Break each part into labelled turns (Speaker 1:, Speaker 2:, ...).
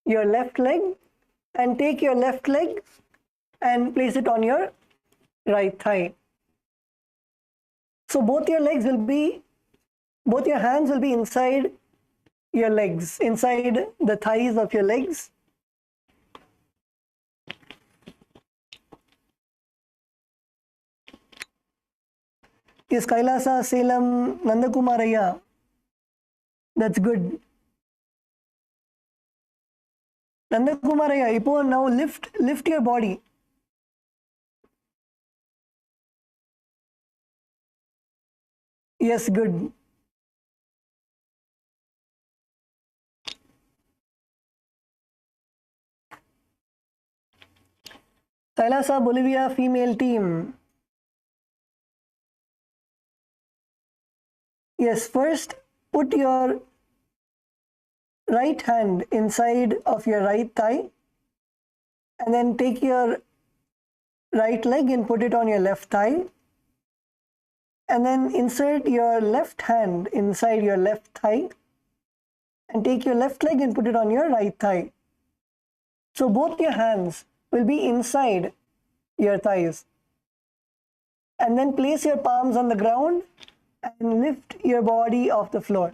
Speaker 1: your left leg and take your left leg and place it on your right thigh. So both your hands will be inside your legs, inside the thighs of your legs. Yes, Kailasa, Salem, Nandakumaraya. That's good. Nandakumaraya, Ipo, now lift your body. Yes, good. Kailasa, Bolivia, female team. Yes, first put your right hand inside of your right thigh and then take your right leg and put it on your left thigh, and then insert your left hand inside your left thigh and take your left leg and put it on your right thigh. So both your hands will be inside your thighs, and then place your palms on the ground and lift your body off the floor.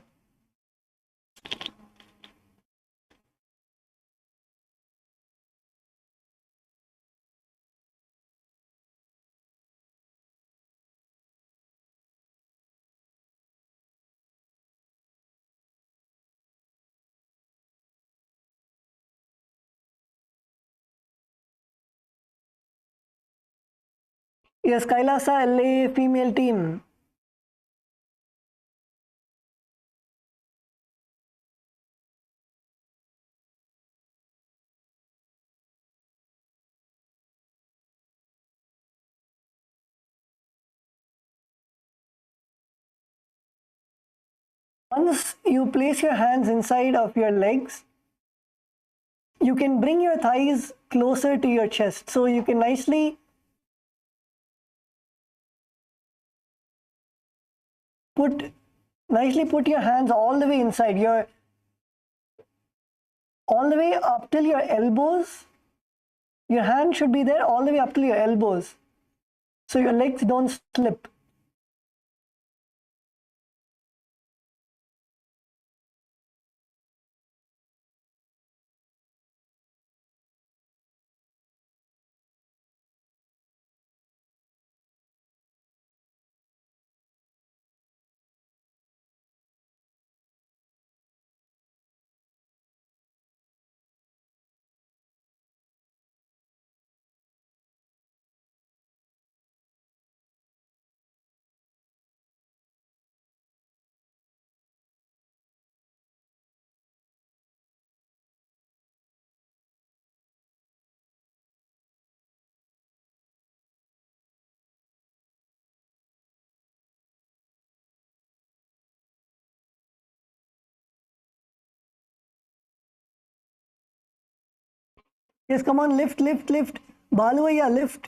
Speaker 1: Yes, Kailasa, LA, female team. Once you place your hands inside of your legs, you can bring your thighs closer to your chest. So you can nicely put your hands all the way inside, all the way up till your elbows. Your hand should be there all the way up till your elbows, so your legs don't slip. Yes, come on, lift. Baluvaya, lift.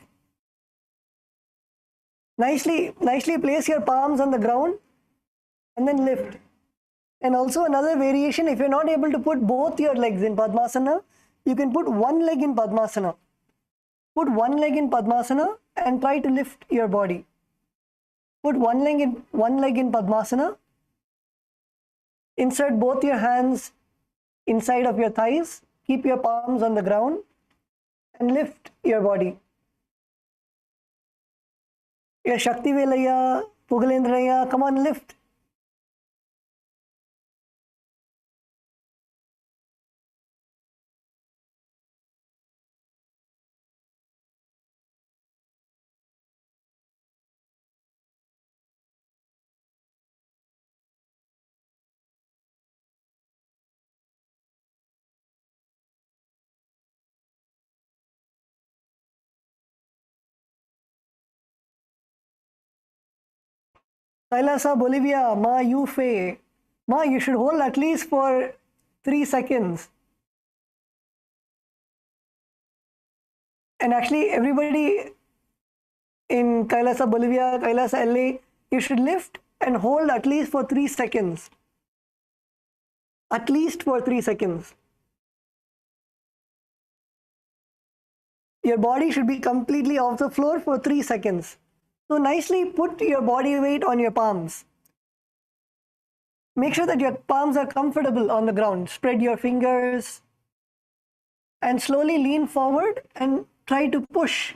Speaker 1: Nicely place your palms on the ground and then lift. And also another variation, if you're not able to put both your legs in Padmasana, you can put one leg in Padmasana. Put one leg in Padmasana and try to lift your body. Put one leg in Padmasana. Insert both your hands inside of your thighs. Keep your palms on the ground and lift your body. Yeah, Shakti Velaya, Pugalendraya, come on, lift. Kailasa, Bolivia, Ma Yufe. Ma, you should hold at least for 3 seconds. And actually, everybody in Kailasa, Bolivia, Kailasa, LA, you should lift and hold at least for 3 seconds. At least for 3 seconds. Your body should be completely off the floor for 3 seconds. So nicely put your body weight on your palms. Make sure that your palms are comfortable on the ground. Spread your fingers and slowly lean forward and try to push.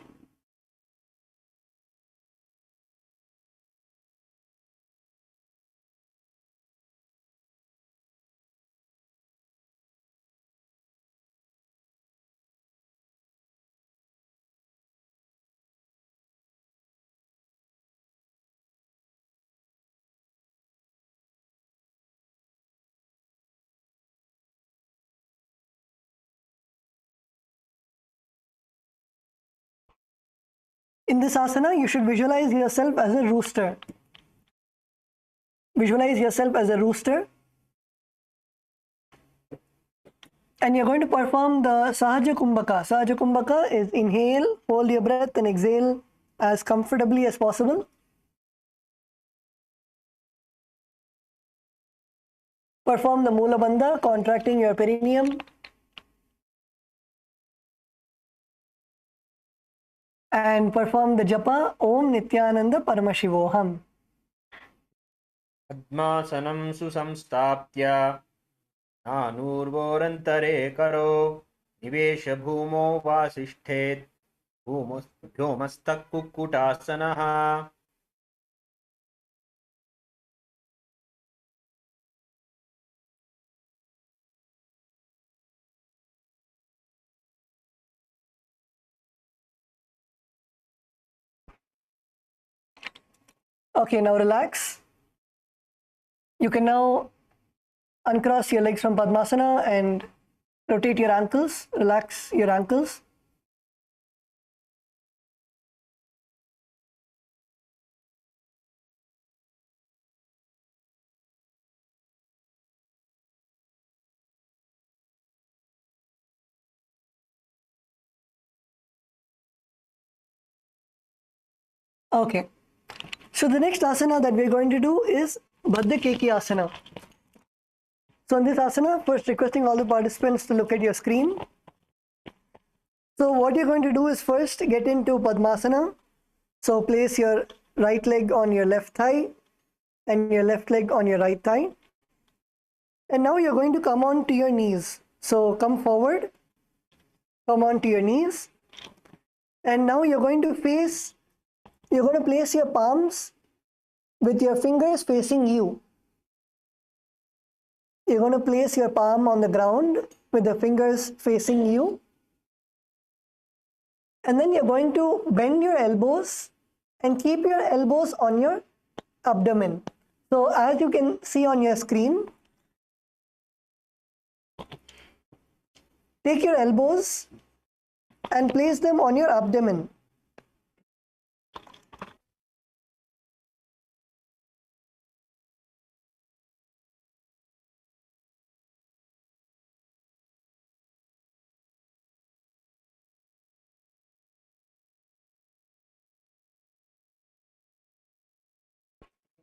Speaker 1: In this asana, you should visualize yourself as a rooster. Visualize yourself as a rooster. And you're going to perform the Sahaja Kumbhaka. Sahaja Kumbhaka is inhale, hold your breath and exhale as comfortably as possible. Perform the Mula Bandha, contracting your perineum. And perform the japa Om Nityananda Paramashivoham.
Speaker 2: Padmasanam susamstaptya Nanurvorantare karo Nivesha bhumo vasishthet Bhumastak Kukkutasana.
Speaker 1: Okay, now relax. You can now uncross your legs from Padmasana and rotate your ankles. Relax your ankles. Okay. So the next asana that we're going to do is Asana. So in this asana, first requesting all the participants to look at your screen. So what you're going to do is first get into Padmasana. So place your right leg on your left thigh and your left leg on your right thigh. And now you're going to come on to your knees. So come forward, come on to your knees. And now you're going to place your palms with your fingers facing you. You're going to place your palm on the ground with the fingers facing you. And then you're going to bend your elbows and keep your elbows on your abdomen. So as you can see on your screen, take your elbows and place them on your abdomen.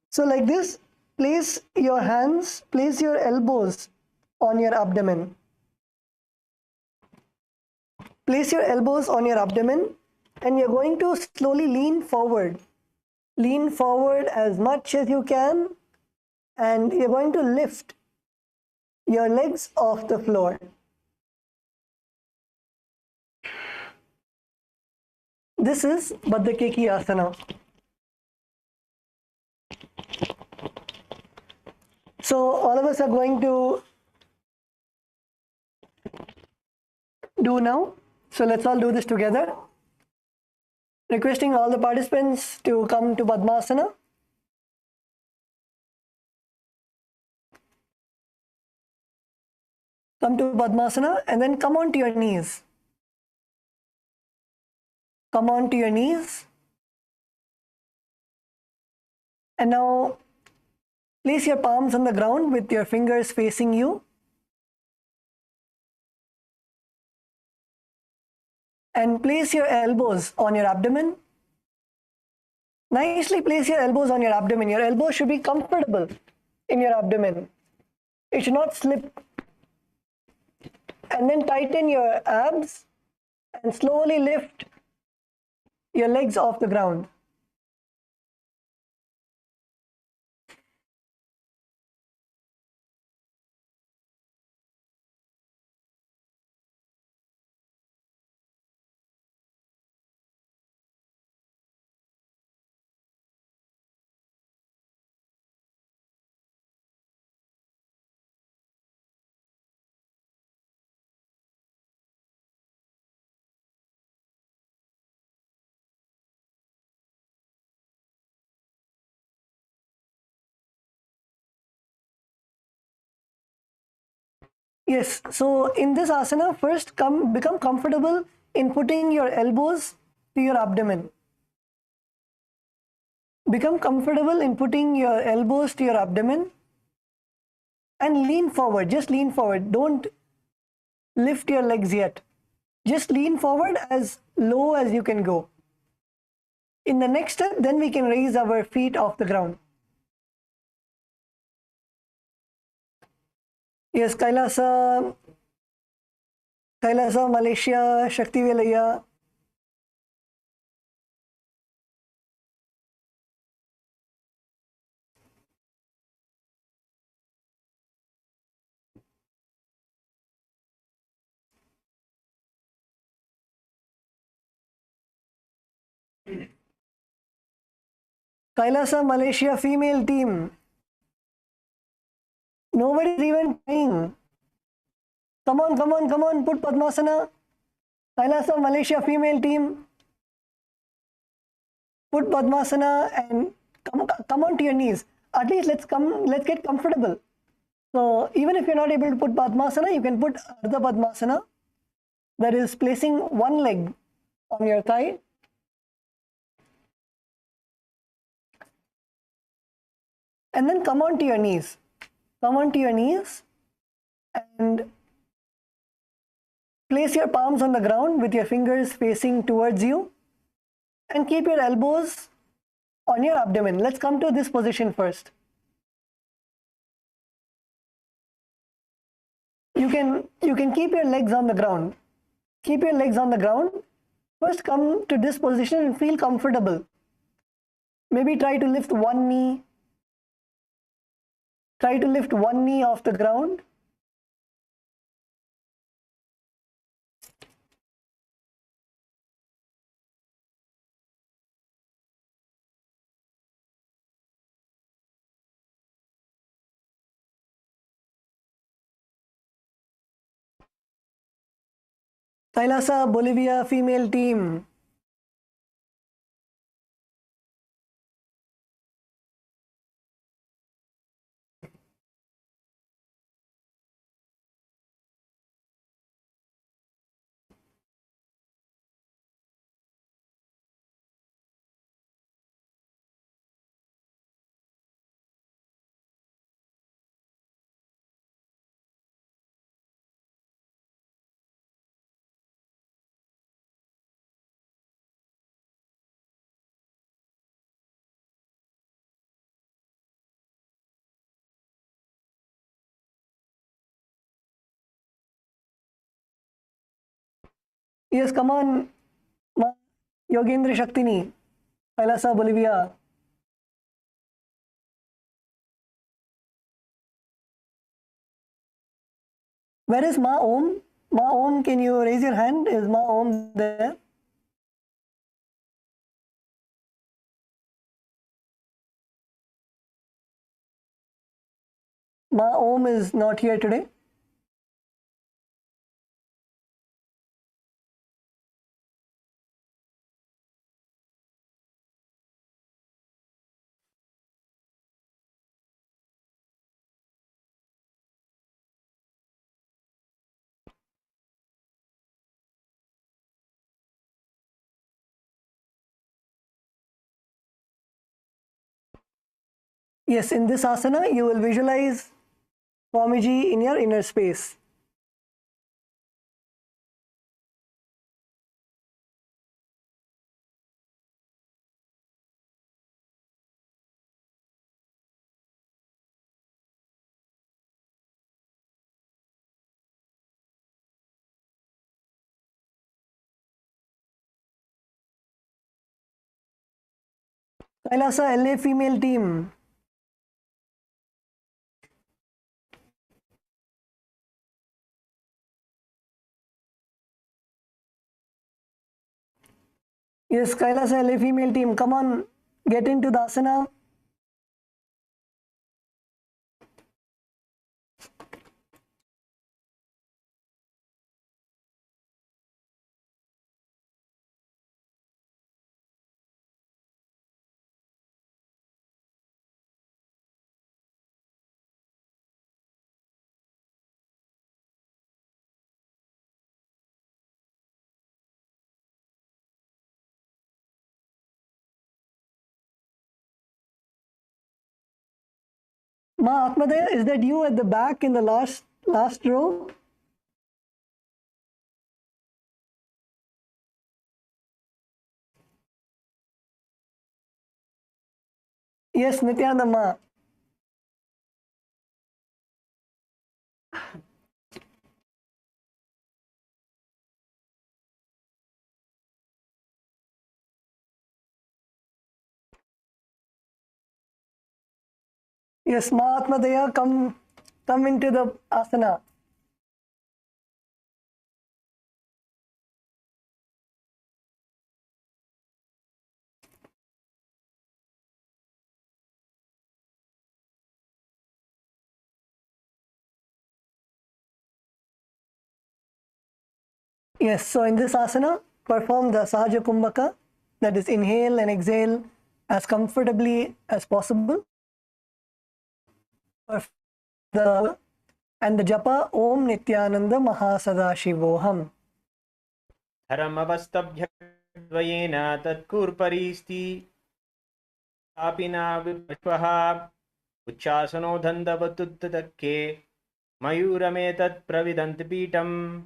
Speaker 1: So like this, place your elbows on your abdomen. Place your elbows on your abdomen and you're going to slowly lean forward. Lean forward as much as you can and you're going to lift your legs off the floor. This is Asana. So all of us are going to do now. So let's all do this together. Requesting all the participants to come to Padmasana. Come to Padmasana and then come on to your knees. Come on to your knees. And now place your palms on the ground with your fingers facing you. And place your elbows on your abdomen. Nicely place your elbows on your abdomen. Your elbows should be comfortable in your abdomen. It should not slip. And then tighten your abs and slowly lift your legs off the ground. Yes, so in this asana, first become comfortable in putting your elbows to your abdomen. Become comfortable in putting your elbows to your abdomen and lean forward. Just lean forward. Don't lift your legs yet. Just lean forward as low as you can go. In the next step, then we can raise our feet off the ground. Yes, Kailasa, Malaysia, Shakti Velaya. Kailasa, Malaysia female team. Nobody's even trying. Come on, come on, come on, put Padmasana. Kailasa, Malaysia female team. Put Padmasana and come on to your knees. At least let's get comfortable. So even if you're not able to put Padmasana, you can put Urdhva Dhanurasana. That is placing one leg on your thigh. And then come on to your knees. Come on to your knees and place your palms on the ground with your fingers facing towards you and keep your elbows on your abdomen. Let's come to this position first. You can keep your legs on the ground. Keep your legs on the ground. First come to this position and feel comfortable. Maybe try to lift one knee. Try to lift one knee off the ground. Kailasa, Bolivia female team. Yes, come on, Yogendra Shaktini, Kailasa, Bolivia. Where is Ma Om? Ma Om, can you raise your hand? Is Ma Om there? Ma Om is not here today. Yes, in this asana, you will visualize Swamiji in your inner space. Kailasa LA female team. Yes, Kailasa LA female team, come on, get into the asana. Ma Atmadaya, is that you at the back in the last row? Yes, Nityananda Ma. Yes, Ma Atmadaya, come into the asana. Yes, so in this asana, perform the Sahaja Kumbhaka, that is inhale and exhale as comfortably as possible. And the japa Om Nityananda Mahasadashivoham.
Speaker 2: धर्मवस्तभ्यद्वयेन तत्कुर्परीस्ति आपिना विश्वः उच्चासनो धन्दवतुत्तके मयूरमेतत् प्रविदन्ति पीठम्.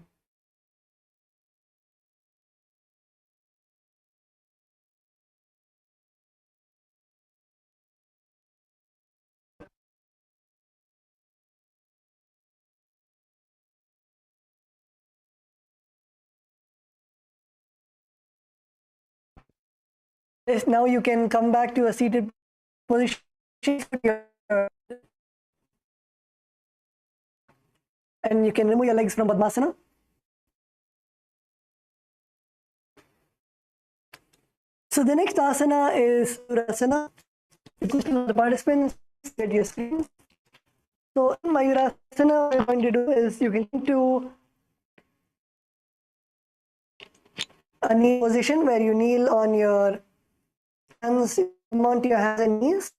Speaker 1: Yes, now you can come back to a seated position and you can remove your legs from Padmasana. So the next asana is Rudrasana. The participants get your screens. So in Mayurasana, what you're going to do is you can come to a knee position where you kneel on your hands, onto your hands and knees.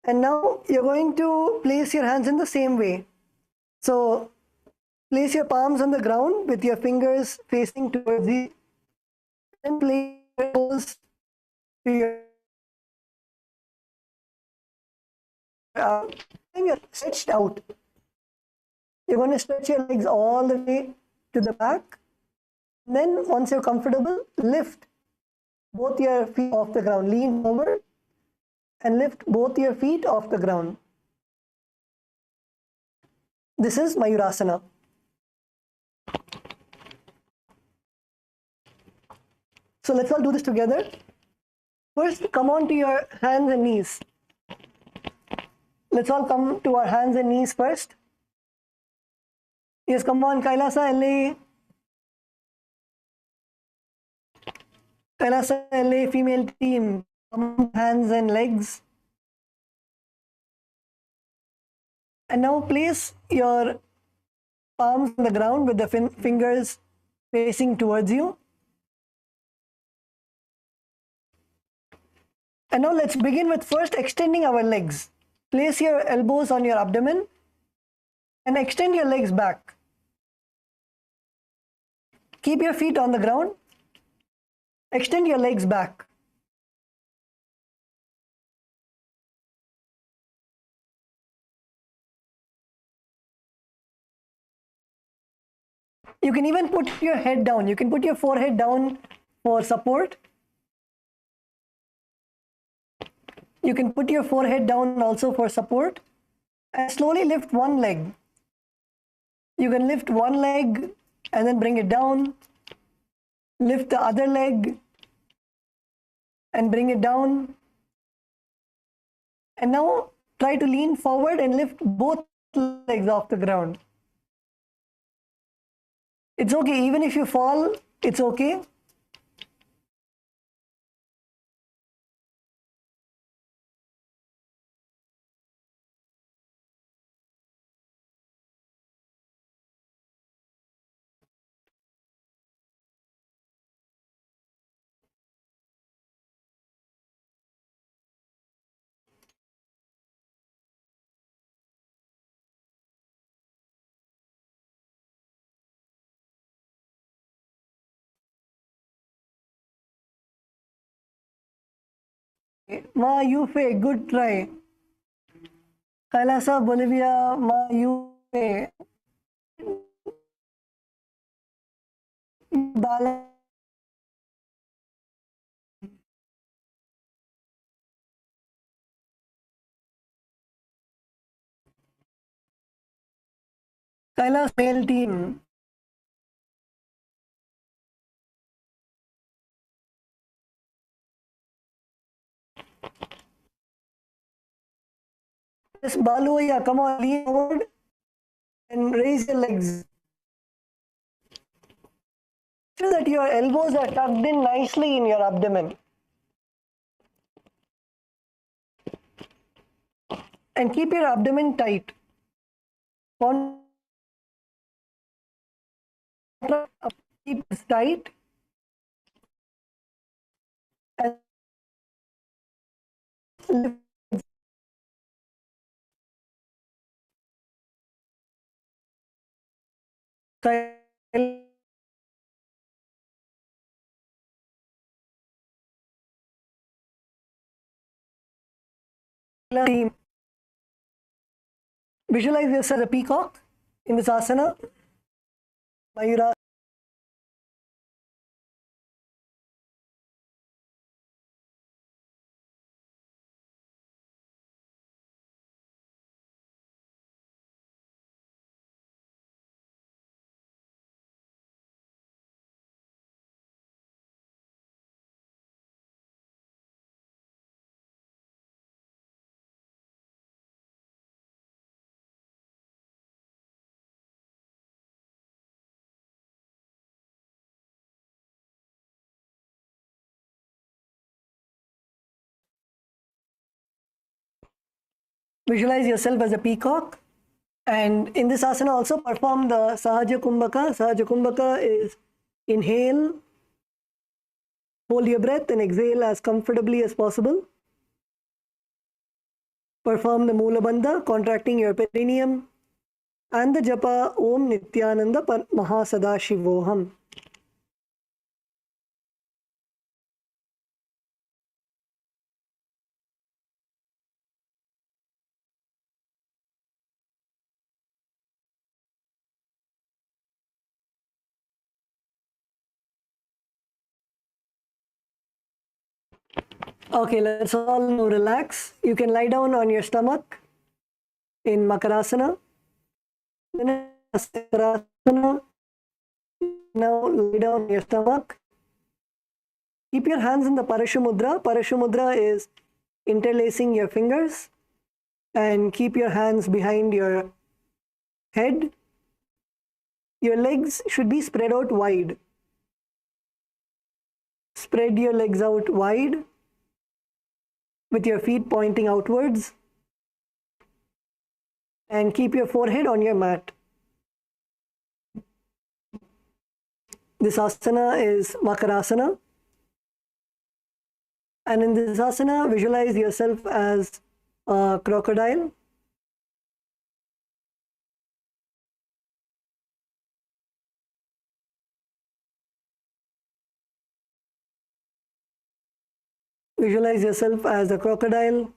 Speaker 1: And now you're going to place your hands in the same way. So place your palms on the ground with your fingers facing towards you. And place your toes to your and you're stretched out. You're going to stretch your legs all the way to the back. Then once you're comfortable, lift both your feet off the ground. Lean forward and lift both your feet off the ground. This is Mayurasana. So let's all do this together. First, come on to your hands and knees. Let's all come to our hands and knees first. Yes, come on, Kailasa LA. Kailasa LA female team. Come on, hands and legs. And now place your palms on the ground with the fingers facing towards you. And now let's begin with first extending our legs. Place your elbows on your abdomen and extend your legs back. Keep your feet on the ground. Extend your legs back. You can even put your head down. You can put your forehead down for support. You can put your forehead down also for support. And slowly lift one leg. You can lift one leg and then bring it down. Lift the other leg and bring it down. And now try to lean forward and lift both legs off the ground. It's okay, even if you fall, it's okay. Ma Yufe, good try. Kailasa, Bolivia, Ma Yufe. Balance. Kailas male team. Yes, Balu, yeah, come on, lean forward and raise your legs. So that your elbows are tucked in nicely in your abdomen. And keep your abdomen tight. Keep it tight. And lift. Visualize yourself as a peacock in this asana. Mayurasana. Visualize yourself as a peacock. And in this asana also perform the Sahaja Kumbhaka. Sahaja Kumbhaka is inhale, hold your breath and exhale as comfortably as possible. Perform the Mula Bandha, contracting your perineum. And the Japa Om Nityananda Mahasadashivoham. Okay, let's all now relax. You can lie down on your stomach in Makarasana. Then Makarasana. Now lie down on your stomach. Keep your hands in the Parashumudra. Parashumudra is interlacing your fingers. And keep your hands behind your head. Your legs should be spread out wide. Spread your legs out wide with your feet pointing outwards. And keep your forehead on your mat. This asana is Makarasana. And in this asana, visualize yourself as a crocodile. Visualize yourself as a crocodile.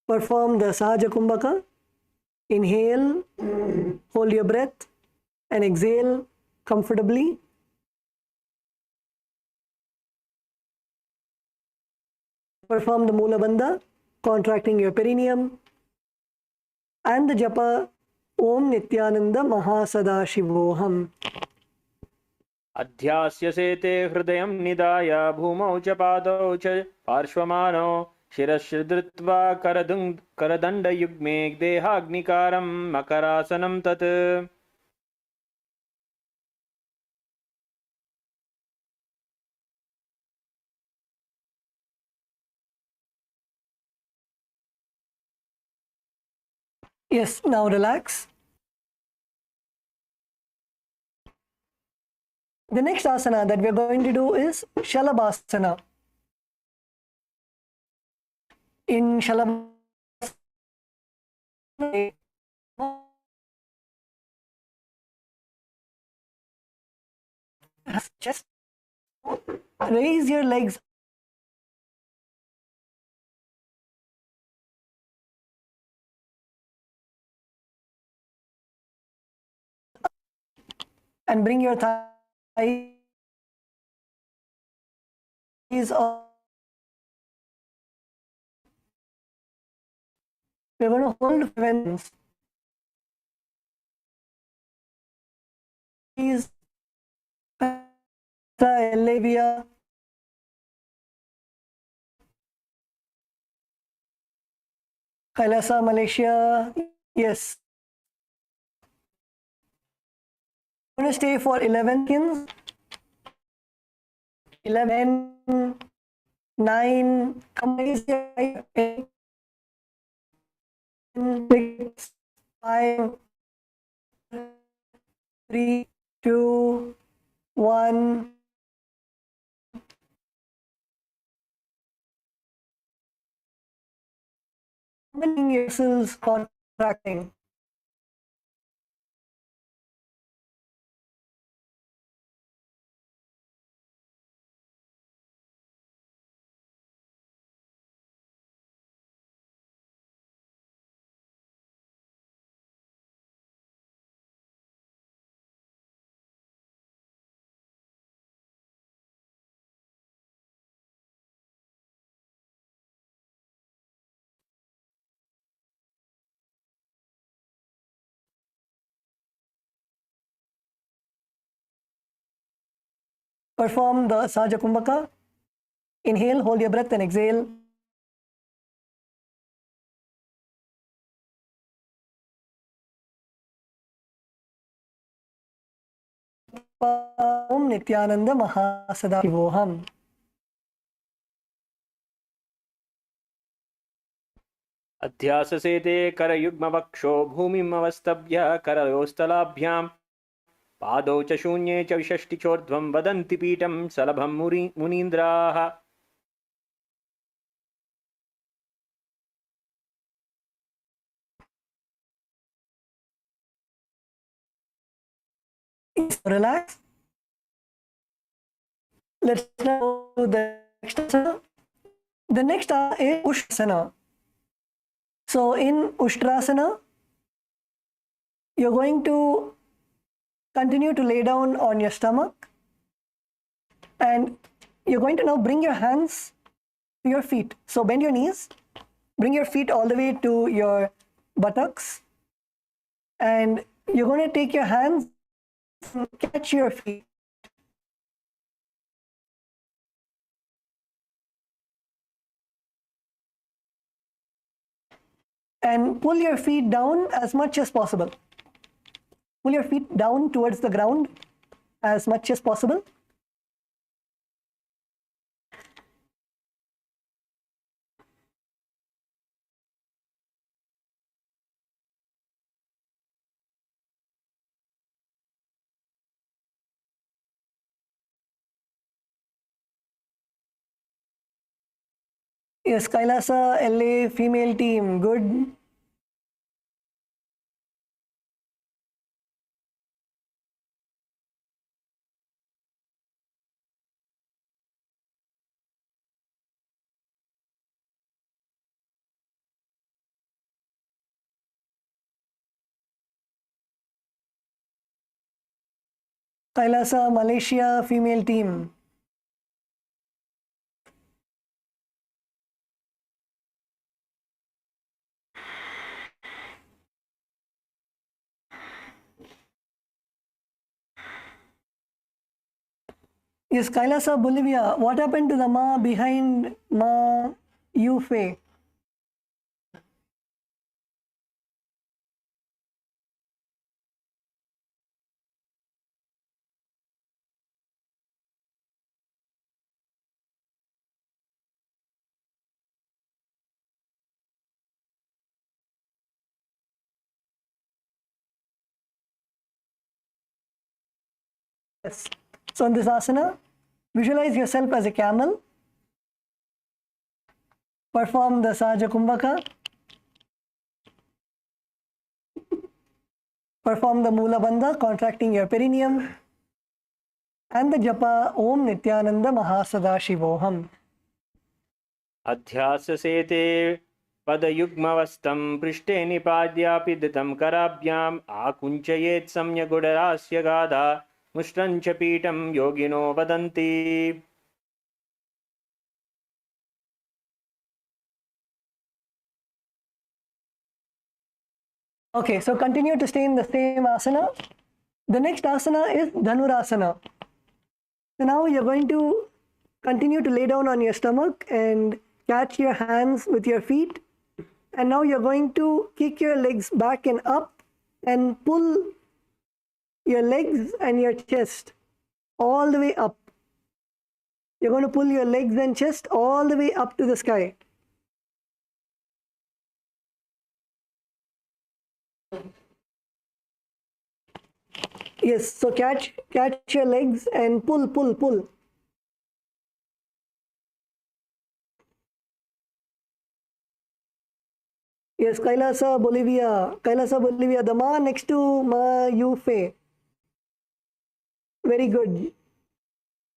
Speaker 1: Perform the Sahaja Kumbhaka. Inhale, hold your breath, and exhale comfortably. Perform the Mula Bandha, contracting your perineum. And the Japa Om Nityananda Mahasadashivoham.
Speaker 2: अध्यास्यसे ते हृदयं निधाय भूमौ च पादौ च पार्श्वमानौ शिरस्य धृत्वा करदण्डयुग्मे देहाग्निकारं मकरासनं तत्.
Speaker 1: Yes, now relax. The next asana that we're going to do is Shalabhasana. In Shalabhasana, just raise your legs and bring your thighs up. We're going to hold hands. Please, labia. Kailasa, Malaysia. Yes. I'm going to stay for 11 seconds. 11, 9, come raise your 8, 6, 5, 3, 2, 1. Your muscles contracting. Perform the Sahaja Kumbhaka. Inhale, hold your breath and exhale. Om Nityananda Mahasadaशिवोहम.
Speaker 2: अध्याससे ते करयुग्मवक्षो भूमिम् अवस्तभ्य करयोस्तलाभ्यां पादौ च शून्ये च विषष्टिचोर्ध्वं वदन्ति पीठं शलभं मुनीन्द्राः.
Speaker 1: Relax. Let's now do the next asana. The next asana is Ushtrasana. So in Ushtrasana, you're going to continue to lay down on your stomach and you're going to now bring your hands to your feet. So bend your knees, bring your feet all the way to your buttocks, and you're going to take your hands and catch your feet. And pull your feet down as much as possible. Pull your feet down towards the ground as much as possible. Yes, Kailasa LA female team, good. Kailasa Malaysia female team. Yes, Kailasa, Bolivia. What happened to the Ma behind Ma Yufe? Yes. So in this asana, visualize yourself as a camel. Perform the Sahaja Kumbhaka. Perform the Mula Bandha, contracting your perineum. And the Japa Om Nityananda Mahasadashivoham.
Speaker 2: अध्याससेते पदयुग्मवस्थं पृष्ठे निपाद्यापिदतं कराभ्याम् आकुञ्चयेत् सम्यगुडरास्य गाधा मुष्ट्रं च पीठं योगिनो वदन्ति.
Speaker 1: Okay, so continue to stay in the same asana. The next asana is Dhanurasana. So now you're going to continue to lay down on your stomach and catch your hands with your feet. And now you're going to kick your legs back and up and pull your legs and your chest all the way up. You're going to pull your legs and chest all the way up to the sky. Yes, so catch your legs and pull, pull, pull. Yes, Kailasa, Bolivia. Kailasa, Bolivia. The Ma next to Ma Yufe. Very good.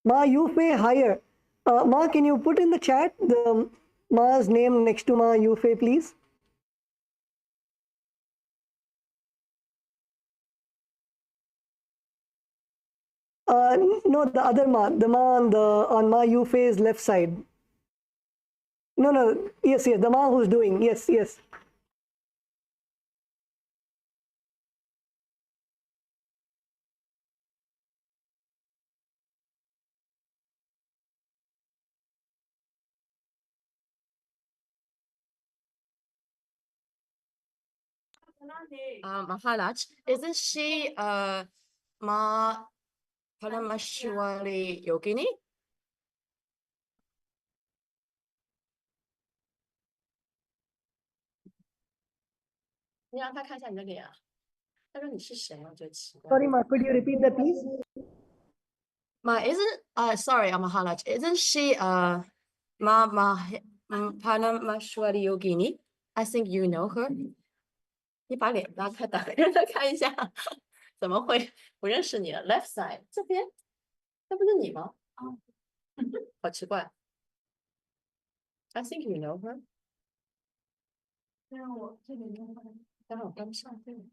Speaker 1: Ma Yufe higher. Ma, can you put in the chat the Ma's name next to Ma Yufe, please? No, the other Ma, the Ma on Ma Yufe's left side. No, no, yes, yes, the Ma who's doing, yes, yes.
Speaker 3: Maharaj, isn't she Ma Paramashivali Yogini? 你让他看一下你的脸啊。他说你是谁啊？我觉得奇怪。
Speaker 1: Sorry, Ma, could you repeat that, please?
Speaker 3: Ma, isn't sorry, Maharaj, isn't she Paramashivali Yogini? I think you know her. 你把脸拉开，打开让他看一下，怎么会不认识你了 ？Left side 这边，那不是你吗？哦，好奇怪。I think you know her. 让我这里面，刚好跟不上这里。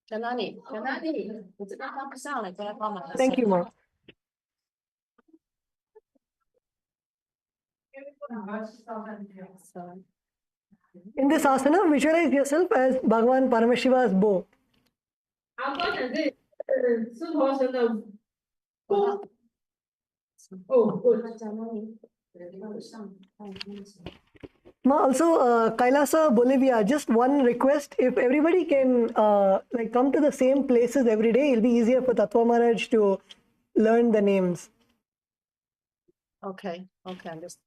Speaker 3: 在哪里？在哪里？我这边帮不上了，过来帮忙。
Speaker 1: Thank you, Ma. In this asana, visualize yourself as Bhagavan Paramashiva's bow. Ma, also, Kailasa, Bolivia, just one request. If everybody can like come to the same places every day, it'll be easier for Tattva Maharaj to learn the names.
Speaker 3: Okay, understand.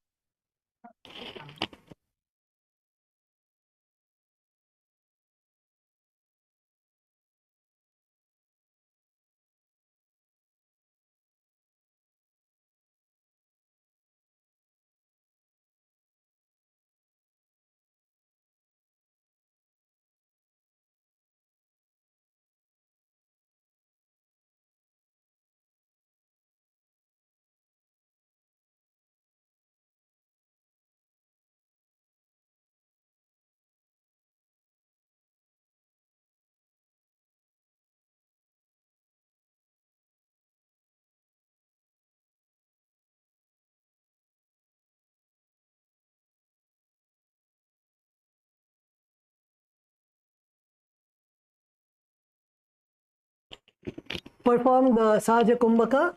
Speaker 1: Perform the Sahaja Kumbhaka.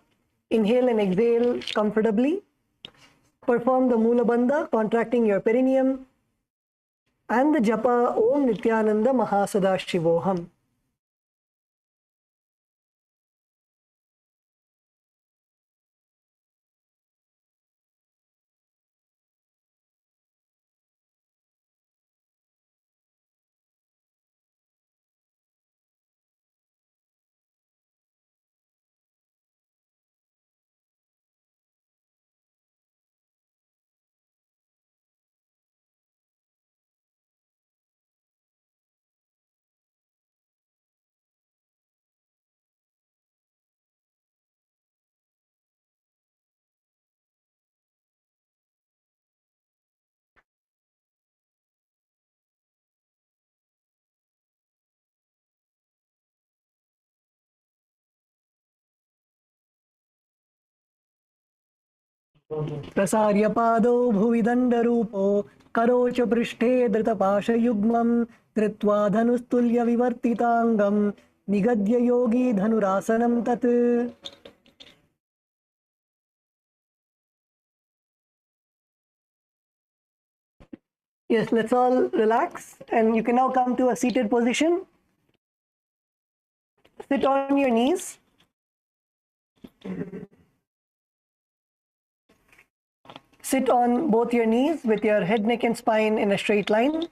Speaker 1: Inhale and exhale comfortably. Perform the Mula Bandha, contracting your perineum. And the Japa Om Nityananda Mahasada-shivoham. प्रसार्य पादौ भुवि दण्डरूपो करोच पृष्ठे धृतपाशयुग्मं धृत्वा धनुस्तुल्यविवर्तिताङ्गं निगद्य योगी धनुरासनं तत्. Yes, let's all relax and you can now come to a seated position. Sit on your knees. Sit on both your knees with your head, neck and spine in a straight line.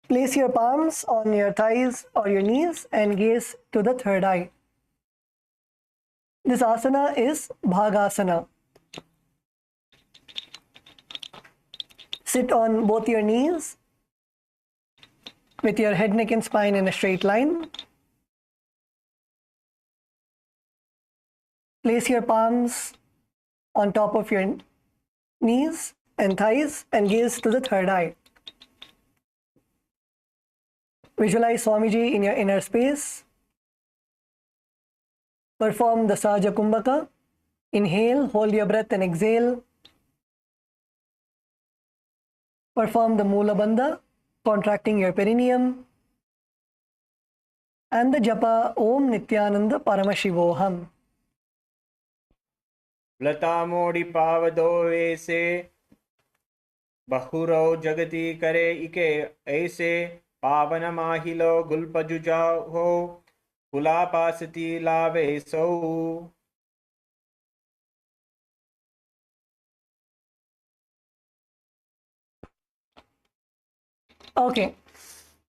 Speaker 1: Place your palms on your thighs or your knees and gaze to the third eye. This asana is Bhagasana. Sit on both your knees with your head, neck and spine in a straight line. Place your palms on top of your knees and thighs and gaze to the third eye. Visualize Swamiji in your inner space. Perform the Sahaja Kumbhaka. Inhale, hold your breath and exhale. Perform the Mula Bandha, contracting your perineum. And the Japa Om Nityananda Paramashivoham.
Speaker 2: लतामोड़ी पावदो वैसे बहुरो जगती करे इके ऐसे पावन माहिलो गुलपजुजा हो फुला पासती लावे सौ.
Speaker 1: Okay,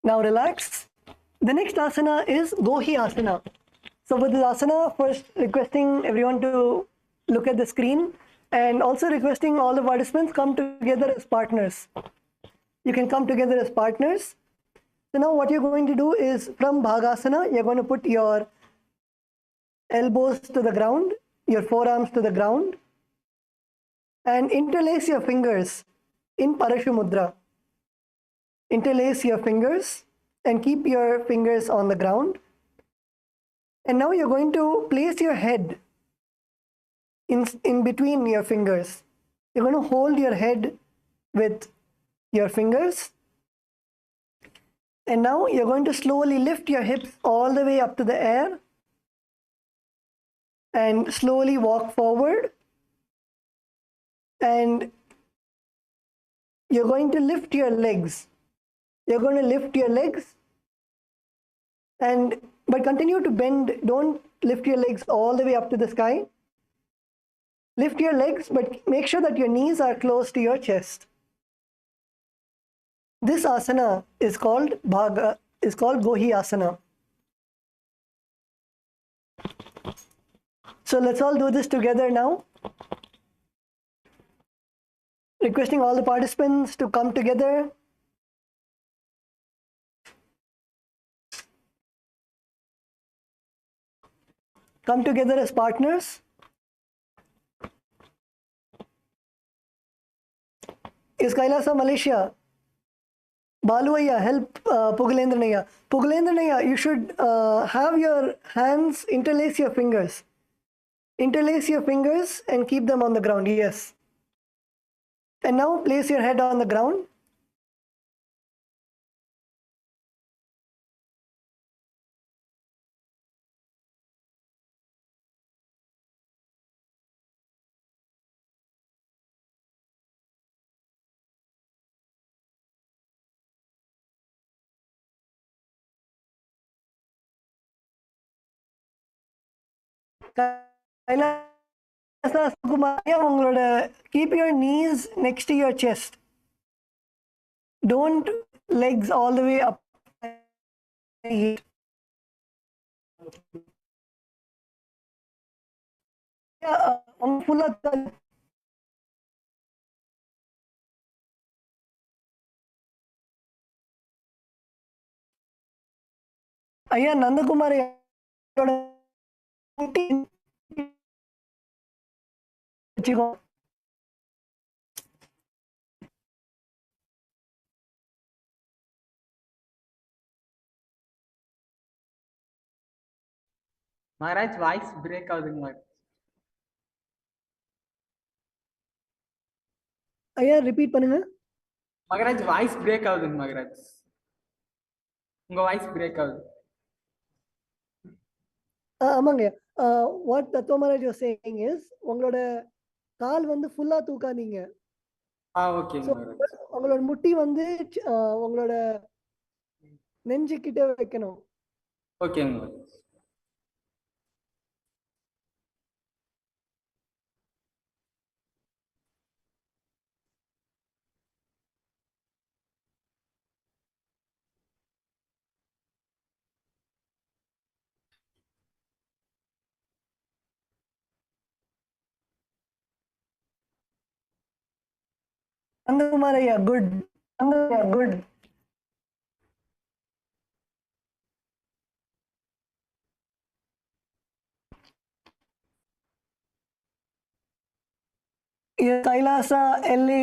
Speaker 1: now relax. The next asana is Gohi Asana. So with this asana, first requesting everyone to look at the screen and also requesting all the participants come together as partners. You can come together as partners. So now what you're going to do is from Bhagasana, you're going to put your elbows to the ground, your forearms to the ground and interlace your fingers in Parashu Mudra. Interlace your fingers and keep your fingers on the ground. And now you're going to place your head in between your fingers. You're going to hold your head with your fingers. And now you're going to slowly lift your hips all the way up to the air and slowly walk forward. And you're going to lift your legs. You're going to lift your legs but continue to bend. Don't lift your legs all the way up to the sky. Lift your legs, but make sure that your knees are close to your chest. This asana is called Gohi Asana. So let's all do this together now. Requesting all the participants to come together. Come together as partners. Is Kailasa Malaysia? Baluaya, help Pugalendraya. Pugalendraya, you should have your hands, interlace your fingers. Interlace your fingers and keep them on the ground, yes. And now place your head on the ground. Keep your knees next to your chest. Don't legs all the way up. Full of ஐயா நந்தகுமார் வச்சுக்கோ.
Speaker 4: Maharaj, voice break ஆகுதுங்க Maharaj.
Speaker 1: ஐயா repeat பண்ணுங்க.
Speaker 4: Maharaj, voice break ஆகுதுங்க Maharaj. உங்க voice break ஆகுது.
Speaker 1: ஆமாங்க. What தத்துவ மகாராஜ் வாஸ் சேயிங் இஸ் உங்களோட கால் வந்து ஃபுல்லா தூக்காதீங்க.
Speaker 4: ஓகே மகாராஜ்.
Speaker 1: உங்களோட முட்டி வந்து உங்களோட நெஞ்சு கிட்ட வைக்கணும்.
Speaker 4: ஓகே மகாராஜ்.
Speaker 1: நந்தகுமார் ஐயா good. Good. Kailasa LA.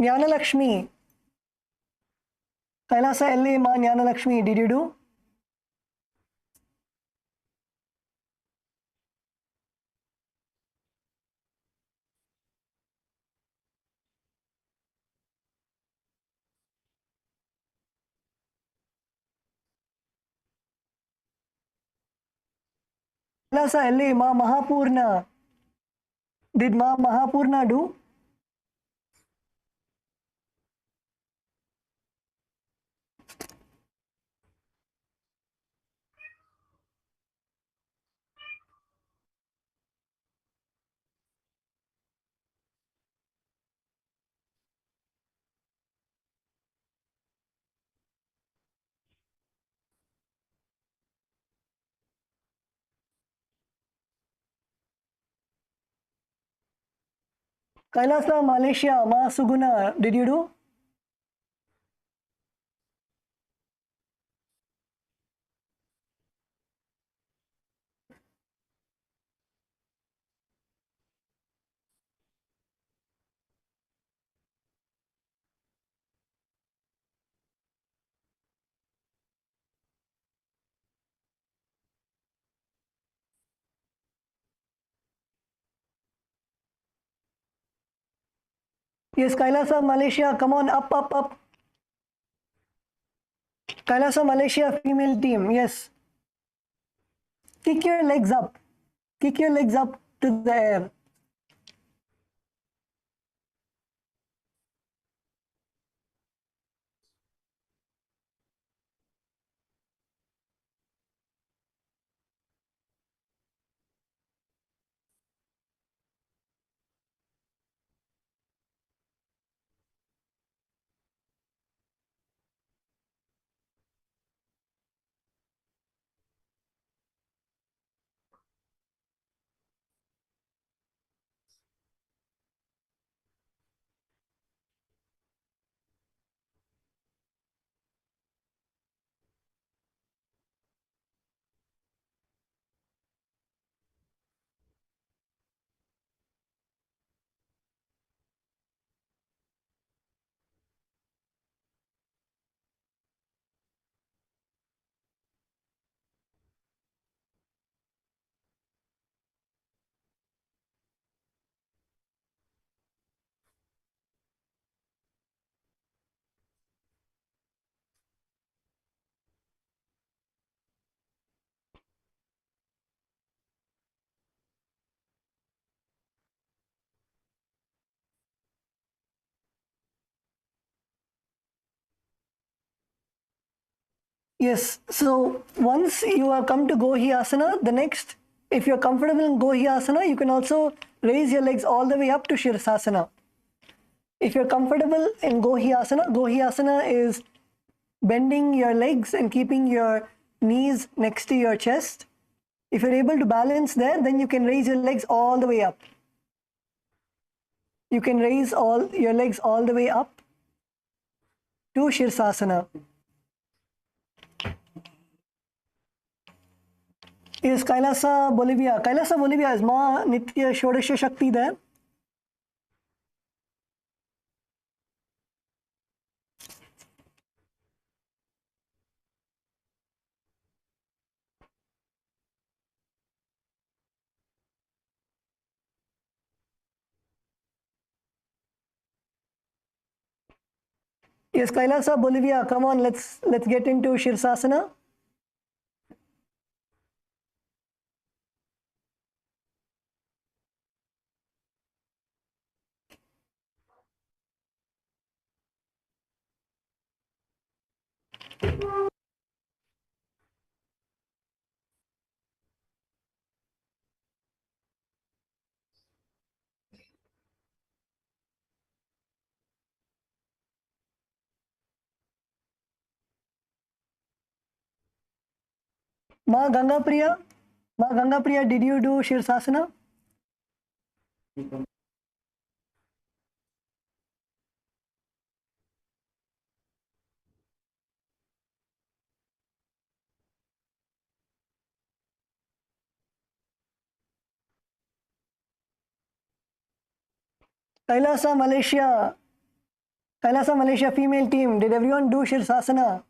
Speaker 1: Janalakshmi. Kailasa LA Ma Janalakshmi, did you do? Kailasa LA Ma Mahapurna. Did Ma Mahapurna do? Kailasa Malaysia Ma Suguna, did you do? Yes, Kailasa, Malaysia, come on, up, up, up. Kailasa, Malaysia, female team, yes. Kick your legs up. Kick your legs up to the air. Yes, so once you have come to Gohi Asana, the next, if you're comfortable in Gohi Asana, you can also raise your legs all the way up to Shirshasana. If you're comfortable in Gohi Asana is bending your legs and keeping your knees next to your chest. If you're able to balance there, then you can raise your legs all the way up. You can raise all your legs all the way up to Shirshasana. Is Kailasa, Bolivia. Kailasa, Bolivia, is Ma Nitya Shodasha Shakti there? Yes, Kailasa, Bolivia, come on, let's get into Shirshasana. Ma Ganga Priya, did you do Shirshasana? Kailasa, Malaysia female team, did everyone do Shirshasana?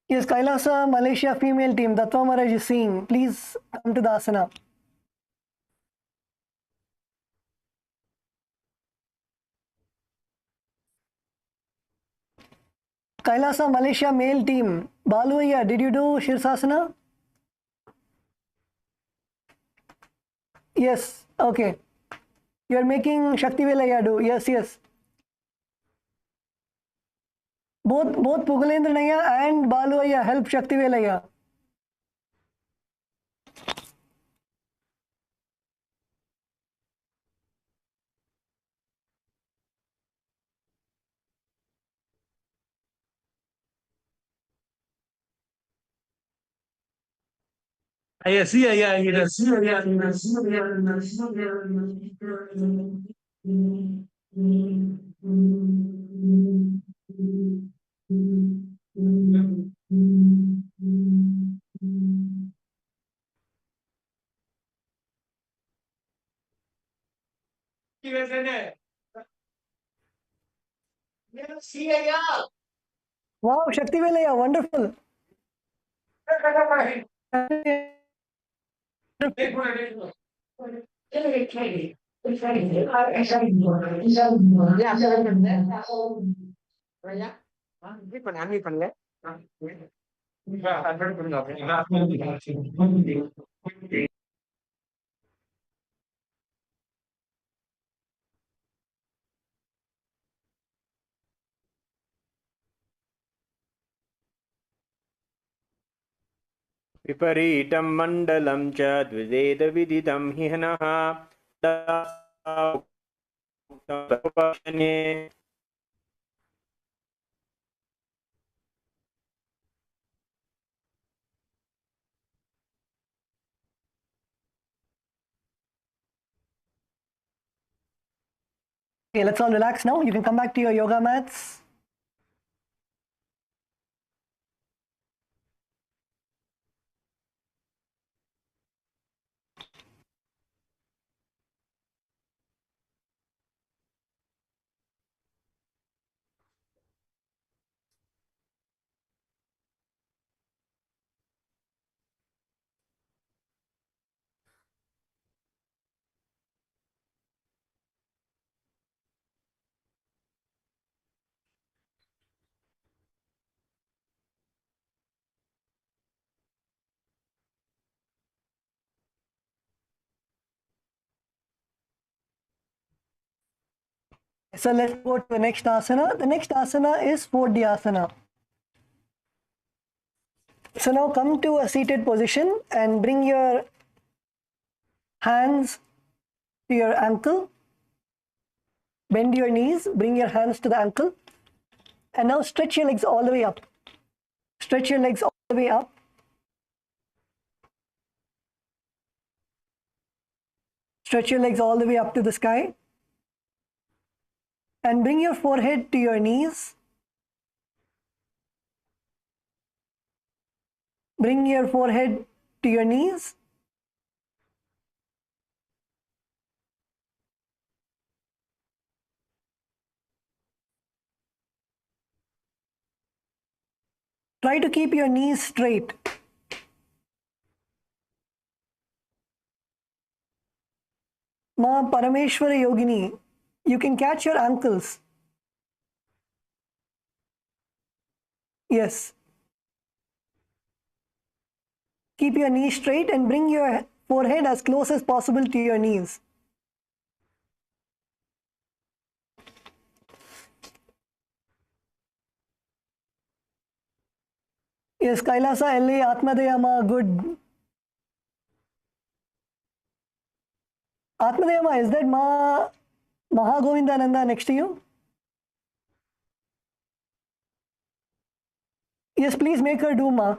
Speaker 1: Yes, Kailasa, Malaysia female team, Dattva Maharaj is seeing. Please come to the asana. Kailasa, Malaysia male team, Baluaya, did you do Shirshasana? Yes, okay. You are making Shakti Velaya do. Yes, yes. Both Pugalendra Naya and Baluaya help Shakti Velaya. Wow, Shakti Velaya, wonderful.
Speaker 2: विपरीतं मण्डलं च द्विवेदविदितं ह्यनः
Speaker 1: Okay, let's all relax now. You can come back to your yoga mats. So let's go to the next asana. The next asana is Vajrasana. So now come to a seated position and bring your hands to your ankle. Bend your knees, bring your hands to the ankle. And now stretch your legs all the way up. Stretch your legs all the way up. Stretch your legs all the way up to the sky. And bring your forehead to your knees. Bring your forehead to your knees. Try to keep your knees straight. Ma Parameshwara Yogini, you can catch your ankles. Yes. Keep your knees straight and bring your forehead as close as possible to your knees. Yes, Kailasa LA Atmadayama, good. Atmadayama, is that Mahagovindananda next to you? Yes, please make her do Ma.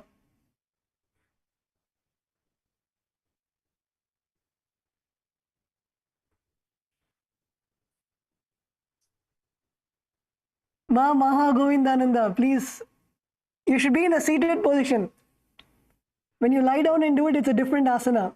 Speaker 1: Ma Mahagovindananda, please. You should be in a seated position. When you lie down and do it, it's a different asana.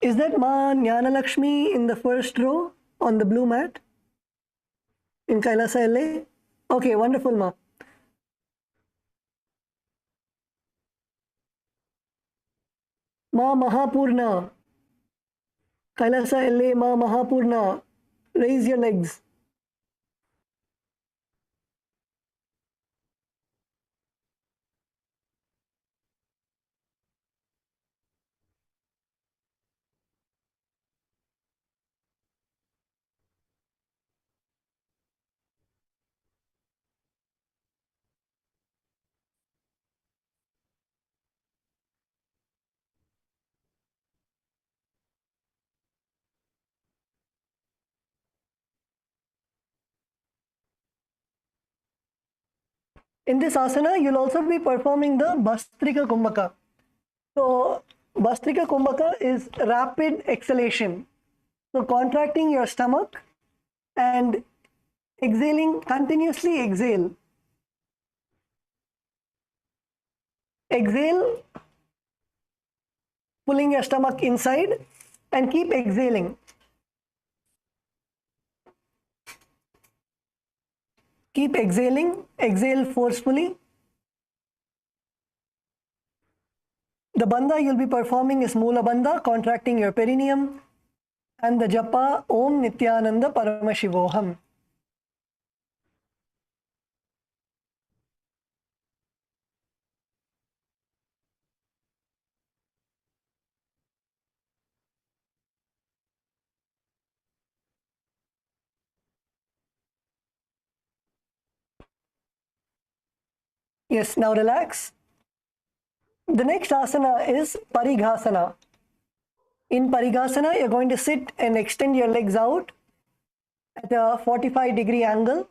Speaker 1: Is that Ma Jana Lakshmi in the first row on the blue mat in Kailasa LA? Okay, wonderful, Ma. Ma Mahapurna. Kailasa LA, Ma Mahapurna. Raise your legs. In this asana, you'll also be performing the Bhastrika Kumbhaka. So, Bhastrika Kumbhaka is rapid exhalation. So, contracting your stomach and exhaling, continuously exhale. Exhale, pulling your stomach inside, and keep exhaling. Keep exhaling, exhale forcefully. The bandha you'll be performing is Mula Bandha, contracting your perineum, and the japa Om Nityananda Paramashivoham. Yes, now relax. The next asana is Parighasana. In Parighasana, you're going to sit and extend your legs out at a 45-degree angle.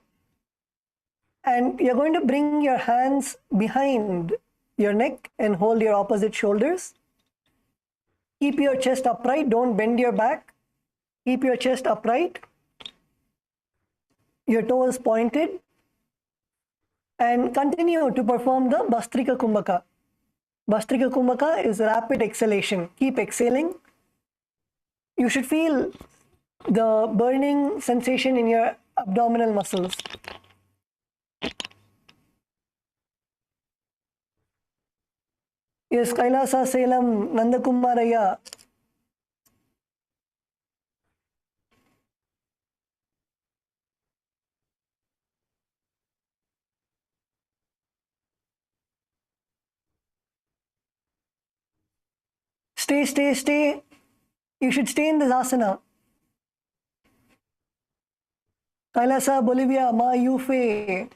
Speaker 1: And you're going to bring your hands behind your neck and hold your opposite shoulders. Keep your chest upright. Don't bend your back. Keep your chest upright. Your toes pointed. And continue to perform the Bhastrika Kumbhaka. Bhastrika Kumbhaka is rapid exhalation. Keep exhaling. You should feel the burning sensation in your abdominal muscles. Yes, Kailasa Selam Nandakumaraya. Stay, stay, stay. You should stay in this asana. Kailasa, Bolivia, Ma Yufe.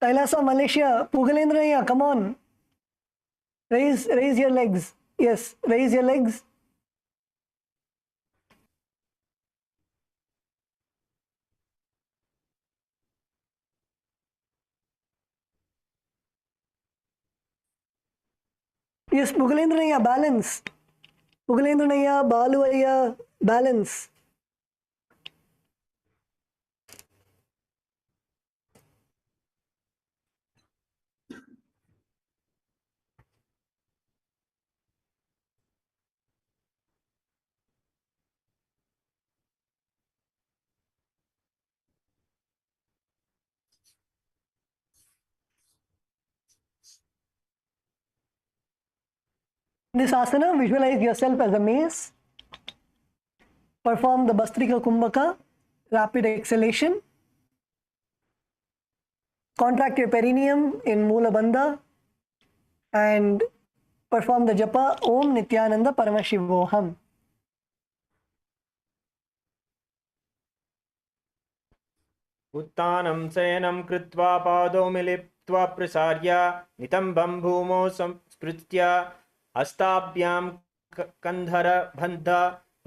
Speaker 1: Kailasa, Malaysia, Pugalendraya, come on. Raise your legs. Yes, raise your legs. Yes, Pugalendraya, balance. Pugalendraya, Baluaya, balance. This asana, visualize yourself as a mace. Perform the Bhastrika Kumbhaka, rapid exhalation. Contract your perineum in Mula Bandha and perform the japa Om Nityananda Paramashivoham.
Speaker 2: उत्तानं शयनं कृत्वा पादौ मिलित्वा प्रसार्य नितम्बं भूमौ संस्पृत्य हस्ताभ्यां कन्धरबन्ध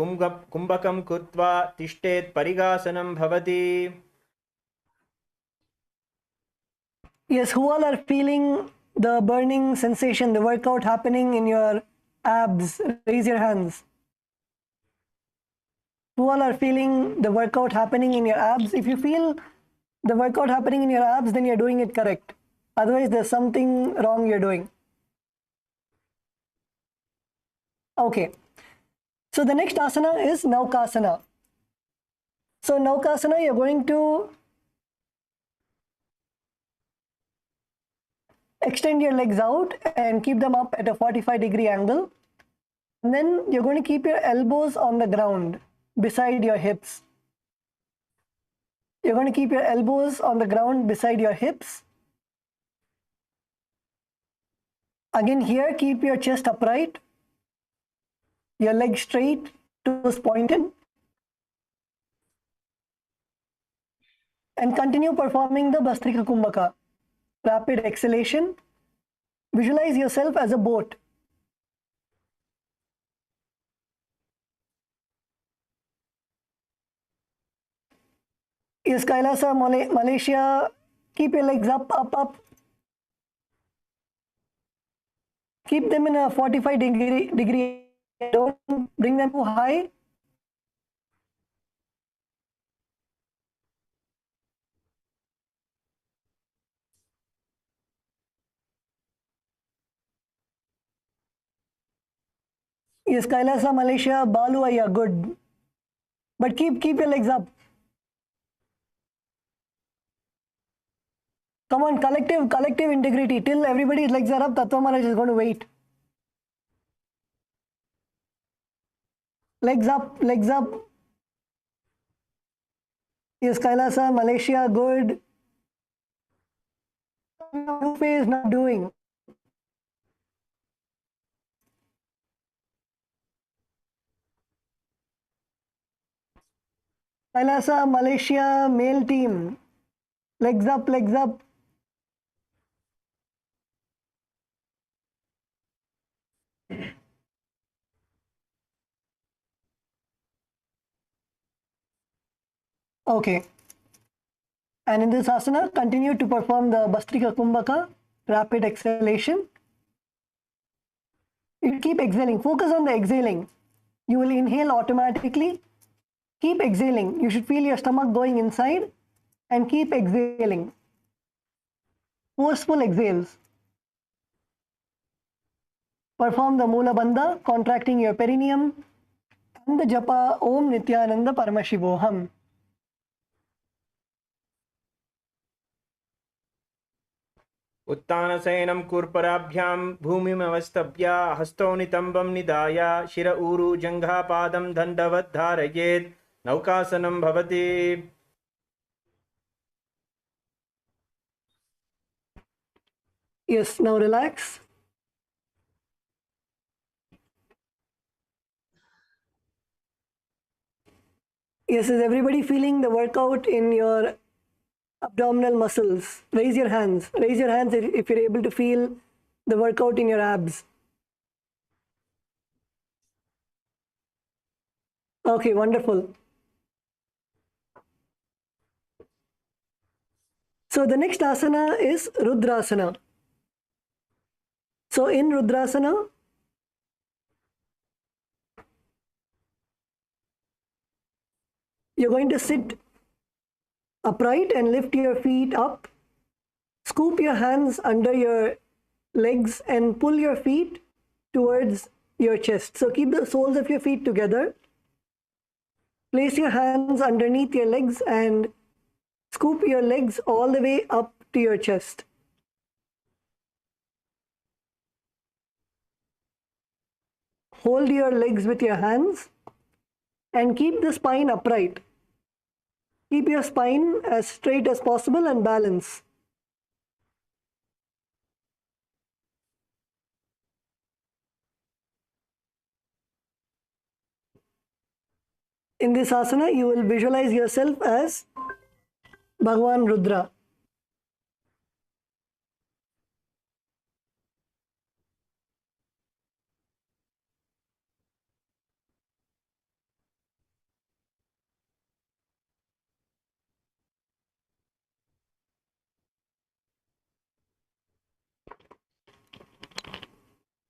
Speaker 2: कुम्भकं कृत्वा तिष्ठेत् परिघासनं भवति.
Speaker 1: Yes, who all are feeling the burning sensation, the workout happening in your abs? Raise your hands. Who all are feeling the workout happening in your abs? If you feel the workout happening in your abs, then you're doing it correct. Otherwise, there's something wrong you're doing. Okay. So the next asana is Naukasana. So Naukasana, you're going to extend your legs out and keep them up at a 45-degree angle. And then you're going to keep your elbows on the ground beside your hips. You're going to keep your elbows on the ground beside your hips. Again here, keep your chest upright, your legs straight, toes pointed. And continue performing the Bhastrika Kumbhaka. rapid exhalation. Visualize yourself as a boat. Yes, Kailasa, Malaysia, keep your legs up, up, up. Keep them in a 45-degree. Don't bring them too high. Yes, Kailasa, Malaysia, Balu, Ayya, good. But keep your legs up. Come on, collective integrity. Till everybody's legs are up, Tattva Maharaj is going to wait. Legs up, legs up. Yes, Kailasa, Malaysia, good. New phase not doing. Kailasa, Malaysia, male team. Legs up, legs up. Okay. And in this asana, continue to perform the Bhastrika Kumbhaka, rapid exhalation. You keep exhaling. Focus on the exhaling. You will inhale automatically. Keep exhaling. You should feel your stomach going inside and keep exhaling. Forceful exhales. Perform the Mula Bandha, contracting your perineum, and the japa Om Nityananda Paramashivoham.
Speaker 2: उत्तानशयनं कूर्पराभ्यां भूमिमवस्थव्य हस्तौ नितम्बं निधाय शिर ऊरु जङ्घापादं दण्डवत् धारयेत् नौकासनं भवति.
Speaker 1: Yes, now relax. Yes, is everybody feeling the workout in your abdominal muscles? Raise your hands. Raise your hands if you're able to feel the workout in your abs. Okay, wonderful. So the next asana is Rudrasana. So in Rudrasana, you're going to sit upright and lift your feet up. Scoop your hands under your legs and pull your feet towards your chest. So keep the soles of your feet together. Place your hands underneath your legs and scoop your legs all the way up to your chest. Hold your legs with your hands and keep the spine upright. Keep your spine as straight as possible and balance. In this asana, you will visualize yourself as Bhagavan Rudra.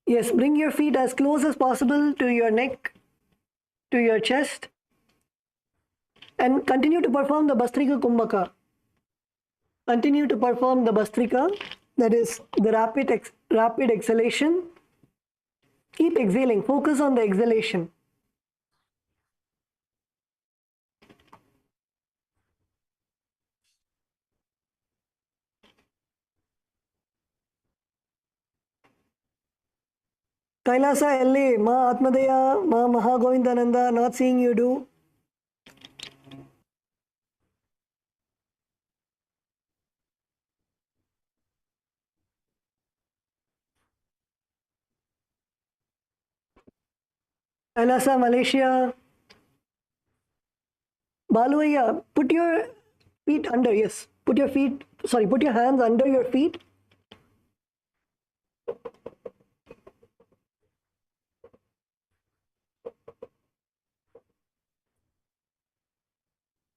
Speaker 1: Yes, bring your feet as close as possible to your neck, to your chest, and continue to perform the Bhastrika Kumbhaka. Continue to perform the Bhastrika, that is the rapid exhalation. Keep exhaling, focus on the exhalation. Kailasa LA, Ma Atmadeya, Ma Mahagovindananda, not seeing you do. Kailasa, Malaysia. Baluaya, put your feet under, yes. put your hands under your feet.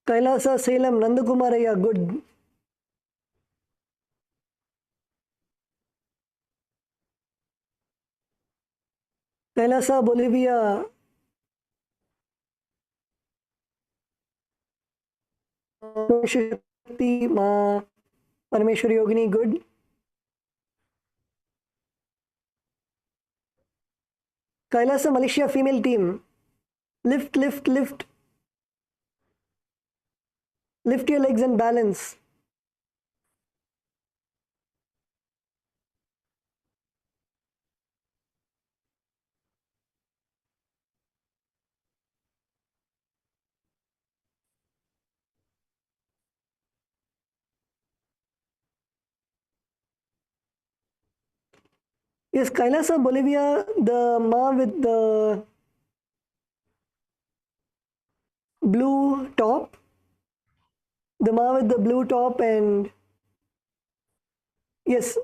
Speaker 1: Kailasa, Salem, Nandakumaraya, good. Kailasa, Bolivia. Shakti, Ma, Parameshwari Yogini, good. Kailasa, Malaysia, female team. Lift, lift, lift. Lift your legs and balance. Yes, Kailasa, Bolivia, the Ma with the blue top. The Ma with the blue top and yes.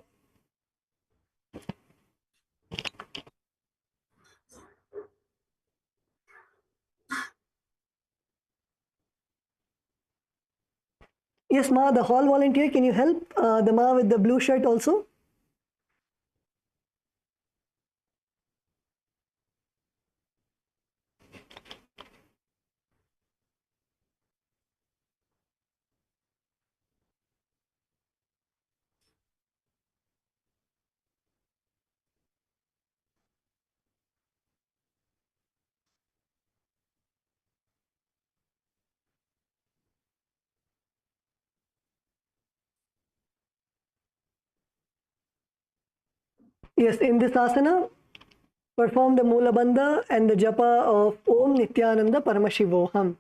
Speaker 1: Yes, Ma, the hall volunteer, can you help the Ma with the blue shirt also? Yes, in this asana, perform the Mula Bandha and the japa of Om Nityananda Paramashivoham.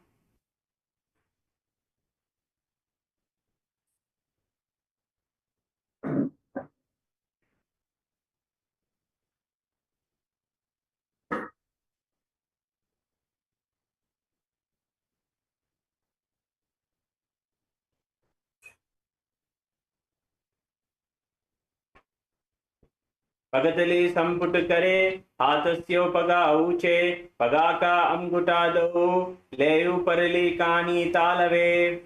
Speaker 2: पगतली संपुट करे हाथस्यो पगा ऊंचे पगा का अंगूठा दो लेयु परली कानी तालवे.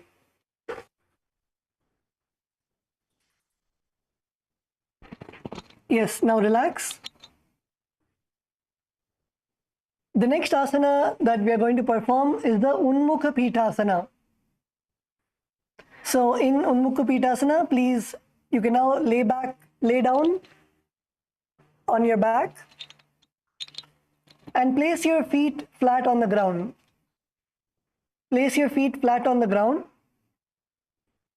Speaker 1: Yes, now relax. The next asana that we are going to perform is the Unmukha Pitasana. So in Unmukha Pitasana, please, you can now lay down on your back and place your feet flat on the ground. Place your feet flat on the ground,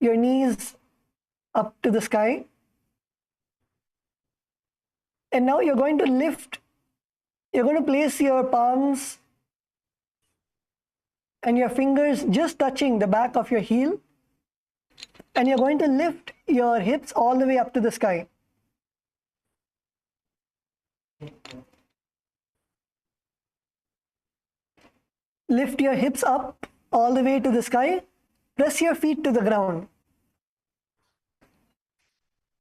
Speaker 1: your knees up to the sky. And now you're going to lift, you're going to place your palms and your fingers just touching the back of your heel. And you're going to lift your hips all the way up to the sky. Lift your hips up all the way to the sky. Press your feet to the ground.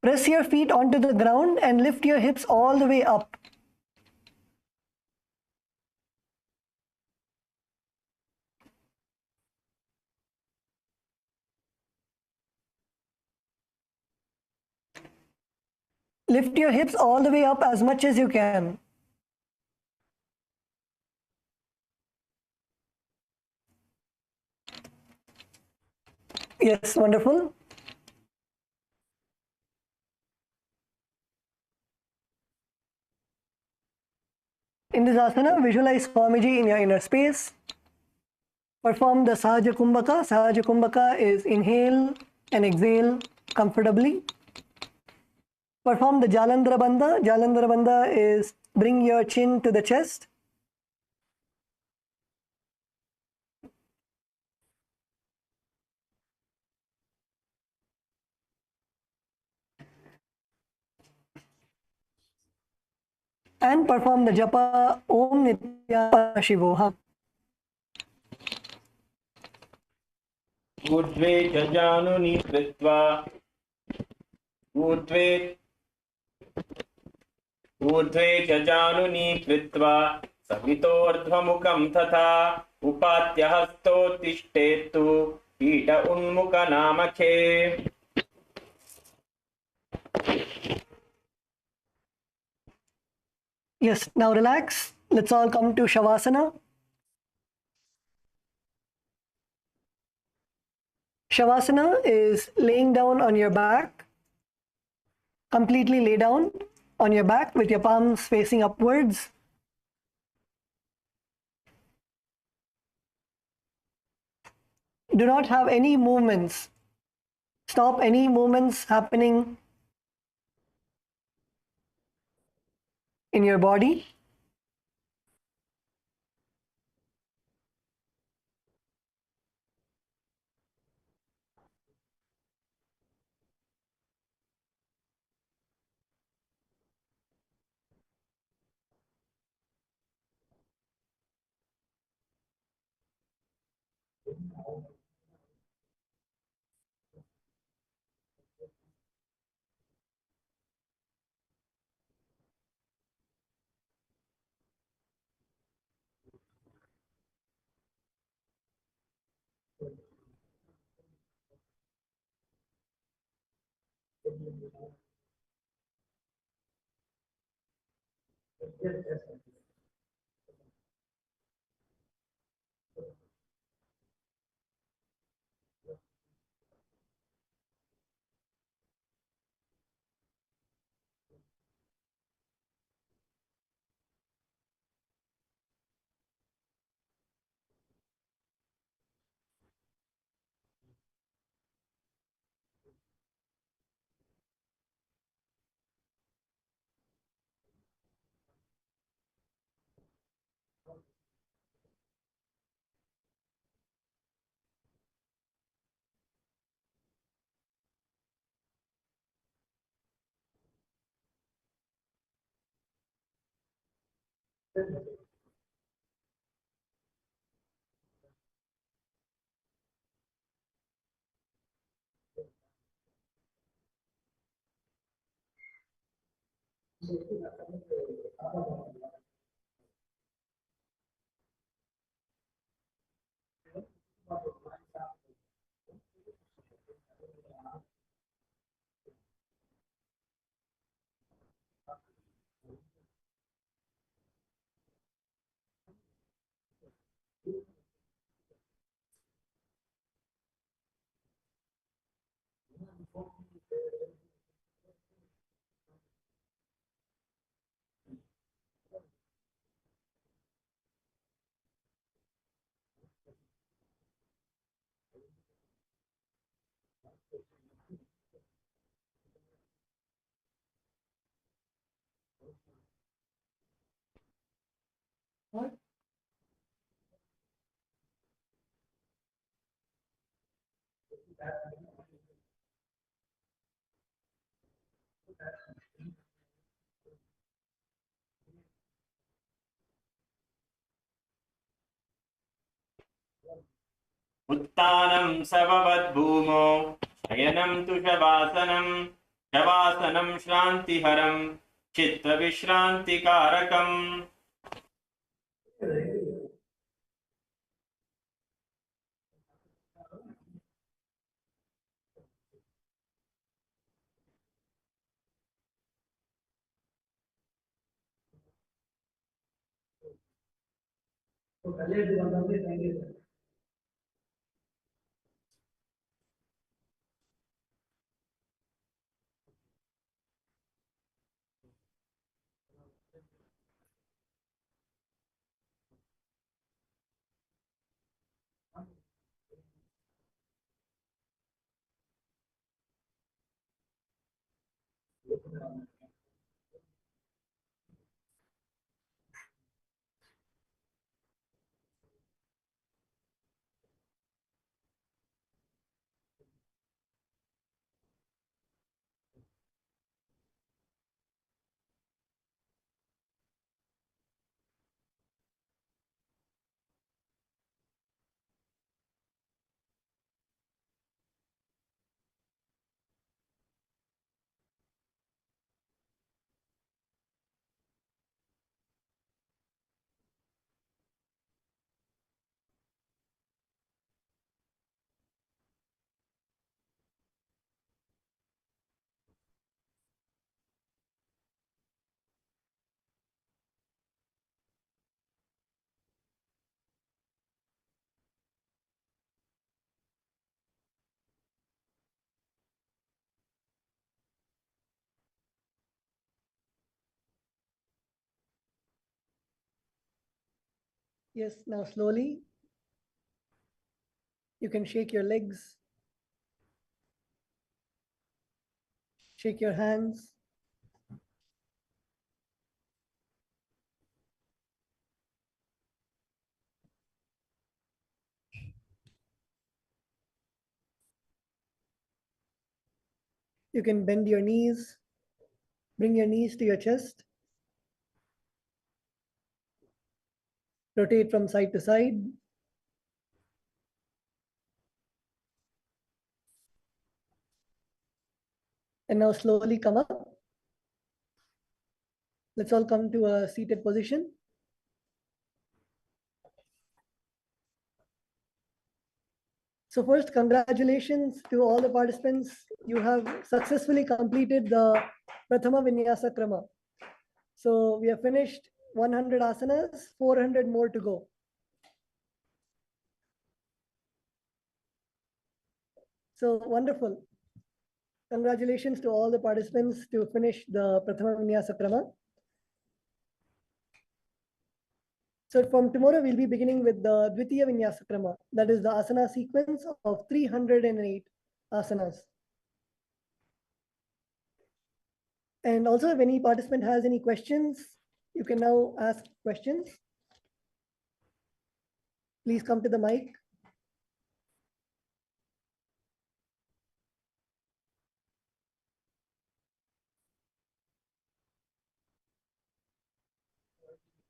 Speaker 1: Press your feet onto the ground and lift your hips all the way up. Lift your hips all the way up as much as you can. Yes, wonderful. In this asana, visualize Swamiji in your inner space. Perform the Sahaja Kumbhaka. Sahaja Kumbhaka is inhale and exhale comfortably. Perform the Jalandhara Bandha. Jalandhara Bandha is bring your chin to the chest. And perform the japa Om Nityananda Paramashivoham.
Speaker 2: ऊर्ध्वे च जानुनि कृत्वा ऊर्ध्वे च जानुनि कृत्वा सवितोर्ध्वमुखं तथा उपात्य हस्तोत्तिष्ठेत्तु पीठ उन्मुखनामखे।
Speaker 1: Yes, now relax. Let's all come to Shavasana. Shavasana is laying down on your back, completely lay down on your back with your palms facing upwards. Do not have any movements. Stop any movements happening in your body.
Speaker 2: उत्तानं समवद्भूमौ शयनं तु शवासनं शवासनं श्रान्तिहरं चित्तविश्रान्तिकारकम्।
Speaker 1: Yes, now slowly you can shake your legs, shake your hands. You can bend your knees, bring your knees to your chest, rotate from side to side. And now slowly come up. Let's all come to a seated position. So first, congratulations to all the participants. You have successfully completed the Prathama Vinyasa Krama. So we have finished 100 asanas, 400 more to go. So wonderful. Congratulations to all the participants to finish the Prathama Vinyasa Krama. So from tomorrow, we'll be beginning with the Dvitiya Vinyasa Krama. That is the asana sequence of 308 asanas. And also, if any participant has any questions, you can now ask questions. Please come to the mic.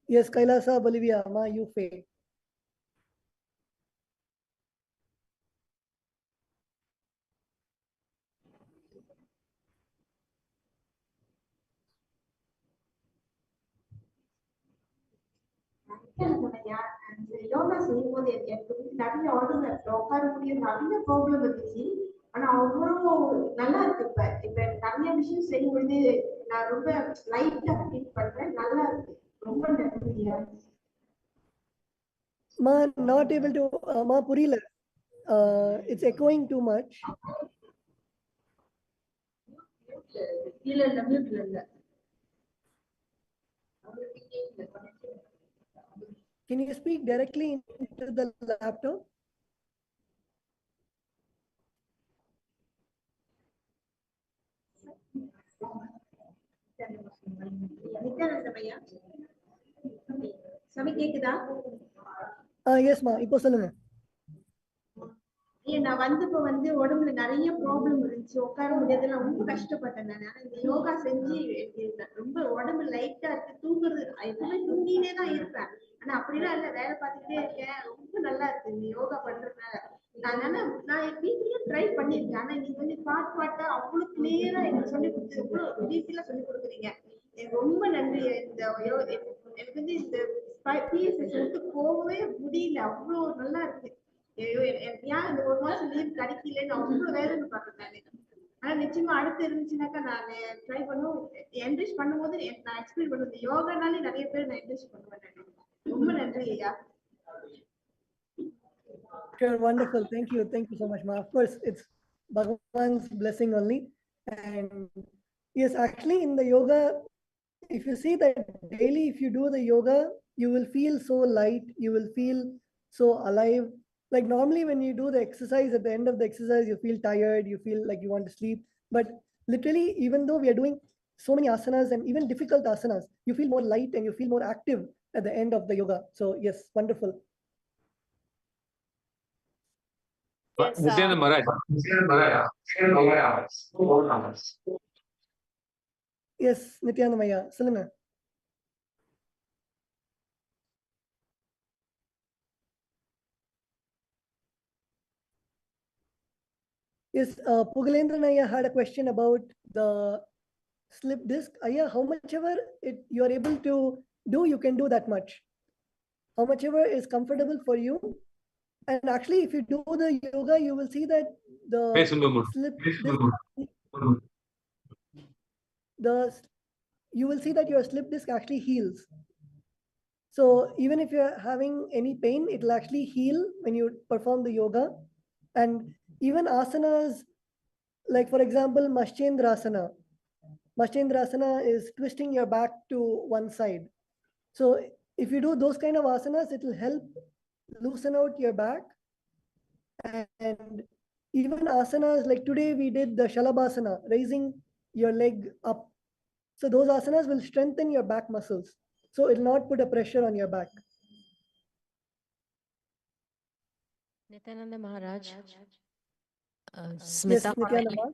Speaker 1: Yes, Kailasa, Bolivia, Ma Yufe.
Speaker 5: Yoga செய்யும்போது எனக்கு நிறைய உடம்புல உட்கார முடியும் நிறைய problem இருந்துச்சு. ஆனா அவ்வளோ நல்லா இருக்கு. இப்ப நிறைய விஷயம் செய்யும்போது நான் ரொம்ப லைட்டா ஃபீல் பண்றேன். நல்லா இருக்கு. ரொம்ப நன்றியா.
Speaker 1: Ma, not able to, Ma Purila. It's echoing too much.
Speaker 5: இல்ல இல்ல மியூட்ல இல்ல.
Speaker 1: Can you speak directly into the laptop?
Speaker 5: நித்யானந்தமையா Sami கேக்குதா?
Speaker 1: Yes, Ma. இப்போ சொல்லுங்க.
Speaker 5: நான் வந்தப்ப உடம்புல நிறைய ப்ராப்ளம் இருந்துச்சு. உட்கார முடியாதுல ரொம்ப கஷ்டப்பட்டேன் நான். ஆனா இந்த யோகா செஞ்சு ரொம்ப உடம்பு லைட்டா இருக்கு. தூங்குறது எப்பவுமே தூங்கினே தான் இருப்பேன். ஆனா அப்படிலாம் இல்ல, வேலை பார்த்துக்கிட்டே இருக்கேன். ரொம்ப நல்லா இருக்கு இந்த யோகா பண்றதுனால. நான் வீட்லயே ட்ரை பண்ணிருக்கேன். ஆனா நீங்க பாட்டா அவ்வளவு கிளியரா எனக்கு சொல்லி கொடுத்து இவ்வளவு டீட்டெயிலா சொல்லி கொடுக்குறீங்க. எனக்கு ரொம்ப நன்றி. எனக்கு இந்த பிஎஸ்எஸ் விட்டு போகவே முடியல. அவ்வளவு நல்லா இருக்கு. ஏன் இந்த ஒரு மாசம் லீவ் கிடைக்கலன்னு அவ்வளவு வேதனை பண்றேன். ஆனா நிச்சயமா அடுத்து இருந்துச்சுனாக்கா நான் ட்ரை பண்ணும். என்ரிச் பண்ணும்போது நான் எக்ஸ்பிளைன் பண்ணுவேன். யோகானாலே நிறைய பேர் நான் என்ரிச் பண்ணுவேன். ரொம்ப நன்றி ஐயா.
Speaker 1: Sure, wonderful. Thank you. Thank you so much, Ma. Of course, it's Bhagavan's blessing only. And yes, actually in the yoga, if you see that daily, if you do the yoga, you will feel so light. You will feel so alive. Like normally when you do the exercise, at the end of the exercise, you feel tired. You feel like you want to sleep. But literally, even though we are doing so many asanas and even difficult asanas, you feel more light and you feel more active at the end of the yoga. So yes, wonderful.
Speaker 3: Yes,
Speaker 1: Yes, Nityanamaya, சொல்லுங்க. Yes, Pugalendran Aya had a question about the slip disc. Aya, how much ever you are able to do, you can do that much. How much ever is comfortable for you. And actually, if you do the yoga, you will see that the slip disc, you will see that your slip disc actually heals. So even if you're having any pain, it will actually heal when you perform the yoga. And even asanas, like for example, Maschendrasana. Maschendrasana is twisting your back to one side. So if you do those kind of asanas, it will help loosen out your back. And even asanas like today we did the Shalabhasana, raising your leg up. So those asanas will strengthen your back muscles. So it will not put a pressure on your back.
Speaker 6: Nityananda Maharaj,
Speaker 1: Yes,
Speaker 6: Smita,
Speaker 1: Nityananda.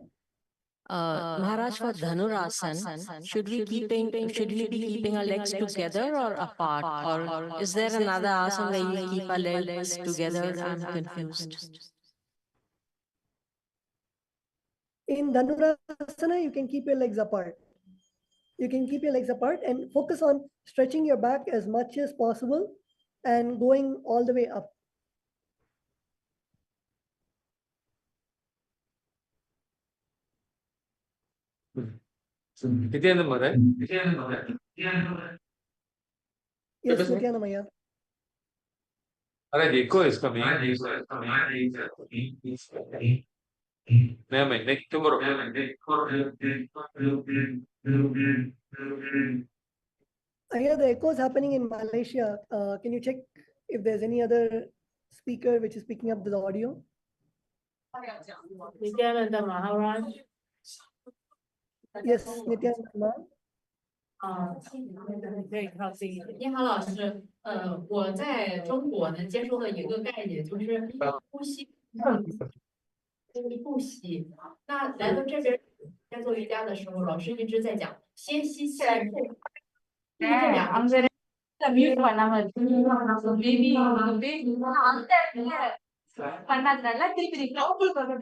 Speaker 6: Maharaj, for Dhanurasana, should we be keeping our legs together or apart, or is there another asana where you keep our legs together? I'm confused.
Speaker 1: In Dhanurasana, you can keep your legs apart. You can keep your legs apart and focus on stretching your back as much as possible and going all the way up.
Speaker 7: Nityananda Maharaj.
Speaker 1: Yes, Nityanamaya.
Speaker 7: Maharaj, echo is coming. Next tomorrow.
Speaker 1: I hear the echo is happening in Malaysia. Can you check if there's any other speaker which is picking up the audio?
Speaker 8: Nityananda Maharaj.
Speaker 1: Yes, Nityananda.
Speaker 8: 对，靠近。你好，老师。我在中国呢接触的一个概念就是呼吸，呼吸。那来到这边在做瑜伽的时候，老师一直在讲先吸气，这两个。Mute பண்ணாம baby பண்ணாதனால திருப்பி கவுல் பண்ண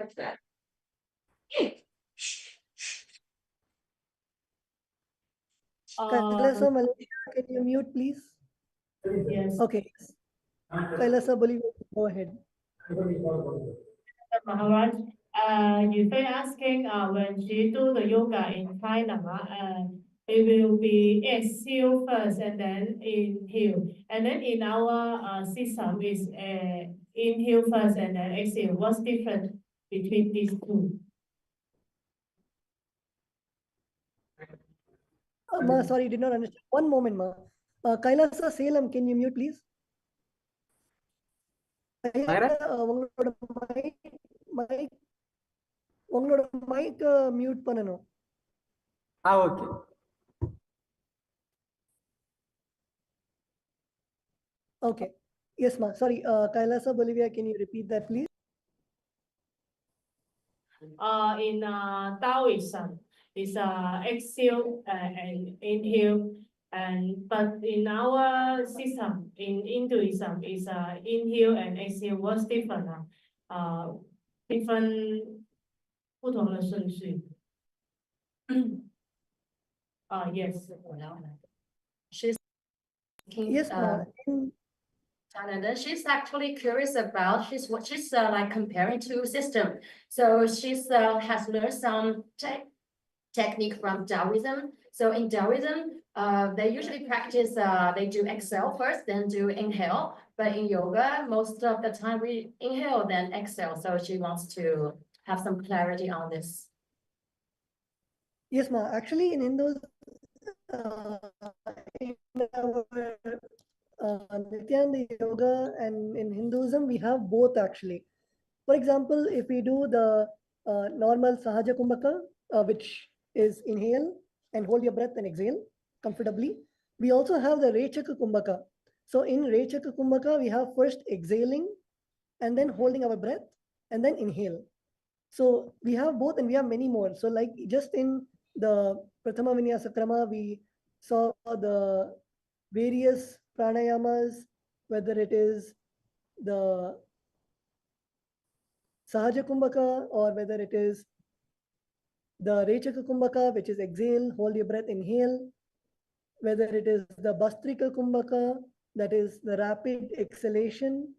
Speaker 1: Kailasa Malaysia, can you mute, please?
Speaker 8: Yes.
Speaker 1: Okay. Kailasa Bolivia, go ahead.
Speaker 8: Maharaj, you were asking when she do the yoga in China, it will be exhale first and then inhale. And then in our system is inhale first and then exhale. What's different between these two?
Speaker 1: Ma, sorry, did not understand. One moment, Ma. Kailasa Salem, can you mute, please? உங்களோட mic mute பண்ணணும்.
Speaker 4: Okay.
Speaker 1: Okay. Yes, Ma. Sorry, Kailasa Bolivia, can you repeat that, please?
Speaker 8: In Taoism, it's exhale and inhale, but in our system, in Hinduism, it's inhale and exhale. What's different? Different 不同的顺序。Yes.
Speaker 1: Yes, Ma.
Speaker 3: And then she's actually curious about she's like comparing two systems. So she's has learned some technique from Taoism. So in Taoism, they usually practice they do exhale first, then do inhale. But in yoga, most of the time we inhale then exhale. So she wants to have some clarity on this.
Speaker 1: Yes, Ma. Actually, in Hindus, in our Nityananda Yoga and in Hinduism, we have both actually. For example, if we do the normal Sahaja Kumbhaka, which is inhale and hold your breath and exhale comfortably, we also have the Rechaka Kumbhaka. So in Rechaka Kumbhaka, we have first exhaling and then holding our breath and then inhale. So we have both and we have many more. So like just in the Prathama Vinyasa Krama, we saw the various pranayamas, whether it is the Sahaja Kumbhaka or whether it is the Rechaka Kumbhaka, which is exhale, hold your breath, inhale, whether it is the Bastrika Kumbhaka, that is the rapid exhalation,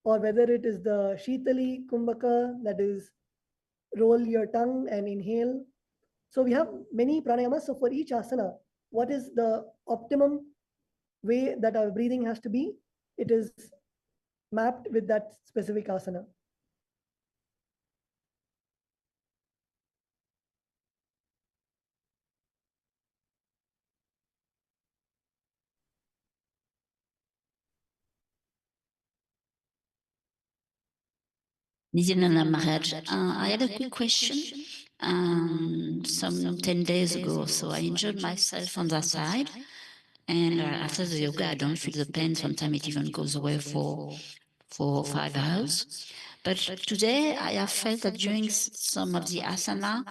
Speaker 1: or whether it is the Shitali Kumbhaka, that is roll your tongue and inhale. So we have many pranayamas. So for each asana, what is the optimum way that our breathing has to be? It is mapped with that specific asana.
Speaker 7: Nityananda Maharaj, I had a quick question. Some 10 days ago, so I injured myself on that side. And after the yoga, I don't feel the pain. Sometimes it even goes away for 4 or 5 hours. But today, I have felt that during some of the asana,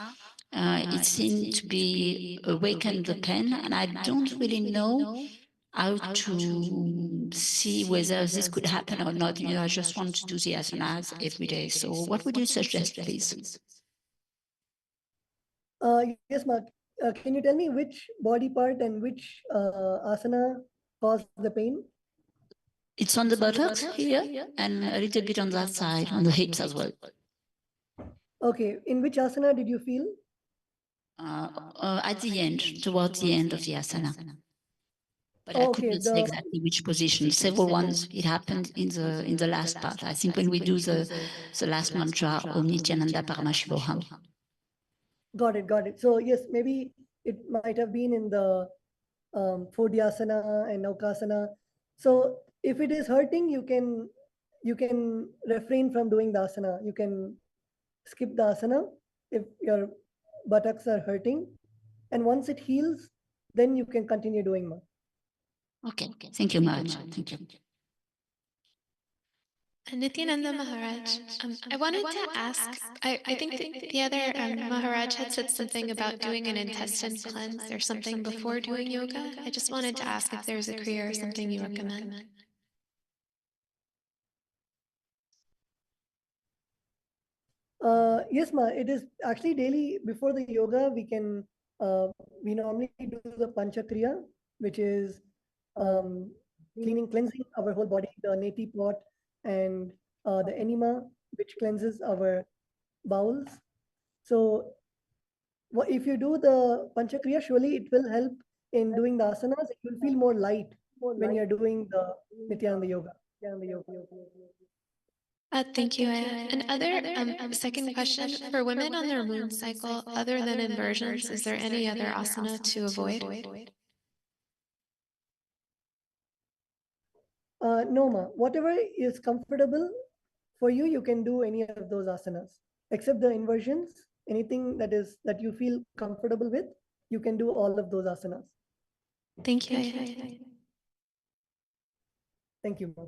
Speaker 7: it seemed to be awakened the pain, and I don't really know how to see whether this could happen or not. I just want to do the asanas every day. So what would you suggest, please?
Speaker 1: Yes, Mark. Can you tell me which body part and which asana caused the pain?
Speaker 7: It's on the buttocks here and a little bit on that side, on the hips as well.
Speaker 1: Okay, in which asana did you feel?
Speaker 7: At the end, towards the end of the asana. But I couldn't say exactly which position. Several ones. It happened in the last part. I think when we do the last mantra, Om Nityananda Paramashivoham.
Speaker 1: Got it. So yes, maybe it might have been in the Asana and Naukasana. So if it is hurting, you can refrain from doing the asana. You can skip the asana if your buttocks are hurting, and once it heals, then you can continue doing more.
Speaker 7: Okay, thank you much. Thank you.
Speaker 9: Nityananda Maharaj, I wanted to ask, I think the other Maharaj had said something about doing an intestine cleanse or something before doing yoga. I just wanted to ask if there's a kriya or something you recommend.
Speaker 1: Yes, ma. It is actually daily before the yoga. We normally do the panchakriya, which is cleansing our whole body, the neti pot, and the enema, which cleanses our bowels. So if you do the panchakriya, surely it will help in doing the asanas. You will feel more light when you're doing the Nityananda yoga.
Speaker 9: Thank you. Another second question, for women on their moon cycle, other than inversions, is there any other asana to avoid?
Speaker 1: No, ma. Whatever is comfortable for you, you can do any of those asanas, except the inversions. Anything that you feel comfortable with, you can do all of those asanas.
Speaker 9: Thank you.
Speaker 1: Thank you, ma.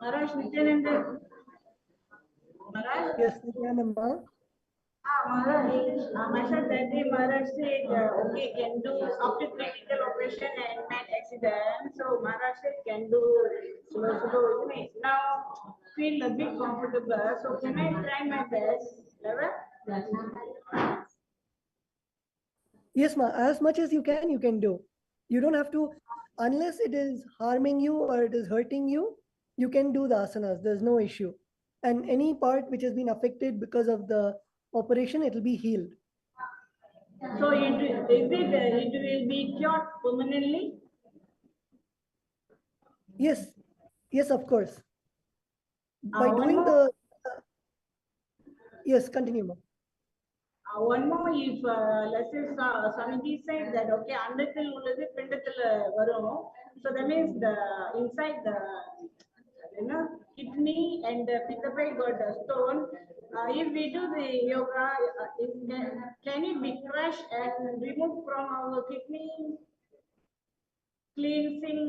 Speaker 5: Maharaj, Nityananda. Maharaj?
Speaker 1: Yes, Nityananda, ma.
Speaker 5: Maharaj, myself that day Maharaj said, okay, can do after critical operation and met accident. So Maharaj said can do slow, isn't it? Now feel a bit comfortable. So can I try my best? Level?
Speaker 1: Yes, ma. As much as you can do. You don't have to, unless it is harming you or it is hurting you, you can do the asanas. There's no issue. And any part which has been affected because of the operation, it will be healed.
Speaker 5: So it will be cured permanently?
Speaker 1: Yes, of course. By doing yes, continue, ma.
Speaker 5: One more, if let's say Swamiji said that okay, andathil உள்ளது பிண்டத்தில் வரும். So that means the inside the kidney and the pitta got a stone. If we do the yoga, can it be crushed and removed from our kidney? Cleansing.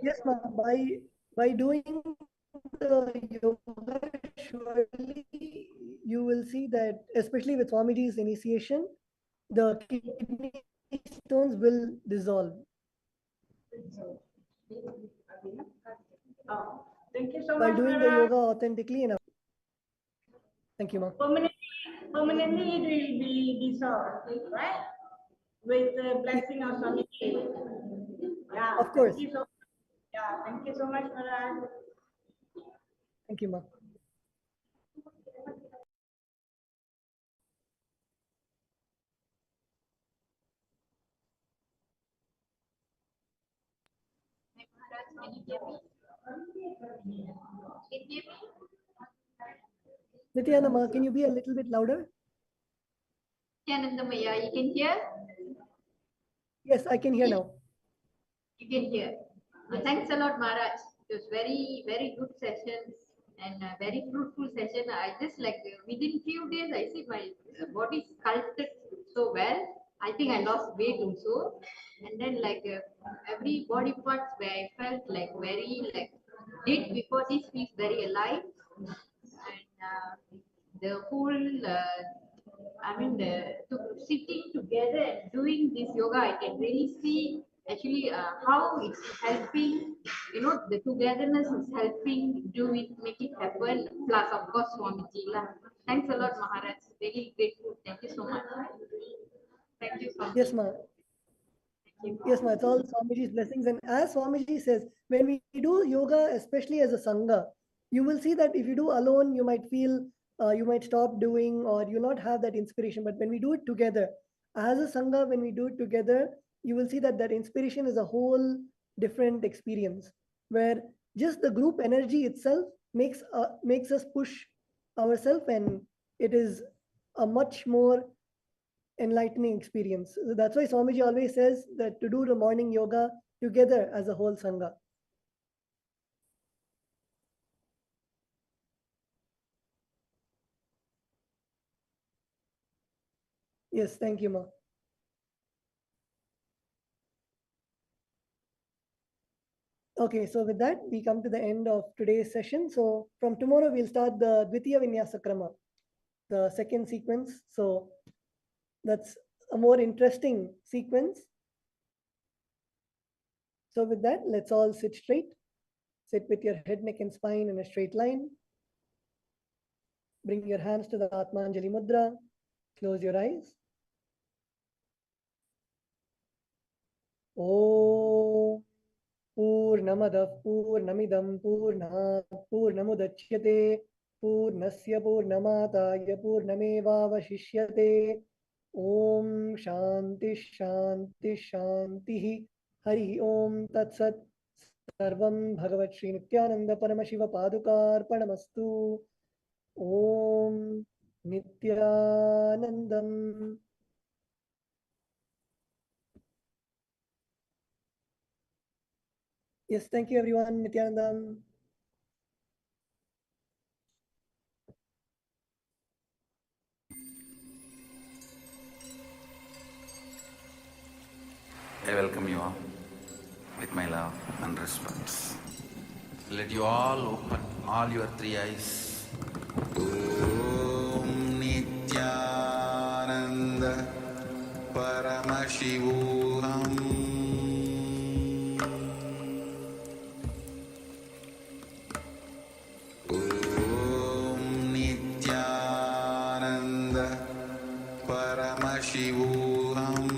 Speaker 1: Yes, ma. By doing the yoga, surely you will see that, especially with Swamiji's initiation, the kidney stones will dissolve.
Speaker 5: Thank you so
Speaker 1: by
Speaker 5: much.
Speaker 1: doing the yoga authentically. Thank you, ma.
Speaker 5: Permanently it will be dissolved, right? With the blessing of Swamiji. Yeah,
Speaker 1: Of course.
Speaker 5: Thank you so much, Maharaj.
Speaker 1: Thank you, ma.
Speaker 5: Can you hear me? Can you hear me?
Speaker 1: Nityanama, can you be a little bit louder?
Speaker 5: Nityanandamaya, you can hear?
Speaker 1: Yes, I can hear now.
Speaker 5: You can hear. Thanks a lot, Maharaj. It was very, very good sessions and a very fruitful session. I just like within few days, I see my body sculpted so well. I think I lost weight also. And then like every body parts where I felt like very like did before this feels very alive. And the whole sitting together and doing this yoga, I can really see actually how it's helping, the togetherness is helping do it, make it happen. Plus, of course, Swamiji. Thanks a lot, Maharaj. Really grateful. Thank you so much. Thank you, Swamiji.
Speaker 1: Yes, ma. Yes, ma. It's all Swamiji's blessings. And as Swamiji says, when we do yoga, especially as a Sangha, you will see that if you do alone, you might feel you might stop doing or you not have that inspiration. But when we do it together, as a Sangha, when we do it together, you will see that that inspiration is a whole different experience where just the group energy itself makes us push ourselves, and it is a much more enlightening experience. So that's why Swamiji always says that to do the morning yoga together as a whole Sangha. Yes, thank you, Ma. Okay, so with that, we come to the end of today's session. So from tomorrow, we'll start the Dvitiya Vinyasa Krama, the second sequence. So that's a more interesting sequence. So with that, let's all sit straight. Sit with your head, neck, and spine in a straight line. Bring your hands to the Atmanjali Mudra. Close your eyes. Om Purnamadav Purnamidam Purnat Purnamudachyate Purnasya Purnamataya Purnamevavashishyate. Om Shanti Shanti Shanti Hari Om Tat Sat. Sarvam Bhagavat Shri Nityananda Paramashiva Padukarpanamastu. Om Nityanandam. Yes, thank you everyone. Nityanandam.
Speaker 10: I welcome you all with my love and respect. Let you all open all your three eyes. Om Nityananda Paramashivoham. Om Nityananda Paramashivoham.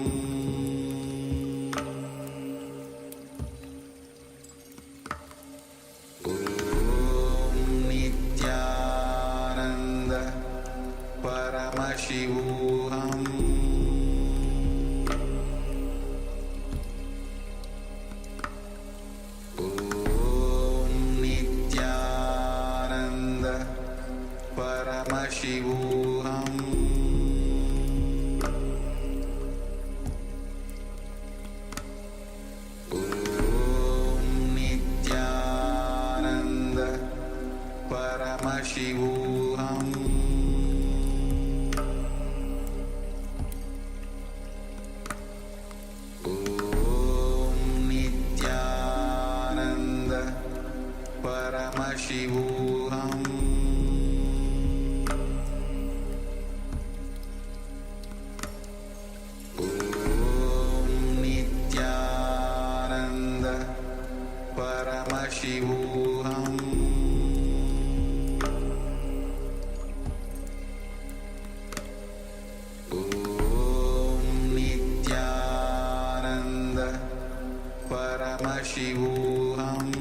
Speaker 10: Paramashivoham. Om Nityananda Paramashivoham. Om Nityananda Paramashivoham. Paramashivoham. Om Nityananda Paramashivoham. Om Nityananda Paramashivoham.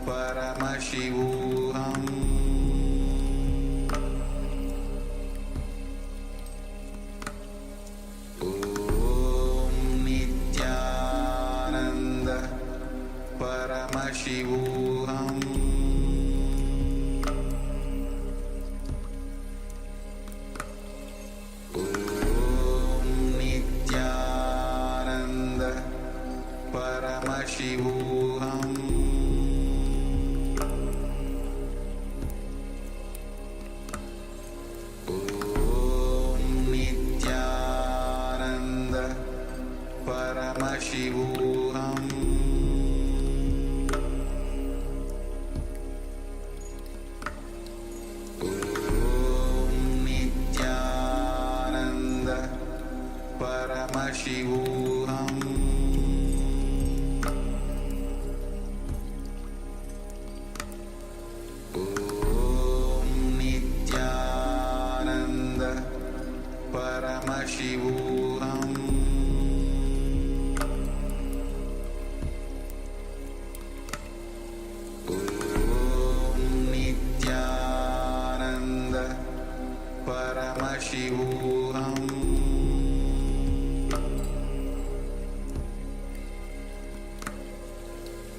Speaker 10: Paramashivoham. Paramashivoham Om Nityananda Paramashivoham Om Nityananda Paramashivoham Om Nityananda Paramashivoham Om Nityananda Paramashivoham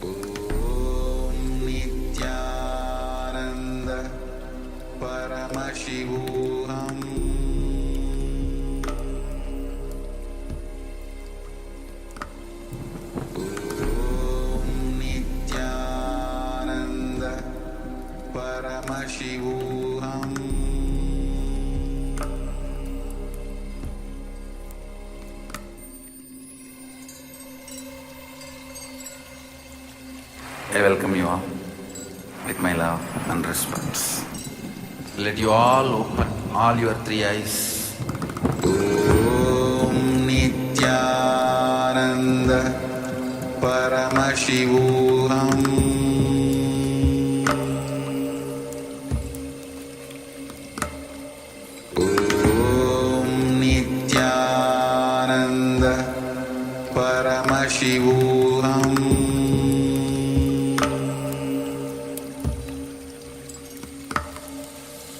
Speaker 10: Om Nityananda Paramashivoham Om Nityananda Paramashivoham I welcome you all with my love and respects. Let you all open all your three eyes. Om Nityananda Paramashivoham Om Nityananda Paramashivoham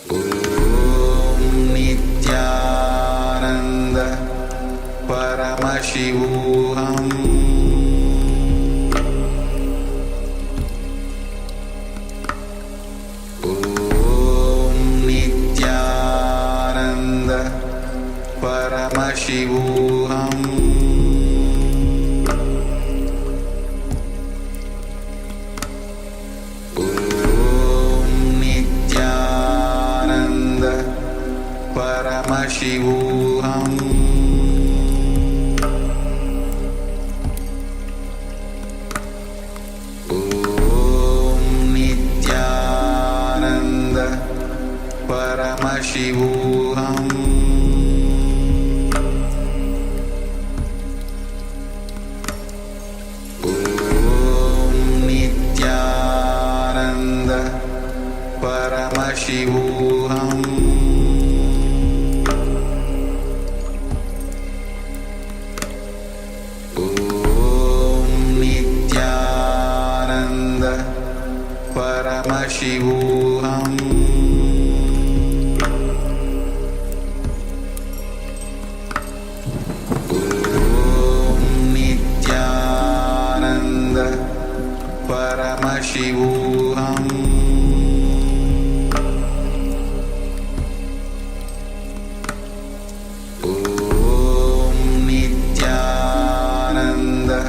Speaker 10: Om Nityananda Paramashivoham Om Nityananda Paramashivoham Om Nityananda Paramashivoham Om Nityananda Paramashivoham Om Nityananda Paramashivoham Om Nityananda Paramashivoham Om Nityananda Paramashivoham Om Nityananda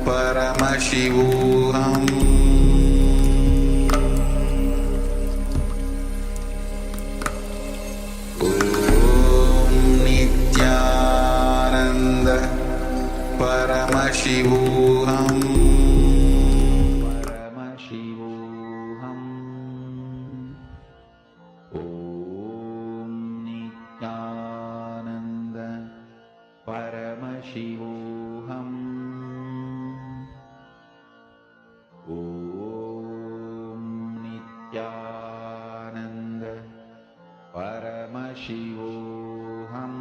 Speaker 10: Paramashivoham Om Nityananda Paramashivoham Paramashivoham Om Nityananda Paramashivoham Om Nityananda Paramashivoham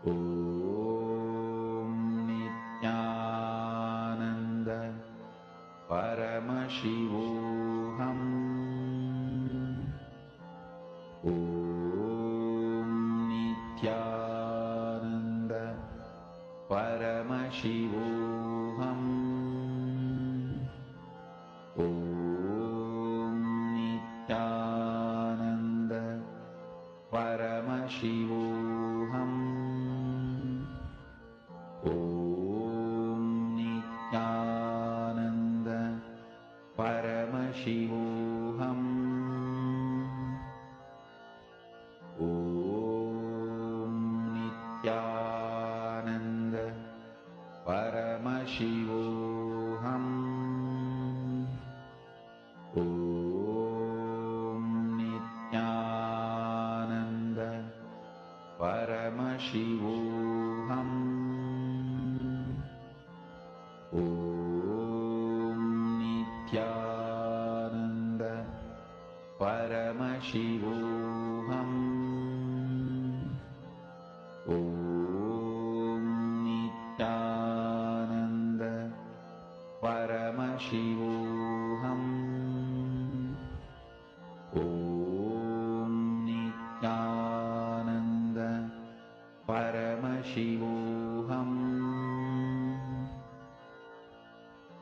Speaker 10: Om Nityananda Paramashivoham Om Nityananda Paramashivoham Om Nityananda Paramashivoham Om Paramashivoham Om Nityananda Paramashivoham Om Nityananda Paramashivoham Om Nityananda Paramashivoham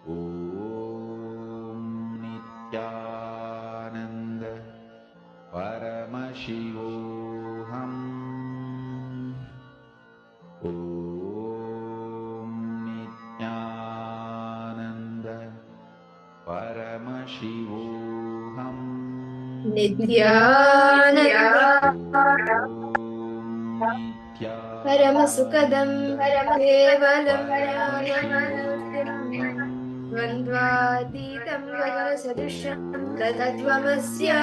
Speaker 10: Om Nityananda Paramashivoham Om Nityananda Paramashivoham
Speaker 11: Nityananda Paramasukadam Kevalam Jnanam Dvandvatitam Gaganasadusham Tadadvamasya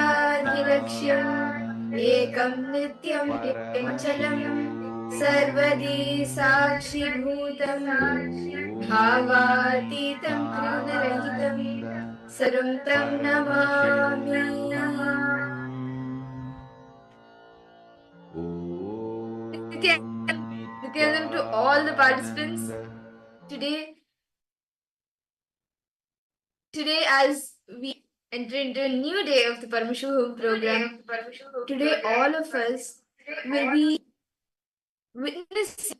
Speaker 11: Ekam Nityam Chalam Sarvadi Sakshi Bhutam Bhavatitam Trunarahitam Sarum Tam Namami. Nityanam to all the participants today as we enter into a new day of the Paramashivoham program. Today all of us will be witnessing,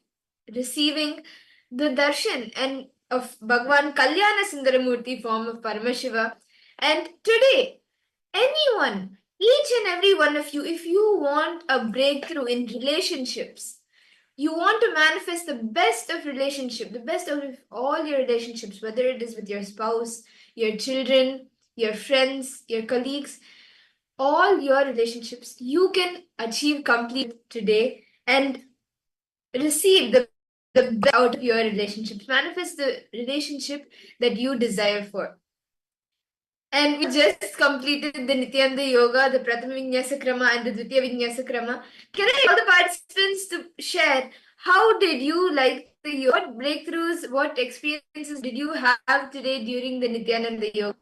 Speaker 11: receiving the darshan and of Bhagwan Kalyana Sundaramurti form of Paramashiva. And today, anyone, each and every one of you, if you want a breakthrough in relationships, you want to manifest the best of relationship, the best of all your relationships, whether it is with your spouse, your children, your friends, your colleagues, all your relationships, you can achieve complete today and receive the best out of your relationships, manifest the relationship that you desire for. And we just completed the Nityanda Yoga, the Prathama Vinyasa Krama and the Dvitiya Vinyasa Krama. Can I ask all the participants to share how did you like the yoga? What breakthroughs, what experiences did you have today during the Nityananda Yoga?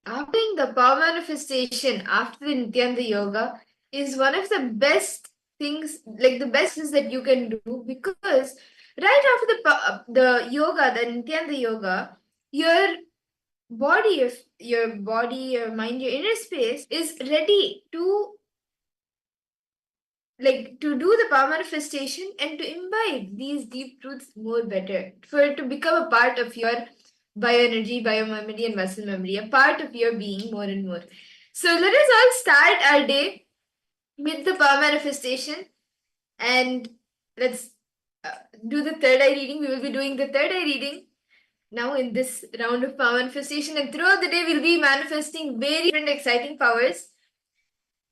Speaker 11: After the power manifestation after the Nityanda Yoga is one of the best things, like the best things that you can do, because right after the yoga, the Nityanda Yoga, your body, your mind, your inner space is ready to do the power manifestation and to imbibe these deep truths more better, for it to become a part of your bioenergy, biomemory, and muscle memory, a part of your being more and more. So let us all start our day with the power manifestation, and let's do the third eye reading. We will be doing the third eye reading now in this round of power manifestation, and throughout the day we'll be manifesting very different exciting powers.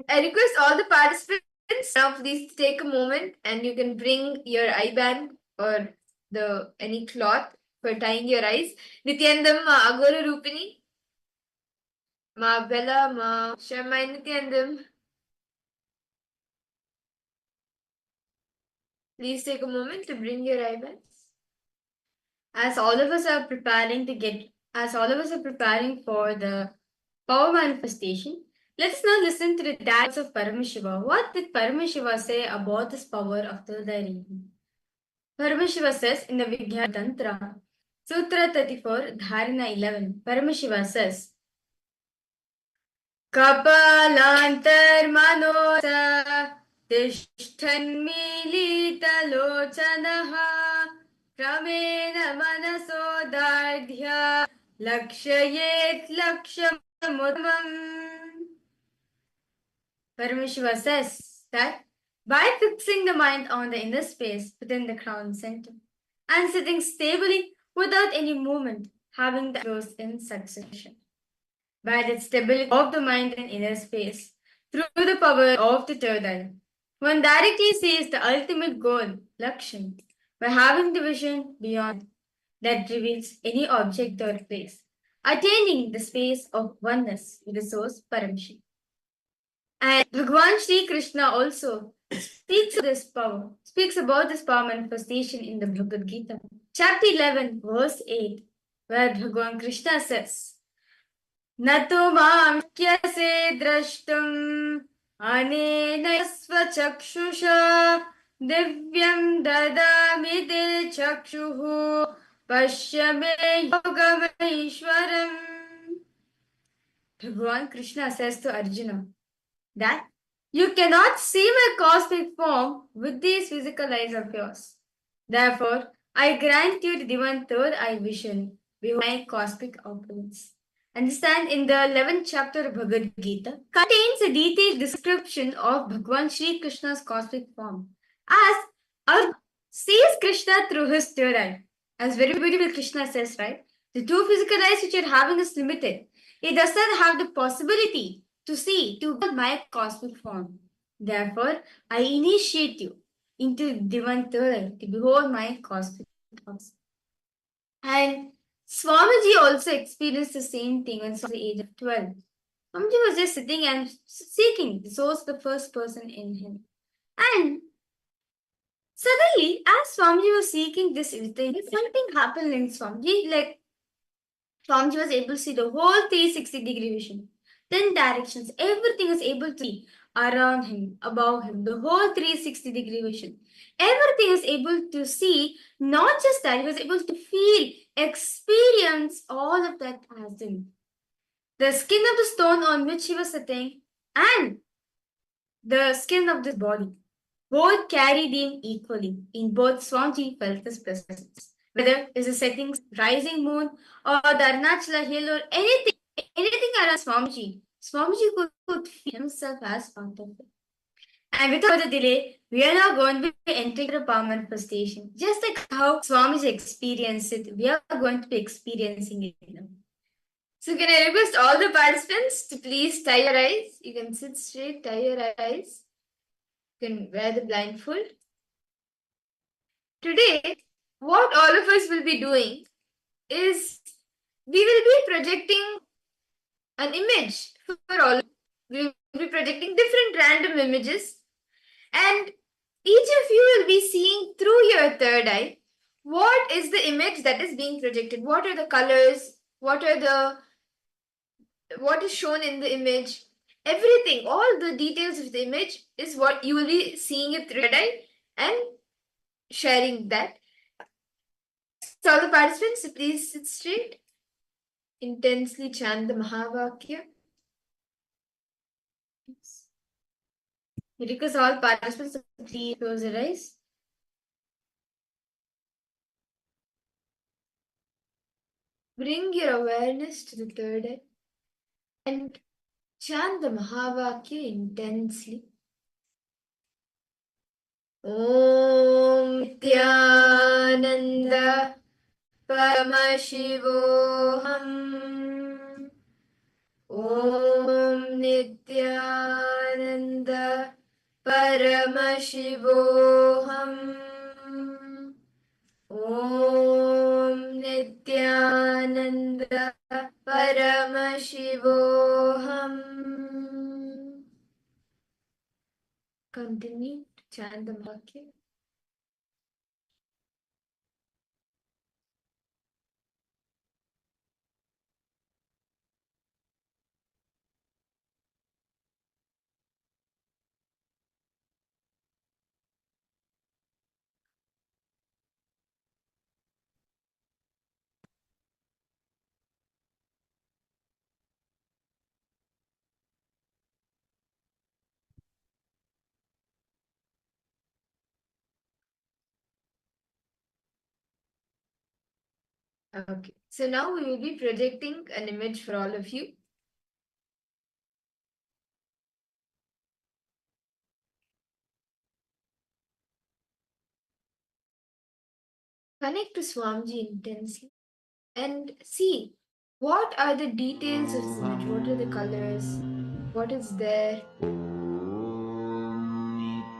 Speaker 11: I request all the participants now please take a moment and you can bring your eye band or any cloth for tying your eyes. Nityandam ma Agora Rupini, ma Bella ma Shamai Nityandam. Please take a moment to bring your eye bands. As all of us are preparing for the power manifestation, let's now listen to the dialogues of Paramashiva. What did Paramashiva say about this power of the reading? Paramashiva says in the Vijnana Tantra, Sutra 34, Dharana 11, Paramashiva says, Kapalantar manosa tishtan milita lochanaha Kramena manaso dardhya lakshayet lakshamudamam. Paramashiva says that by fixing the mind on the inner space within the crown center and sitting stably without any movement, having the flows in succession. By the stability of the mind and inner space through the power of the third eye, One directly sees the ultimate goal, Lakshman, by having the vision beyond that reveals any object or place, attaining the space of oneness with the source Paramashiv. And Bhagavan Sri Krishna also speaks about this power manifestation in the Bhagavad Gita, chapter 11, verse 8, where Bhagavan Krishna says, Natu mam kyase drashtum anena svachakshusha divyam dadami te chakshuhu pashyame yogameshwaram. Bhagavan Krishna says to Arjuna that you cannot see my cosmic form with these physical eyes of yours. Therefore, I grant you the divine third eye vision behind my cosmic opulence. Understand, in the 11th chapter of Bhagavad Gita contains a detailed description of Bhagavan Sri Krishna's cosmic form, as Arjuna sees Krishna through his third eye. As very beautiful Krishna says, right? The two physical eyes which you're having is limited. It does not have the possibility to see, to behold my cosmic form. Therefore, I initiate you into divine third eye to behold my cosmic forms. And Swamiji also experienced the same thing when he was at the age of 12. Swamiji was just sitting and seeking the source, the first person in him. And suddenly, as Swamiji was seeking this thing, something happened in Swamiji. Like, Swamiji was able to see the whole 360-degree vision. 10 directions, everything was able to see around him, above him, the whole 360-degree vision. Everything was able to see, not just that, he was able to feel, experience all of that as him. The skin of the stone on which he was sitting and the skin of this body both carried him equally. In both, Swamiji felt his presence. Whether it's a setting rising moon or the Arunachala hill or anything around Swamiji could feel himself as part of it. And without further delay, we are now going to be entering the power manifestation. Just like how Swamiji experienced it, we are going to be experiencing it now. So can I request all the participants to please tie your eyes? You can sit straight, tie your eyes. You can wear the blindfold. Today, what all of us will be doing is we will be projecting an image for all. We will be projecting different random images, and each of you will be seeing through your third eye what is the image that is being projected. What are the colors? What is shown in the image? Everything, all the details of the image is what you will be seeing it through your eye and sharing that. So all the participants, please sit straight. Intensely chant the Mahavakya. Request all participants to please close their eyes. Bring your awareness to the third eye and chant the Mahavakya intensely. Om Nityananda Paramashivoham. Om Nityananda Paramashivoham. Om Nityananda Paramashivoham. Continue to chant the Mahavakya. Okay, so now we will be projecting an image for all of you. Connect to Swamiji intensely and see what are the details of the image, what are the colors, what is there.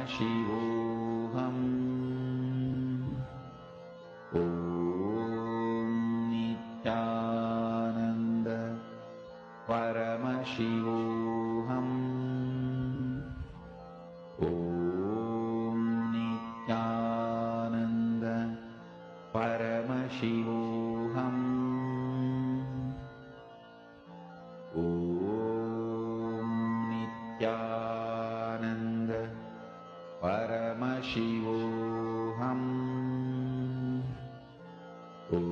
Speaker 10: Paramashivoham Om Nityananda Paramashivoham Om Nityananda Paramashivoham Om Nityananda Paramashivoham Om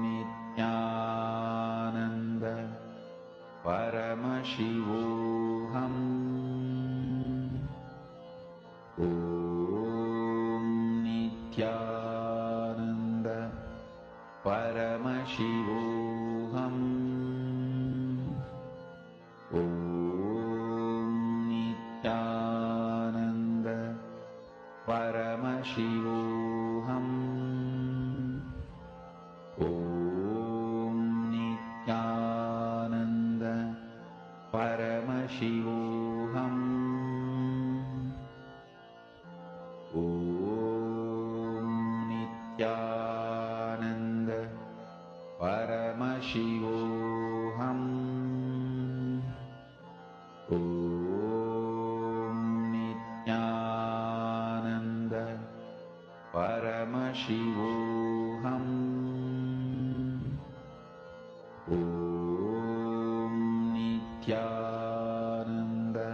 Speaker 10: Nityananda Paramashivoham Om Nityananda Paramashivoham Om Nityananda Paramashivoham Om Nityananda Paramashivoham Om Nityananda Paramashivoham Om Nityananda Paramashivoham Om Nityananda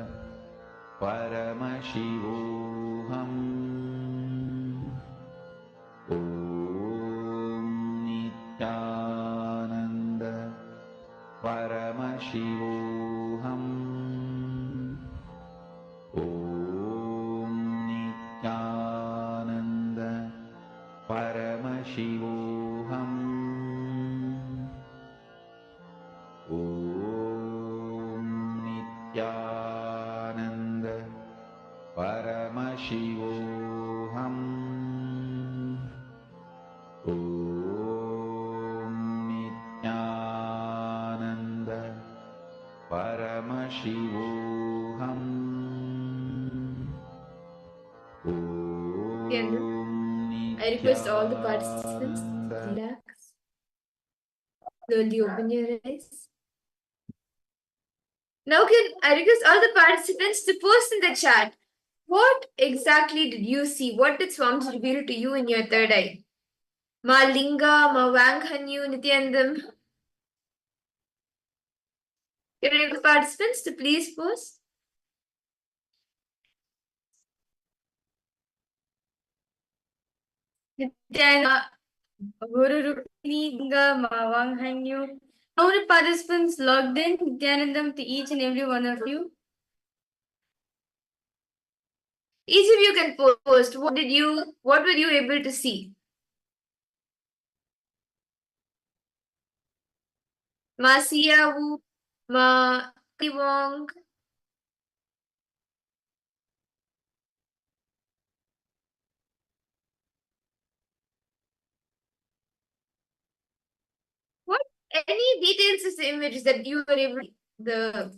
Speaker 10: Paramashivoham Om Nityananda Paramashivoham Om Nityananda Paramashivoham Om Nityananda Paramashivoham Om Nityananda Paramashivoham
Speaker 11: I request all the participants to relax. Slowly open your eyes. Now I request all the participants to post in the chat. What exactly did you see? What did Swami reveal to you in your third eye? Ma Linga, Ma Vanghanyu, Nityandam. Can I request participants to please post? Nityandam, Guru Rukmini, Linga, Ma Vanghanyu. How many participants logged in? Nityanandam to each and every one of you. Each of you can post. What were you able to see? Ma Siyawu, Ma Wong. What any details is the image that you were able to, the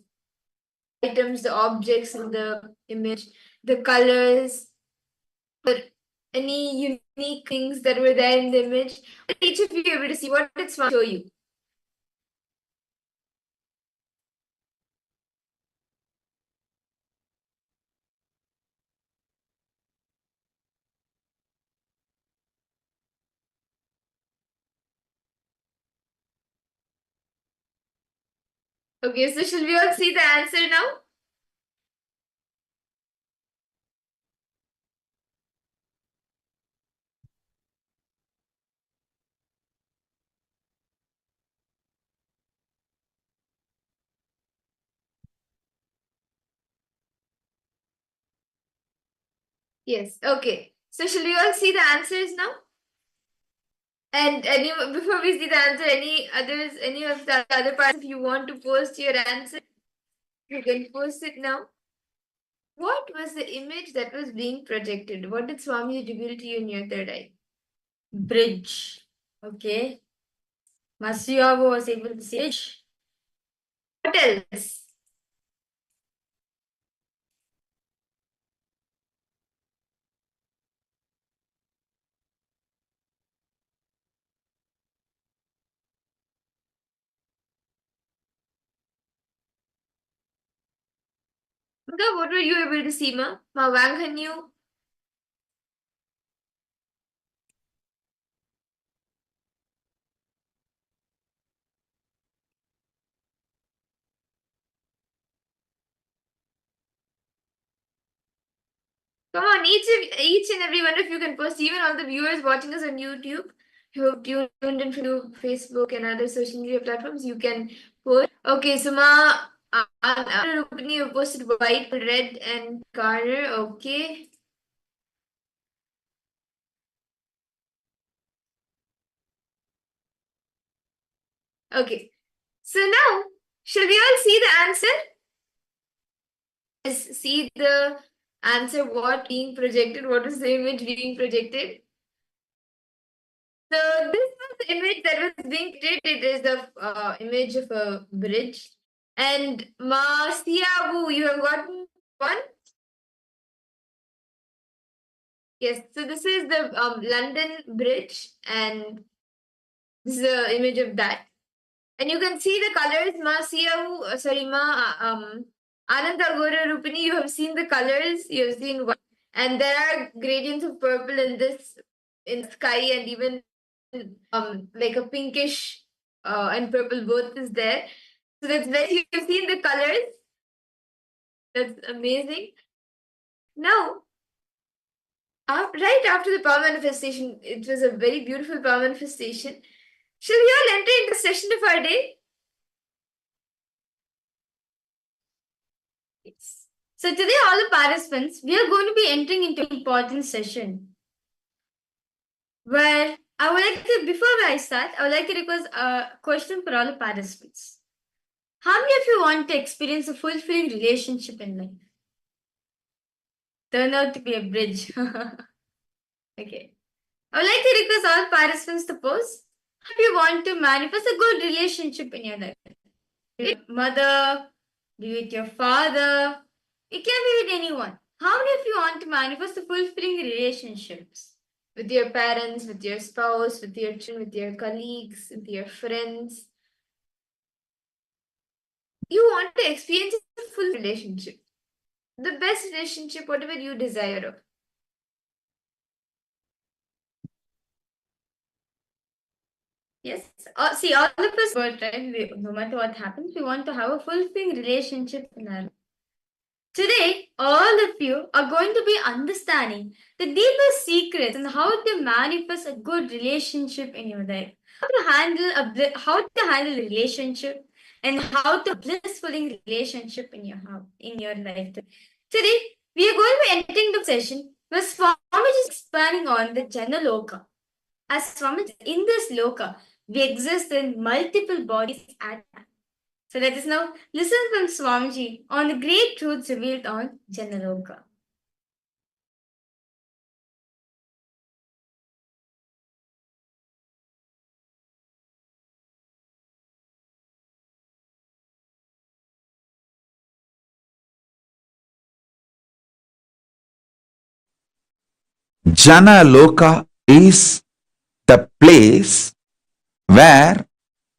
Speaker 11: items, the objects in the image, the colors, or any unique things that were there in the image. Each of you were able to see. What did Swami show you? Okay, so shall we all see the answer now? Yes, okay. So shall we all see the answers now? And before we see the answer, any of the other parts, if you want to post your answer, you can post it now. What was the image that was being projected? What did Swami reveal to you in your third eye? Bridge. Okay. Masiyago was able to see bridge. What else? Maka, what were you able to see, ma? Ma Wang you? Come on, each and every one of you can post, even all the viewers watching us on YouTube who have tuned in through Facebook and other social media platforms, you can post. Okay, so ma, Rupini, you posted white, red, and color. Okay. Okay. So now, shall we all see the answer? Yes, see the answer, what being projected, what is the image being projected? So this was the image that was being created. It is the image of a bridge. And Ma Siabu, you have gotten one? Yes, so this is the London Bridge, and this is the image of that. And you can see the colors, Ma Siabu, sorry, Ma Ananda Gora Rupini, you have seen the colors, you have seen what, and there are gradients of purple in this, in the sky, and even like a pinkish and purple both is there. So that's very, you've seen the colors. That's amazing. Now, right after the power manifestation, it was a very beautiful power manifestation. Shall we all enter into the session of our day? Yes. So today, all the participants, we are going to be entering into an important session where I would like to, before I start, I would like to request a question for all the participants. How many of you want to experience a fulfilling relationship in life? Turn out to be a bridge. Okay. I would like to request all participants to pose. How do you want to manifest a good relationship in your life? Be it mother, be it your father, it can be with anyone. How many of you want to manifest a fulfilling relationships? With your parents, with your spouse, with your children, with your colleagues, with your friends. You want to experience a full relationship. The best relationship, whatever you desire of. Yes. See, all of us, right? No matter what happens, we want to have a fulfilling relationship in our life. Today, all of you are going to be understanding the deepest secrets and how to manifest a good relationship in your life. How to handle a relationship and how to blissfully relationship in your life. Today, we are going to be entering the session where Swamiji is expanding on the Janaloka. As Swamiji, in this loka, we exist in multiple bodies at a time. So let us now listen from Swamiji on the great truths revealed on Janaloka.
Speaker 10: Jana Loka is the place where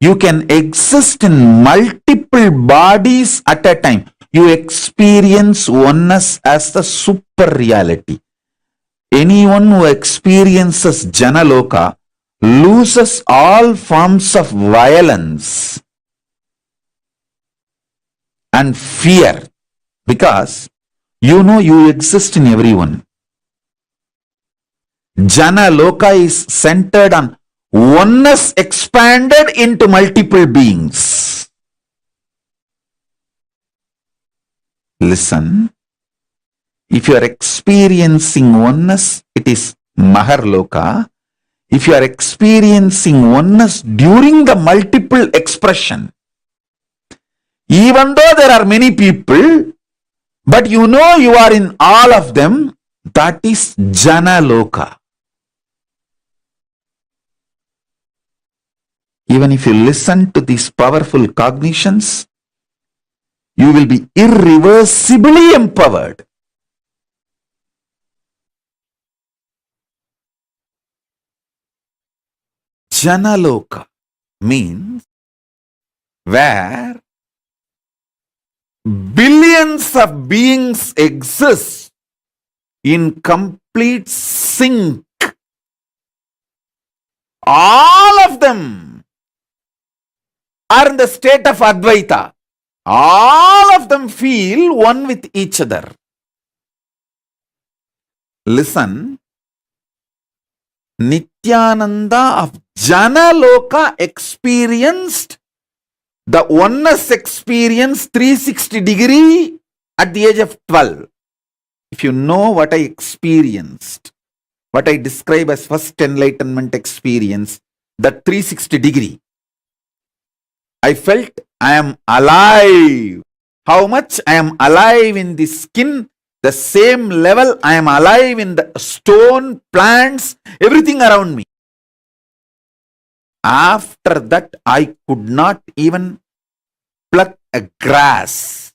Speaker 10: you can exist in multiple bodies at a time. You experience oneness as the super reality. Anyone who experiences Janaloka loses all forms of violence and fear because you know you exist in everyone. Janaloka is centered on oneness expanded into multiple beings. Listen, if you are experiencing oneness, it is Maharloka. If you are experiencing oneness during the multiple expression, even though there are many people, but you know you are in all of them, that is Janaloka. Even if you listen to these powerful cognitions, you will be irreversibly empowered. Janaloka means where billions of beings exist in complete sync. All of them are in the state of Advaita. All of them feel one with each other. Listen, Nityananda of Jana Loka experienced the oneness experience 360 degree at the age of 12. If you know what I experienced, what I describe as first enlightenment experience, that 360 degree, I felt I am alive. How much I am alive in the skin, the same level I am alive in the stone, plants, everything around me. After that, I could not even pluck a grass.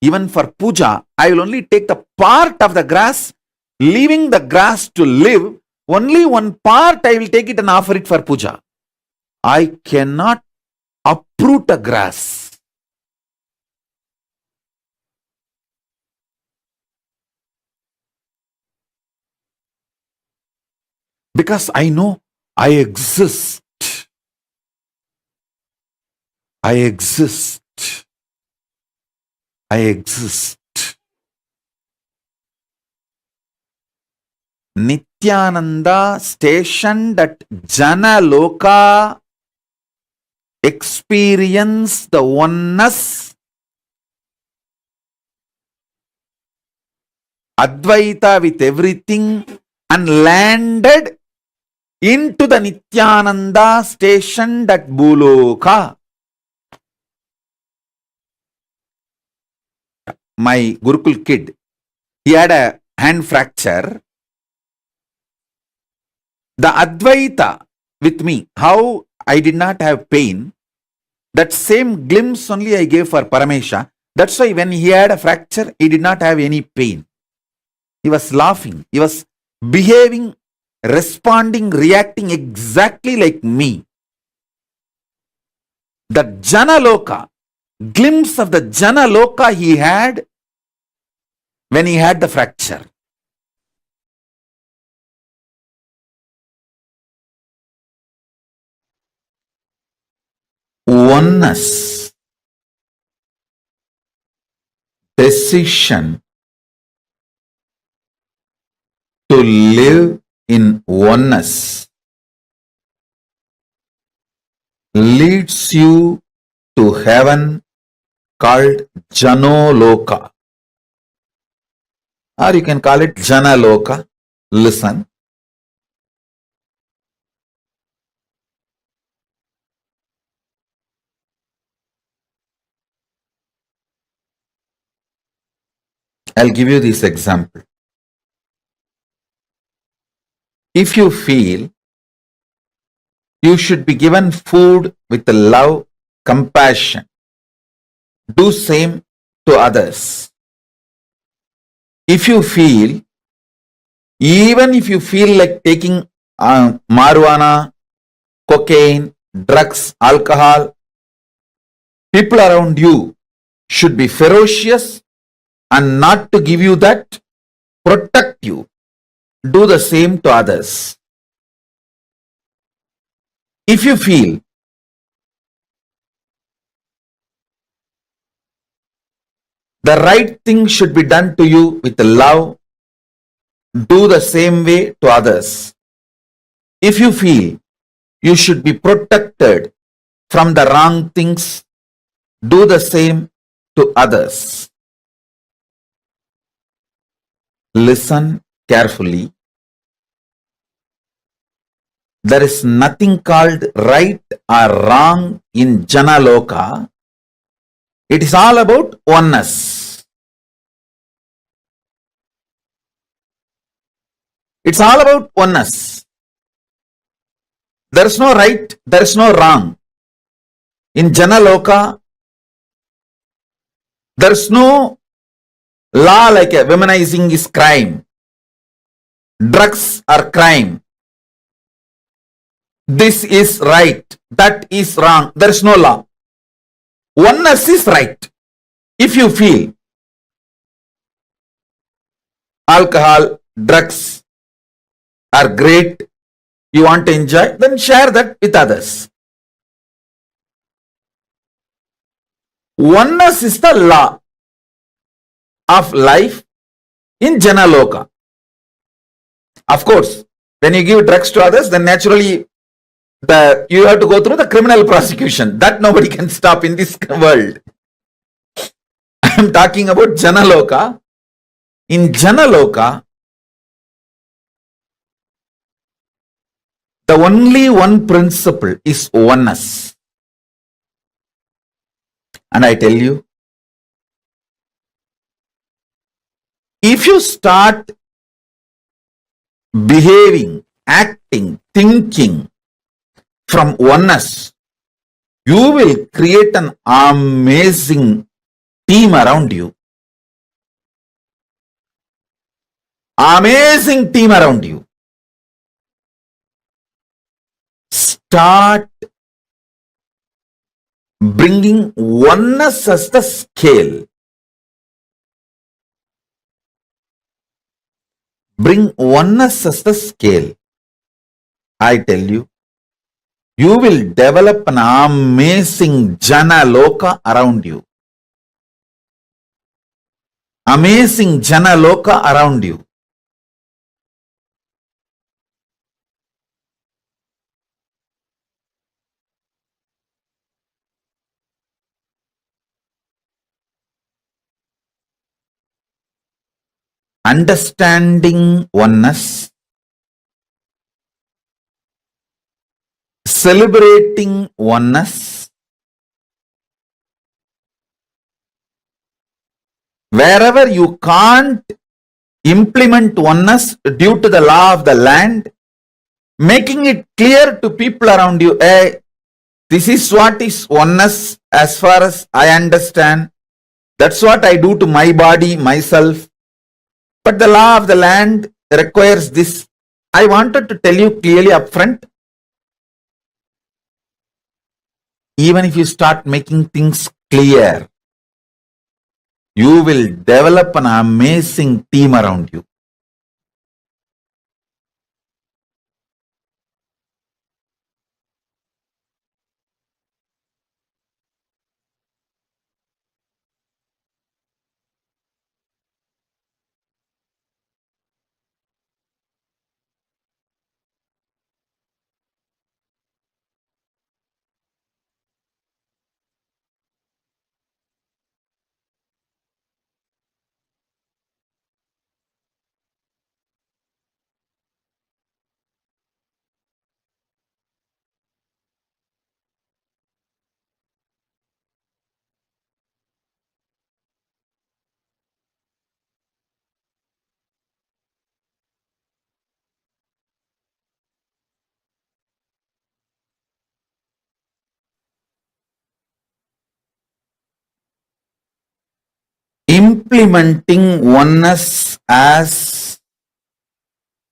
Speaker 10: Even for puja, I will only take the part of the grass, leaving the grass to live. Only one part I will take it and offer it for puja. I cannot uproot a grass. Because I know I exist. I exist. I exist. Nityananda stationed at Jana Loka experienced the oneness, Advaita with everything, and landed into the Nityananda stationed at Bhuloka. My Gurukul kid, he had a hand fracture. The Advaita with me, how I did not have pain, that same glimpse only I gave for Paramesha. That's why when he had a fracture, he did not have any pain. He was laughing. He was behaving, responding, reacting exactly like me. The Janaloka, glimpse of the Janaloka he had when he had the fracture. Oneness, decision to live in oneness leads you to heaven called Janaloka, or you can call it Janaloka. Listen. I'll give you this example. If you feel you should be given food with love, compassion, do same to others. If you feel, even if you feel like taking marijuana, cocaine, drugs, alcohol, people around you should be ferocious and not to give you that, protect you. Do the same to others. If you feel the right thing should be done to you with love, do the same way to others. If you feel you should be protected from the wrong things, do the same to others. Listen carefully. There is nothing called right or wrong in Janaloka. It is all about oneness. It's all about oneness. There is no right, there is no wrong. In Janaloka, there is no law like a womanizing is crime. Drugs are crime. This is right, that is wrong. There is no law. Oneness is right. If you feel alcohol, drugs are great, you want to enjoy, then share that with others. Oneness is the law of life in Janaloka. Of course, when you give drugs to others, then naturally you have to go through the criminal prosecution. That nobody can stop in this world. I am talking about Janaloka. In Janaloka, the only one principle is oneness. And I tell you, if you start behaving, acting, thinking from oneness, you will create an amazing team around you. Amazing team around you. Start bringing oneness as the scale. Bring oneness as the scale. I tell you, you will develop an amazing Jana Loka around you. Amazing Jana Loka around you. Understanding oneness, celebrating oneness, wherever you can't implement oneness due to the law of the land, making it clear to people around you, hey, this is what is oneness as far as I understand. That's what I do to my body, myself. But the law of the land requires this. I wanted to tell you clearly upfront. Even if you start making things clear, you will develop an amazing team around you. Implementing oneness as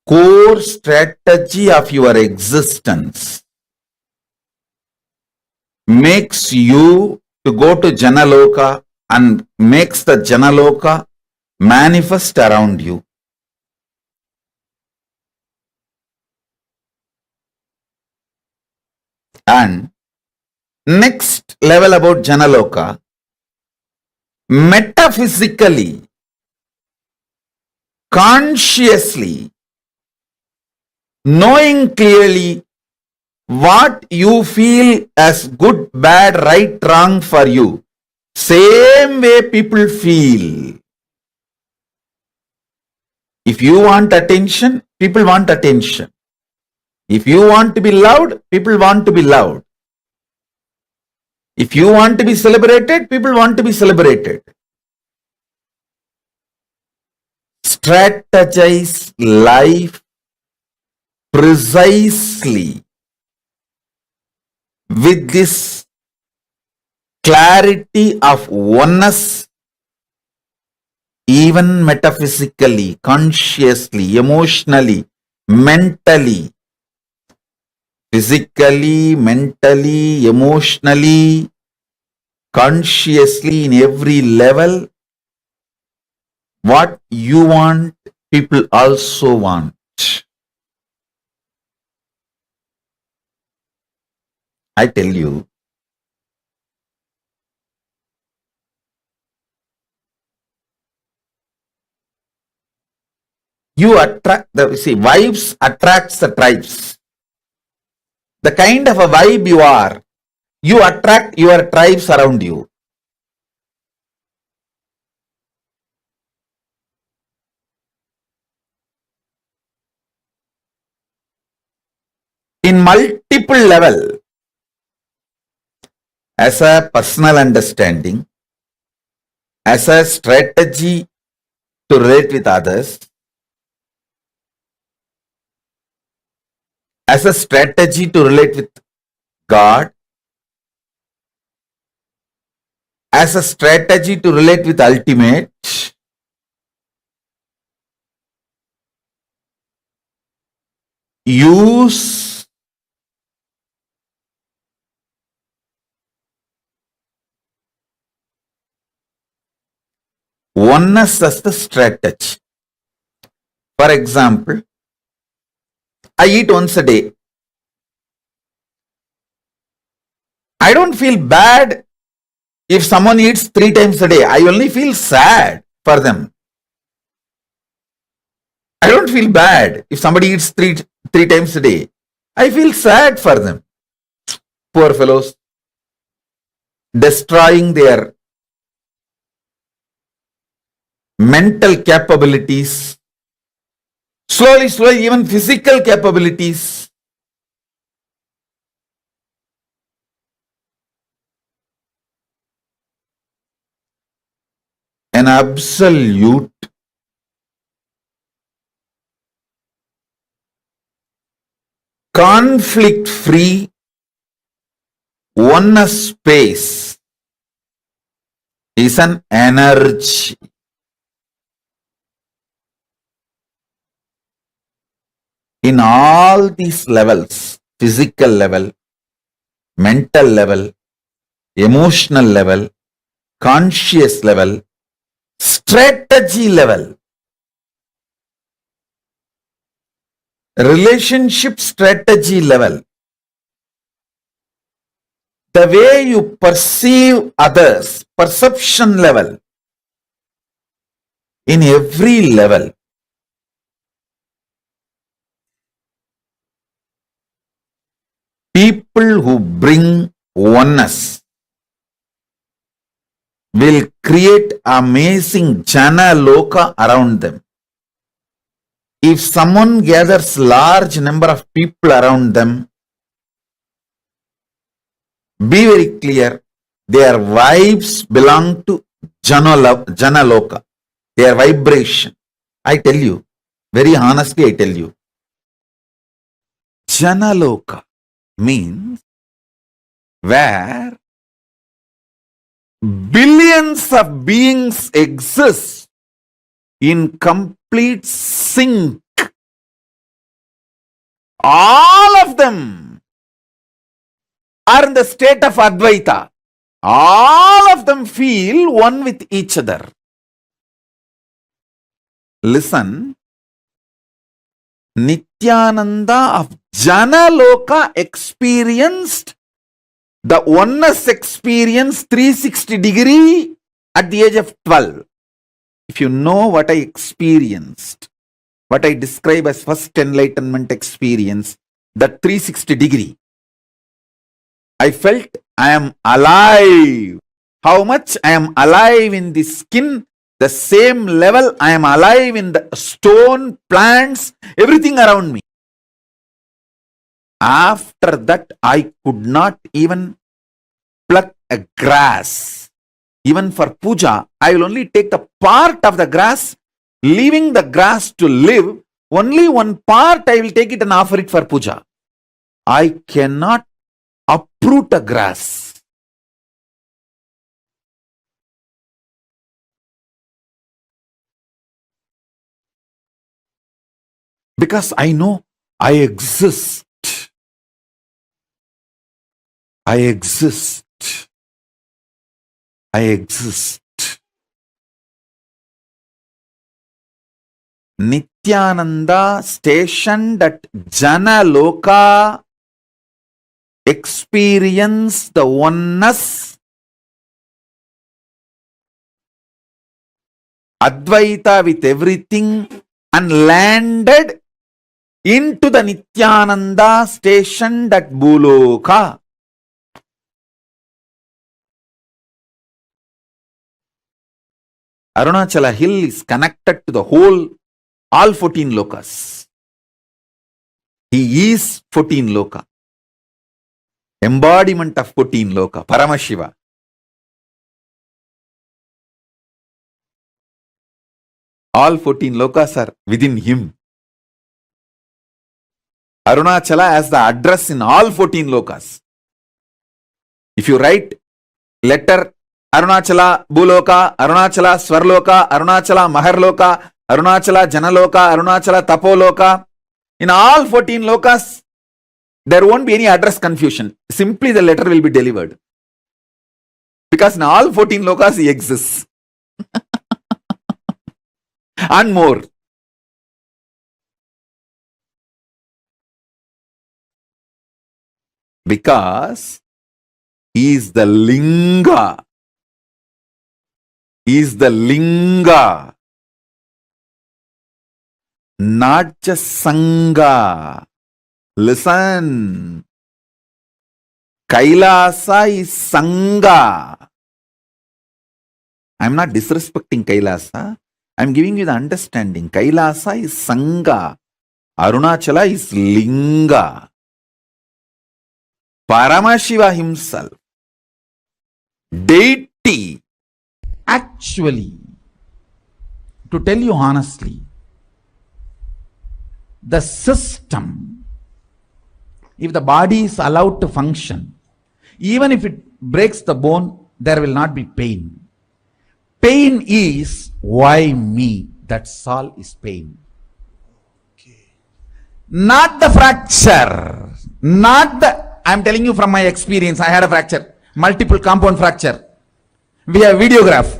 Speaker 10: core strategy of your existence makes you to go to Janaloka and makes the Janaloka manifest around you. And next level about Janaloka, metaphysically, consciously, knowing clearly what you feel as good, bad, right, wrong for you. Same way people feel. If you want attention, people want attention. If you want to be loud, people want to be loud. If you want to be celebrated, people want to be celebrated. Strategize life precisely with this clarity of oneness, even metaphysically, consciously, emotionally, mentally, physically, mentally, emotionally, consciously in every level. What you want, people also want. I tell you, you attract vibes attracts the tribes. The kind of a vibe you are, you attract your tribes around you. In multiple level, as a personal understanding, as a strategy to relate with others, as a strategy to relate with God, as a strategy to relate with ultimate, use oneness as the strategy. For example, I eat once a day. I don't feel bad if someone eats 3 times a day. I only feel sad for them. I don't feel bad if somebody eats three times a day. I feel sad for them. Poor fellows, destroying their mental capabilities, slowly, even physical capabilities. An absolute conflict-free oneness space is an energy. In all these levels, physical level, mental level, emotional level, conscious level, strategy level, relationship strategy level, the way you perceive others, perception level, in every level, people who bring oneness will create amazing Jana Loka around them. If someone gathers large number of people around them, be very clear, their vibes belong to Janaloka, their vibration. I tell you, very honestly I tell you, Janaloka means where billions of beings exist in complete sync. All of them are in the state of Advaita. All of them feel one with each other. Listen, Nityananda of Janaloka experienced the oneness experience 360 degree at the age of 12. If you know what I experienced, what I describe as first enlightenment experience, that 360 degree, I felt I am alive. How much I am alive in the skin, the same level I am alive in the stone, plants, everything around me. After that, I could not even pluck a grass. Even for puja, I will only take the part of the grass, leaving the grass to live. Only one part I will take it and offer it for puja. I cannot uproot a grass. Because I know I exist. I exist. I exist. Nityananda stationed at Janaloka experienced the oneness, Advaita with everything, and landed into the Nityananda stationed at Bhuloka. Arunachala hill is connected to the whole, all 14 lokas. He is 14 loka. Embodiment of 14 loka, Paramashiva. All 14 lokas are within him. Arunachala has the address in all 14 lokas. If you write letter Arunachala Bhuloka, Arunachala Swarloka, Arunachala Maharloka, Arunachala Janaloka, Arunachala Tapoloka, in all 14 lokas, there won't be any address confusion. Simply the letter will be delivered. Because in all 14 lokas he exists. And more. Because he is the linga. He is the linga. Not just sangha. Listen. Kailasa is sangha. I am not disrespecting Kailasa. I am giving you the understanding. Kailasa is sangha. Arunachala is linga. Paramashiva himself, deity. Actually, to tell you honestly, the system, if the body is allowed to function, even if it breaks the bone, there will not be pain. Pain is why me. That's all is pain. Not the fracture. Not the, I am telling you from my experience, I had a fracture. Multiple compound fracture. We have videograph.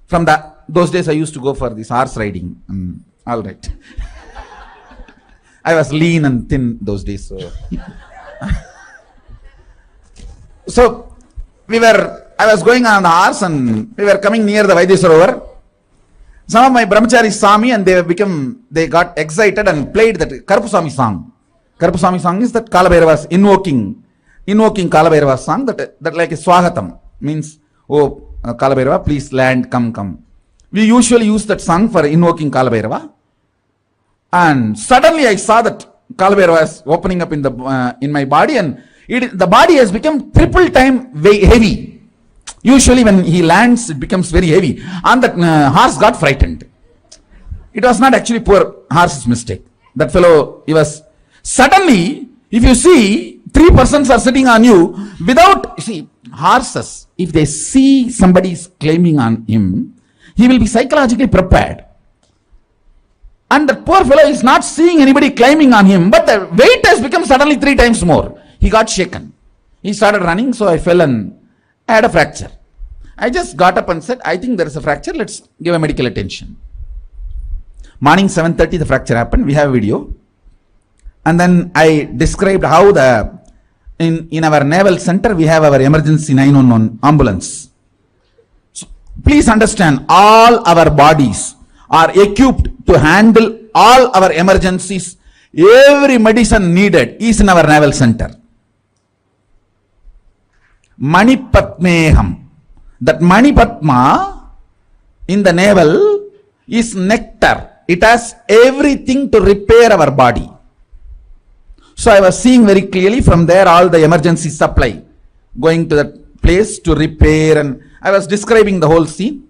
Speaker 10: From those days I used to go for this horse riding. All right. I was lean and thin those days. So I was going on the horse and we were coming near the Vajrasana. Some of my brahmacharis saw me and they got excited and played that Karupaswami song. Karupaswami song is that Kalabhairava's invoking Kalabhairava's song that like a Swagatam means, oh Kalabhairava, please land, come. We usually use that song for invoking Kalabhairava. And suddenly I saw that Kalabhairava is opening up in my body, and the body has become triple time heavy. Usually when he lands, it becomes very heavy. And that horse got frightened. It was not actually poor horse's mistake. That fellow, he was... Suddenly, if you see, 3 persons are sitting on you without... See, horses, if they see somebody is claiming on him, he will be psychologically prepared. And the poor fellow is not seeing anybody climbing on him, but the weight has become suddenly 3 times more. He got shaken. He started running, so I fell and I had a fracture. I just got up and said, I think there is a fracture, let's give a medical attention. Morning 7:30 the fracture happened, we have a video. And then I described how in our naval center we have our emergency 911 ambulance. So please understand, all our bodies are equipped to handle all our emergencies. Every medicine needed is in our naval center. Manipatmeham. That Manipatma in the navel is nectar. It has everything to repair our body. So I was seeing very clearly from there all the emergency supply going to that place to repair, and I was describing the whole scene.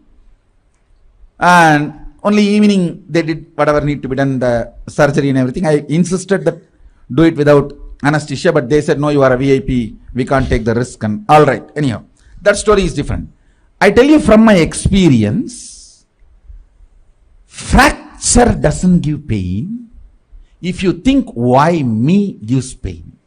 Speaker 10: And only evening they did whatever need to be done, the surgery and everything. I insisted that do it without anesthesia, but they said, no, you are a VIP, we can't take the risk. And all right, anyhow, that story is different. I tell you from my experience, fracture doesn't give pain if you think why me gives pain.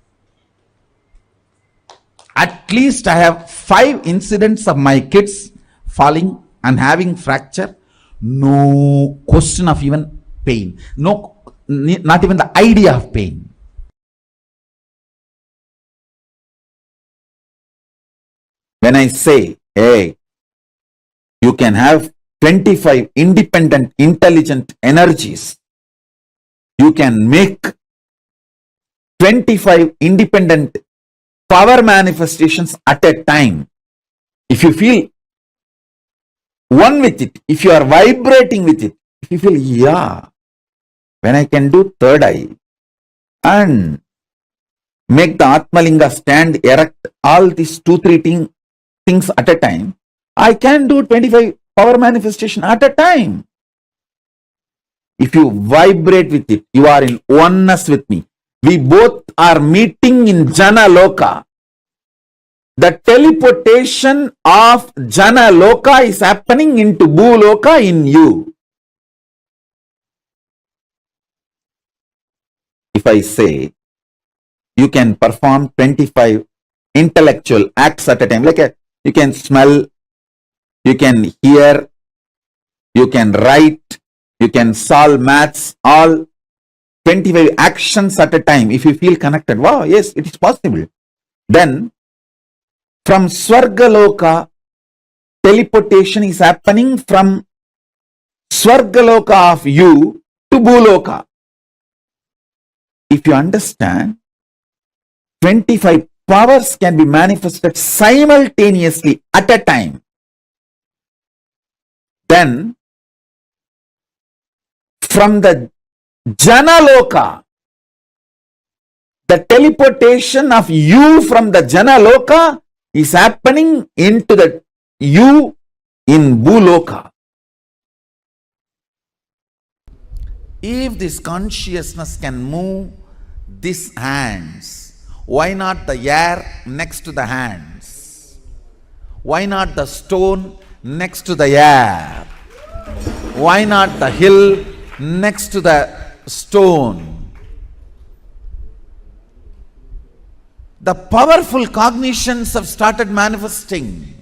Speaker 10: At least I have 5 incidents of my kids falling and having fracture, no question of even pain, no, not even the idea of pain. When I say, hey, you can have 25 independent, intelligent energies, you can make 25 independent power manifestations at a time. If you feel one with it, if you are vibrating with it, if you feel, yeah, when I can do third eye and make the Atmalinga stand erect, all these 2-3 things at a time, I can do 25 power manifestation at a time. If you vibrate with it, you are in oneness with me. We both are meeting in Jana Loka. The teleportation of Jana Loka is happening into Bhuloka in you. If I say, you can perform 25 intellectual acts at a time, like you can smell, you can hear, you can write, you can solve maths, all 25 actions at a time. If you feel connected, wow, yes, it is possible. Then from Swargaloka, teleportation is happening from Swargaloka of you to Bhuloka. If you understand, 25 powers can be manifested simultaneously at a time. Then from the Janaloka, the teleportation of you from the Janaloka is happening into the you in Bhuloka. If this consciousness can move these hands, why not the air next to the hands? Why not the stone next to the air? Why not the hill next to the stone? The powerful cognitions have started manifesting.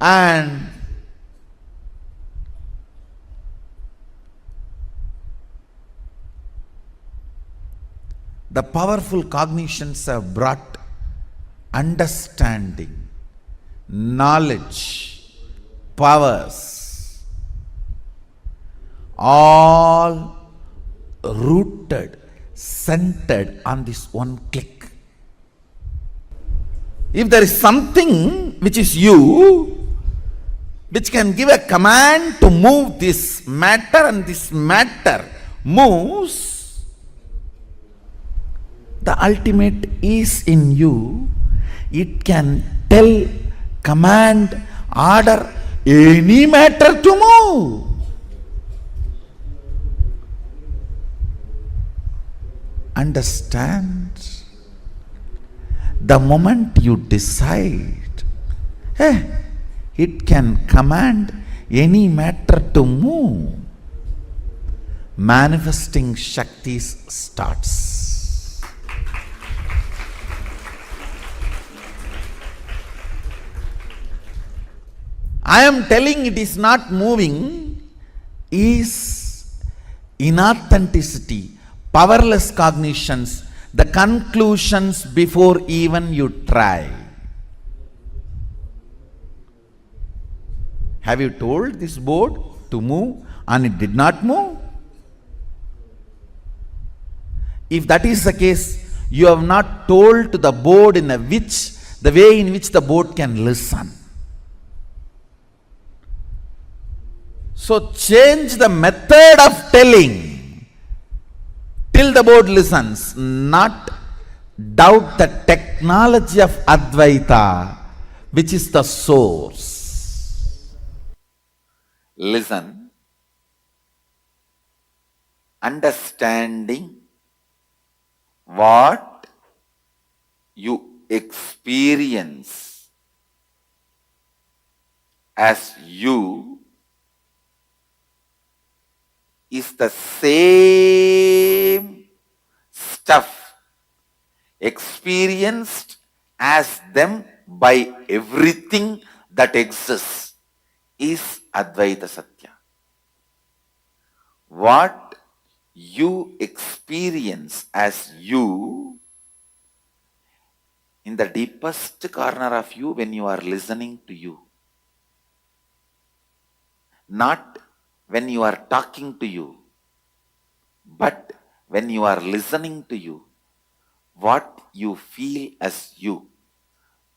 Speaker 10: And the powerful cognitions have brought understanding, knowledge, powers, all rooted, centered on this one click. If there is something which is you, which can give a command to move this matter, and this matter moves, the ultimate is in you. It can tell, command, order any matter to move. Understand? The moment you decide, it can command any matter to move, manifesting Shaktis starts. I am telling it is not moving is inauthenticity, powerless cognitions, the conclusions before even you try. Have you told this board to move and it did not move? If that is the case, you have not told to the board the way in which the board can listen. So change the method of telling till the board listens, not doubt the technology of Advaita, which is the source. Listen, understanding what you experience as you is the same stuff experienced as them by everything that exists is Advaita Satya. What you experience as you in the deepest corner of you when you are listening to you, not when you are talking to you, but when you are listening to you, what you feel as you.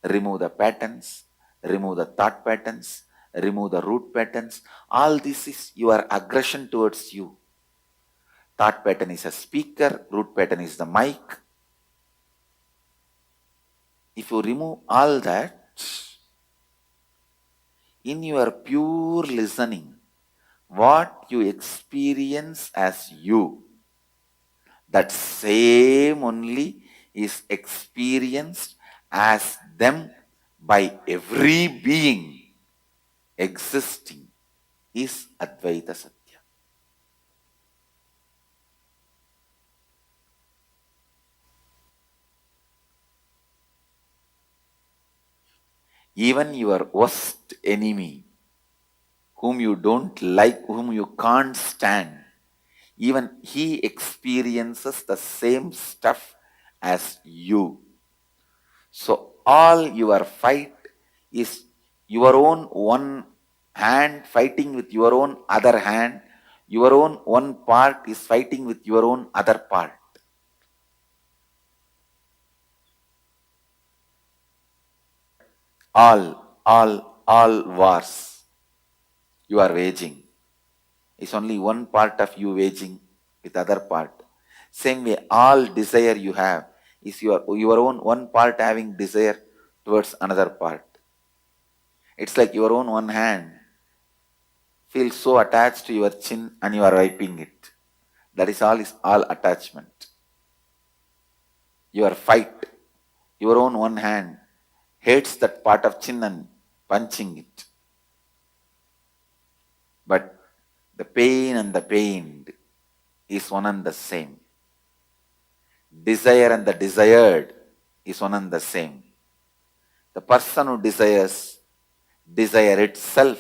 Speaker 10: Remove the patterns, remove the thought patterns, remove the root patterns. All this is your aggression towards you. Thought pattern is a speaker, root pattern is the mic. If you remove all that, in your pure listening, what you experience as you, that same only is experienced as them by every being existing is Advaita Satya. Even your worst enemy, whom you don't like, whom you can't stand, even he experiences the same stuff as you. So all your fight is your own one hand fighting with your own other hand. Your own one part is fighting with your own other part. All wars you are waging. It's only one part of you waging with other part. Same way, all desire you have is your own one part having desire towards another part. It's like your own one hand feels so attached to your chin and you are wiping it. That is all attachment. Your fight, your own one hand hates that part of chin and punching it. But the pain and the pained is one and the same. Desire and the desired is one and the same. The person who desires desire itself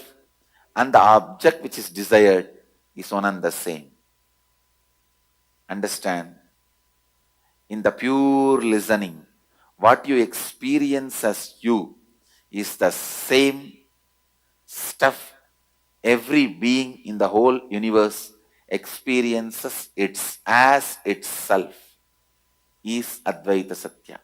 Speaker 10: and the object which is desired is one and the same. Understand? In the pure listening, what you experience as you is the same stuff every being in the whole universe experiences as itself is Advaita Satya.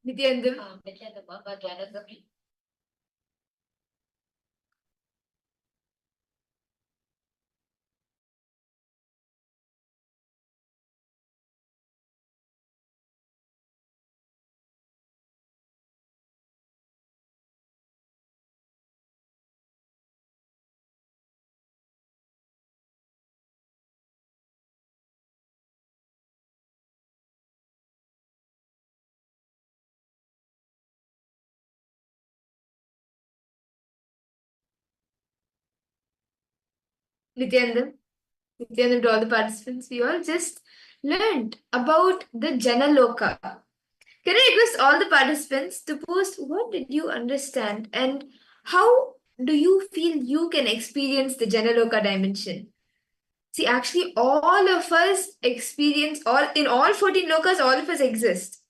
Speaker 11: Nityanandam. Nityanandam. Nityanandam, to all the participants, we all just learned about the Janaloka. Can I request all the participants to post what did you understand and how do you feel you can experience the Janaloka dimension? See, actually, all of us experience in all 14 lokas, all of us exist.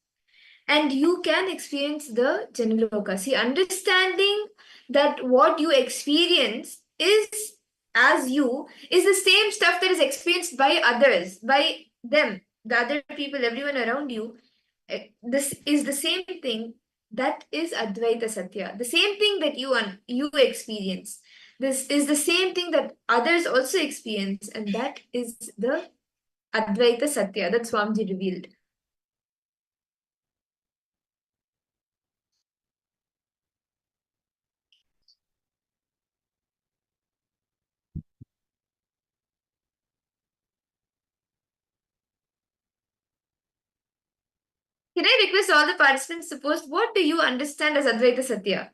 Speaker 11: And you can experience the Janaloka. See, understanding that what you experience is as you is the same stuff that is experienced by others, by them, the other people, everyone around you. This is the same thing that is Advaita Satya. The same thing that you experience. This is the same thing that others also experience, and that is the Advaita Satya that Swamiji revealed. Can I request all the participants to post what do you understand as Advaita Satya?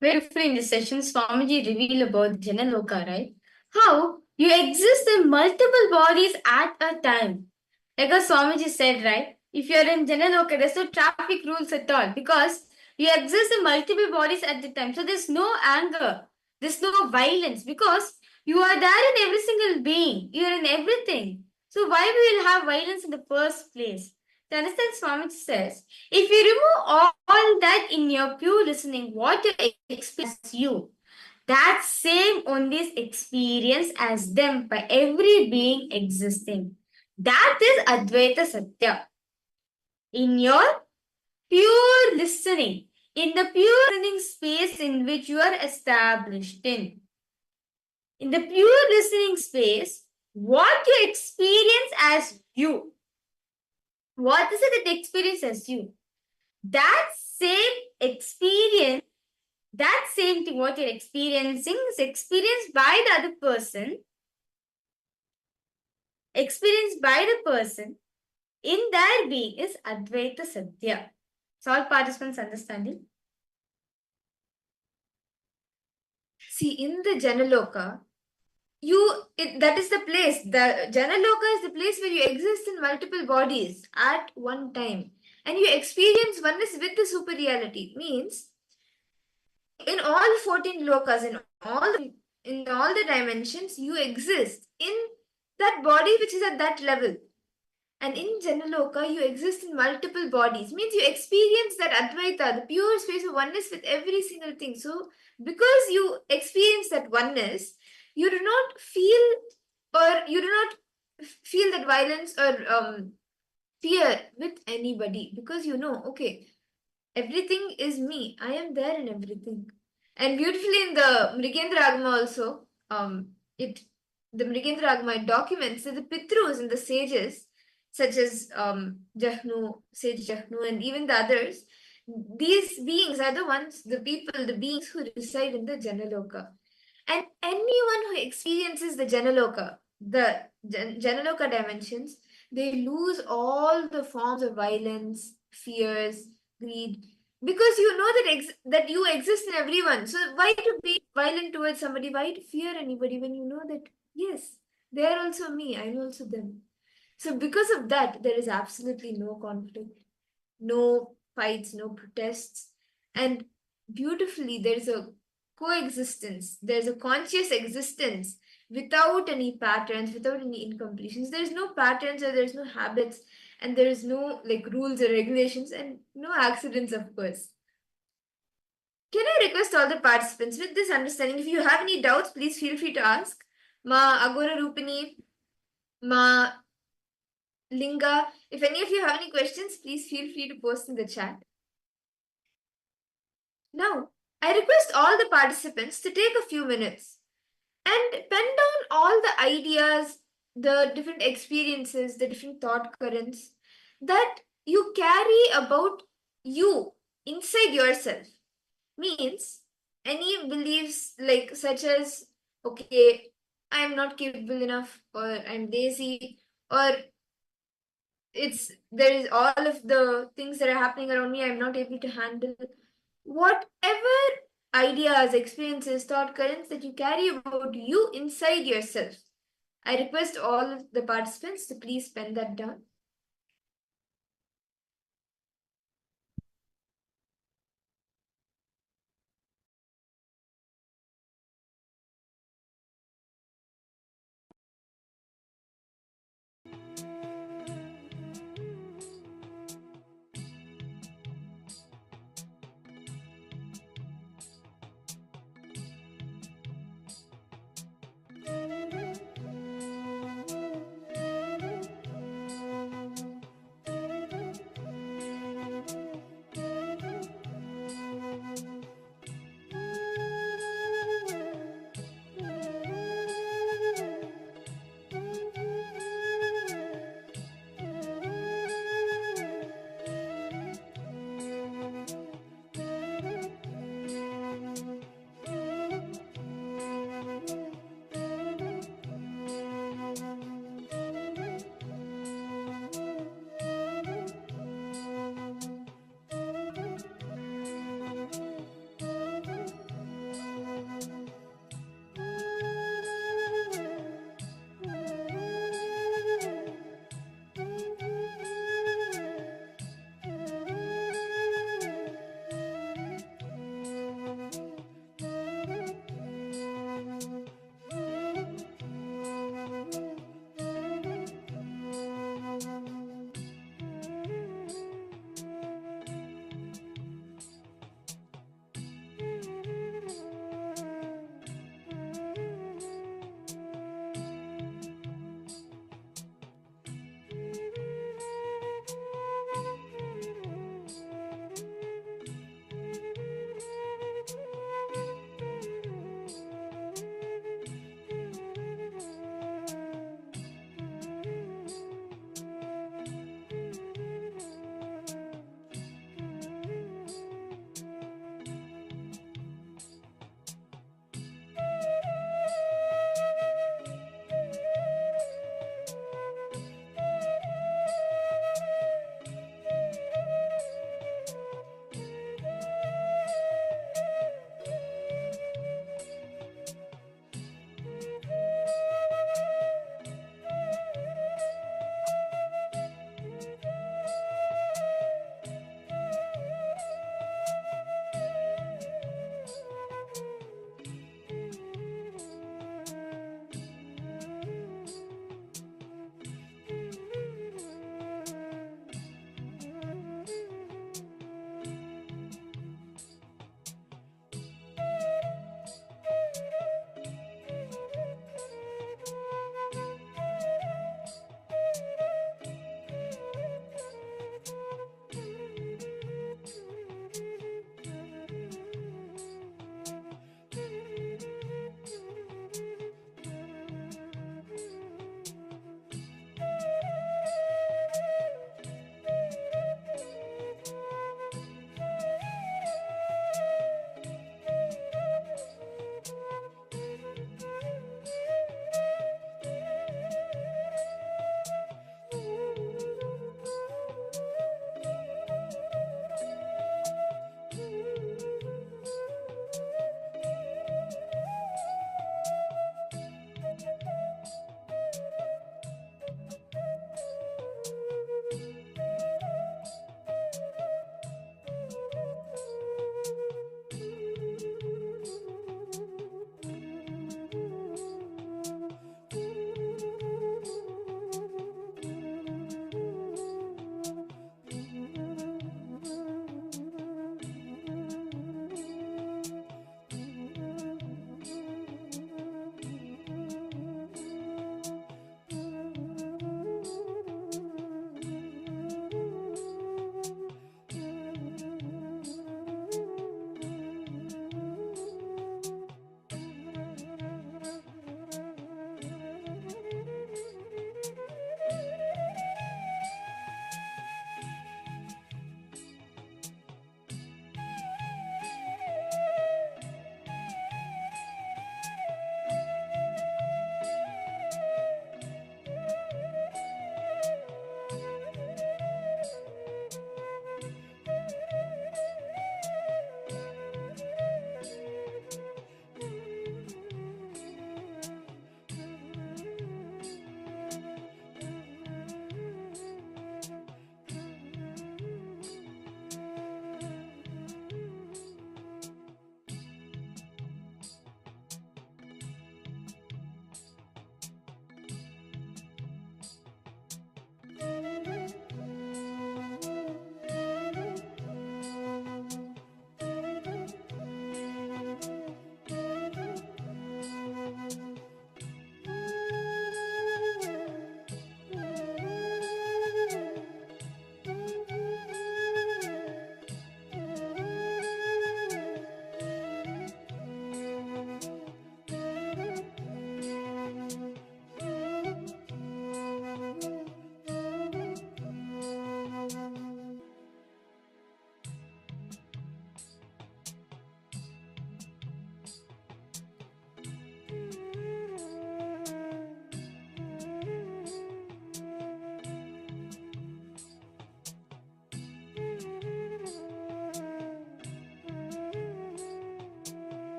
Speaker 12: Very briefly in this session, Swamiji revealed about Janaloka, right? How you exist in multiple bodies at a time. Like as Swamiji said, right? If you are in Janaloka, there's no traffic rules at all because you exist in multiple bodies at the time. So there's no anger, there's no violence because you are there in every single being. You are in everything. So why we will have violence in the first place? To understand, Swamiji says, if you remove all that in your pure listening, what you experience as you, that same only experience as them by every being existing. That is Advaita Satya. In your pure listening, in the pure listening space in which you are established in the pure listening space, what you experience as you. What is it that experience as you? That same experience, that same thing what you're experiencing is experienced by the other person, experienced by the person in their being is Advaita Satya. So all participants understanding?
Speaker 11: See, in the Janaloka, that is the place. The Janaloka is the place where you exist in multiple bodies at one time. And you experience oneness with the super reality. Means in all 14 lokas, in all the dimensions, you exist in that body which is at that level. And in Janaloka, you exist in multiple bodies. Means you experience that Advaita, the pure space of oneness with every single thing. So because you experience that oneness, you do not feel that violence or fear with anybody because you know, okay, everything is me. I am there in everything. And beautifully in the Mrigendra Agama also, the Mrigendra Agama documents that the Pitrus and the sages, such as Jahnu, Sage Jahnu, and even the others, these beings are the beings who reside in the Janaloka. And anyone who experiences the Janaloka, the Janaloka dimensions, they lose all the forms of violence, fears, greed, because you know that you exist in everyone. So why to be violent towards somebody? Why to fear anybody when you know that, yes, they are also me, I am also them. So because of that, there is absolutely no conflict, no fights, no protests. And beautifully, there's a coexistence, there's a conscious existence without any patterns, without any incompletions. There's no patterns or there's no habits, and there is no like rules or regulations and no accidents, of course. Can I request all the participants with this understanding, if you have any doubts, please feel free to ask. Ma Agora Rupini, Ma Linga. If any of you have any questions, please feel free to post in the chat. Now, I request all the participants to take a few minutes and pen down all the ideas, the different experiences, the different thought currents that you carry about you inside yourself. Means any beliefs like such as, okay, I am not capable enough, or I'm lazy, or there is all of the things that are happening around me I'm not able to handle. Whatever ideas, experiences, thought currents that you carry about you inside yourself, I request all of the participants to please pen that down.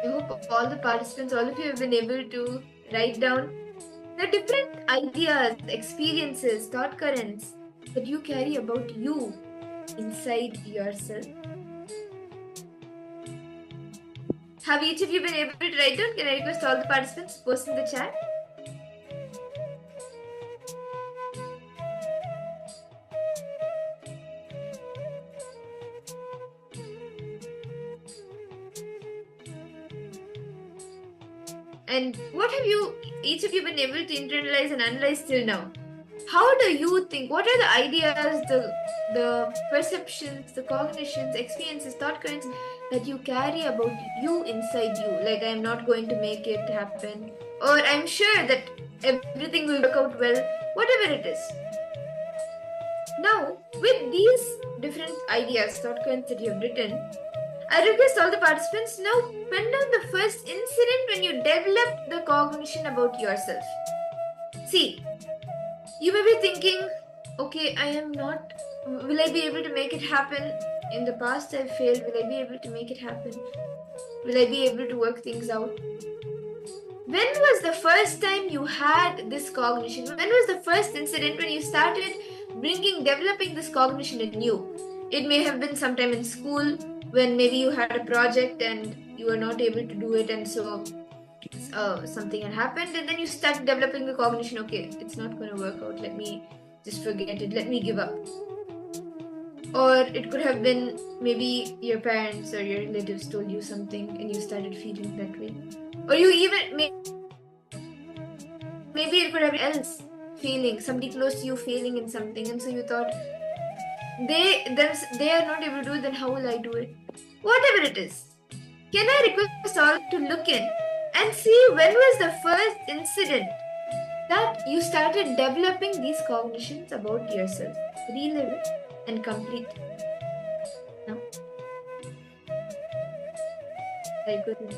Speaker 11: I hope all the participants, all of you have been able to write down the different ideas, experiences, thought currents that you carry about you inside yourself. Have each of you been able to write down? Can I request all the participants to post in the chat? And what have each of you been able to internalize and analyze till now? How do you think? What are the ideas, the perceptions, the cognitions, experiences, thought currents that you carry about you inside you? Like, I'm not going to make it happen, or I'm sure that everything will work out well, whatever it is. Now, with these different ideas, thought currents that you have written, I request all the participants now pen down the first incident when you developed the cognition about yourself. See, you may be thinking, okay, will I be able to make it happen? In the past I failed, will I be able to make it happen? Will I be able to work things out? When was the first time you had this cognition? When was the first incident when you started developing this cognition in you? It may have been sometime in school, when maybe you had a project and you were not able to do it, and so something had happened, and then you start developing the cognition, okay, it's not going to work out, let me just forget it, let me give up. Or it could have been maybe your parents or your relatives told you something and you started feeling that way. Or you even, maybe it could have been else feeling, somebody close to you failing in something, and so you thought, they are not able to do it, then how will I do it? Whatever it is, can I request all to look in and see when was the first incident that you started developing these cognitions about yourself. Relive it and complete it. Now, very good.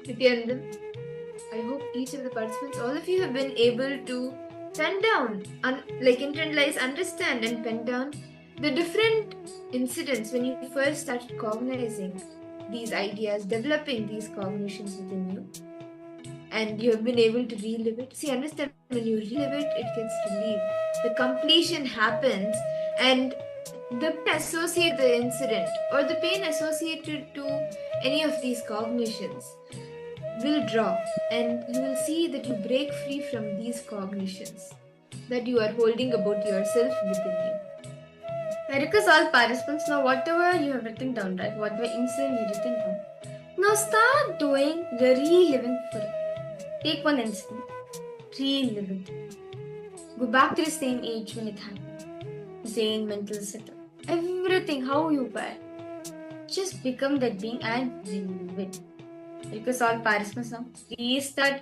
Speaker 11: Nityanandam, I hope each of the participants, all of you, have been able to pen down, internalize, understand, and pen down the different incidents when you first started cognizing these ideas, developing these cognitions within you, and you have been able to relive it. See, understand, when you relive it, it gets relieved. The completion happens, and the pain associated with the incident or the pain associated to any of these cognitions will drop, and you will see that you break free from these cognitions that you are holding about yourself within you. I request all participants, now whatever you have written down, right, whatever incident you written down, now start doing the reliving for it. Take one incident, relive it. Go back to the same age when it happened, the same mental setup, everything, how you were. Just become that being and relive it. Because all participants now, please start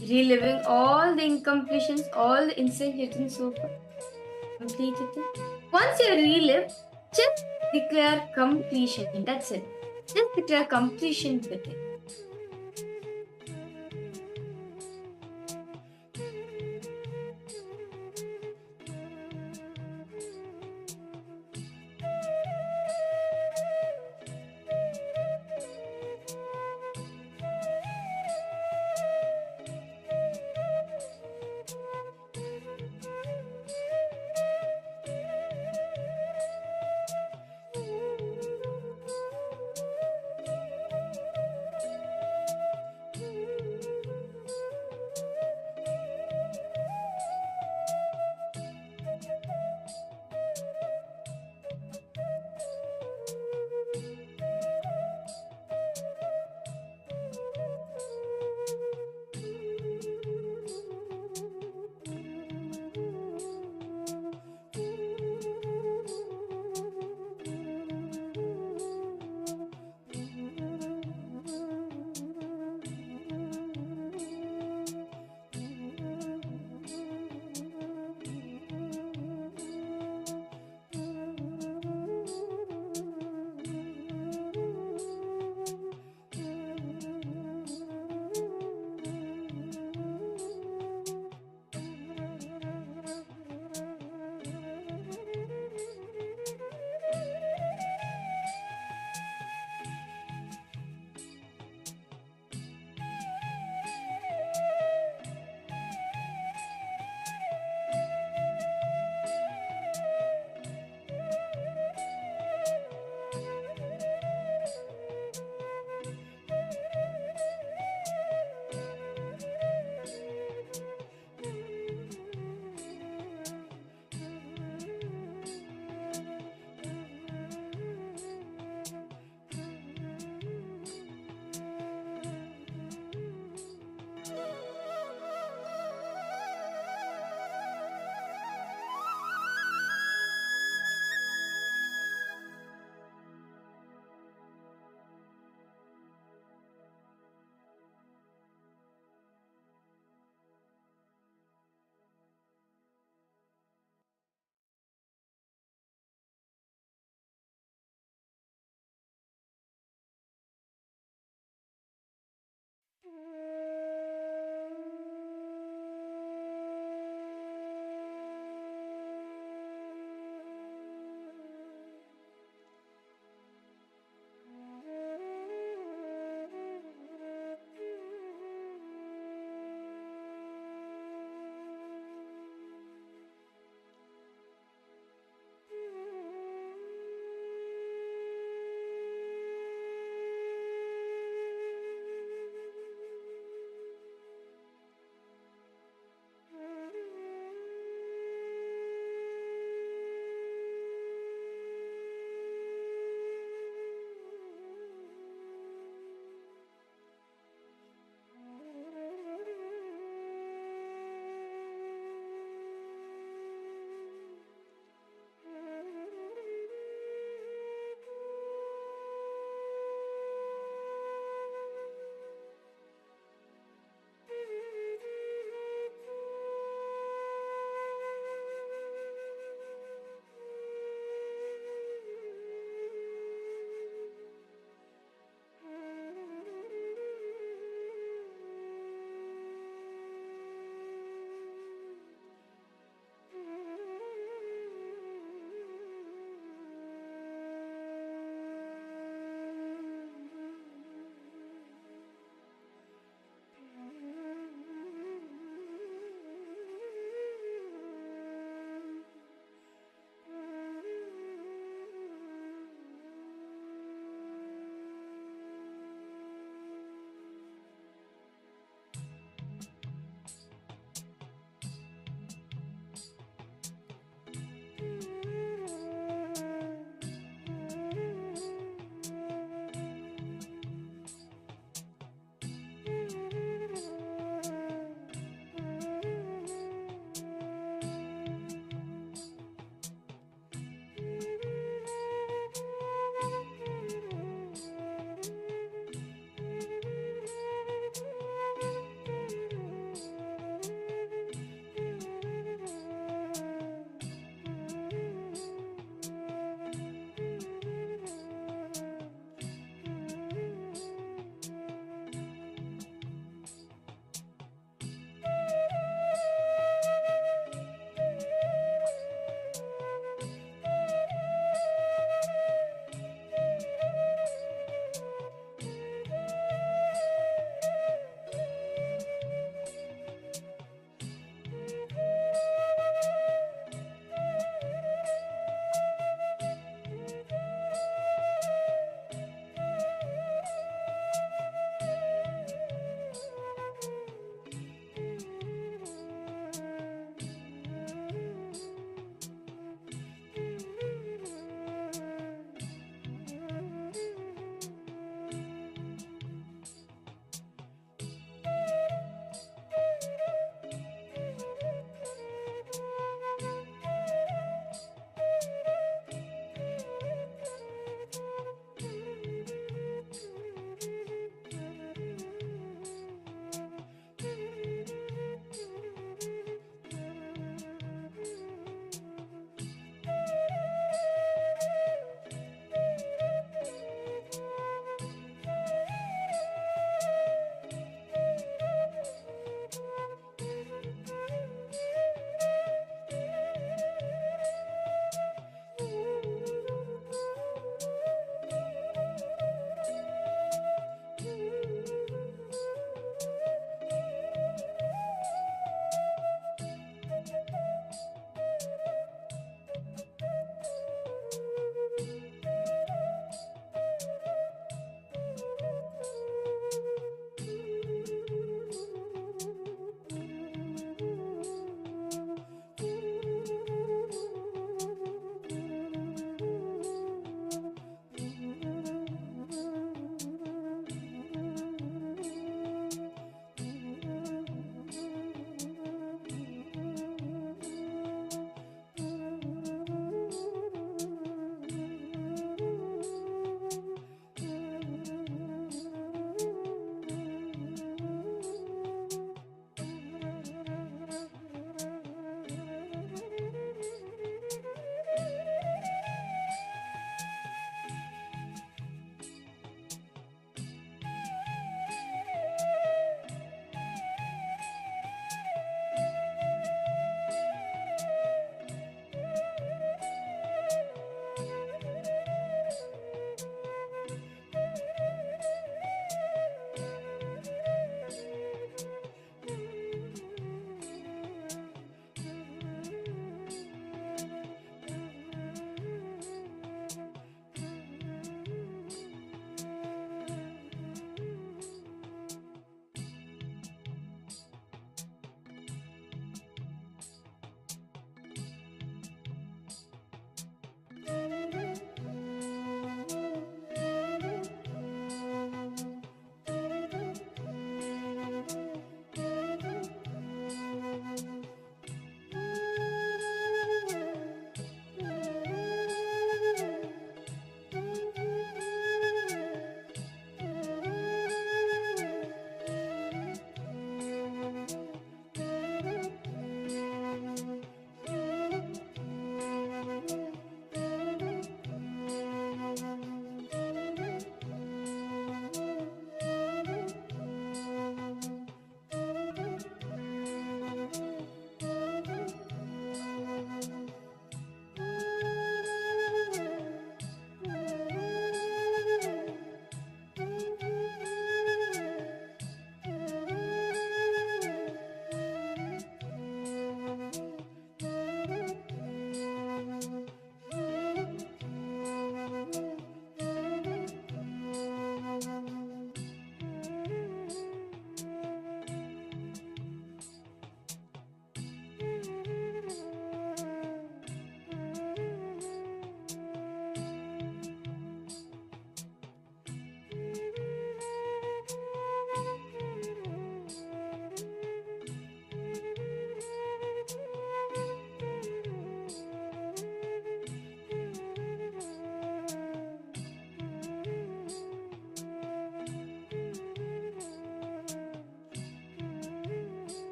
Speaker 11: reliving all the incompletions, all the incidents written so far. Completed it. Once you relive, just declare completion. That's it. Just declare completion with it.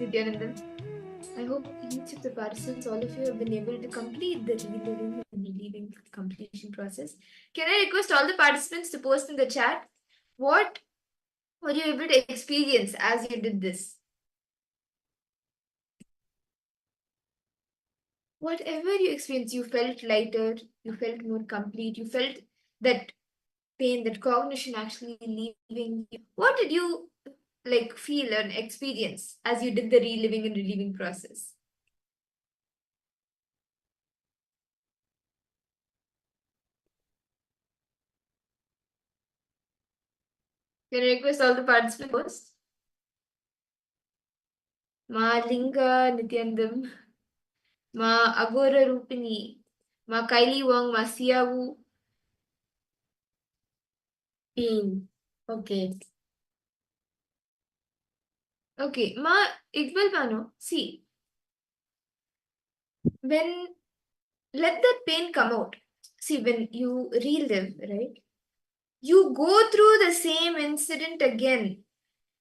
Speaker 11: Nityanandam. I hope each of the participants, all of you, have been able to complete the reliving and reliving completion process. Can I request all the participants to post in the chat what were you able to experience as you did this? Whatever you experienced, you felt lighter, you felt more complete, you felt that pain, that cognition actually leaving you. What did you like feel and experience as you did the reliving and reliving process? Can I request all the participants first? Ma Linga Nityanandam, Ma Agora Rupini, Ma Kylie Wong, Ma Siawu.
Speaker 3: Pain. Okay.
Speaker 11: Okay, Ma Iqbal Bano, see, when let that pain come out. See, when you relive, right? You go through the same incident again.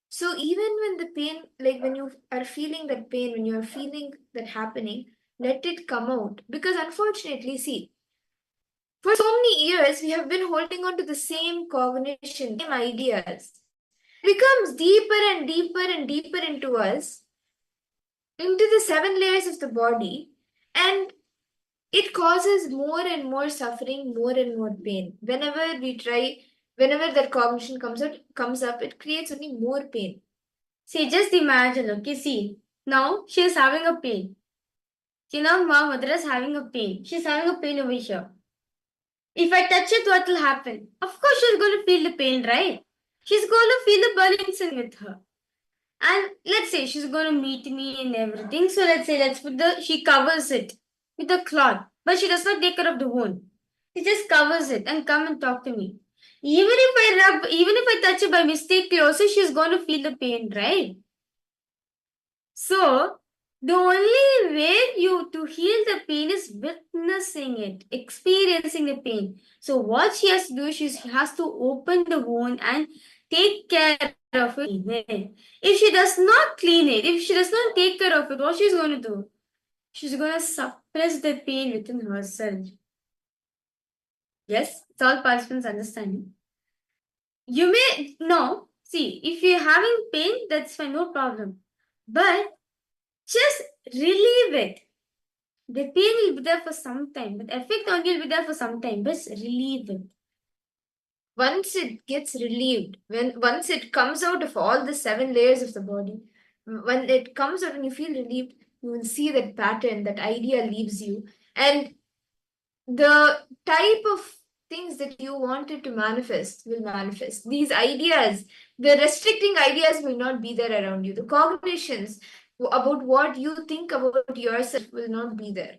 Speaker 11: So even when the pain, like when you are feeling that pain, when you are feeling that happening, let it come out. Because unfortunately, see, for so many years, we have been holding on to the same cognition, same ideas. It becomes deeper and deeper and deeper into us, into the 7 layers of the body, and it causes more and more suffering, more and more pain. Whenever we try, whenever that cognition comes up, it creates only more pain.
Speaker 12: See, just imagine, okay, see, now she is having a pain. See, now my mother is having a pain. She's having a pain over here. If I touch it, what will happen? Of course, she's going to feel the pain, right? She's going to feel the burning with her. And let's say she's going to meet me and everything. So let's say she covers it with a cloth. But she does not take care of the wound. She just covers it and come and talk to me. Even if I touch it by mistake also, she's going to feel the pain, right? So, the only way to heal the pain is witnessing it, experiencing the pain. So what she has to do, she has to open the wound and take care of it. If she does not clean it, if she does not take care of it, what she's going to do? She's going to suppress the pain within herself. Yes, it's all participants understanding. You may no. See, if you're having pain, that's fine, no problem. But just relieve it. The pain will be there for some time, but effect only will be there for some time. But relieve it.
Speaker 11: Once it gets relieved, once it comes out of all the 7 layers of the body, when it comes out and you feel relieved, you will see that pattern, that idea leaves you. And the type of things that you wanted to manifest will manifest. These ideas, the restricting ideas will not be there around you. The cognitions about what you think about yourself will not be there.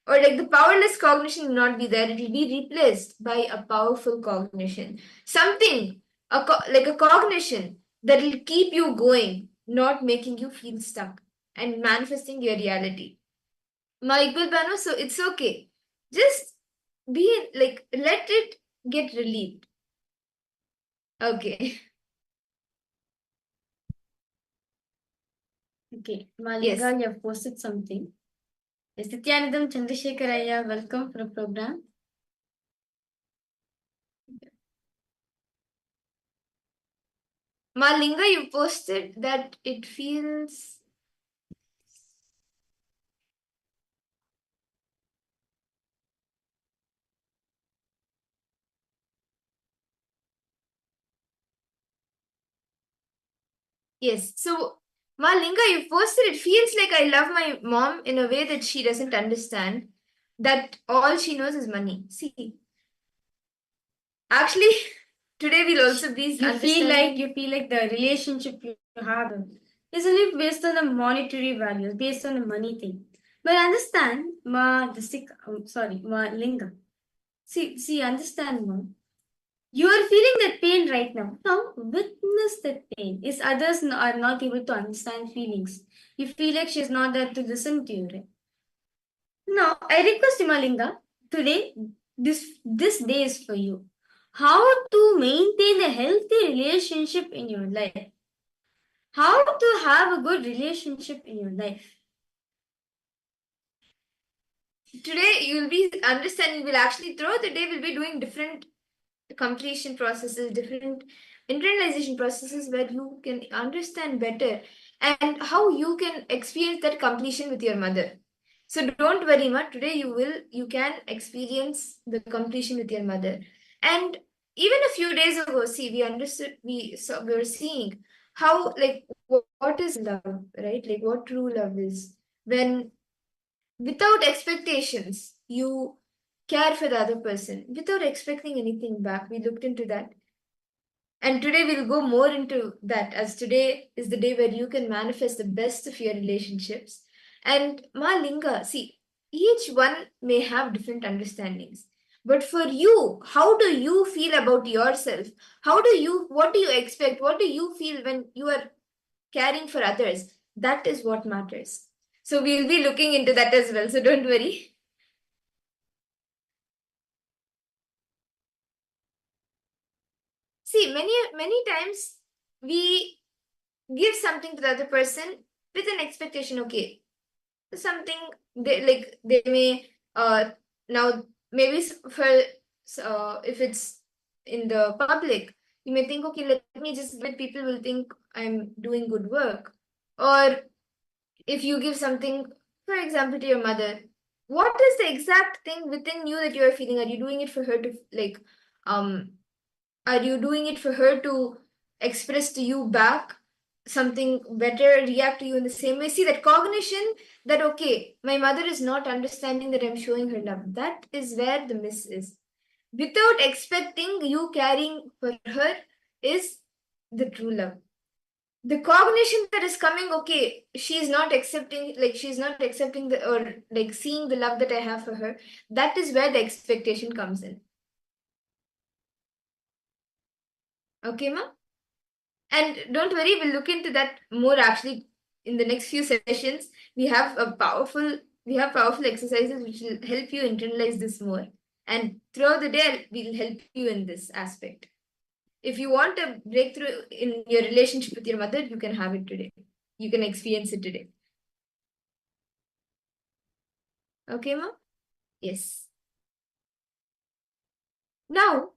Speaker 11: Or like the powerless cognition will not be there. It will be replaced by a powerful cognition. Something, like a cognition that will keep you going, not making you feel stuck and manifesting your reality. My good Bano, so it's okay. Just be like, let it get relieved. Okay.
Speaker 12: Okay, Malinga, you have posted something. Yes, Nityanandam Chandrasekharaya, welcome for the program.
Speaker 11: Malinga, you posted that it feels. Yes, so Malinga, you posted it feels like I love my mom in a way that she doesn't understand, that all she knows is money. See, actually, today we'll also be
Speaker 12: You feel like the relationship you have isn't based on the monetary values, based on the money thing. But understand, ma Linga. See, understand, ma. You are feeling that pain right now. Now, witness that pain. Is others are not able to understand feelings. You feel like she's not there to listen to you, right? Now, I request you, Malinga, today, this day is for you. How to maintain a healthy relationship in your life. how to have a good relationship in your life. Today you will be understanding, we'll actually throughout the day we'll be doing different completion processes, different internalization processes where you can understand better and how you can experience that completion with your mother. So don't worry, ma. Today you can experience the completion with your mother. And even a few days ago, see, we were seeing how, like, what is love, right? Like what true love is. When without expectations, you care for the other person without expecting anything back. We looked into that. And today we'll go more into that, as today is the day where you can manifest the best of your relationships. And Ma Linga, see, each one may have different understandings. But for you, how do you feel about yourself? What do you expect? What do you feel when you are caring for others? That is what matters. So we'll be looking into that as well. So don't worry. See, many times we give something to the other person with an expectation. Okay, something they may now maybe for if it's in the public, you may think, okay, let me just let people will think I'm doing good work. Or if you give something, for example, to your mother, what is the exact thing within you that you are feeling? Are you doing it for her to are you doing it for her to express to you back something better, react to you in the same way? See, that cognition that, okay, my mother is not understanding that I'm showing her love. That is where the miss is. Without expecting you caring for her is the true love. The cognition that is coming, okay, she's not accepting or like seeing the love that I have for her. That is where the expectation comes in. Okay, ma? And don't worry, we'll look into that more actually in the next few sessions. We have powerful exercises which will help you internalize this more. And throughout the day, we'll help you in this aspect. If you want a breakthrough in your relationship with your mother, you can have it today. You can experience it today. Okay, ma? Yes. Now,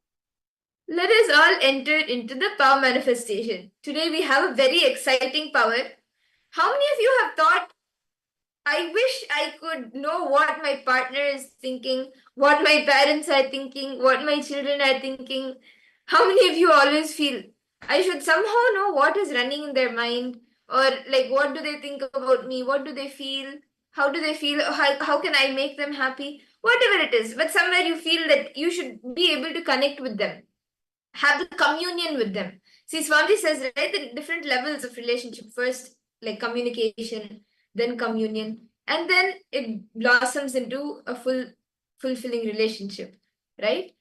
Speaker 12: let us all enter into the power manifestation. Today we have a very exciting power. How many of you have thought, I wish I could know what my partner is thinking, what my parents are thinking, what my children are thinking? How many of you always feel, I should somehow know what is running in their mind, or like what do they think about me? What do they feel? How do they feel? How can I make them happy? Whatever it is, but somewhere you feel that you should be able to connect with them, have the communion with them. See, Swami says, right, the different levels of relationship. First, like communication, then communion, and then it blossoms into a fulfilling relationship, right?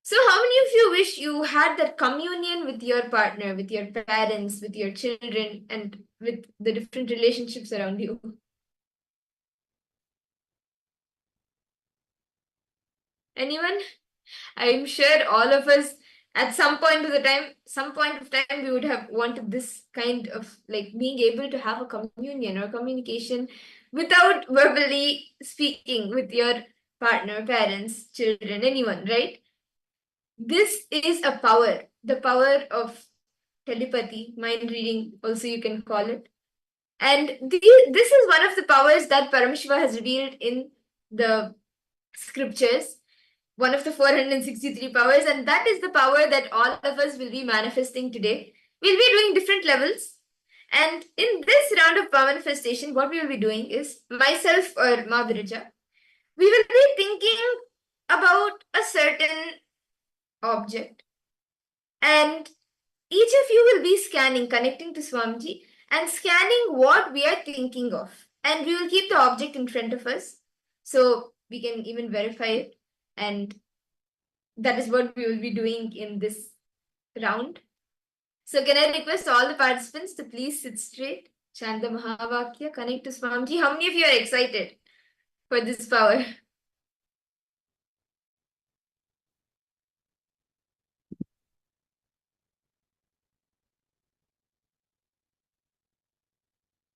Speaker 12: So how many of you wish you had that communion with your partner, with your parents, with your children, and with the different relationships around you? Anyone? I'm sure all of us at some point of time, we would have wanted this kind of like being able to have a communion or communication without verbally speaking with your partner, parents, children, anyone, right? This is a power, the power of telepathy, mind reading, also you can call it. And this is one of the powers that Paramashiva has revealed in the scriptures, one of the 463 powers, and that is the power that all of us will be manifesting today. We'll be doing different levels, and in this round of power manifestation, what we will be doing is, myself or Ma Virija, we will be thinking about a certain object, and each of you will be scanning, connecting to Swamiji, and scanning what we are thinking of, and we will keep the object in front of us so we can even verify it. And that is what we will be doing in this round. So can I request all the participants to please sit straight, chant the Mahavakya, connect to Swamiji. How many of you are excited for this power?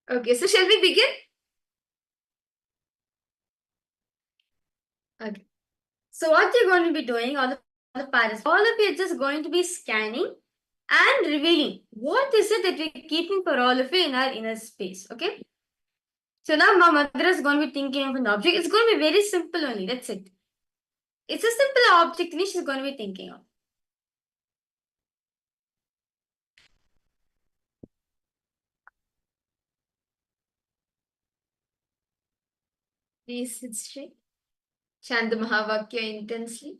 Speaker 11: Okay, so shall we begin? Okay. So what you're going to be doing, all the parents, all of you are just going to be scanning and revealing what is it that we're keeping for all of you in our inner space. Okay. So now my mother is going to be thinking of an object. It's going to be very simple only. That's it. It's a simple object only she's going to be thinking of. Please sit straight. Chant the Mahavakya intensely.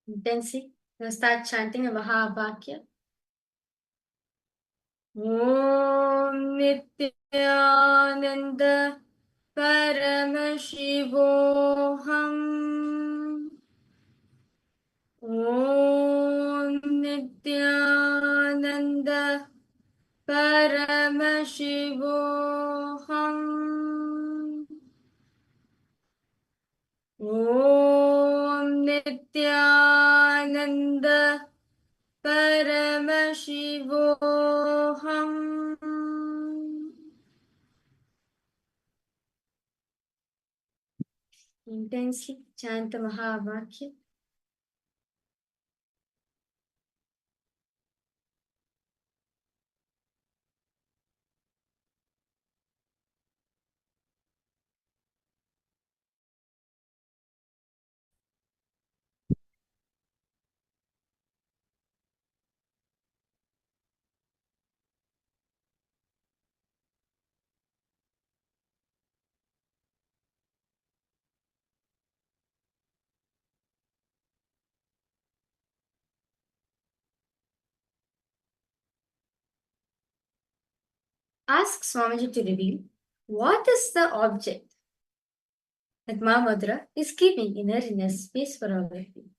Speaker 11: Intensely. Now start chanting the Mahavakya. Om Nityananda Paramashivoham. Om Nityananda Paramashivoham. Om Nityananda Paramashivoham. Intensely chant the Mahavakya. Ask Swamiji to reveal what is the object that Mahamudra is keeping in her inner space for all of you.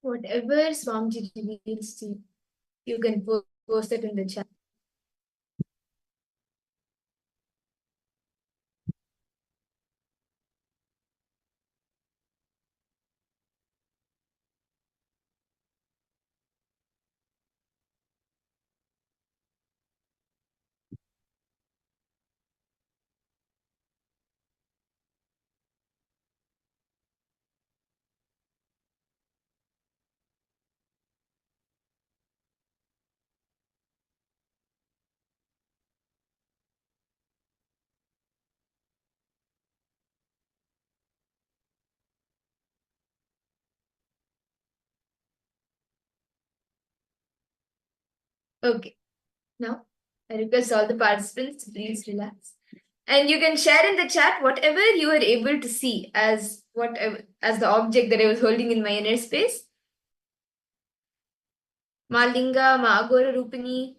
Speaker 11: Whatever Swamiji reveals to you, you can post it in the chat. Okay. Now, I request all the participants to please relax. And you can share in the chat whatever you were able to see as the object that I was holding in my inner space. Ma Linga, Ma Agora Rupini,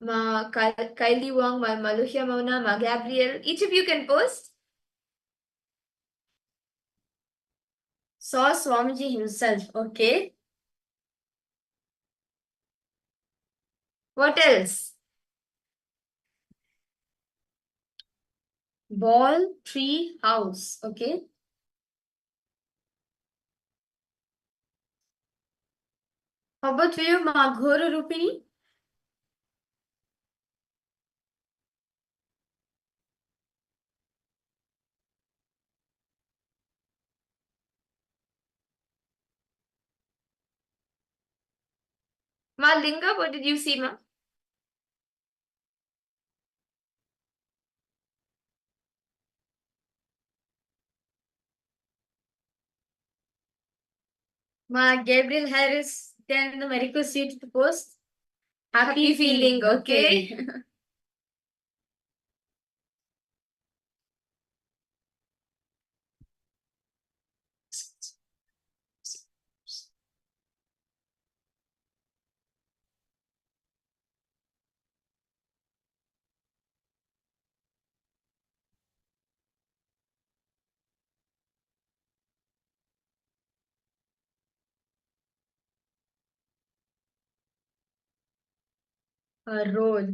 Speaker 11: Ma Kylie Wong, Ma Maluhya Mauna, Ma Gabriel. Each of you can post. Saw Swamiji himself. Okay. What else? Ball, tree, house. Okay. How about you, Ma Ghora Rupini? Ma Linga, what did you see, Ma?
Speaker 12: Ma Gabriel Harris, then the requisite to post. Happy feeling, okay? A roll.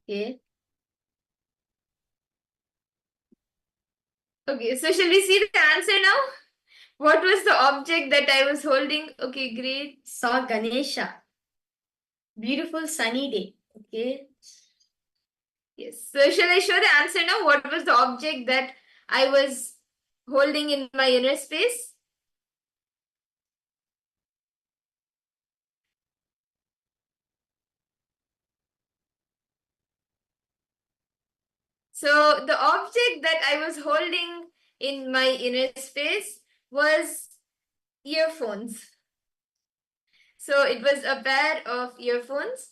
Speaker 12: Okay. Okay, so shall we see the answer now? What was the object that I was holding? Okay, great. Saw Ganesha. Beautiful sunny day. Okay. Yes. So shall I show the answer now? What was the object that I was holding in my inner space? So the object that I was holding in my inner space was earphones. So it was a pair of earphones.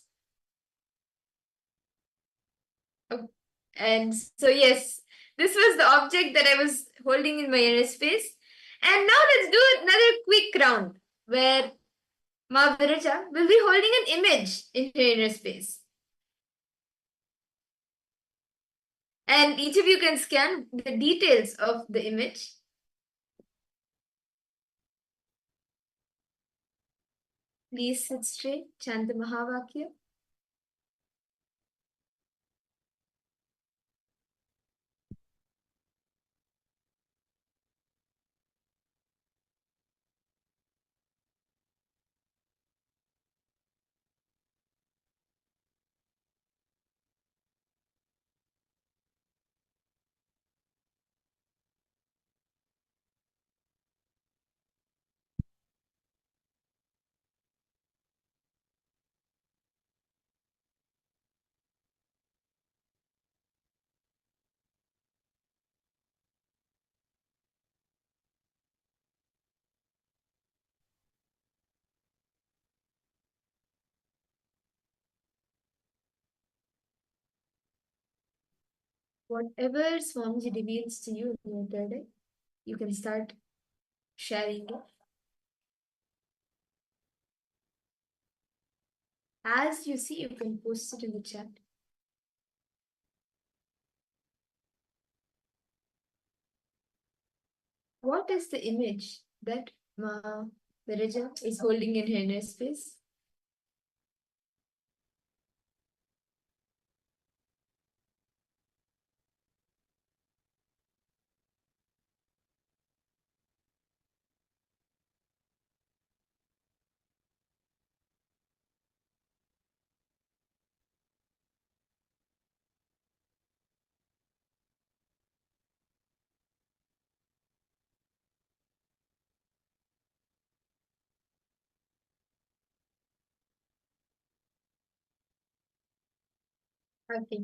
Speaker 12: And so yes, this was the object that I was holding in my inner space. And now let's do another quick round where Ma Viraja will be holding an image in her inner space. And each of you can scan the details of the image. Please sit straight, chant the Mahavakya. Whatever Swamiji reveals to you in your third eye, you can start sharing it. As you see, you can post it in the chat. What is the image that Ma Viraja is holding in her inner space? Okay.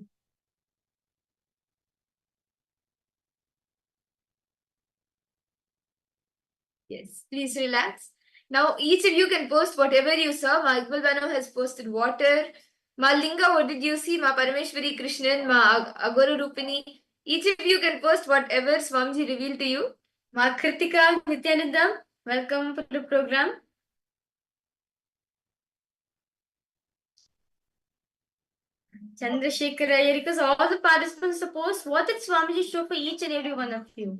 Speaker 12: Yes, please relax. Now, each of you can post whatever you saw. Ma Iqbal Bano has posted water. Ma Linga, what did you see? Ma Parameshwari Krishnan, Ma Agoru Rupini. Each of you can post whatever Swamiji revealed to you. Ma Kritika Nityanandam, welcome to the program. Chandrasekhar Iyer, because all the participants post what did Swamiji show for each and every one of you.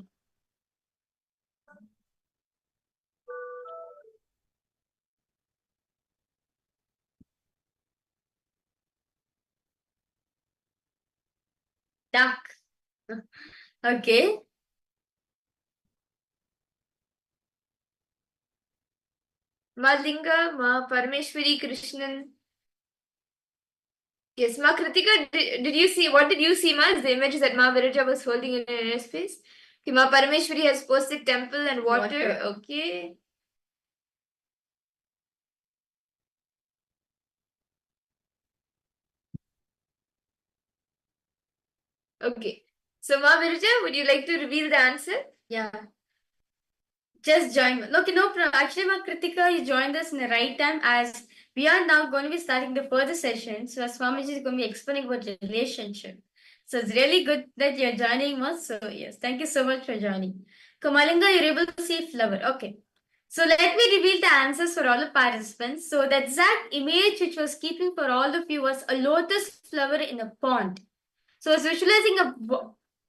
Speaker 12: Duck. Okay. Ma Linga, Ma Parameshwari Krishnan. Yes, Ma Kritika, did you see, what did you see, Ma? The image that Ma Viraja was holding in her inner space. Okay, Ma Parameshwari has posted temple and water. Okay. Okay. So Ma Viraja, would you like to reveal the answer? Yeah. just join. Okay, no problem. Actually, Ma Kritika, you joined us in the right time as we are now going to be starting the further session. So Swamiji is going to be explaining about relationship. So it's really good that you're joining us. So yes, thank you so much for joining. Kamalinga, you're able to see flower. Okay. So let me reveal the answers for all the participants. So the exact image which was keeping for all of you was a lotus flower in a pond. So I was visualizing a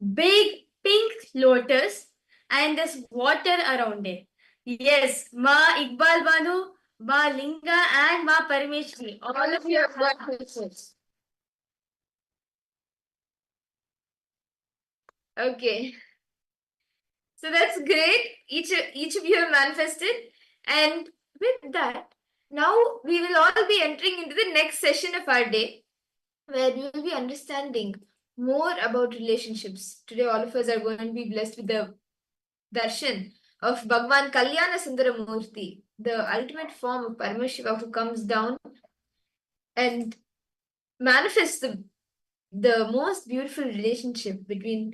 Speaker 12: big pink lotus and there's water around it. Yes, Ma Iqbal Banu, Ma Linga and Ma Parameshwari. All of you have got pictures. Okay. So that's great. Each of you have manifested. And with that, now we will all be entering into the next session of our day, where we will be understanding more about relationships. Today, all of us are going to be blessed with the darshan of Bhagwan Kalyana Sundaramurti, the ultimate form of Paramashiva who comes down and manifests the most beautiful relationship between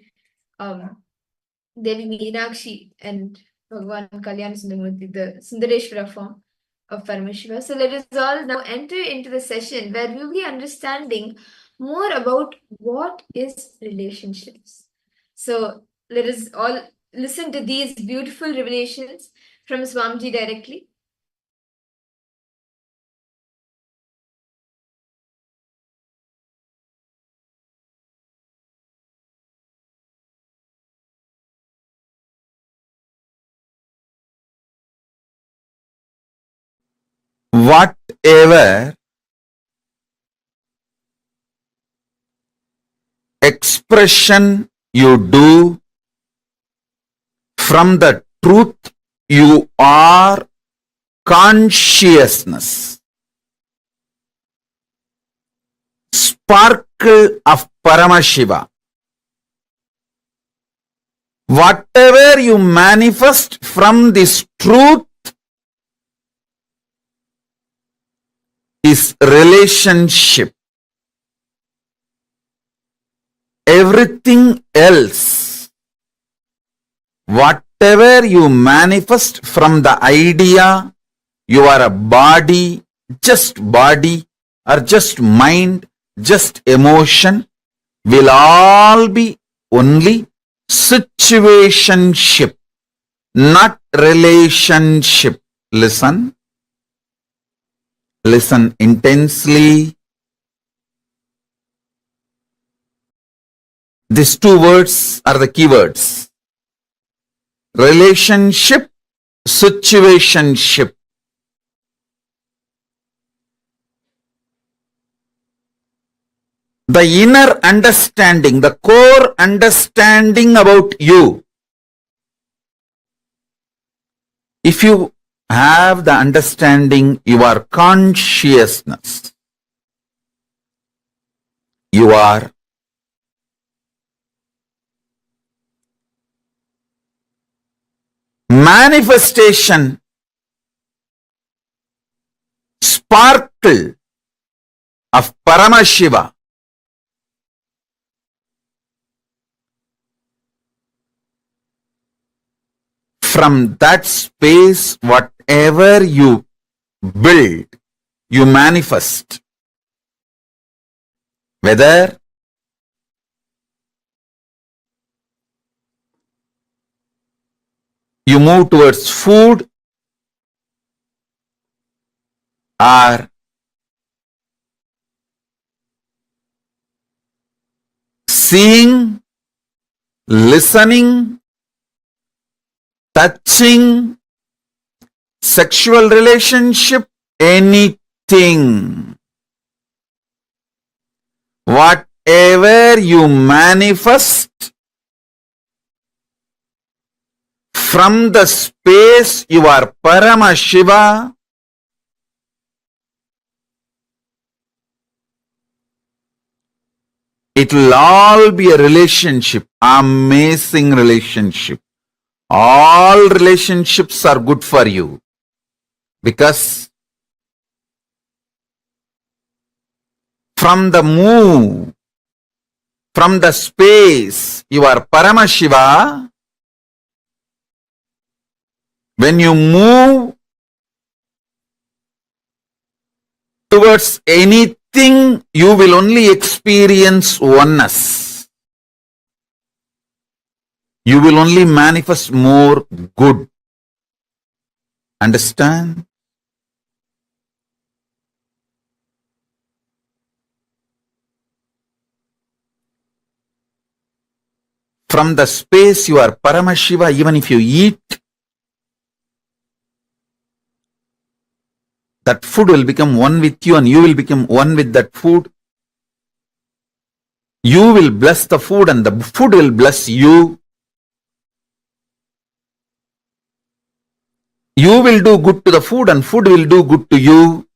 Speaker 12: Devi Meenakshi and Bhagwan Kalyana Sundaramurti, the Sundareshwara form of Paramashiva. So let us all now enter into the session where we will be understanding more about what is relationships. So let us all listen to these beautiful revelations from Swamiji directly.
Speaker 10: Whatever expression you do from the truth you are consciousness, sparkle of Paramashiva, whatever you manifest from this truth is relationship. Everything else, whatever you manifest from the idea you are a body or just mind, just emotion, will all be only situationship, not relationship. Listen. Listen intensely. These two words are the key words. Relationship, situationship. The inner understanding, the core understanding about you. If you have the understanding, you are consciousness. You are manifestation, sparkle of Paramashiva. From that space, whatever you build, you manifest. Whether you move towards food or seeing, listening, touching, sexual relationship, anything. Whatever you manifest from the space you are Paramashiva, it will all be a relationship, amazing relationship. All relationships are good for you because from the move, from the space you are Paramashiva, When you move towards anything, you will only experience oneness. You will only manifest more good. Understand? From the space you are Paramashiva, even if you eat, that food will become one with you and you will become one with that food. You will bless the food and the food will bless you. You will do good to the food and food will do good to you.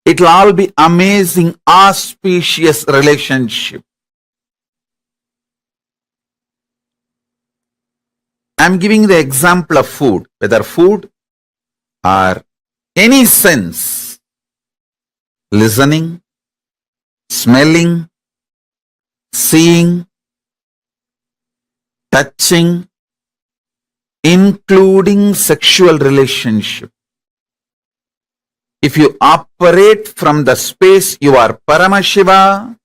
Speaker 10: It will all be amazing, auspicious relationship. I am giving the example of food, whether food or any sense, listening, smelling, seeing, touching, including sexual relationship. If you operate from the space you are Paramashiva,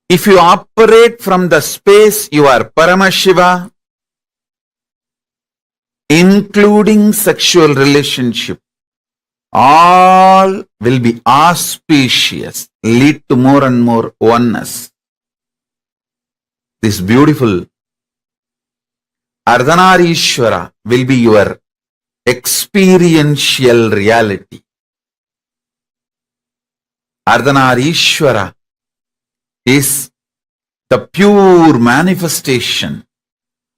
Speaker 10: if you operate from the space you are Paramashiva, including sexual relationship, all will be auspicious, lead to more and more oneness. This beautiful Ardhanarishwara will be your experiential reality. Ardhanarishwara is the pure manifestation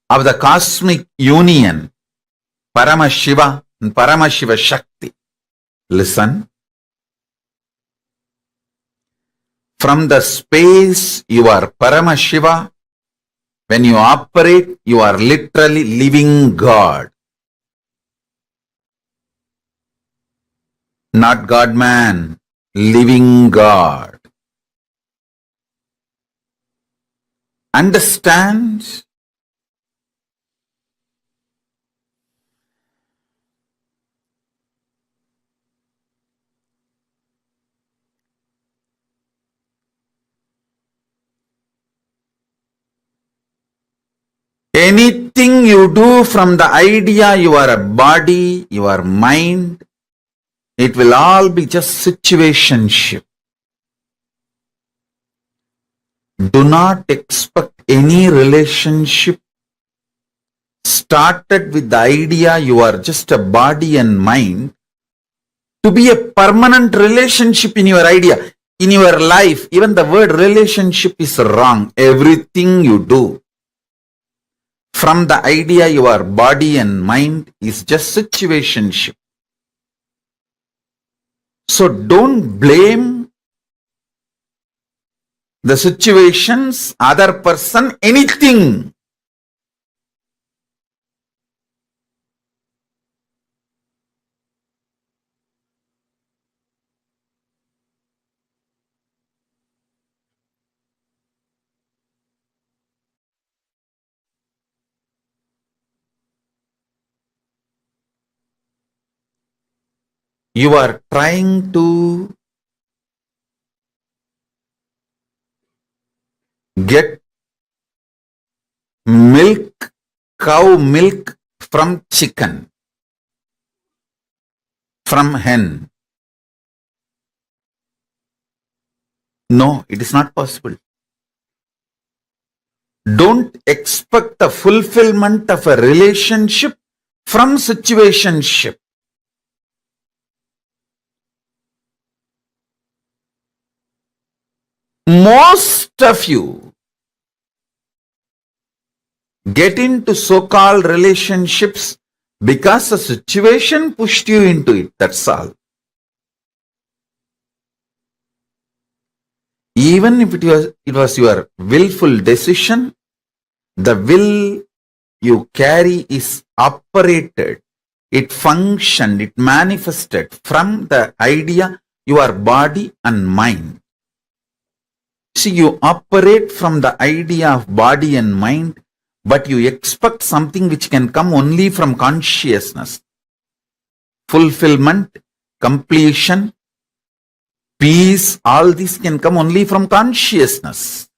Speaker 10: of the cosmic union, Paramashiva and Paramashiva Shakti. Listen. From the space you are Paramashiva, when you operate, you are literally living God. Not God-man, living God. Understand? Anything you do from the idea you are a body, you are mind, it will all be just situationship. Do not expect any relationship started with the idea you are just a body and mind to be a permanent relationship in your idea, in your life. Even the word relationship is wrong. Everything you do from the idea you are body and mind is just situationship. So don't blame the situations, other person, anything. You are trying to get milk, cow milk from chicken, from hen. No, it is not possible. Don't expect the fulfillment of a relationship from situationship. Most of you get into so-called relationships because the situation pushed you into it. That's all. Even if it was your willful decision, the will you carry is operated. It functioned, it manifested from the idea you are body and mind. See, you operate from the idea of body and mind but you expect something which can come only from consciousness. Fulfillment, completion, peace, all this can come only from consciousness.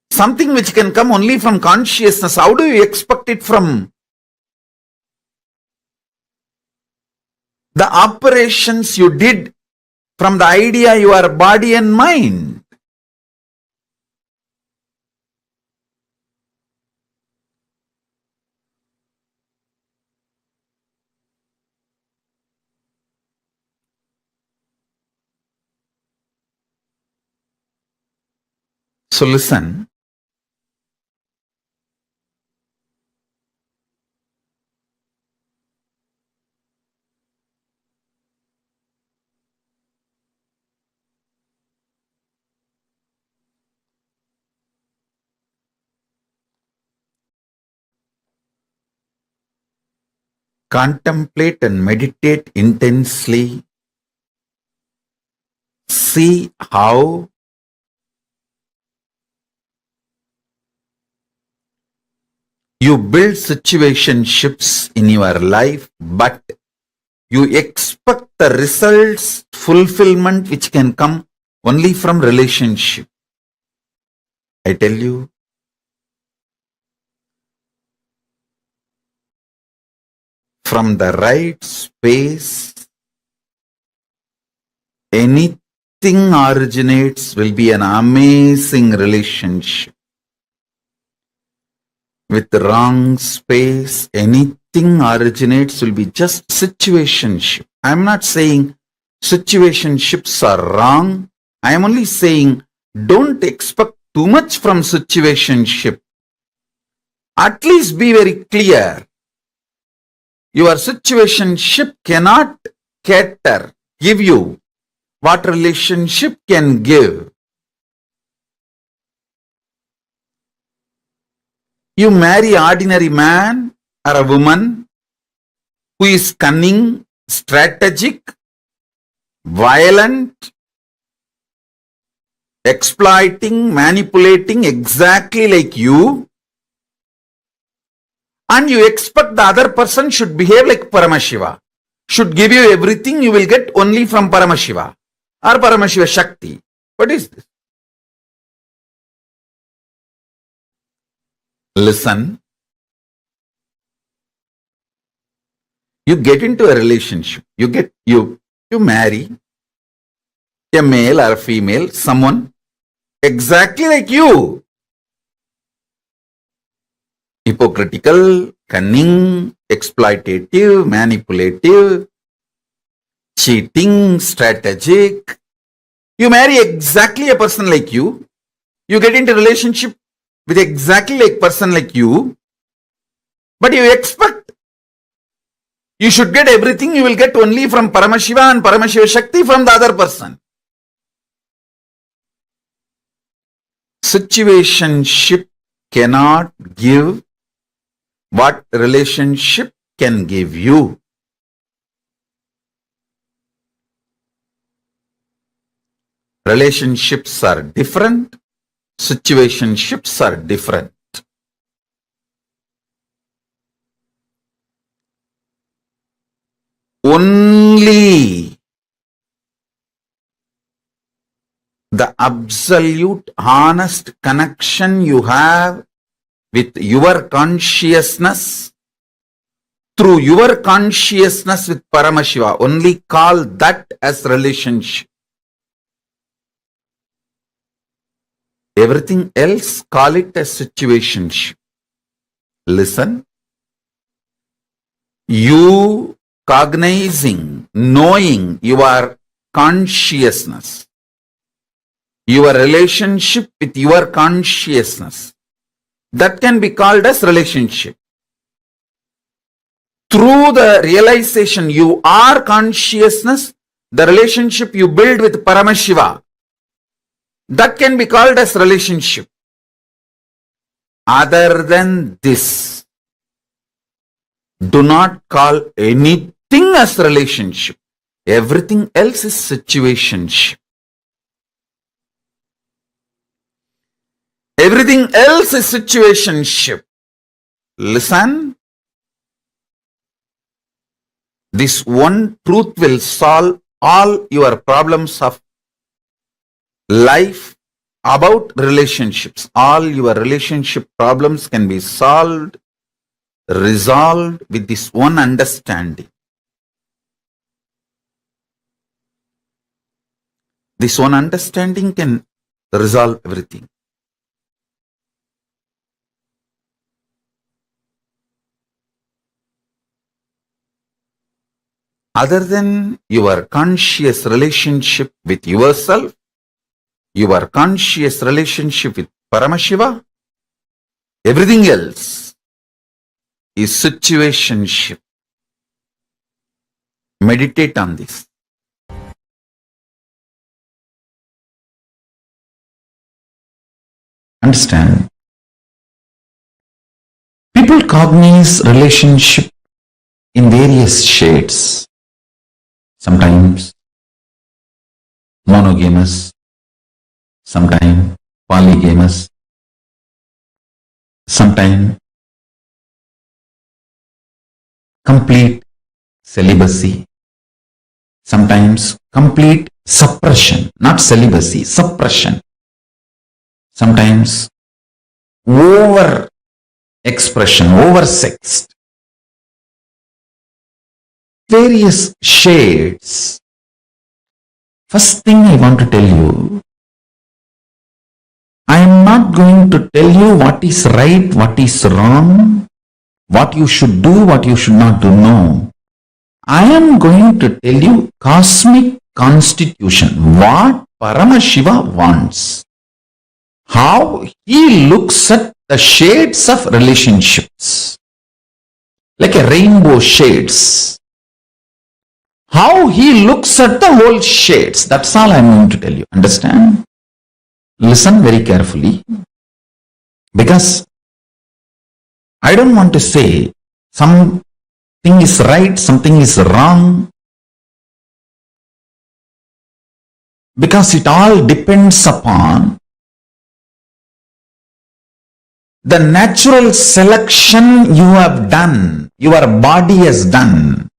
Speaker 10: Something which can come only from consciousness, how do you expect it from the operations you did from the idea you are body and mind? So listen. Contemplate and meditate intensely. See how you build situationships in your life, but you expect the results, fulfillment which can come only from relationship. I tell you, from the right space, anything originates will be an amazing relationship. With the wrong space, anything originates will be just situationship. I am not saying situationships are wrong. I am only saying don't expect too much from situationship. At least be very clear. Your situationship cannot cater, give you what relationship can give. You marry an ordinary man or a woman who is cunning, strategic, violent, exploiting, manipulating exactly like you, and you expect the other person should behave like Paramashiva, should give you everything you will get only from Paramashiva or Paramashiva Shakti. What is this? Listen. You get into a relationship. You marry a male or a female, someone exactly like you. Hypocritical, cunning, exploitative, manipulative, cheating, strategic. You marry exactly a person like you. You get into a relationship with exactly like person like you. But you expect you should get everything you will get only from Paramashiva and Paramashiva Shakti from the other person. Situationship cannot give what relationship can give you. Relationships are different. Situationships are different. Only the absolute honest connection you have with your consciousness, through your consciousness with Paramashiva, only call that as relationship. Everything else, call it as situationship. Listen. You cognizing, knowing your consciousness, your relationship with your consciousness, that can be called as relationship. Through the realization you are consciousness, the relationship you build with Paramashiva, that can be called as relationship. Other than this, do not call anything as relationship. Everything else is situationship. Everything else is situationship. Listen. This one truth will solve all your problems of life about relationships. All your relationship problems can be solved, resolved with this one understanding. This one understanding can resolve everything. Other than your conscious relationship with yourself, your conscious relationship with Paramashiva, everything else is situationship. Meditate on this. Understand? People cognize relationship in various shades. Sometimes monogamous, sometimes polygamous, sometimes complete celibacy, sometimes complete suppression, not celibacy, suppression, sometimes over expression, over sexed. Various shades. First thing I want to tell you, I am not going to tell you what is right, what is wrong, what you should do, what you should not do. No. I am going to tell you cosmic constitution, what Paramashiva wants, how he looks at the shades of relationships, like a rainbow shades. How he looks at the whole shades. That's all I'm going to tell you. Understand? Listen very carefully. Because I don't want to say something is right, something is wrong. Because it all depends upon the natural selection you have done, your body has done.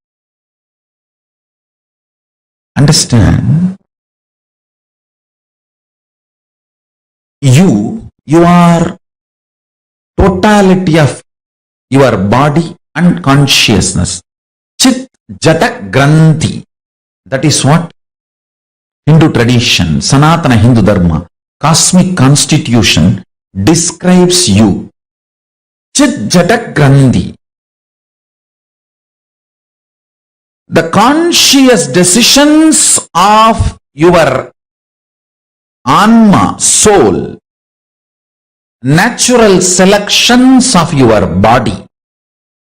Speaker 10: Understand? You are totality of your body and consciousness. Chit Jata Granthi. That is what Hindu tradition, Sanatana Hindu Dharma, cosmic constitution describes you. Chit Jata Granthi. The conscious decisions of your Anma, soul, natural selections of your body,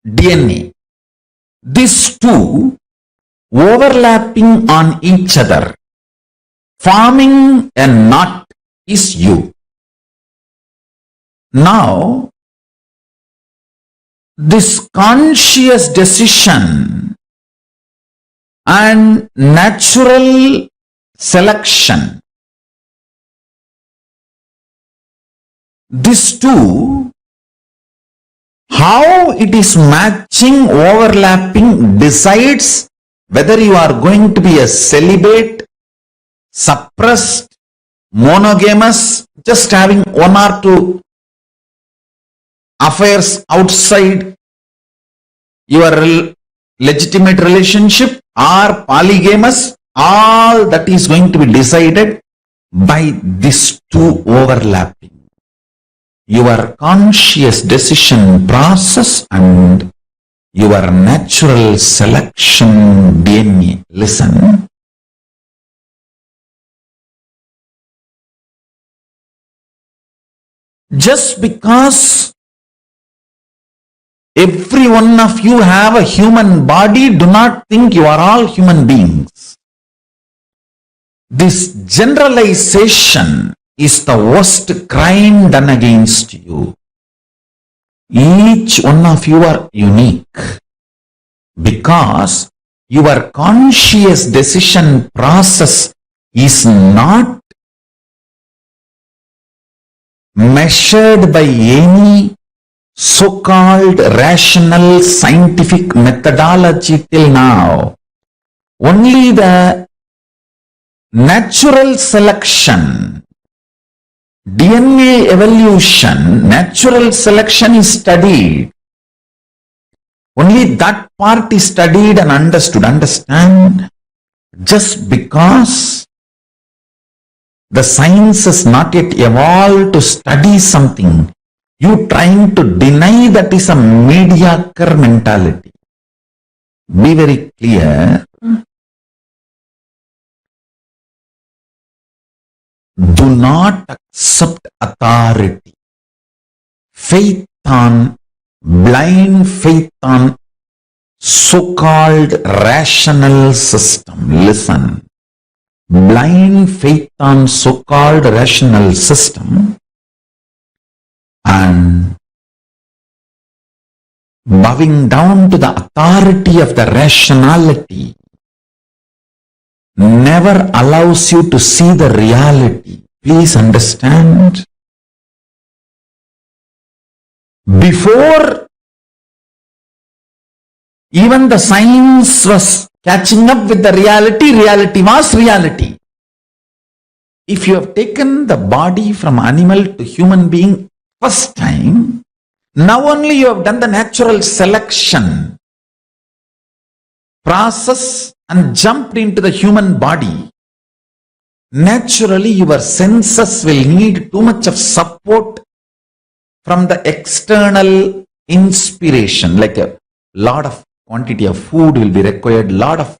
Speaker 10: DNA, these two overlapping on each other, forming a knot is you. Now, this conscious decision and natural selection, these two, how it is matching, overlapping, decides whether you are going to be a celibate, suppressed, monogamous, just having one or two affairs outside your legitimate relationship, or polygamous. All that is going to be decided by these two overlapping. Your conscious decision process and your natural selection DNA. Listen. Just because every one of you have a human body, do not think you are all human beings. This generalization is the worst crime done against you. Each one of you are unique because your conscious decision process is not measured by any so-called rational scientific methodology till now. Only the natural selection, DNA evolution, natural selection is studied. Only that part is studied and understood. Understand? Just because the science has not yet evolved to study something, you trying to deny that is a mediocre mentality. Be very clear. Do not accept authority. Faith on, blind faith on so-called rational system. Listen. Blind faith on so-called rational system and bowing down to the authority of the rationality never allows you to see the reality. Please understand. Before even the science was catching up with the reality, reality was reality. If you have taken the body from animal to human being first time, now only you have done the natural selection process and jumped into the human body. Naturally, your senses will need too much of support from the external inspiration, like a lot of quantity of food will be required, lot of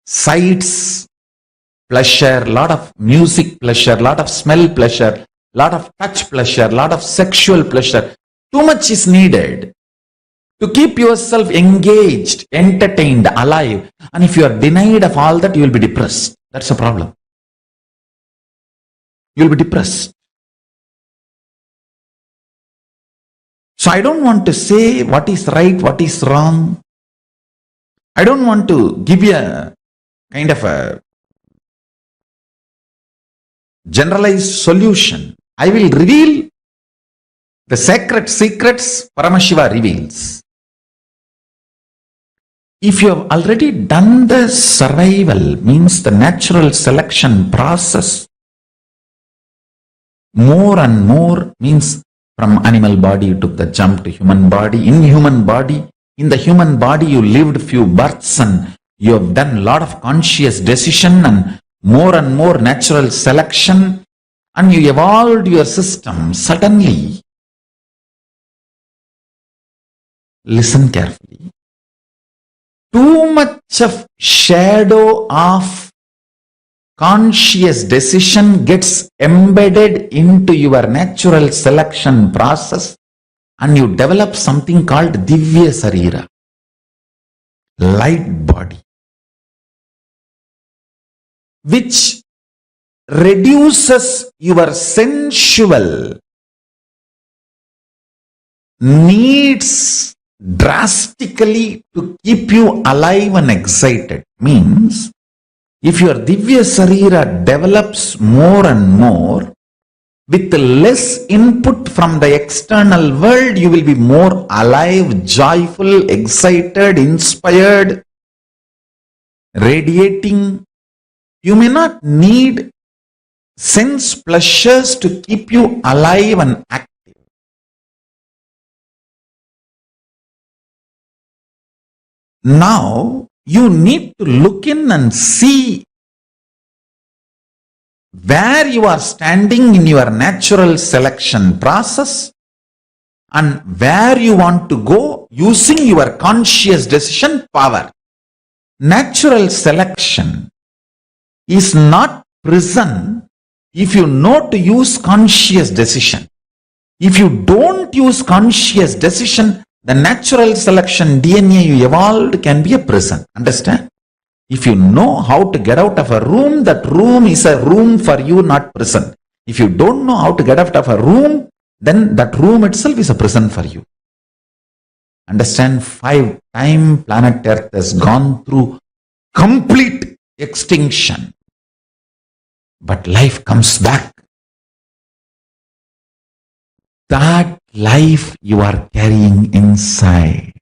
Speaker 10: sights pleasure, lot of music pleasure, lot of smell pleasure, lot of touch pleasure, lot of sexual pleasure. Too much is needed to keep yourself engaged, entertained, alive. And if you are denied of all that, you will be depressed. That's a problem. You will be depressed. So I don't want to say what is right, what is wrong. I don't want to give you a kind of a generalized solution. I will reveal the sacred secrets Paramashiva reveals. If you have already done the survival, means the natural selection process, more and more means from animal body you took the jump to human body. In the human body you lived few births and you have done a lot of conscious decision and more natural selection, and you evolved your system. Suddenly, listen carefully, too much of shadow of conscious decision gets embedded into your natural selection process and you develop something called Divya Sarira, light body, which reduces your sensual needs drastically to keep you alive and excited. Means, if your Divya Sarira develops more and more, with less input from the external world, you will be more alive, joyful, excited, inspired, radiating. You may not need sense pleasures to keep you alive and active. Now, you need to look in and see where you are standing in your natural selection process and where you want to go using your conscious decision power. Natural selection is not prison if you know to use conscious decision. If you don't use conscious decision, the natural selection DNA you evolved can be a prison. Understand? If you know how to get out of a room, that room is a room for you, not prison. If you don't know how to get out of a room, then that room itself is a prison for you. Understand? 5 times planet Earth has gone through complete extinction. But life comes back. that life you are carrying inside.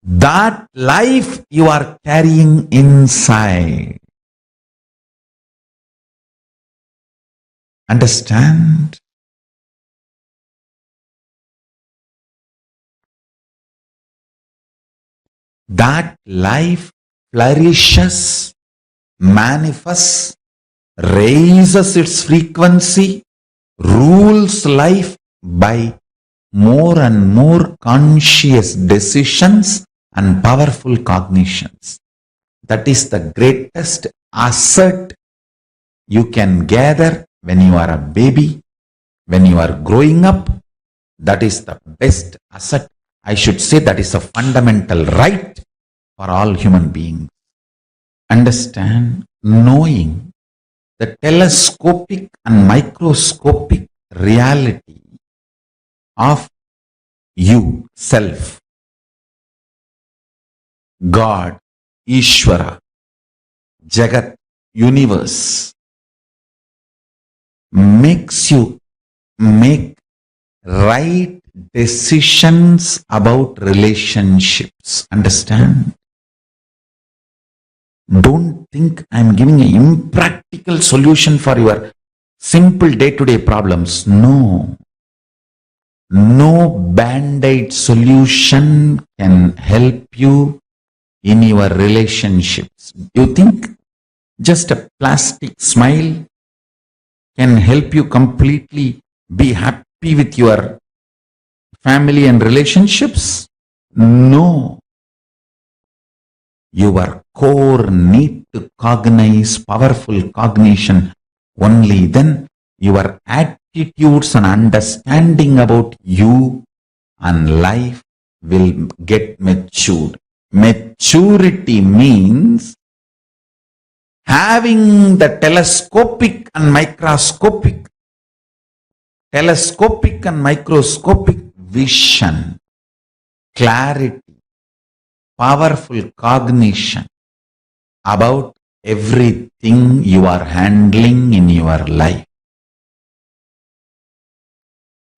Speaker 10: That life you are carrying inside. Understand? That life flourishes, manifests, raises its frequency, rules life by more and more conscious decisions and powerful cognitions. That is the greatest asset you can gather when you are a baby, when you are growing up. That is the best asset. I should say that is a fundamental right for all human beings. Understand, knowing the telescopic and microscopic reality of you, self, God, Ishvara, Jagat, universe, makes you make right decisions about relationships. Understand? Don't think I'm giving an impractical solution for your simple day-to-day problems. No. No band-aid solution can help you in your relationships. You think just a plastic smile can help you completely be happy with your family and relationships? No. Your core need to cognize powerful cognition. Only then your attitudes and understanding about you and life will get matured. Maturity means having the telescopic and microscopic vision, clarity, powerful cognition about everything you are handling in your life.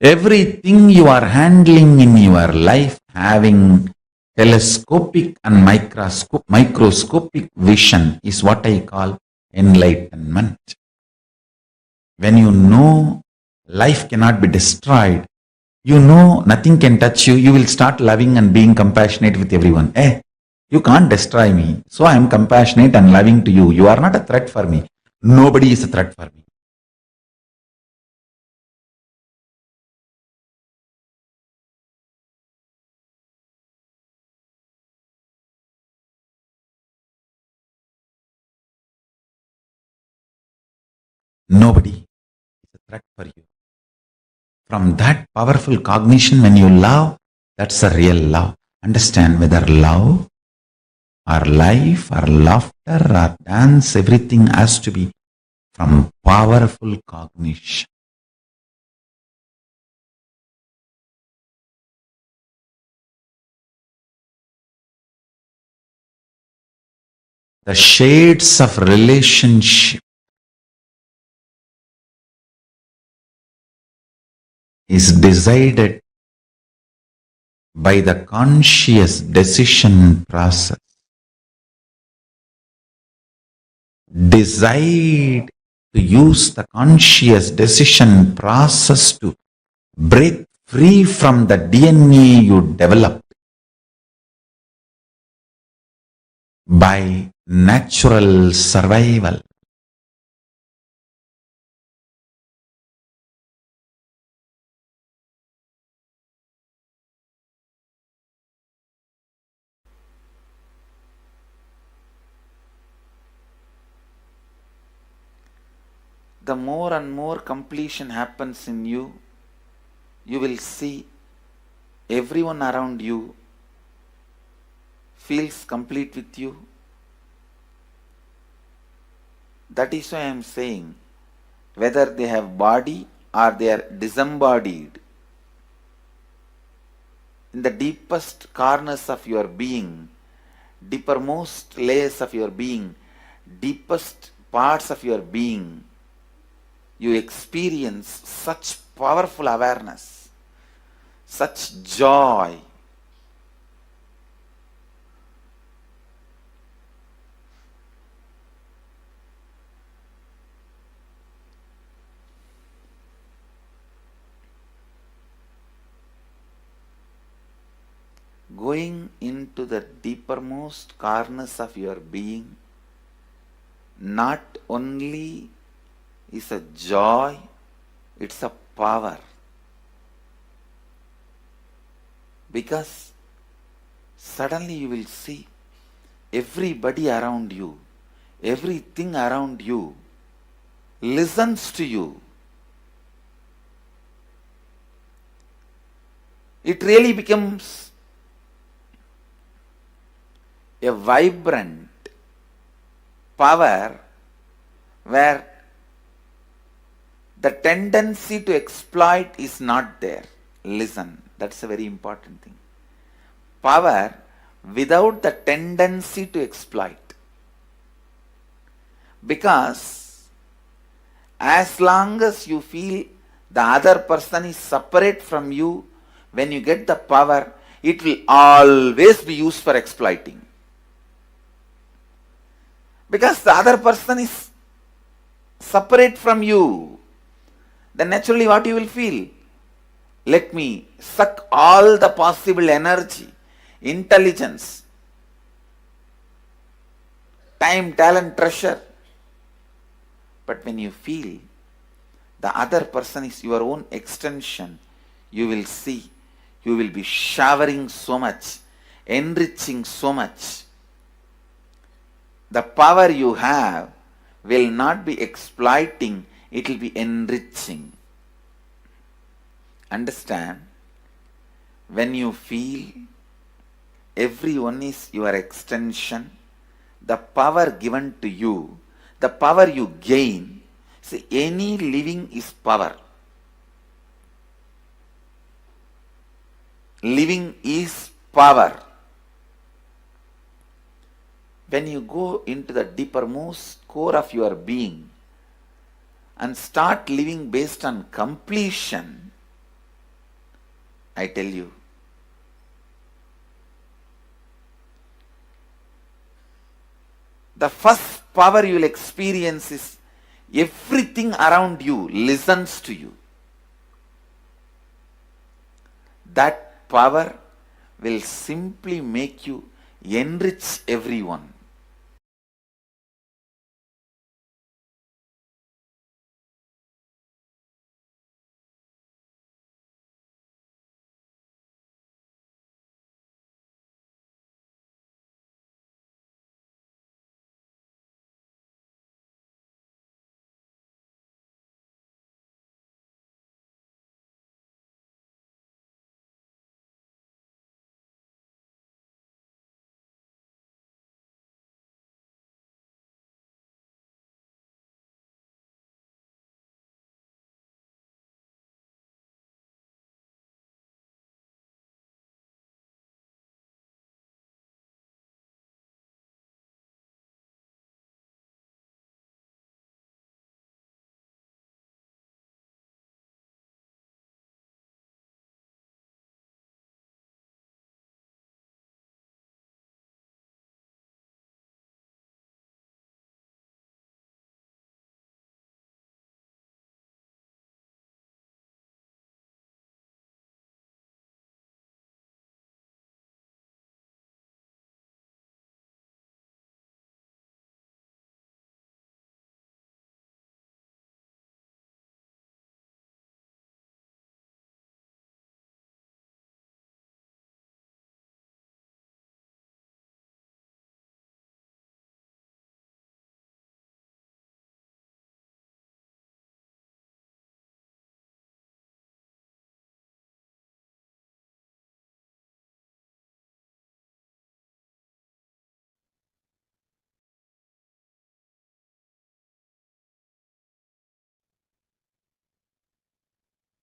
Speaker 10: Everything you are handling in your life having telescopic and microscopic vision is what I call enlightenment. When you know life cannot be destroyed, you know nothing can touch you, you will start loving and being compassionate with everyone. You can't destroy me, so I am compassionate and loving to you. You are not a threat for me. Nobody is a threat for me. Nobody is a threat for you. From that powerful cognition, when you love, that's a real love. Understand, whether love or life or laughter or dance, everything has to be from powerful cognition. The shades of relationship is decided by the conscious decision process. Decide to use the conscious decision process to break free from the DNA you developed by natural survival. The more and more completion happens in you, you will see everyone around you feels complete with you. That is why I am saying, whether they have body or they are disembodied, in the deepest corners of your being, deepermost layers of your being, deepest parts of your being, you experience such powerful awareness, such joy. Going into the deepermost corners of your being not only is a joy, it's a power. Because suddenly you will see everybody around you, everything around you listens to you. It really becomes a vibrant power where the tendency to exploit is not there. Listen, that's a very important thing. Power without the tendency to exploit. Because as long as you feel the other person is separate from you, when you get the power, it will always be used for exploiting. Because the other person is separate from you, then naturally what you will feel? Let me suck all the possible energy, intelligence, time, talent, treasure. But when you feel the other person is your own extension, you will see, you will be showering so much, enriching so much. The power you have will not be exploiting, it will be enriching. Understand? When you feel everyone is your extension, the power given to you, the power you gain, see, any living is power. Living is power. When you go into the deepermost core of your being and start living based on completion, I tell you, the first power you will experience is everything around you listens to you. That power will simply make you enrich everyone.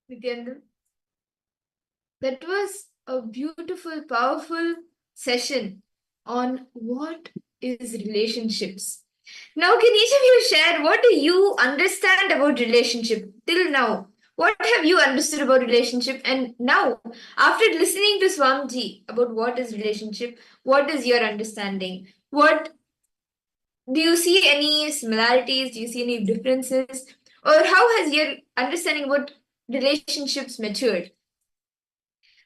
Speaker 11: Nityanand, that was a beautiful, powerful session on what is relationships. Now, can each of you share what do you understand about relationship till now? What have you understood about relationship? And now, after listening to Swamiji about what is relationship, what is your understanding? What do you see any similarities? Do you see any differences? Or how has your understanding about relationships matured?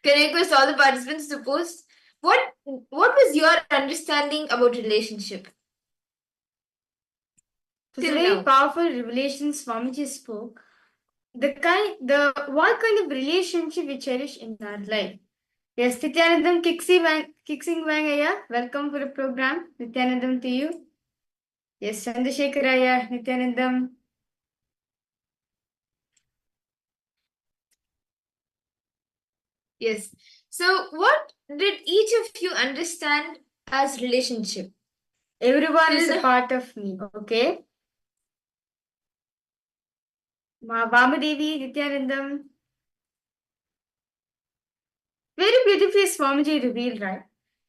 Speaker 11: Can I request all the participants to post? What was your understanding about relationship?
Speaker 12: It's a very powerful revelation Swamiji spoke. What kind of relationship we cherish in our life. Yes, Nityanandam Kixing Vangaya, welcome for the program. Nityanandam to you. Yes, Chandrasekharaya, Nityanandam.
Speaker 11: Yes. So, what did each of you understand as relationship?
Speaker 12: Everyone is a part of me, okay? Vamadevi, Nityanandam. Very beautifully Swamiji revealed, right?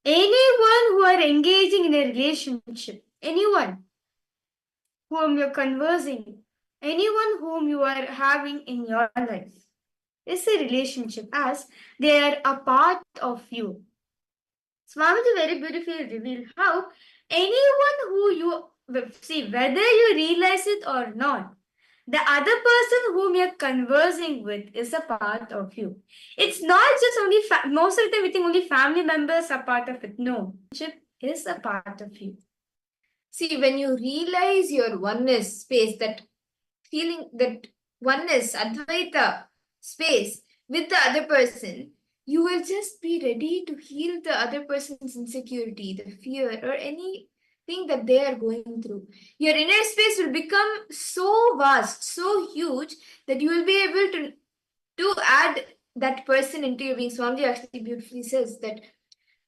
Speaker 12: Anyone who are engaging in a relationship, anyone whom you're conversing, anyone whom you are having in your life, is a relationship as they are a part of you. Swamiji very beautifully revealed how anyone who you see, whether you realize it or not, the other person whom you're conversing with is a part of you. It's not just only, most of the time we think only family members are part of it. No, relationship is a part of you.
Speaker 11: See, when you realize your oneness space, that feeling, that oneness, Advaita space with the other person, you will just be ready to heal the other person's insecurity, the fear, or anything that they are going through. Your inner space will become so vast, so huge that you will be able to add that person into your being. Swamiji actually beautifully says that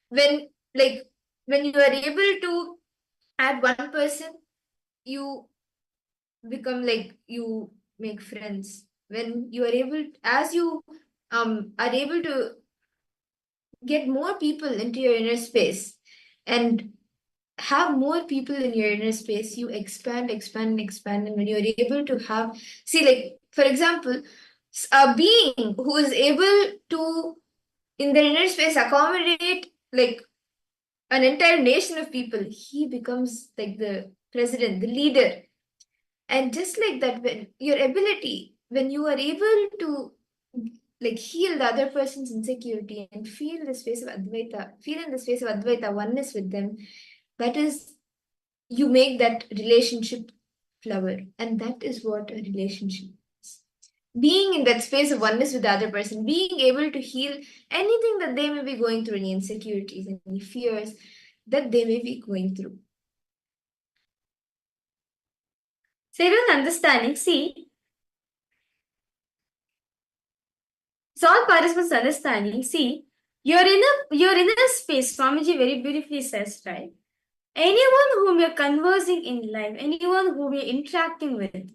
Speaker 11: when you are able to add one person, you become like, you make friends. When you are able, as you are able to get more people into your inner space and have more people in your inner space, you expand. And when you're able to have, see, like, for example, a being who is able to, in their inner space, accommodate like an entire nation of people, he becomes like the president, the leader. And just like that, when your ability, when you are able to like heal the other person's insecurity and feel the space of Advaita, feel in the space of Advaita, oneness with them, that is, you make that relationship flower. And that is what a relationship is. Being in that space of oneness with the other person, being able to heal anything that they may be going through, any insecurities, any fears that they may be going through.
Speaker 12: So everyone understanding, see, it's all participants understanding, see, you're in a space, Swamiji very beautifully says, right? Anyone whom you're conversing in life, anyone whom you're interacting with,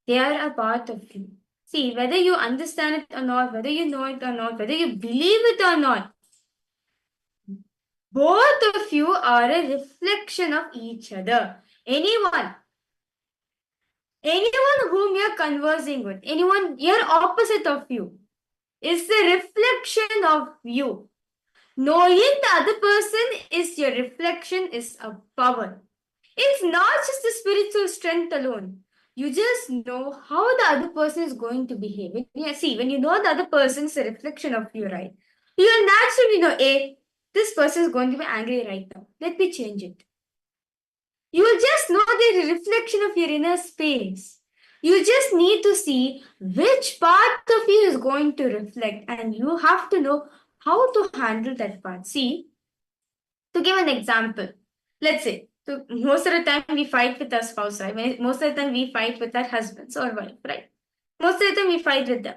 Speaker 12: they are a part of you. See, whether you understand it or not, whether you know it or not, whether you believe it or not, both of you are a reflection of each other. Anyone whom you're conversing with, anyone you're opposite of you, is the reflection of you. Knowing the other person is your reflection is a power. It's not just the spiritual strength alone. You just know how the other person is going to behave. When you know the other person is a reflection of you, right? You will naturally know, this person is going to be angry right now. Let me change it. You will just know the reflection of your inner space. You just need to see which part of you is going to reflect, and you have to know how to handle that part. See, to give an example, let's say, so most of the time we fight with our spouse, right? Most of the time we fight with our husbands or wife, right? Most of the time we fight with them.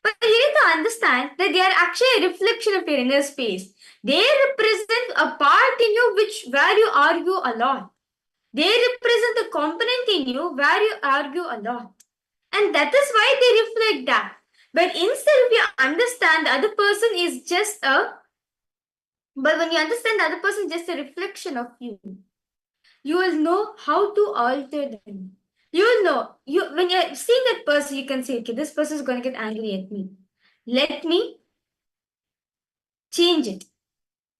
Speaker 12: But you need to understand that they are actually a reflection of your inner space. They represent a part in you where you argue a lot. They represent a component in you where you argue a lot. And that is why they reflect that. But instead, if you understand the other person is just a reflection of you, you will know how to alter them. You will know, when you're seeing that person, you can say, okay, this person is going to get angry at me. Let me change it.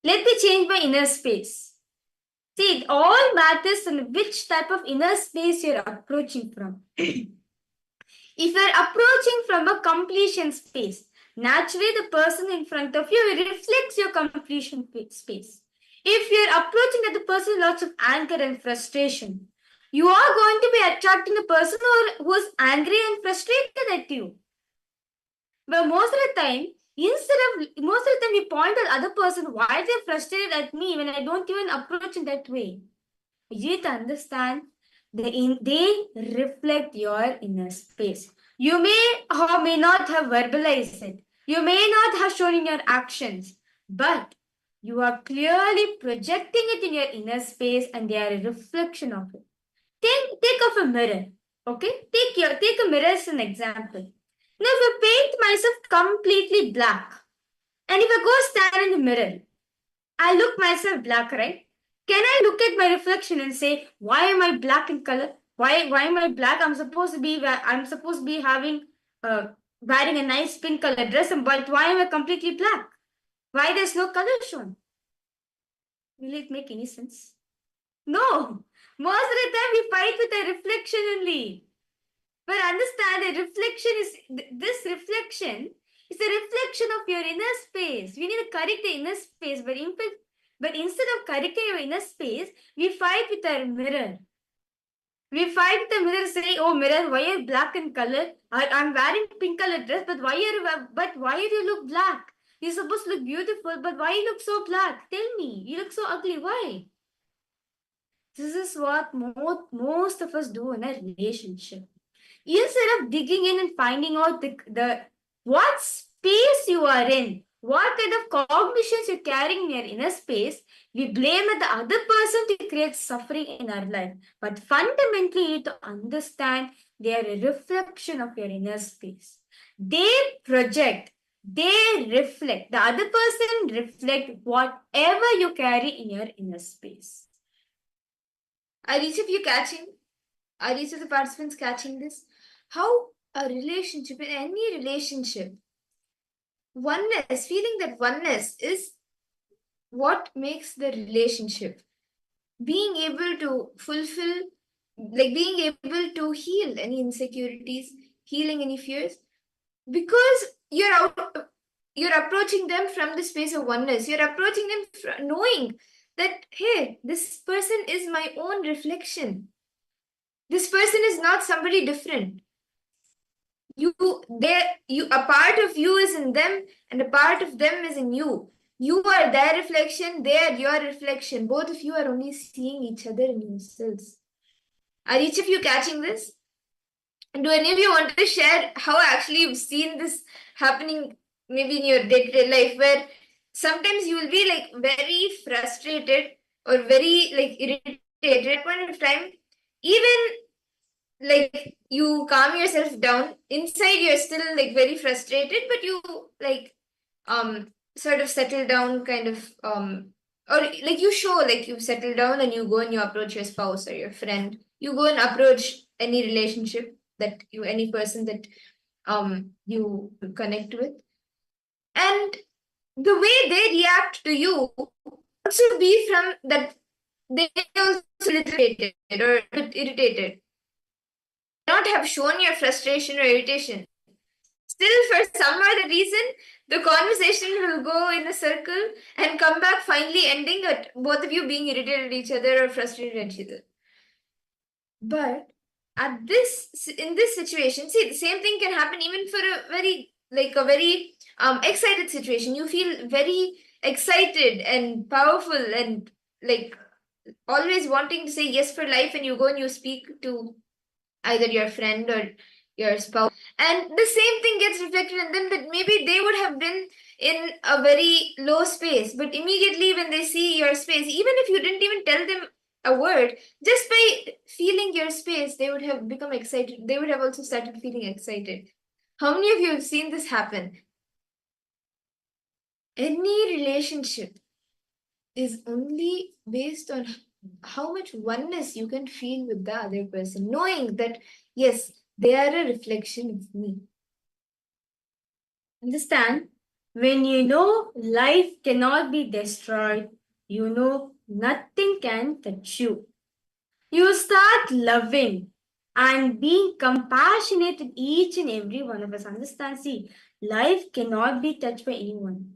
Speaker 12: Let me change my inner space. See, it all matters on which type of inner space you're approaching from. If you're approaching from a completion space, naturally the person in front of you reflects your completion space. If you're approaching at the person with lots of anger and frustration, you are going to be attracting a person who is angry and frustrated at you. But most of the time, we point at the other person, why are they frustrated at me when I don't even approach in that way? You need to understand they reflect your inner space. You may or may not have verbalized it. You may not have shown in your actions, but you are clearly projecting it in your inner space and they are a reflection of it. Take off a mirror. Okay? Take a mirror as an example. Now, if I paint myself completely black, and if I go stand in the mirror, I look myself black, right? Can I look at my reflection and say, why am I black in color? Why am I black? I'm supposed to be having wearing a nice pink color dress, but why am I completely black? Why there's no color shown? Will it make any sense? No. Most of the time we fight with a reflection only. But understand a reflection is this reflection is a reflection of your inner space. We need to correct the inner space, but instead of correcting your inner space, we fight with our mirror. We fight with the mirror, saying, "Oh mirror, why are you black in color? I'm wearing pink color dress, but why do you look black? You're supposed to look beautiful, but why you look so black? Tell me, you look so ugly. Why?" This is what most of us do in a relationship. Instead of digging in and finding out the what space you are in, what kind of cognitions you're carrying in your inner space, we blame the other person to create suffering in our life. But fundamentally, you need to understand they are a reflection of your inner space. They project, they reflect. The other person reflect whatever you carry in your inner space. Are each of you catching? Are each of the participants catching this? How a relationship, in any relationship, oneness, feeling that oneness is what makes the relationship. Being able to fulfill, being able to heal any insecurities, healing any fears, because you're approaching them from the space of oneness. You're approaching them knowing that, hey, this person is my own reflection. This person is not somebody different. A part of you is in them and a part of them is in you. You are their reflection, they are your reflection. Both of you are only seeing each other in yourselves. Are each of you catching this? And do any of you want to share how actually you've seen this happening maybe in your day-to-day life, where sometimes you will be very frustrated or very irritated at one point of time, even you calm yourself down, inside you're still very frustrated, but you sort of settle down kind of or you show you've settled down and you go and you approach your spouse or your friend, you go and approach any relationship that any person that you connect with, and the way they react to you also be from that they also irritated or irritated, not have shown your frustration or irritation. Still, for some other reason, the conversation will go in a circle and come back finally ending at both of you being irritated at each other or frustrated at each other. But in this situation, see, the same thing can happen even for a very excited situation. You feel very excited and powerful and always wanting to say yes for life, and you go and you speak to either your friend or your spouse, and the same thing gets reflected in them, that maybe they would have been in a very low space, but immediately when they see your space, even if you didn't even tell them a word, just by feeling your space, they would have become excited. They would have also started feeling excited. How many of you have seen this happen? Any relationship is only based on
Speaker 11: how much oneness you can feel with the other person, knowing that, yes, they are a reflection of me. Understand? When you know life cannot be destroyed, you know nothing can touch you. You start loving and being compassionate with each and every one of us. Understand? See, life cannot be touched by anyone.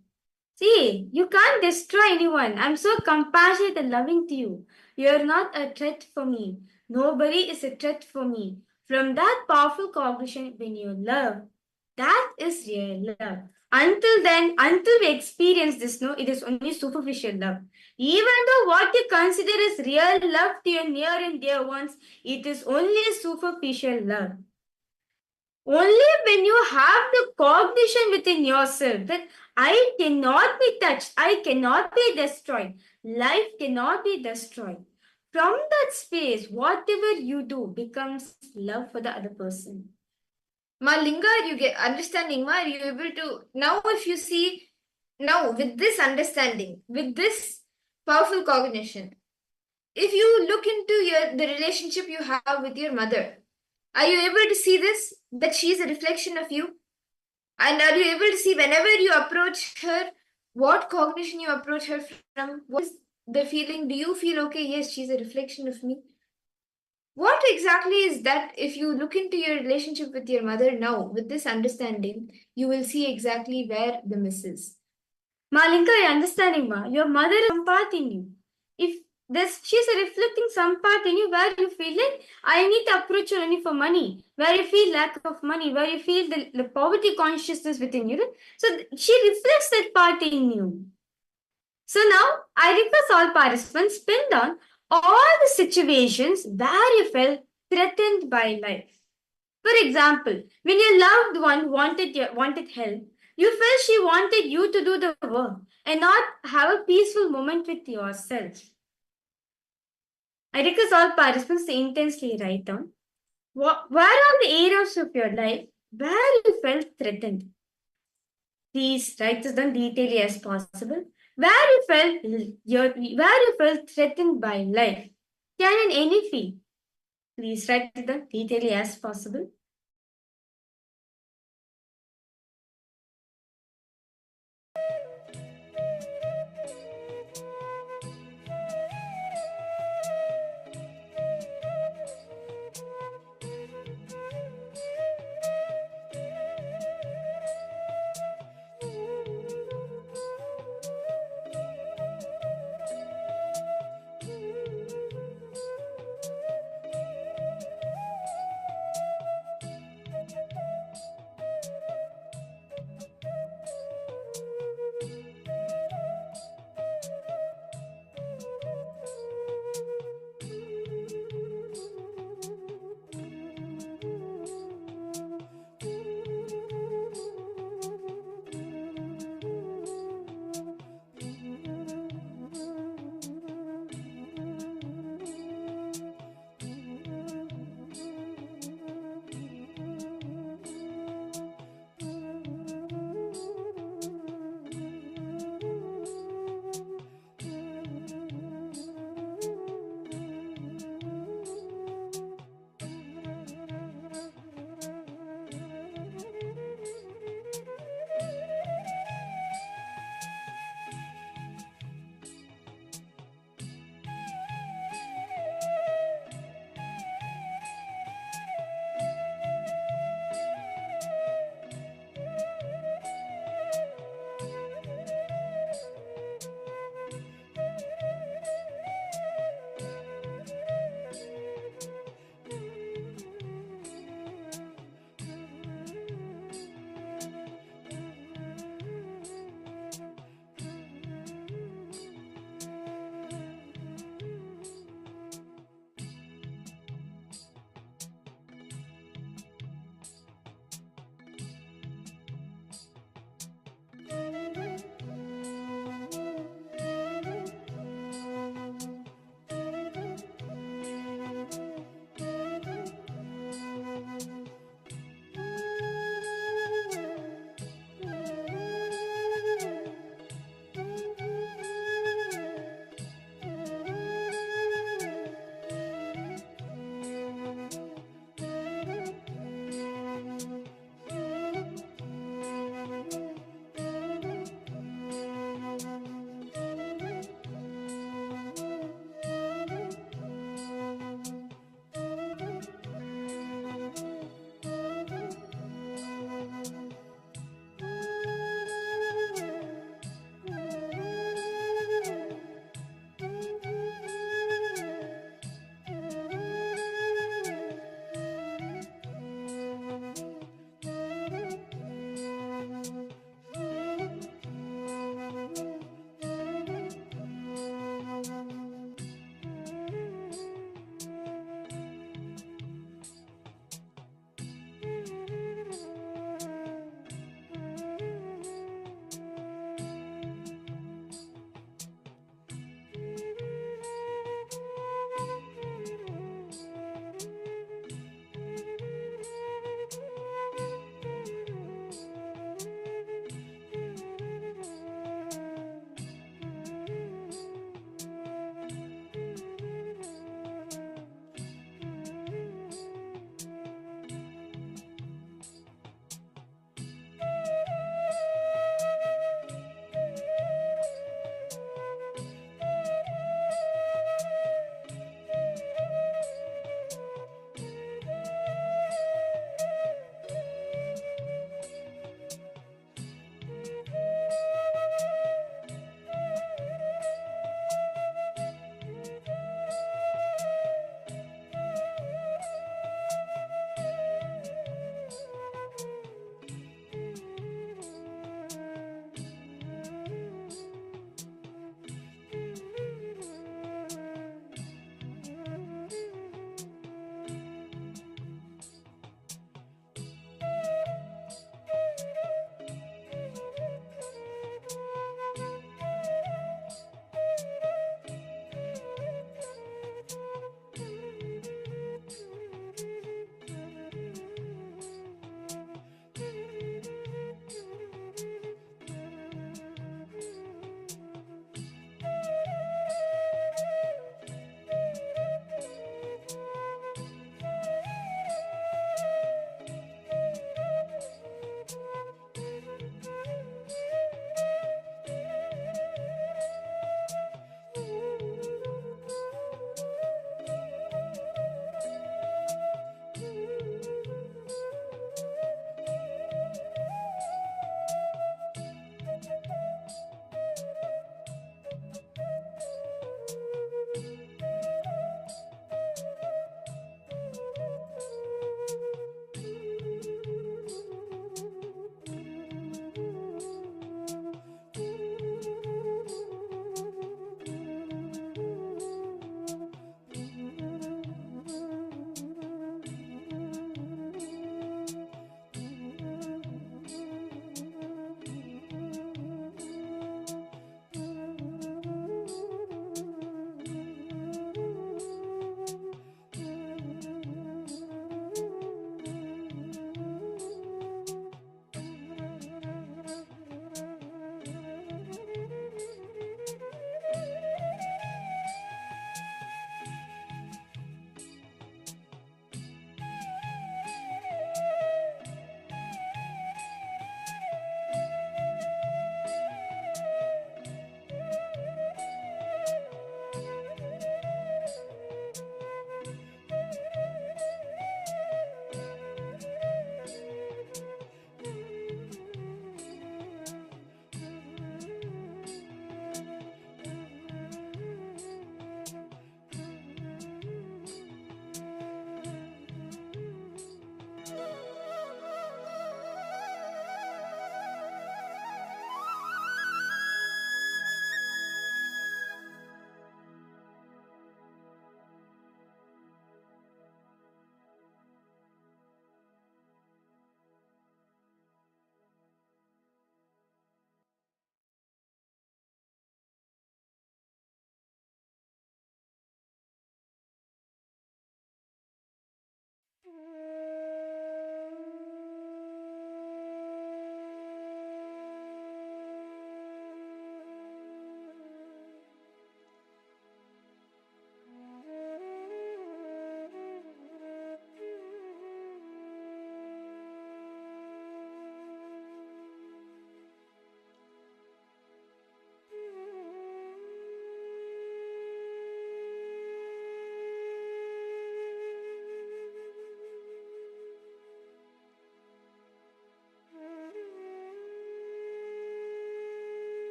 Speaker 11: See, you can't destroy anyone. I'm so compassionate and loving to you. You're not a threat for me. Nobody is a threat for me. From that powerful cognition, when you love, that is real love. Until then, until we experience this, no, it is only superficial love. Even though what you consider as real love to your near and dear ones, it is only superficial love. Only when you have the cognition within yourself that I cannot be touched, I cannot be destroyed, life cannot be destroyed. From that space, whatever you do becomes love for the other person. Ma Linga, you get understanding, Ma, are you able to now if you see now with this understanding, with this powerful cognition, if you look into the relationship you have with your mother, are you able to see this? That she is a reflection of you? And are you able to see whenever you approach her, what cognition you approach her from? What is the feeling? Do you feel, okay, yes, she's a reflection of me? What exactly is that? If you look into your relationship with your mother now, with this understanding, you will see exactly where the miss is. Malinka, you're understanding, Ma. Your mother is some part in you. If she's reflecting some part in you where you feel like, I need to approach her only for money, where you feel lack of money, where you feel the poverty consciousness within you. So she reflects that part in you. So now I request all participants pin down all the situations where you felt threatened by life. For example, when your loved one wanted help, you felt she wanted you to do the work and not have a peaceful moment with yourself. I request all participants to intensely write down where are the areas of your life where you felt threatened. Please write this down detailedly as possible. Where you felt threatened by life. Can in any field. Please write it down detailedly as possible.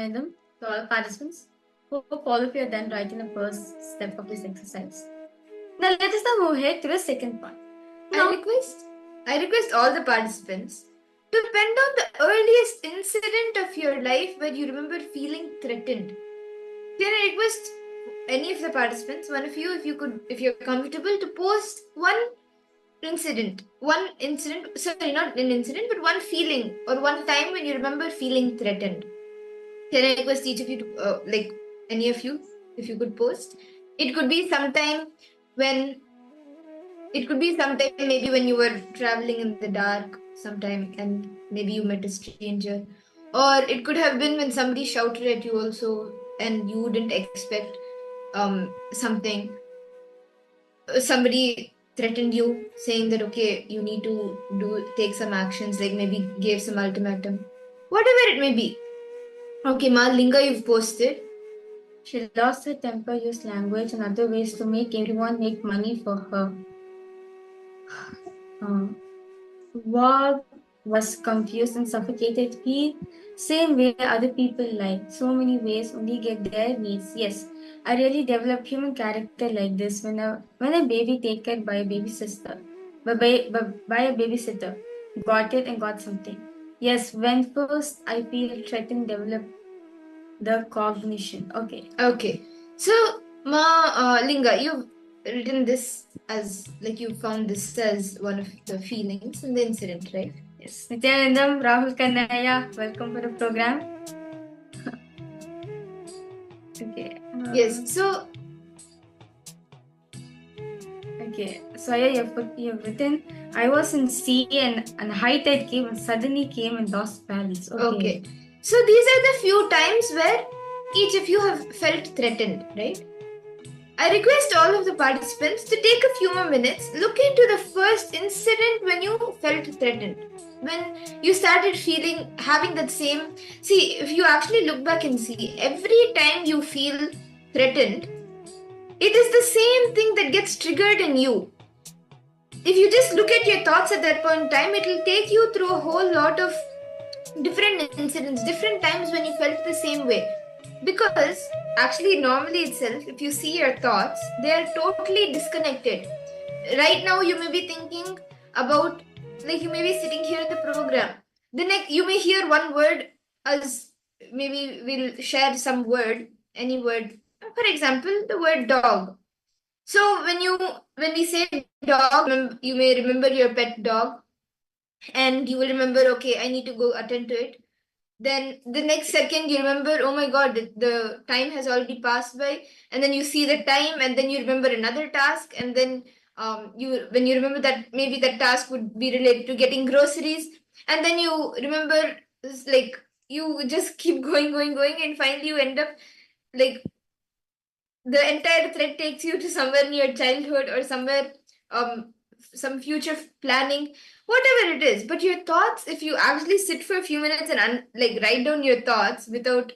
Speaker 12: Janadam, to all participants. Hope all of you are done writing the first step of this exercise. Now let us now move ahead to the second part. Now,
Speaker 11: I request all the participants to pen down the earliest incident of your life where you remember feeling threatened. Can I request any of the participants, one of you, if you're comfortable, to post one incident, sorry, not an incident, but one feeling or one time when you remember feeling threatened. Can I request each of you to, any of you, if you could post? It could be sometime maybe when you were traveling in the dark sometime and maybe you met a stranger. Or it could have been when somebody shouted at you also and you didn't expect something. Somebody threatened you saying that, okay, you need to take some actions, like maybe gave some ultimatum. Whatever it may be. Okay, Ma, Linga, you've posted.
Speaker 12: she lost her temper, used language and other ways to make everyone make money for her. Was confused and suffocated. Feel same way other people like. So many ways only get their needs. Yes, I really developed human character like this when a baby taken by a baby sister, by a babysitter, got it and got something. Yes, when first I feel threatened, develop the cognition. Okay.
Speaker 11: So, Ma, Linga, you've written this as, like, you found this as one of the feelings in the incident, right?
Speaker 12: Yes. Nityanandam, Rahul Kannaya, welcome for the program. Okay.
Speaker 11: Yes, so...
Speaker 12: Okay, so you've written, I was in sea and high tide came and suddenly came and lost balance.
Speaker 11: Okay. So these are the few times where each of you have felt threatened, right? I request all of the participants to take a few more minutes, look into the first incident when you felt threatened. When you started having that same... See, if you actually look back and see, every time you feel threatened, it is the same thing that gets triggered in you. If you just look at your thoughts at that point in time, it will take you through a whole lot of different incidents, different times when you felt the same way. Because actually, normally itself, if you see your thoughts, they are totally disconnected. Right now, you may be thinking about, like, you may be sitting here in the program. The next, you may hear one word as maybe we'll share some word, any word. For example, the word dog. So when we say dog, you may remember your pet dog, and you will remember, okay, I need to go attend to it. Then the next second you remember, oh my god, the time has already passed by, and then you see the time, and then you remember another task, and then when you remember that maybe that task would be related to getting groceries, and then you remember, like, you just keep going, and finally you end up, like, the entire thread takes you to somewhere in your childhood or somewhere, some future planning, whatever it is. But your thoughts, if you actually sit for a few minutes and write down your thoughts without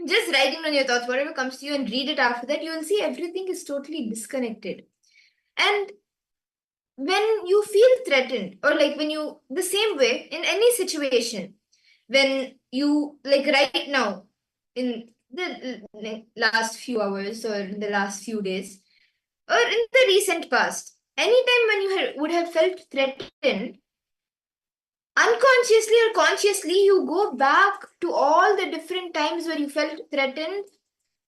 Speaker 11: just writing down your thoughts, whatever comes to you, and read it after that, you will see everything is totally disconnected. And when you feel threatened, or the same way in any situation, when you, right now, in the last few hours or in the last few days, or in the recent past, anytime when you would have felt threatened, unconsciously or consciously, you go back to all the different times where you felt threatened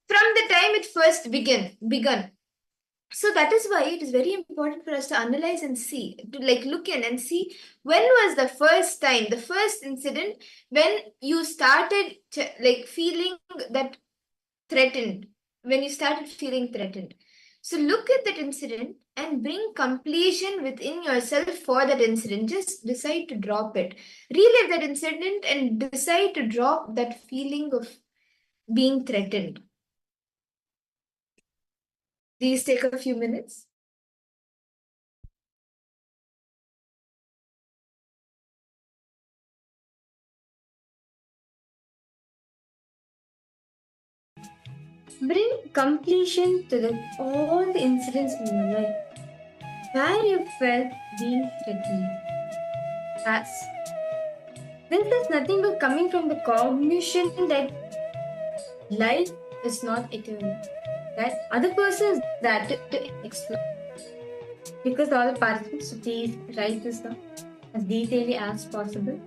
Speaker 11: from the time it first begun. So that is why it is very important for us to analyze and see, to look in and see when was the first time, the first incident when you started feeling that threatened, when you started feeling threatened. So look at that incident and bring completion within yourself for that incident. Just decide to drop it. Relive that incident and decide to drop that feeling of being threatened. Please take a few minutes. Bring completion to all the incidents in your life where you felt being threatened. This is nothing but coming from the cognition that
Speaker 12: life is not eternal, right? Other person is there to explore. Because all the participants should please write this down as detailedly as possible.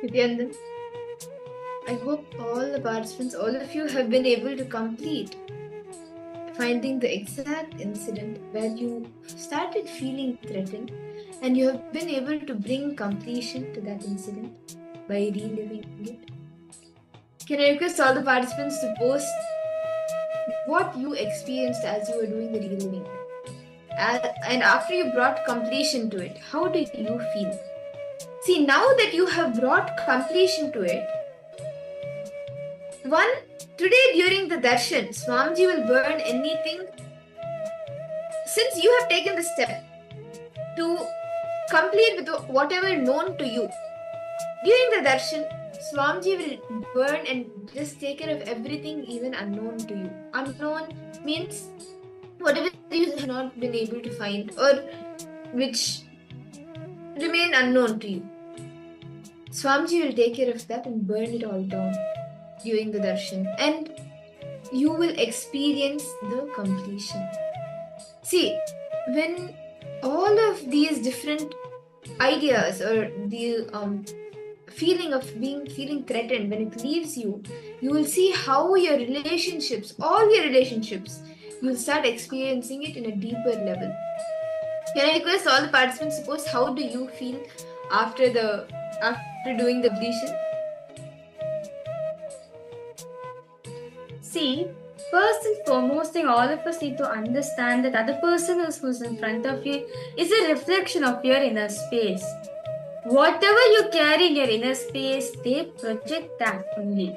Speaker 11: Nityanand, I hope all the participants, all of you have been able to complete finding the exact incident where you started feeling threatened, and you have been able to bring completion to that incident by reliving it. Can I request all the participants to post what you experienced as you were doing the reliving? And after you brought completion to it, how do you feel? See, now that you have brought completion to it, today during the darshan, Swamiji will burn anything. Since you have taken the step to complete with whatever known to you, during the darshan, Swamiji will burn and just take care of everything even unknown to you. Unknown means whatever you have not been able to find or which remain unknown to you. Swamiji will take care of that and burn it all down during the darshan, and you will experience the completion. See, when all of these different ideas or the feeling of feeling threatened, when it leaves you, you will see how your relationships, all your relationships, you will start experiencing it in a deeper level. Can I request all the participants to post how do you feel after doing the completion?
Speaker 12: See, first and foremost thing, all of us need to understand that other person who's in front of you is a reflection of your inner space. Whatever you carry in your inner space, they project that only.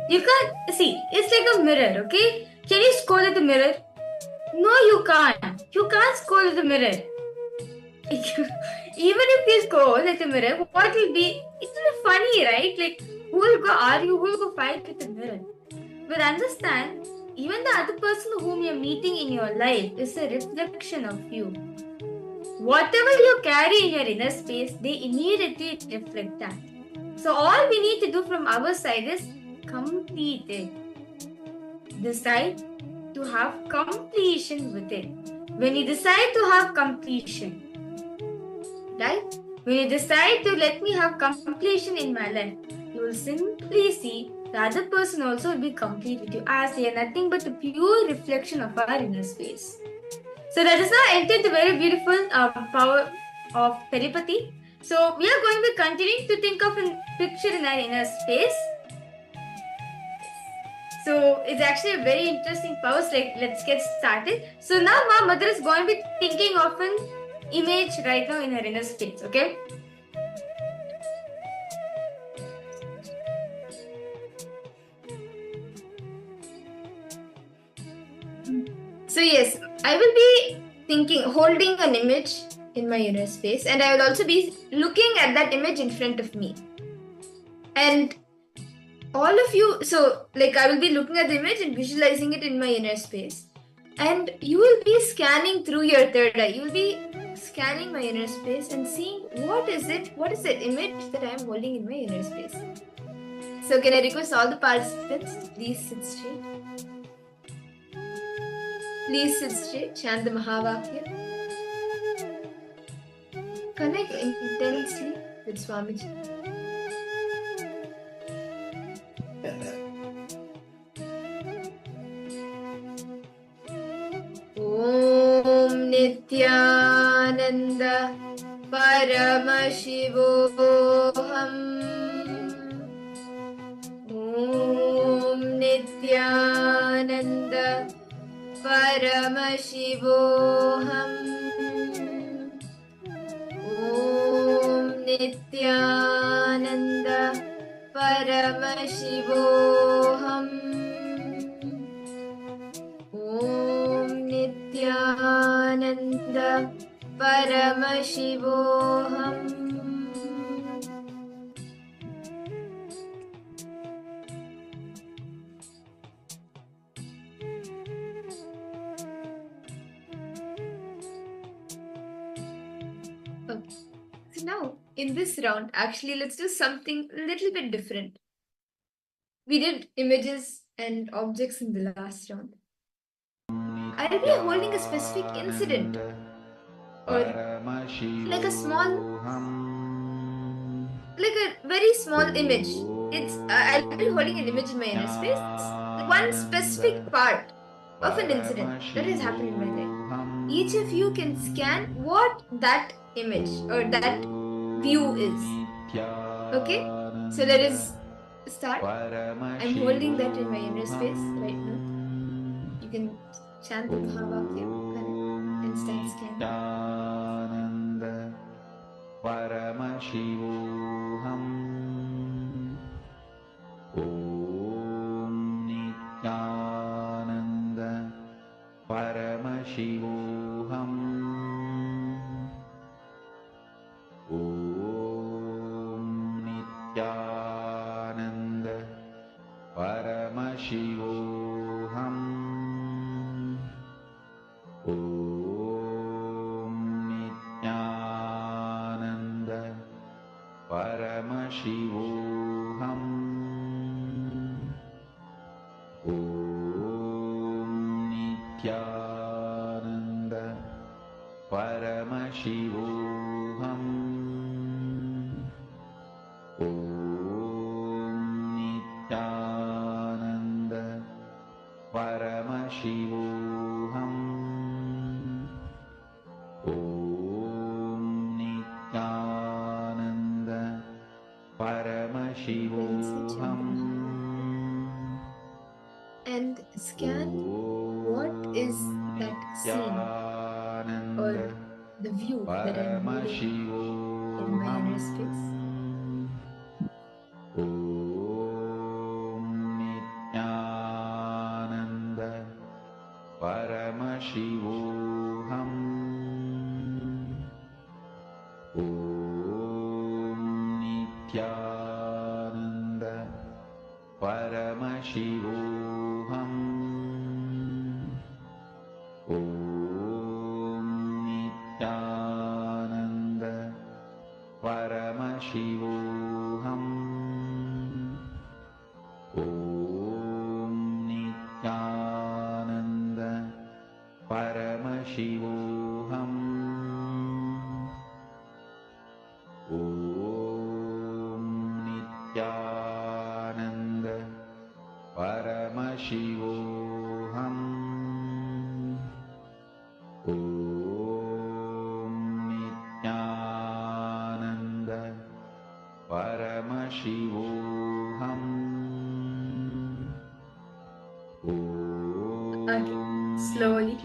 Speaker 12: You can't see, it's like a mirror, okay? Can you scold at the mirror? No, you can't. You can't scold at the mirror. Even if you scold at the mirror, what will be? It's really funny, right? Like, who will go argue, who will go fight with the mirror? But understand, even the other person whom you're meeting in your life is a reflection of you. Whatever you carry in your inner space, they immediately reflect that. So all we need to do from our side is complete it. Decide to have completion with it. When you decide to have completion, right? When you decide to let me have completion in my life, you will simply see the other person also will be complete with you, as they are nothing but a pure reflection of our inner space. So let us now enter the very beautiful power of telepathy. So we are going to be continuing to think of a picture in our inner space. So it's actually a very interesting power. So let's get started. So now my mother is going to be thinking of an image right now in her inner space, okay?
Speaker 11: So yes, I will be holding an image in my inner space, and I will also be looking at that image in front of me. And all of you, so like I will be looking at the image and visualizing it in my inner space. And you will be scanning through your third eye. You will be scanning my inner space and seeing what is that image that I am holding in my inner space. So can I request all the participants to please sit straight? Please sit straight, chant the Mahavakya. Connect intensely with Swamiji. Om Nityananda Paramashivoham. Om Nityananda Paramashivoham. Om Nityananda Paramashivoham. Om Nityananda Paramashivoham. Okay. So now in this round, actually, let's do something a little bit different. We did images and objects in the last round. I'll be holding a specific incident or like a small like a very small image. It's I'll be holding an image in my inner space, one specific part of an incident that has happened in my life. Each of you can scan what that image or that view is. Okay, so let us start. I'm holding that in my inner space right now. You can chant the Mahavakya and start scanning.
Speaker 10: Paramashivoham Om Nityananda Paramashivoham Om Nityananda Paramashivoham Om Nityananda Paramashivoham Om Nityananda Paramashivoham Om Nityananda Paramashivoham Om Nityananda Paramashivoham
Speaker 11: And scan what is that scene or the view that I'm holding in my inner space.
Speaker 10: Om Nityananda Paramashivoham Om Nityananda Paramashivoham Om Nityananda Paramashivoham Om Nityananda Paramashivoham Om Nityananda Paramashivoham Om Nityananda Paramashivoham
Speaker 11: Okay, slowly,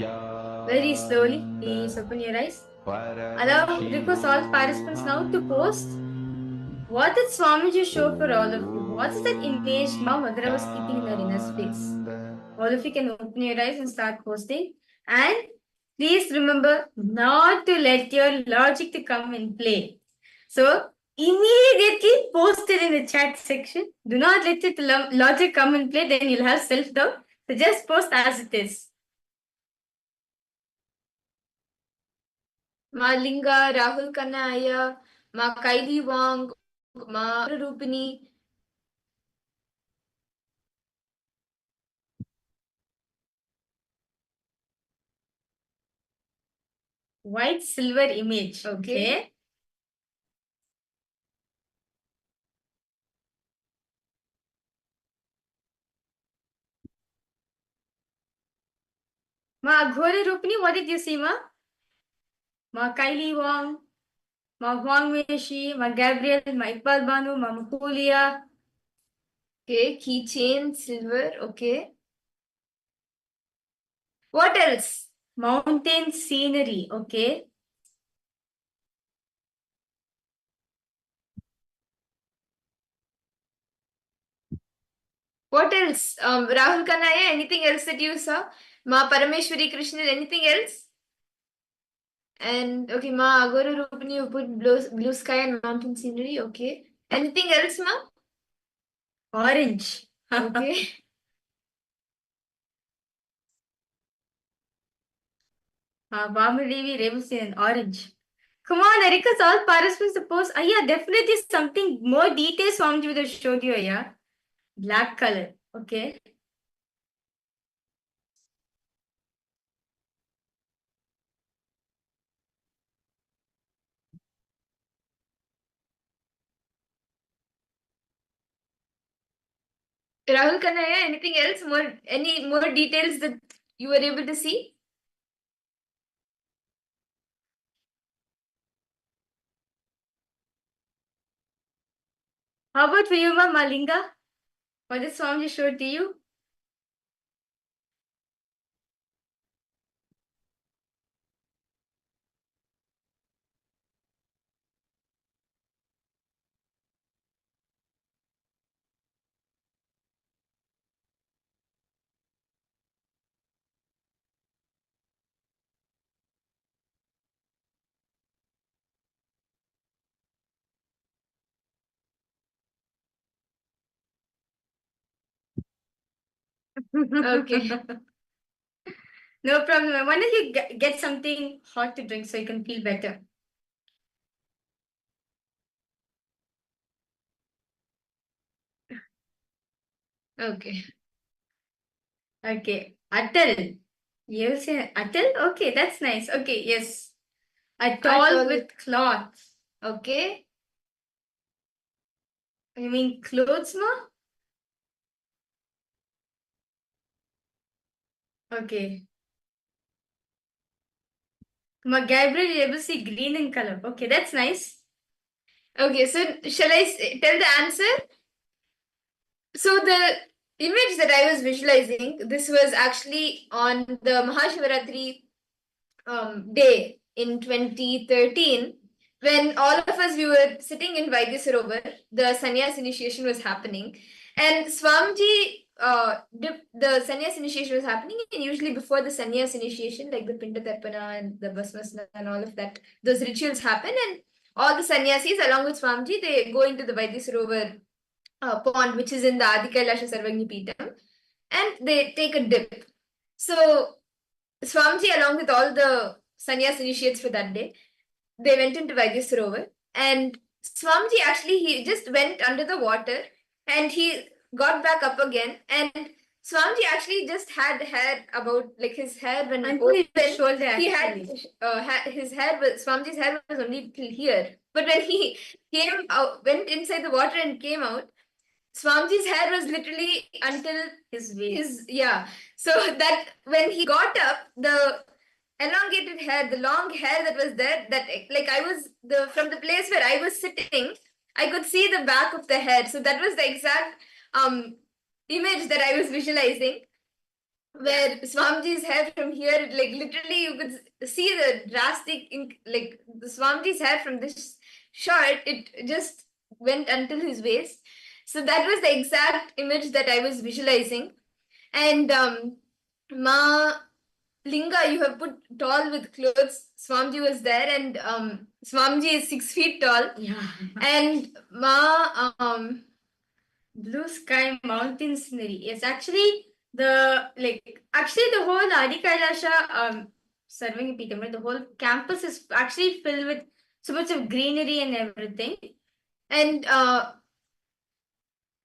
Speaker 11: very slowly, please open your eyes. Request all participants now to post what did Swamiji show for all of you. What is that image Ma Madhura was keeping in her inner space? All of you can open your eyes and start posting. And please remember not to let your logic to come and play. So immediately post it in the chat section. Do not let it logic come and play, then you'll have self-doubt. So just post as it is. Ma Linga, Rahul Kanaya, Ma Kaili Wang, Ma Rupini. White silver image. Okay. Ma Ghori Rupini, what did you see, Ma? Ma Kylie Wong, Ma Huang Weishi, Ma Gabriel, Ma Iqbal Banu, Ma Mukulia. Okay, keychain, silver, okay. What else? Mountain scenery, okay. What else? Rahul Kanaya, anything else that you saw? Ma Parameshwari Krishnan, anything else? And okay, Ma Agora Rupani, you put blue sky and mountain scenery, okay. Anything else, Ma? Orange. Okay. Vamadevi Revusin, orange. Come on, I request all participants to post. Yeah, definitely something more details Swamiji would have showed you, yeah. Black color, okay. Rahul Kanaya, anything else? Any more details that you were able to see? How about for you, Ma Malinga? What did Swamiji show to you? Okay. No problem. Why don't you get something hot to drink so you can feel better? Okay. Okay. Atal. You say Atal? Okay, that's nice. Okay, yes. A towel with cloth. Okay. You mean clothes, ma? Okay. Ma Gabriel, you're able to see green in color. Okay, that's nice. Okay, so shall I tell the answer? So the image that I was visualizing, this was actually on the Mahashivaratri day in 2013, when all of us, we were sitting in Vaidyasarovar, the sannyas initiation was happening, and Swamiji, the sannyas initiation was happening, and usually before the sannyas initiation, like the Pinda Tarpana and the Bhasmasana and all of that, those rituals happen, and all the sannyasis along with Swamiji, they go into the Vaidyasarovar pond, which is in the Adikailasha Sarvagni Peetham, and they take a dip. So Swamiji, along with all the sannyas initiates for that day, they went into Vaidyasarovar, and Swamiji actually, he just went under the water and he got back up again, and Swamiji actually just had hair about, like, his hair when open, shoulder, he had his hair was, Swamiji's hair was only till here, but when he came out, went inside the water and came out, Swamiji's hair was literally until his waist. So that when he got up, the elongated hair, the long hair that was there, that, like, I was from the place where I was sitting, I could see the back of the hair. So that was the exact image that I was visualizing, where Swamiji's hair from here, like, literally you could see the drastic, like, the Swamiji's hair from this short, it just went until his waist. So that was the exact image that I was visualizing. And Ma Linga, you have put tall with clothes. Swamiji was there, and Swamiji is 6 feet tall. Yeah. And Ma blue sky mountain scenery. Yes, actually the whole Adi Kailasha Sarvangi Peetham, right? The whole campus is actually filled with so much of greenery and everything. And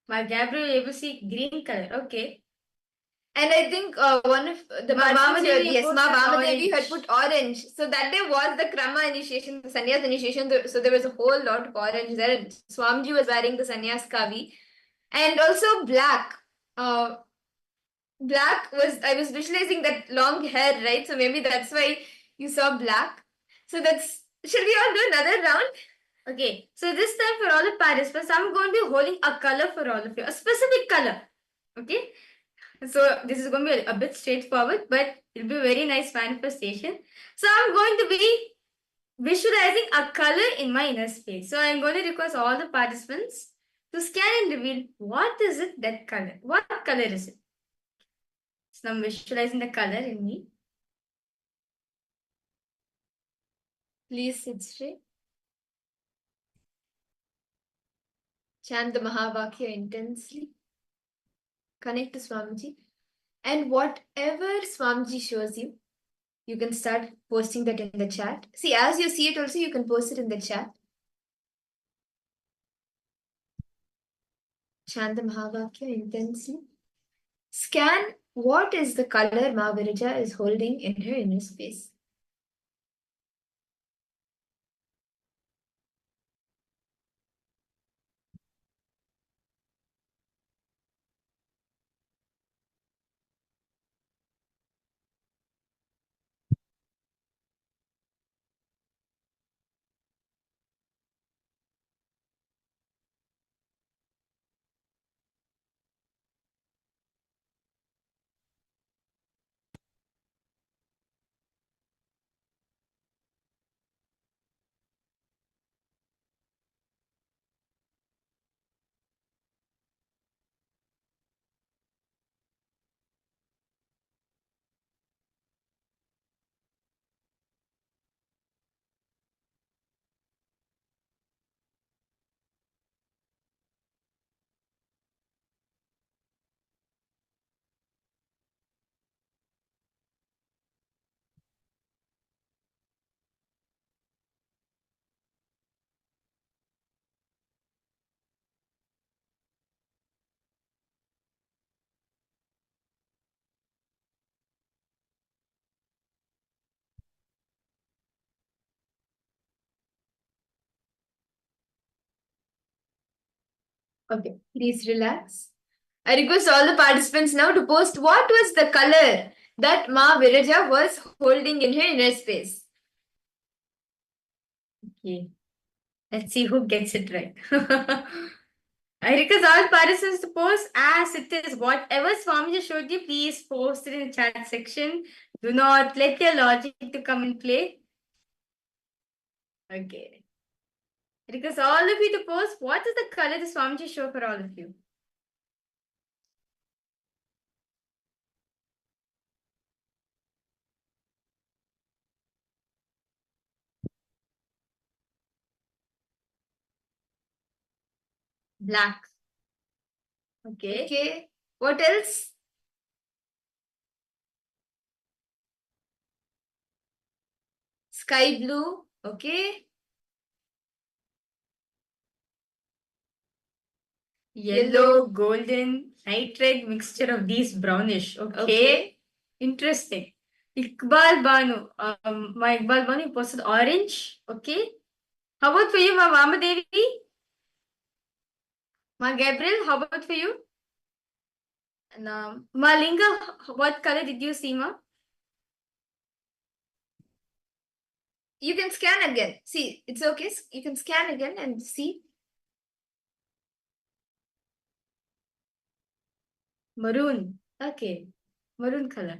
Speaker 11: my Gabriel able to see green color. Okay. And I think one of the Vamadevi had put orange. So that day was the Krama initiation, the sannyas initiation. So there was a whole lot of orange there. And Swamiji was wearing the sannyas kavi. And also black. Black was, I was visualizing that long hair, right? So maybe that's why you saw black. So that's, shall we all do another round? Okay, so this time for all the participants, I'm going to be holding a color for all of you, a specific color. Okay, so this is going to be a bit straightforward, but it'll be a very nice manifestation. So I'm going to be visualizing a color in my inner space. So I'm going to request all the participants to scan and reveal what is it, that color. What color is it? So I'm visualizing the color in me. Please sit straight. Chant the Mahavakya intensely. Connect to Swamiji. And whatever Swamiji shows you, you can start posting that in the chat. See, as you see it also, you can post it in the chat. Chant the Mahavakya intensely. Scan what is the color Ma Virija is holding in her inner space. Okay, please relax. I request all the participants now to post what was the color that Ma Viraja was holding in her inner space. Okay, let's see who gets it right. I request all participants to post as it is. Whatever Swamiji showed you, please post it in the chat section. Do not let your logic to come in play. Okay. I request all of you to post what is the color the Swamiji show for all of you. Black. Okay. Okay. What else? Sky blue. Okay. Yellow, golden, night red mixture of these brownish. Okay. Interesting. Iqbal Banu. My Iqbal Banu posted orange. Okay. How about for you, Ma Mama Devi? Ma Gabriel, how about for you? And Ma Linga, what color did you see, Ma? You can scan again. See, it's okay. You can scan again and see. Maroon. Okay. Maroon color.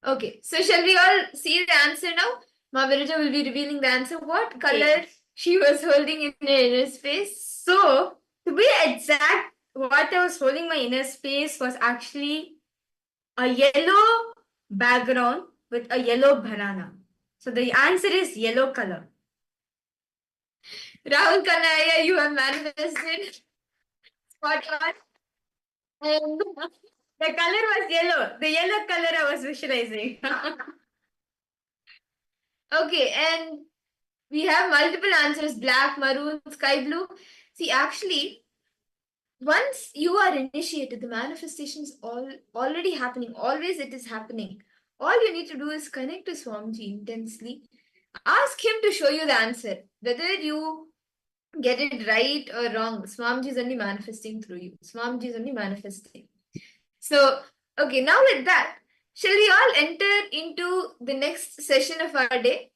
Speaker 11: Okay. So shall we all see the answer now? Ma Virija will be revealing the answer. What color she was holding in her inner space? So, to be exact, what I was holding my inner space was actually a yellow background with a yellow banana. So the answer is yellow color. Rahul Kanaya, you have manifested. Spot on. And the color was yellow. The yellow color I was visualizing. Okay, and we have multiple answers: black, maroon, sky blue. See, actually, once you are initiated, the manifestation is already happening. Always it is happening. All you need to do is connect to Swamiji intensely. Ask him to show you the answer. Whether you get it right or wrong, Swamiji is only manifesting through you. Swamiji is only manifesting. So, okay, now with that, shall we all enter into the next session of our day?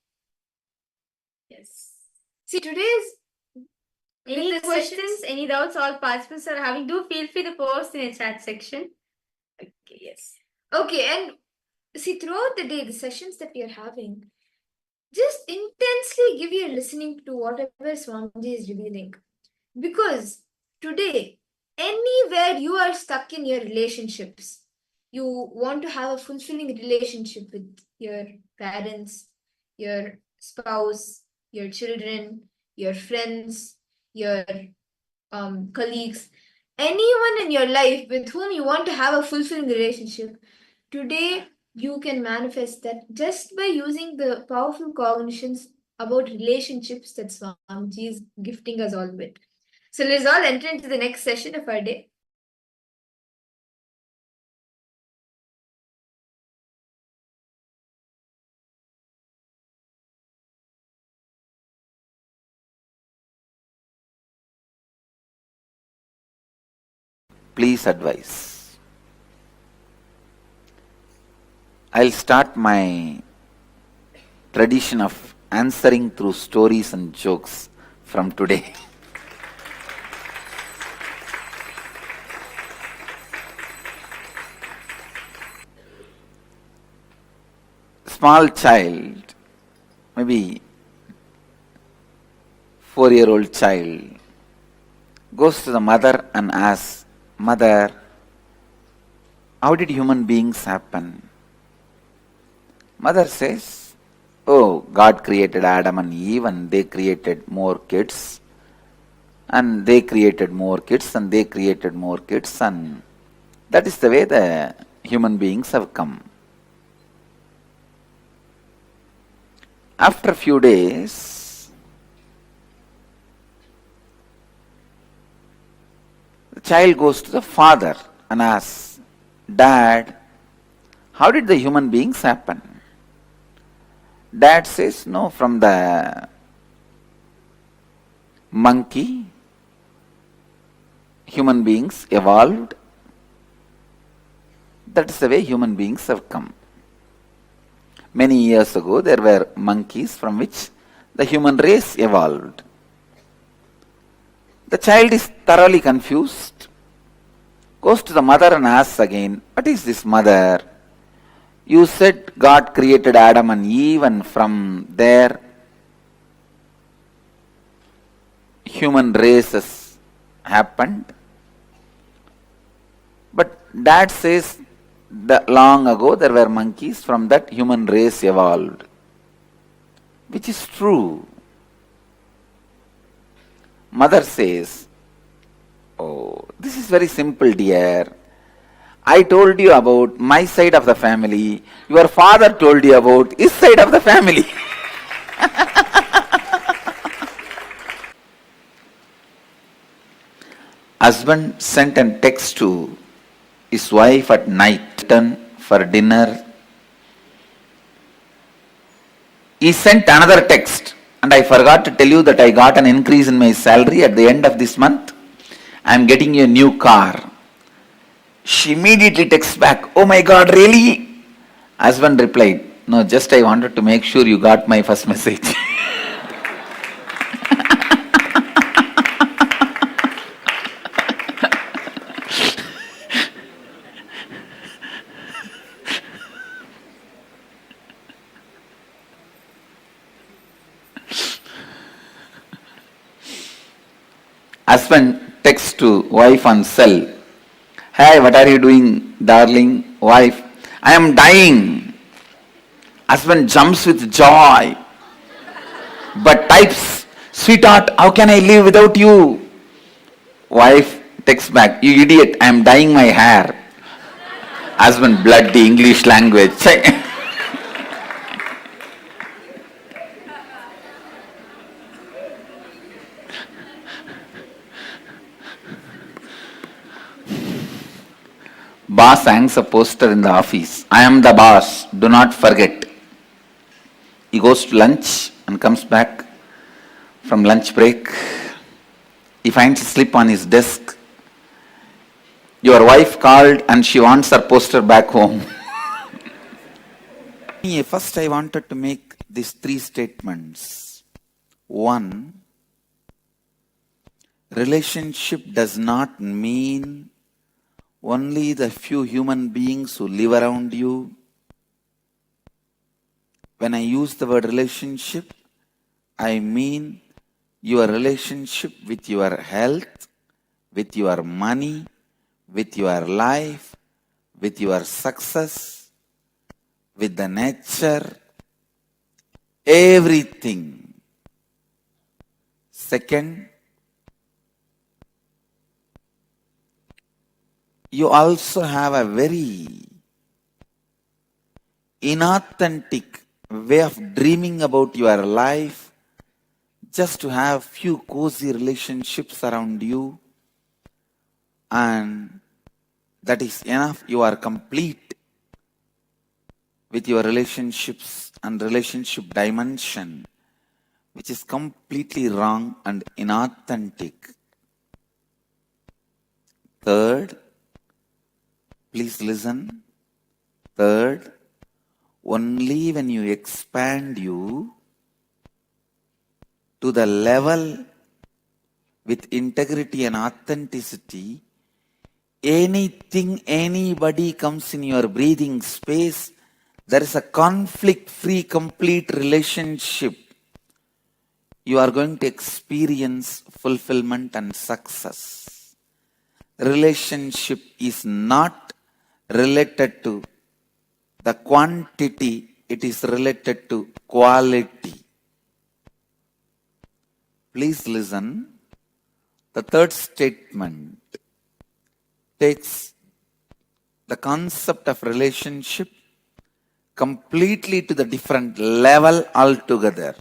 Speaker 11: Yes. See, today's any questions, any doubts all participants are having, do feel free to post in the chat section. Okay, yes. Okay, and see, throughout the day, the sessions that we are having, just intensely give your listening to whatever Swamiji is revealing. Because today, anywhere you are stuck in your relationships, you want to have a fulfilling relationship with your parents, your spouse, your children, your friends, your colleagues, anyone in your life with whom you want to have a fulfilling relationship, today you can manifest that just by using the powerful cognitions about relationships that Swamiji is gifting us all with. So let's all enter into the next session of our day.
Speaker 10: Please advise. I'll start my tradition of answering through stories and jokes from today. Small child, maybe 4-year-old child, goes to the mother and asks, "Mother, how did human beings happen?" Mother says, "Oh, God created Adam and Eve and they created more kids. And they created more kids and they created more kids, and that is the way the human beings have come." After a few days, the child goes to the father and asks, "Dad, how did the human beings happen?" Dad says, "No, from the monkey, human beings evolved. That's the way human beings have come. Many years ago, there were monkeys from which the human race evolved. The child is thoroughly confused, goes to the mother and asks again, what is this, mother? You said God created Adam and Eve, and from there human races happened. But dad says that long ago there were monkeys, from that human race evolved. Which is true. Mother says, oh, this is very simple, dear. I told you about my side of the family. Your father told you about his side of the family. Husband sent a text to his wife at night for dinner. He sent another text, and I forgot to tell you that I got an increase in my salary at the end of this month. I am getting you a new car. She immediately texts back, oh my God, really? Husband replied, no, just I wanted to make sure you got my first message. Husband texts to wife on cell. Hey, what are you doing, darling? Wife, I am dying. Husband jumps with joy, but types, sweetheart, how can I live without you? Wife texts back, you idiot, I am dyeing my hair. Husband, bloody English language. Boss hangs a poster in the office. I am the boss, do not forget. He goes to lunch and comes back from lunch break. He finds a slip on his desk. Your wife called and she wants her poster back home. First I wanted to make these three statements. One, relationship does not mean only the few human beings who live around you. When I use the word relationship, I mean your relationship with your health, with your money, with your life, with your success, with the nature, everything. Second, you also have a very inauthentic way of dreaming about your life, just to have few cozy relationships around you, and that is enough. You are complete with your relationships and relationship dimension, which is completely wrong and inauthentic. Third, please listen. Third, only when you expand you to the level with integrity and authenticity, anything, anybody comes in your breathing space, there is a conflict-free, complete relationship. You are going to experience fulfillment and success. Relationship is not related to the quantity, it is related to quality. Please listen. The third statement takes the concept of relationship completely to the different level altogether.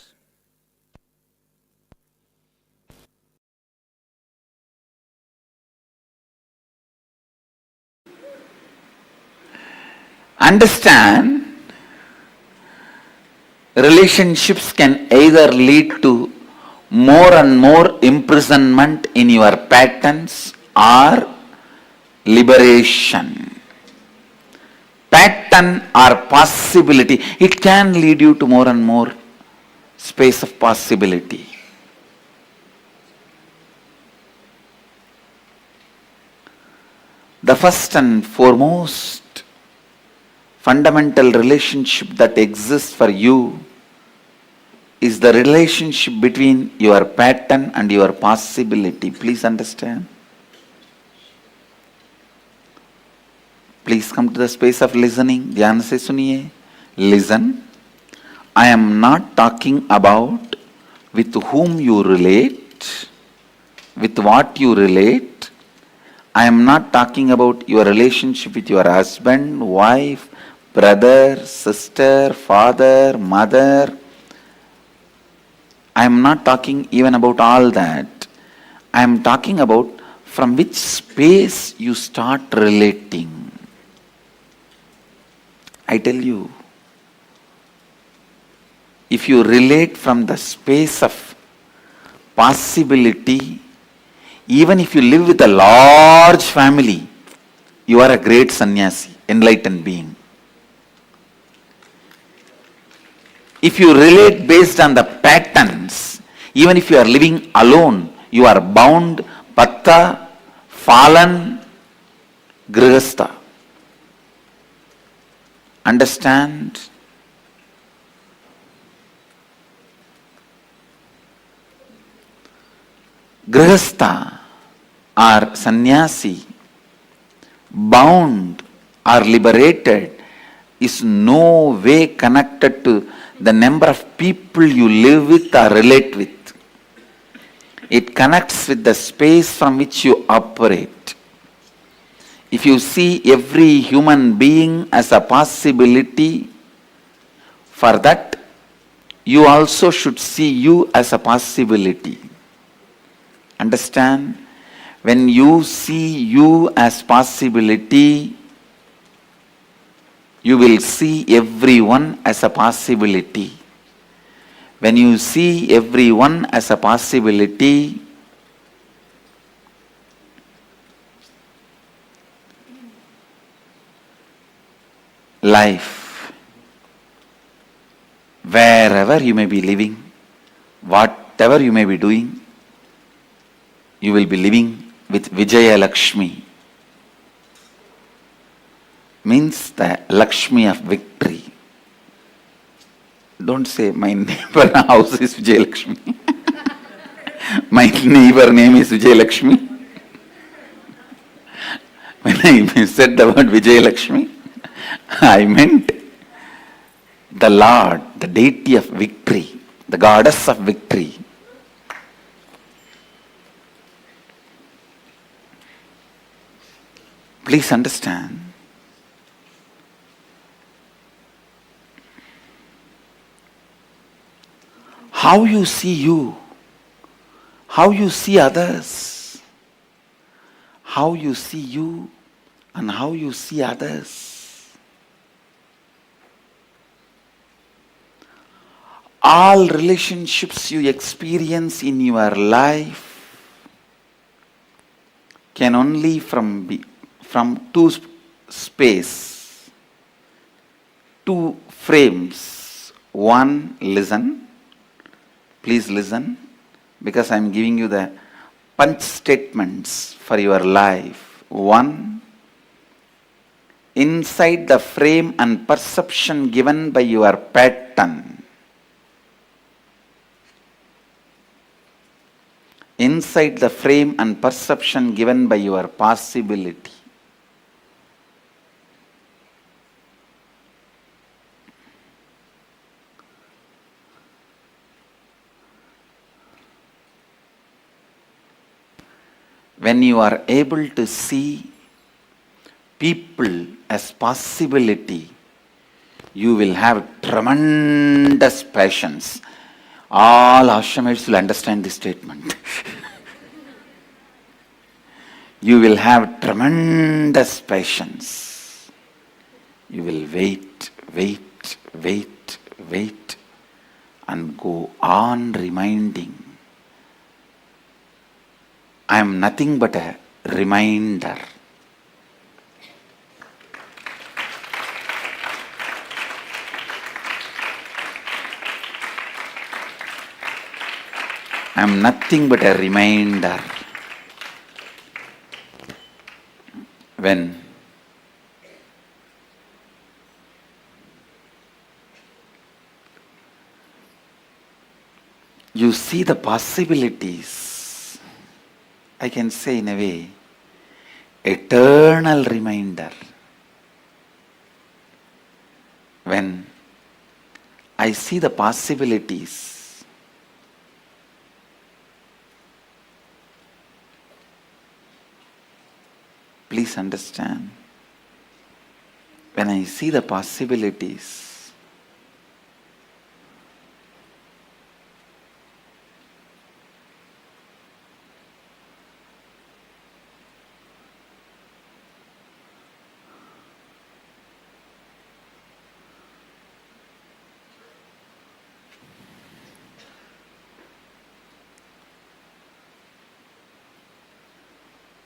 Speaker 10: Understand, relationships can either lead to more and more imprisonment in your patterns or liberation. Pattern or possibility, it can lead you to more and more space of possibility. The first and foremost fundamental relationship that exists for you is the relationship between your pattern and your possibility. Please understand. Please come to the space of listening. Dhyan se suniye. Listen. I am not talking about with whom you relate, with what you relate. I am not talking about your relationship with your husband, wife, brother, sister, father, mother. I am not talking even about all that. I am talking about from which space you start relating. I tell you, if you relate from the space of possibility, even if you live with a large family, you are a great sannyasi, enlightened being. If you relate based on the patterns, even if you are living alone, you are bound, patta, fallen, grihastha. Understand? Grihastha or sannyasi, bound or liberated, is no way connected to the number of people you live with or relate with. It connects with the space from which you operate. If you see every human being as a possibility, for that you also should see you as a possibility. Understand? When you see you as possibility, you will see everyone as a possibility. When you see everyone as a possibility, life, wherever you may be living, whatever you may be doing, you will be living with Vijaya Lakshmi. Means the Lakshmi of victory. Don't say my neighbor house is Vijay Lakshmi. My neighbor name is Vijay Lakshmi. When I said the word Vijay Lakshmi, I meant the Lord, the deity of victory, the goddess of victory. Please understand. How you see you, how you see others, how you see you and how you see others. All relationships you experience in your life can only from two space, two frames. One, listen. Please listen, because I am giving you the punch statements for your life. One, inside the frame and perception given by your pattern. Inside the frame and perception given by your possibility. When you are able to see people as possibility, you will have tremendous patience. All ashramites will understand this statement. You will have tremendous patience. You will wait, wait, wait, wait, and go on reminding I am nothing but a reminder. I am nothing but a reminder. When you see the possibilities, I can say in a way, eternal reminder. When I see the possibilities, please understand, when I see the possibilities,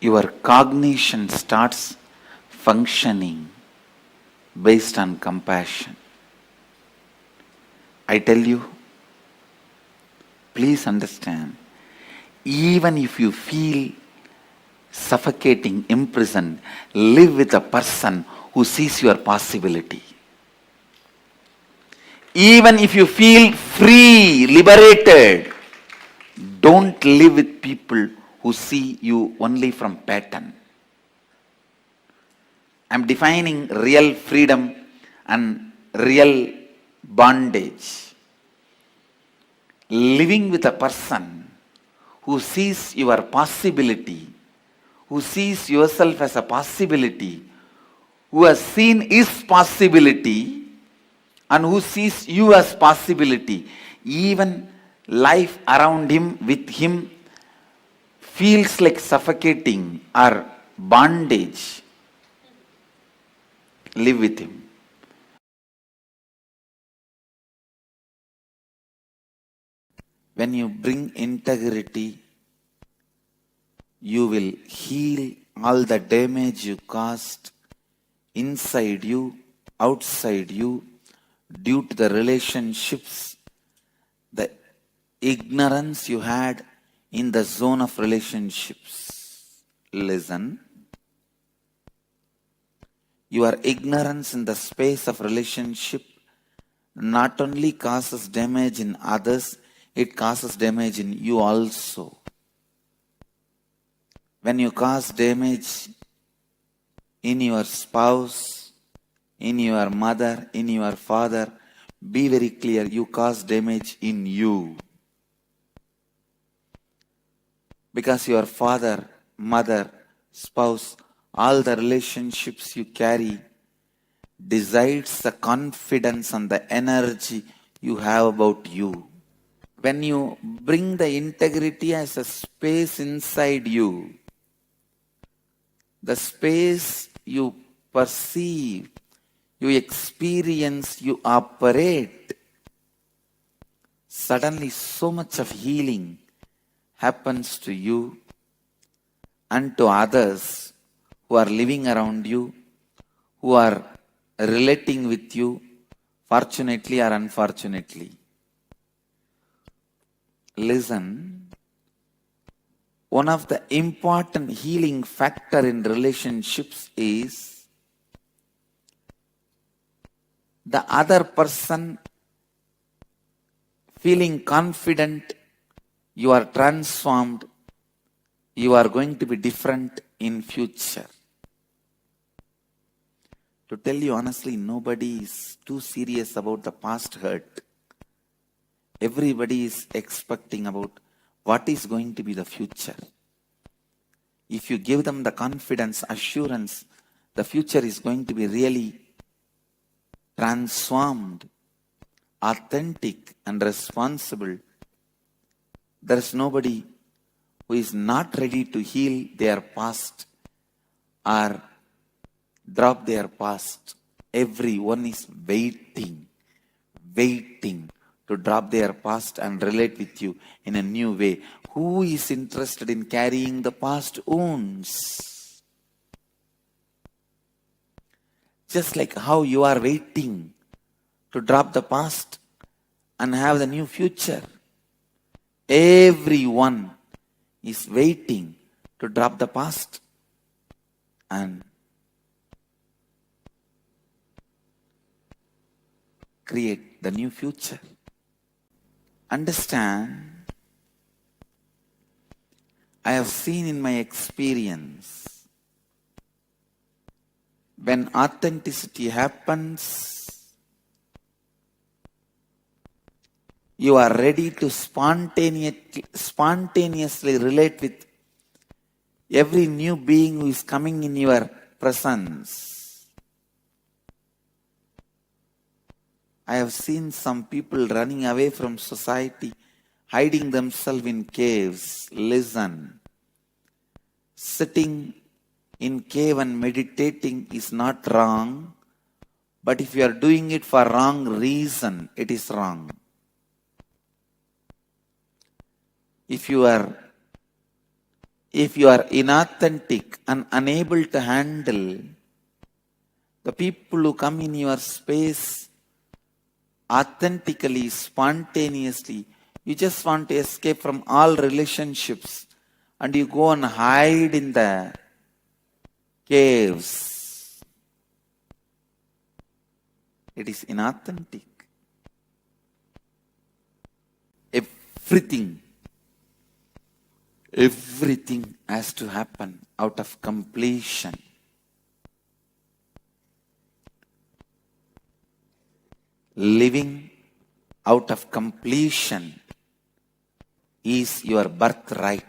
Speaker 10: your cognition starts functioning based on compassion. I tell you, please understand, even if you feel suffocating, imprisoned, live with a person who sees your possibility. Even if you feel free, liberated, don't live with people who see you only from pattern. I am defining real freedom and real bondage. Living with a person who sees your possibility, who sees yourself as a possibility, who has seen his possibility and who sees you as possibility. Even life around him, with him, feels like suffocating or bondage. Live with him. When you bring integrity, you will heal all the damage you caused inside you, outside you, due to the relationships, the ignorance you had in the zone of relationships. Listen. Your ignorance in the space of relationship not only causes damage in others, it causes damage in you also. When you cause damage in your spouse, in your mother, in your father, be very clear, you cause damage in you. Because your father, mother, spouse, all the relationships you carry decides the confidence and the energy you have about you. When you bring the integrity as a space inside you, the space you perceive, you experience, you operate, suddenly so much of healing happens to you and to others who are living around you, who are relating with you, fortunately or unfortunately. Listen, one of the important healing factor in relationships is the other person feeling confident, you are transformed, you are going to be different in future. To tell you honestly, nobody is too serious about the past hurt. Everybody is expecting about what is going to be the future. If you give them the confidence, assurance, the future is going to be really transformed, authentic and responsible. There is nobody who is not ready to heal their past or drop their past. Everyone is waiting to drop their past and relate with you in a new way. Who is interested in carrying the past wounds? Just like how you are waiting to drop the past and have the new future. Everyone is waiting to drop the past and create the new future. Understand, I have seen in my experience, when authenticity happens, you are ready to spontaneously relate with every new being who is coming in your presence. I have seen some people running away from society, hiding themselves in caves. Listen, sitting in cave and meditating is not wrong, but if you are doing it for wrong reason, it is wrong. If you are inauthentic and unable to handle the people who come in your space authentically, spontaneously, you just want to escape from all relationships and you go and hide in the caves. It is inauthentic. Everything has to happen out of completion. Living out of completion is your birthright.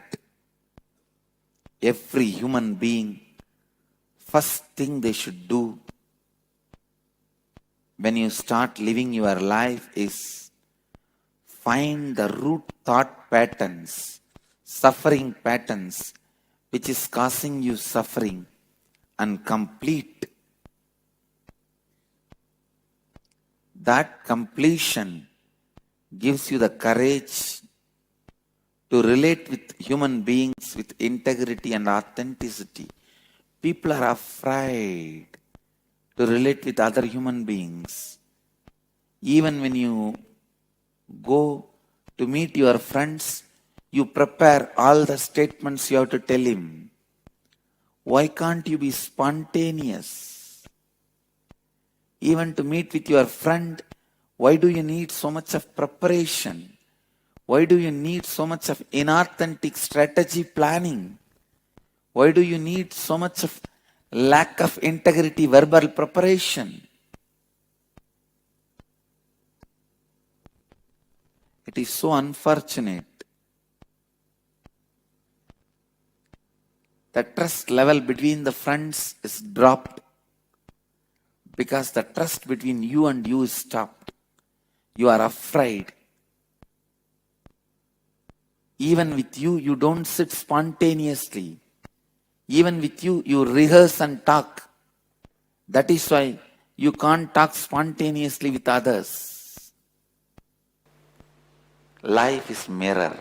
Speaker 10: Every human being, first thing they should do when you start living your life is find the root thought patterns, suffering patterns, which is causing you suffering, and complete. That completion gives you the courage to relate with human beings with integrity and authenticity. People are afraid to relate with other human beings. Even when you go to meet your friends, you prepare all the statements you have to tell him. Why can't you be spontaneous? Even to meet with your friend, why do you need so much of preparation? Why do you need so much of inauthentic strategy planning? Why do you need so much of lack of integrity verbal preparation? It is so unfortunate. The trust level between the friends is dropped because the trust between you and you is stopped. You are afraid. Even with you, you don't sit spontaneously. Even with you, you rehearse and talk. That is why you can't talk spontaneously with others. Life is mirror.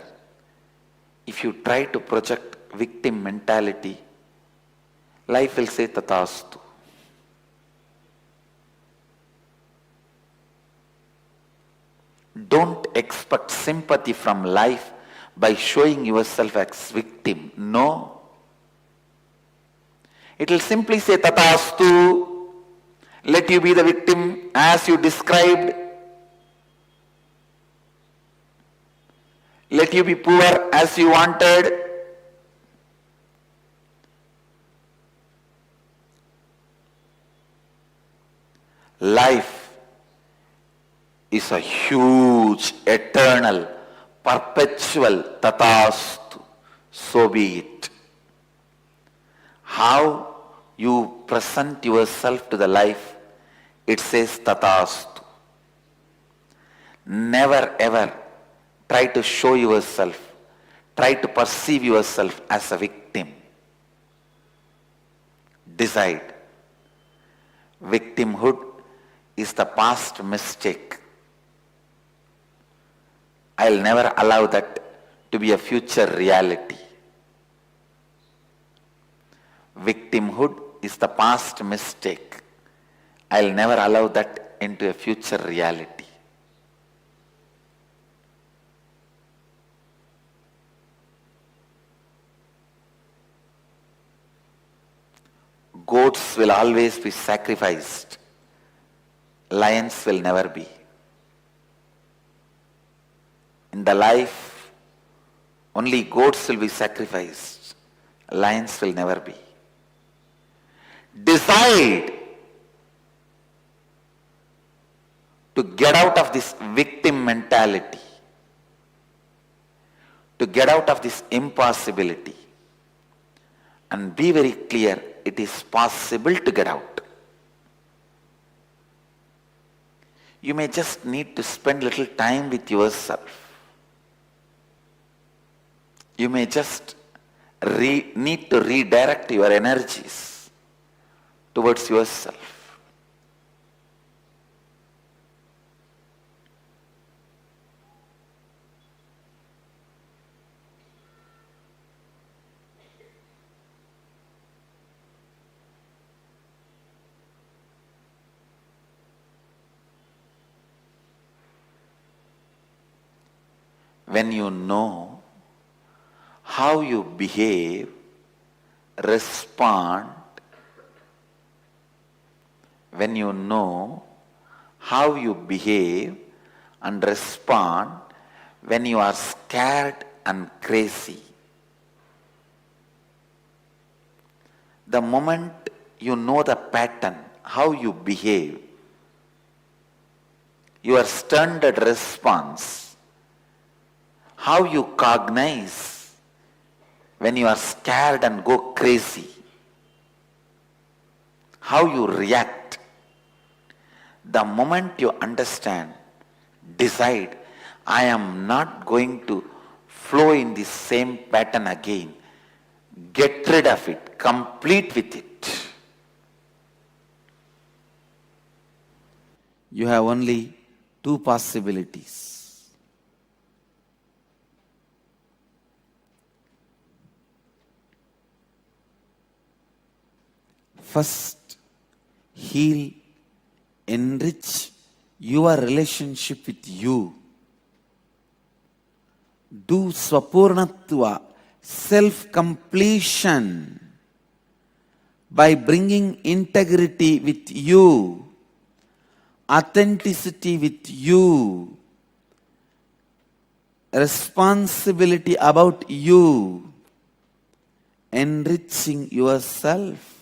Speaker 10: If you try to project victim mentality, life will say tathastu. Don't expect sympathy from life by showing yourself as victim. No. It will simply say tathastu. Let you be the victim as you described. Let you be poor as you wanted. Life is a huge, eternal, perpetual tathastu. So be it. How you present yourself to the life, it says tathastu. Never ever try to show yourself, try to perceive yourself as a victim. Decide. Victimhood is the past mistake. I'll never allow that to be a future reality. Victimhood is the past mistake. I'll never allow that into a future reality. Goats will always be sacrificed. Lions will never be. In the life, only goats will be sacrificed. Lions will never be. Decide to get out of this victim mentality, to get out of this impossibility, and be very clear, it is possible to get out. You may just need to spend little time with yourself. You may just need to redirect your energies towards yourself. When you know how you behave, respond, when you know how you behave and respond when you are scared and crazy, the moment you know the pattern, how you behave, your standard response, how you cognize when you are scared and go crazy, how you react, the moment you understand, decide, I am not going to flow in the same pattern again. Get rid of it, complete with it. You have only two possibilities. First, heal, enrich your relationship with you. Do Swapurnatva, self-completion, by bringing integrity with you, authenticity with you, responsibility about you, enriching yourself.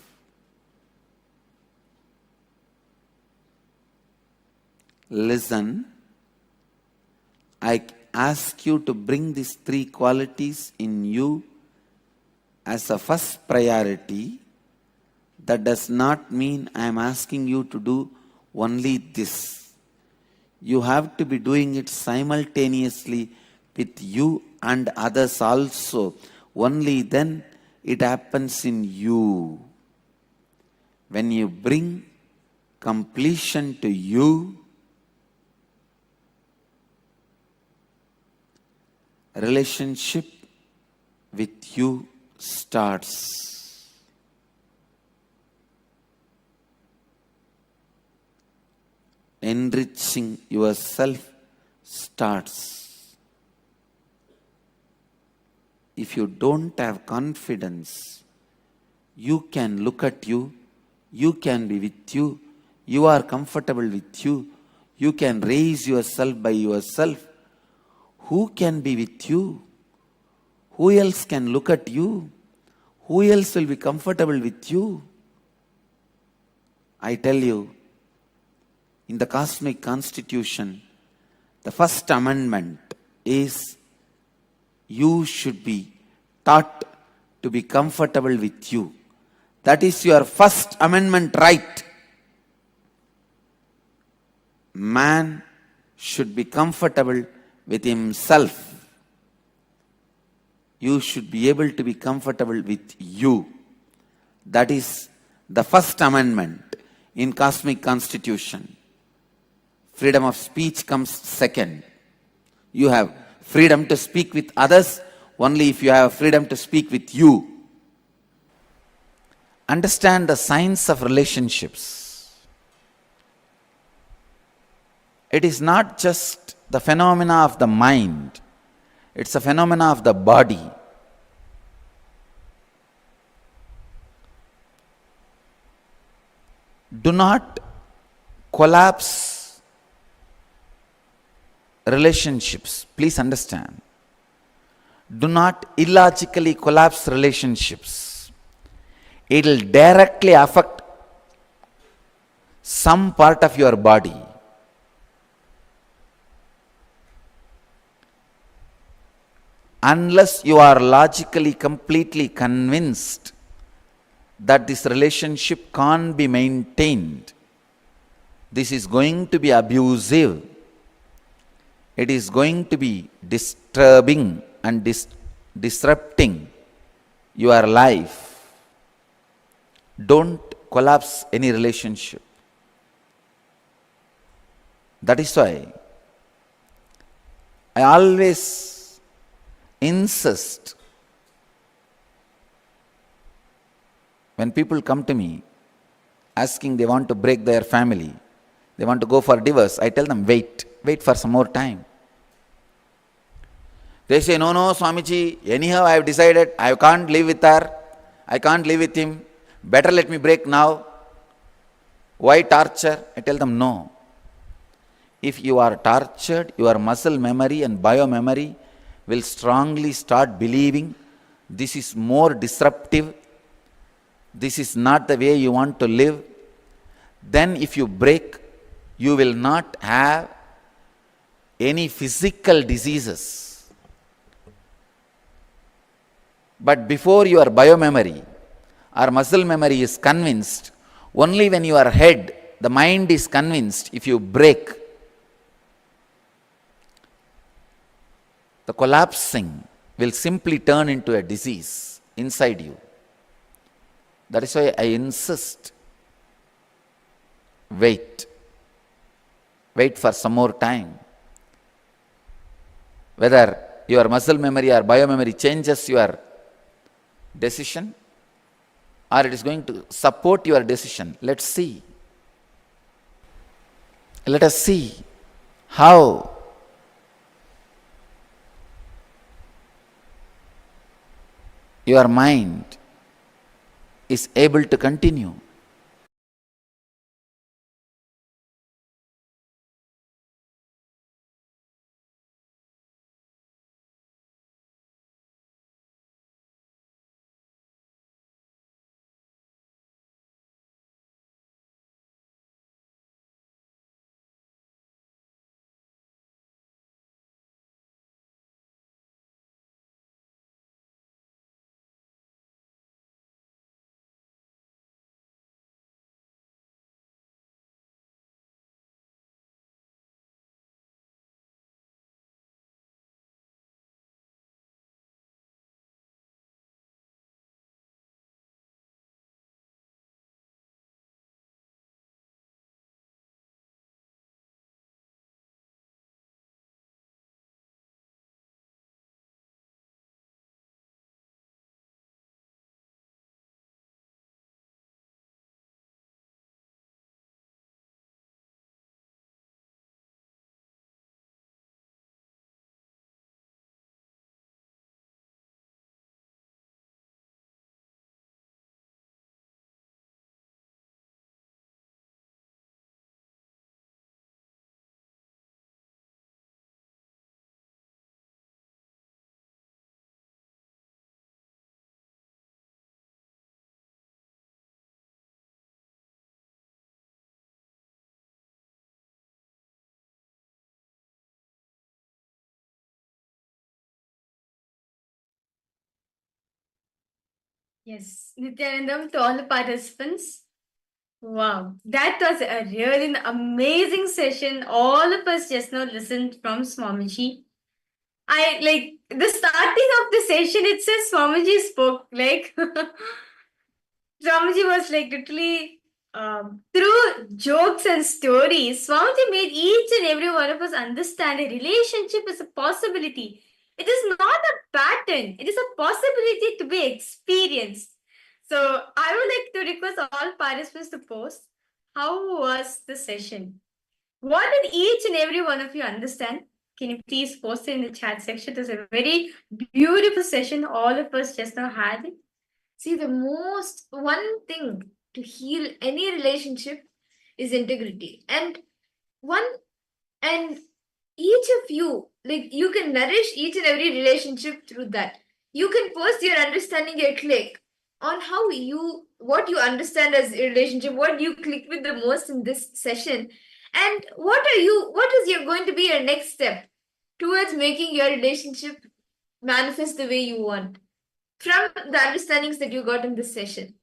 Speaker 10: Listen, I ask you to bring these three qualities in you as a first priority. That does not mean I am asking you to do only this. You have to be doing it simultaneously with you and others also. Only then it happens in you. When you bring completion to you, relationship with you starts. Enriching yourself starts. If you don't have confidence, you can look at you, you can be with you, you are comfortable with you, you can raise yourself by yourself. Who can be with you? Who else can look at you? Who else will be comfortable with you? I tell you, in the cosmic constitution, the first amendment is you should be taught to be comfortable with you. That is your first amendment right. Man should be comfortable with himself. You should be able to be comfortable with you. That is the first amendment in cosmic constitution. Freedom of speech comes second. You have freedom to speak with others only if you have freedom to speak with you. Understand the science of relationships. It is not just the phenomena of the mind, it's a phenomena of the body. Do not collapse relationships. Please understand. Do not illogically collapse relationships. It will directly affect some part of your body. Unless you are logically completely convinced that this relationship can't be maintained, this is going to be abusive, it is going to be disturbing and disrupting your life, don't collapse any relationship. That is why I always insist when people come to me asking they want to break their family, they want to go for divorce, I tell them wait for some more time. They say, no, Swamiji, anyhow I have decided I can't live with her, I can't live with him, better let me break now. Why torture? I tell them no. If you are tortured, your muscle memory and biomemory will strongly start believing this is more disruptive, this is not the way you want to live. Then if you break, you will not have any physical diseases. But before your biomemory or muscle memory is convinced, only when your head, the mind is convinced, if you break, the collapsing will simply turn into a disease inside you. That is why I insist, wait for some more time. Whether your muscle memory or biomemory changes your decision or it is going to support your decision, let's see. Let us see how your mind is able to continue.
Speaker 12: Yes, Nityanandam, to all the participants. Wow, that was a really amazing session. All of us just now listened from Swamiji. I like the starting of the session, it says Swamiji spoke. Like Swamiji was like literally through jokes and stories, Swamiji made each and every one of us understand a relationship is a possibility. It is not a pattern. It is a possibility to be experienced. So I would like to request all participants to post how was the session. What did each and every one of you understand? Can you please post it in the chat section? It was a very beautiful session. All of us just now had it. See, the most one thing to heal any relationship is integrity. And each of you, like you can nourish each and every relationship through that. You can post your understanding, your click on what you understand as a relationship, what you click with the most in this session, and what is going to be your next step towards making your relationship manifest the way you want from the understandings that you got in this session.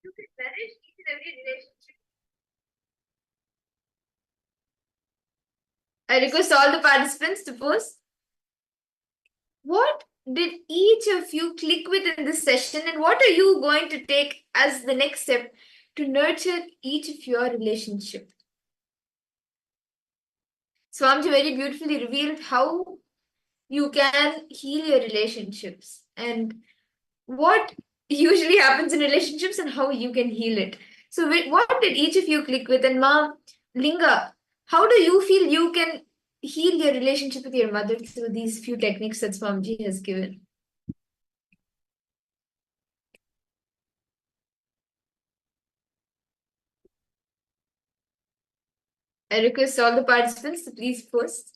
Speaker 12: You can manage each and every relationship. I request all the participants to post. What did each of you click with in this session, and what are you going to take as the next step to nurture each of your relationship? Swamiji very beautifully revealed how you can heal your relationships and what usually happens in relationships and how you can heal it. So what did each of you click with? And Ma Linga, how do you feel you can heal your relationship with your mother through these few techniques that Swamiji has given? I request all the participants to please post.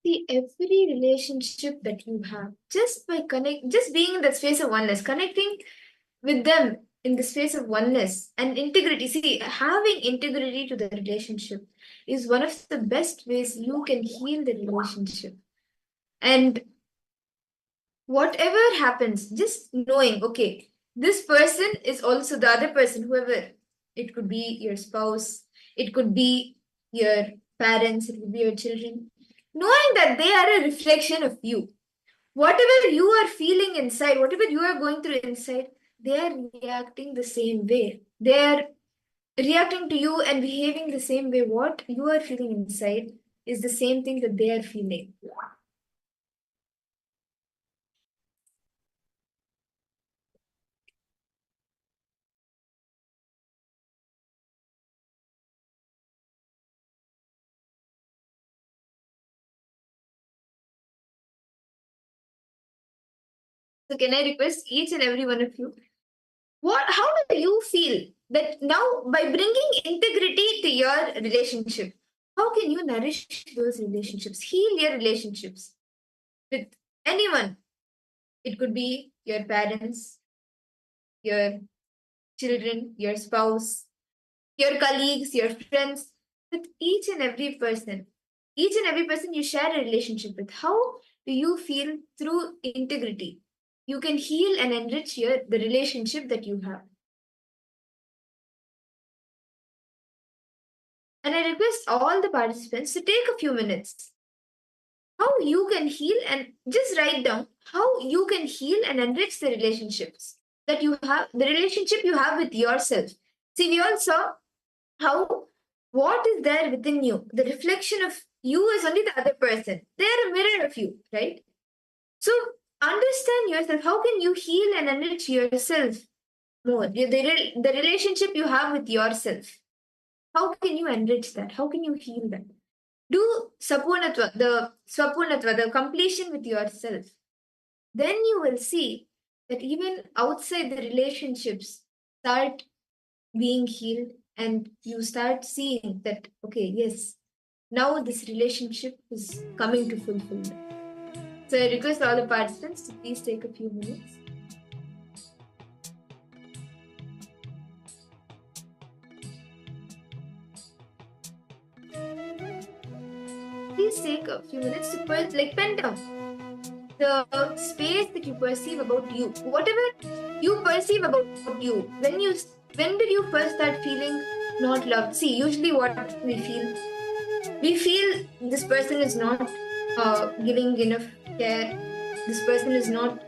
Speaker 12: See, every relationship that you have, just being in that space of oneness, connecting with them in the space of oneness and integrity. See, having integrity to the relationship is one of the best ways you can heal the relationship. And whatever happens, just knowing, okay, this person is also the other person, whoever. It could be your spouse, it could be your parents, it could be your children. Knowing that they are a reflection of you. Whatever you are feeling inside, whatever you are going through inside, they are reacting the same way. They are reacting to you and behaving the same way. What you are feeling inside is the same thing that they are feeling. So can I request each and every one of you, how do you feel that now by bringing integrity to your relationship, how can you nourish those relationships, heal your relationships with anyone? It could be your parents, your children, your spouse, your colleagues, your friends, with each and every person you share a relationship with. How do you feel through integrity? You can heal and enrich the relationship that you have. And I request all the participants to take a few minutes. How you can heal, and just write down how you can heal and enrich the relationships that you have, the relationship you have with yourself. See, we all saw how what is there within you, the reflection of you is only the other person. They are a mirror of you, right? So understand yourself. How can you heal and enrich yourself more? The relationship you have with yourself. How can you enrich that? How can you heal that? Do Sapurnatva, the completion with yourself. Then you will see that even outside the relationships start being healed
Speaker 11: and you start seeing that, okay, yes, now this relationship is coming to fulfillment. So I request all the participants to please take a few minutes. Please take a few minutes to pen down the space that you perceive about you. Whatever you perceive about you, when did you first start feeling not loved? See, usually what we feel this person is not giving enough care. This person is not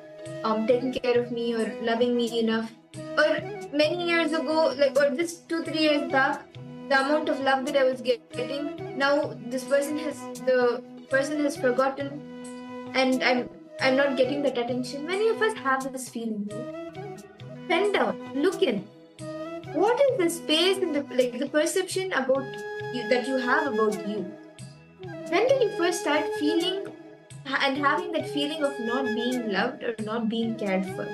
Speaker 11: taking care of me or loving me enough. Or many years ago, or just 2-3 years back, the amount of love that I was getting, now the person has forgotten, and I'm not getting that attention. Many of us have this feeling. Pen down, look in. What is the space and the perception about you that you have about you? When did you first start feeling and having that feeling of not being loved or not being cared for?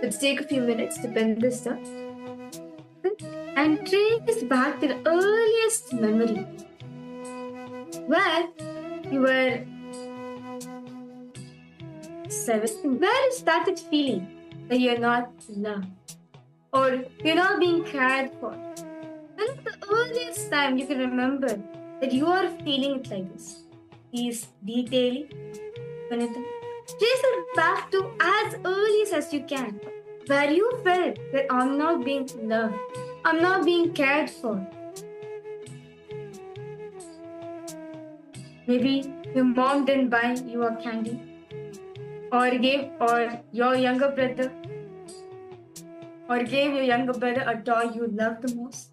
Speaker 11: Let's take a few minutes to pen this down and trace back to the earliest memory where you were 7, where you started feeling that you're not loved or you're not being cared for. When is the earliest time you can remember that you are feeling it like this? Please detail it. Trace it back to as early as you can, where you felt that I'm not being loved, I'm not being cared for. Maybe your mom didn't buy you a candy, or your younger brother, or gave your younger brother a toy you love the most.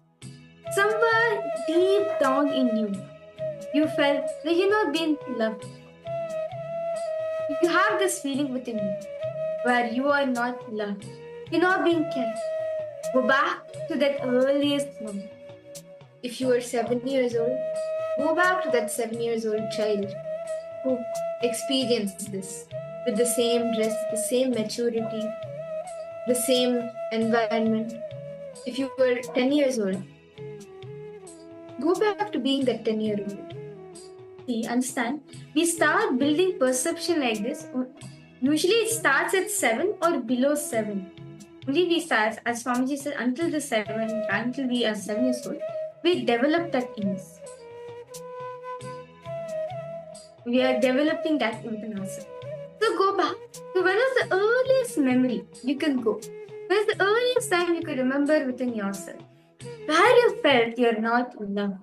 Speaker 11: Somewhere deep down in you, you felt that you're not being loved. You have this feeling within you where you are not loved, you're not being cared. Go back to that earliest moment. If you were 7 years old, go back to that 7 years old child who experienced this with the same dress, the same maturity, the same environment. If you were 10 years old, go back to being that 10-year-old. See, understand? We start building perception like this. Usually it starts at 7 or below 7. Only we start, as Swamiji said, until we are 7 years old, we develop that inness. We are developing that within ourselves. So go back. So when is the earliest memory you can go? When is the earliest time you could remember within yourself? Where you felt you're not loved?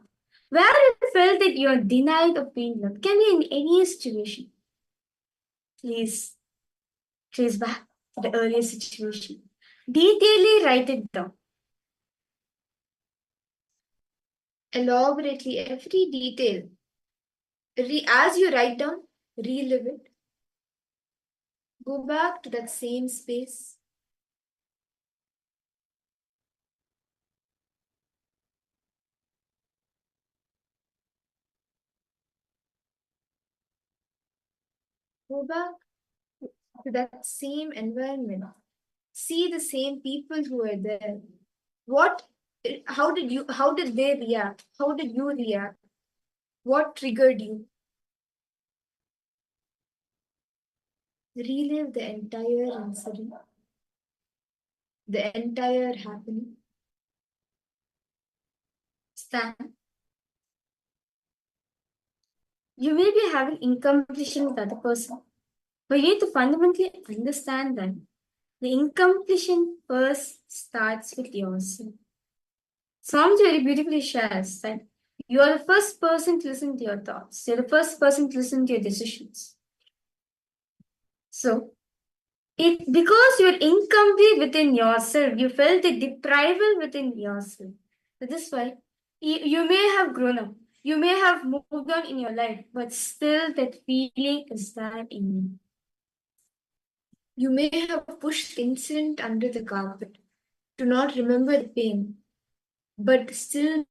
Speaker 11: Where you felt that you're denied of being loved? Can be in any situation. Please trace back to the earliest situation. Detailedly write it down. Elaborately, every detail. As you write down, relive it. Go back to that same space. Go back to that same environment. See the same people who are there. How did they react? How did you react? What triggered you? Relive the entire incident, the entire happening. Stand. You may be having incompletion with other person, but you need to fundamentally understand that the incompletion first starts with yourself. Swamiji very beautifully shares that you are the first person to listen to your thoughts. You're the first person to listen to your decisions. So, because you're incomplete within yourself, you felt the deprival within yourself. So this is why you may have grown up, you may have moved on in your life, but still that feeling is there in you. You may have pushed the incident under the carpet to not remember the pain, but still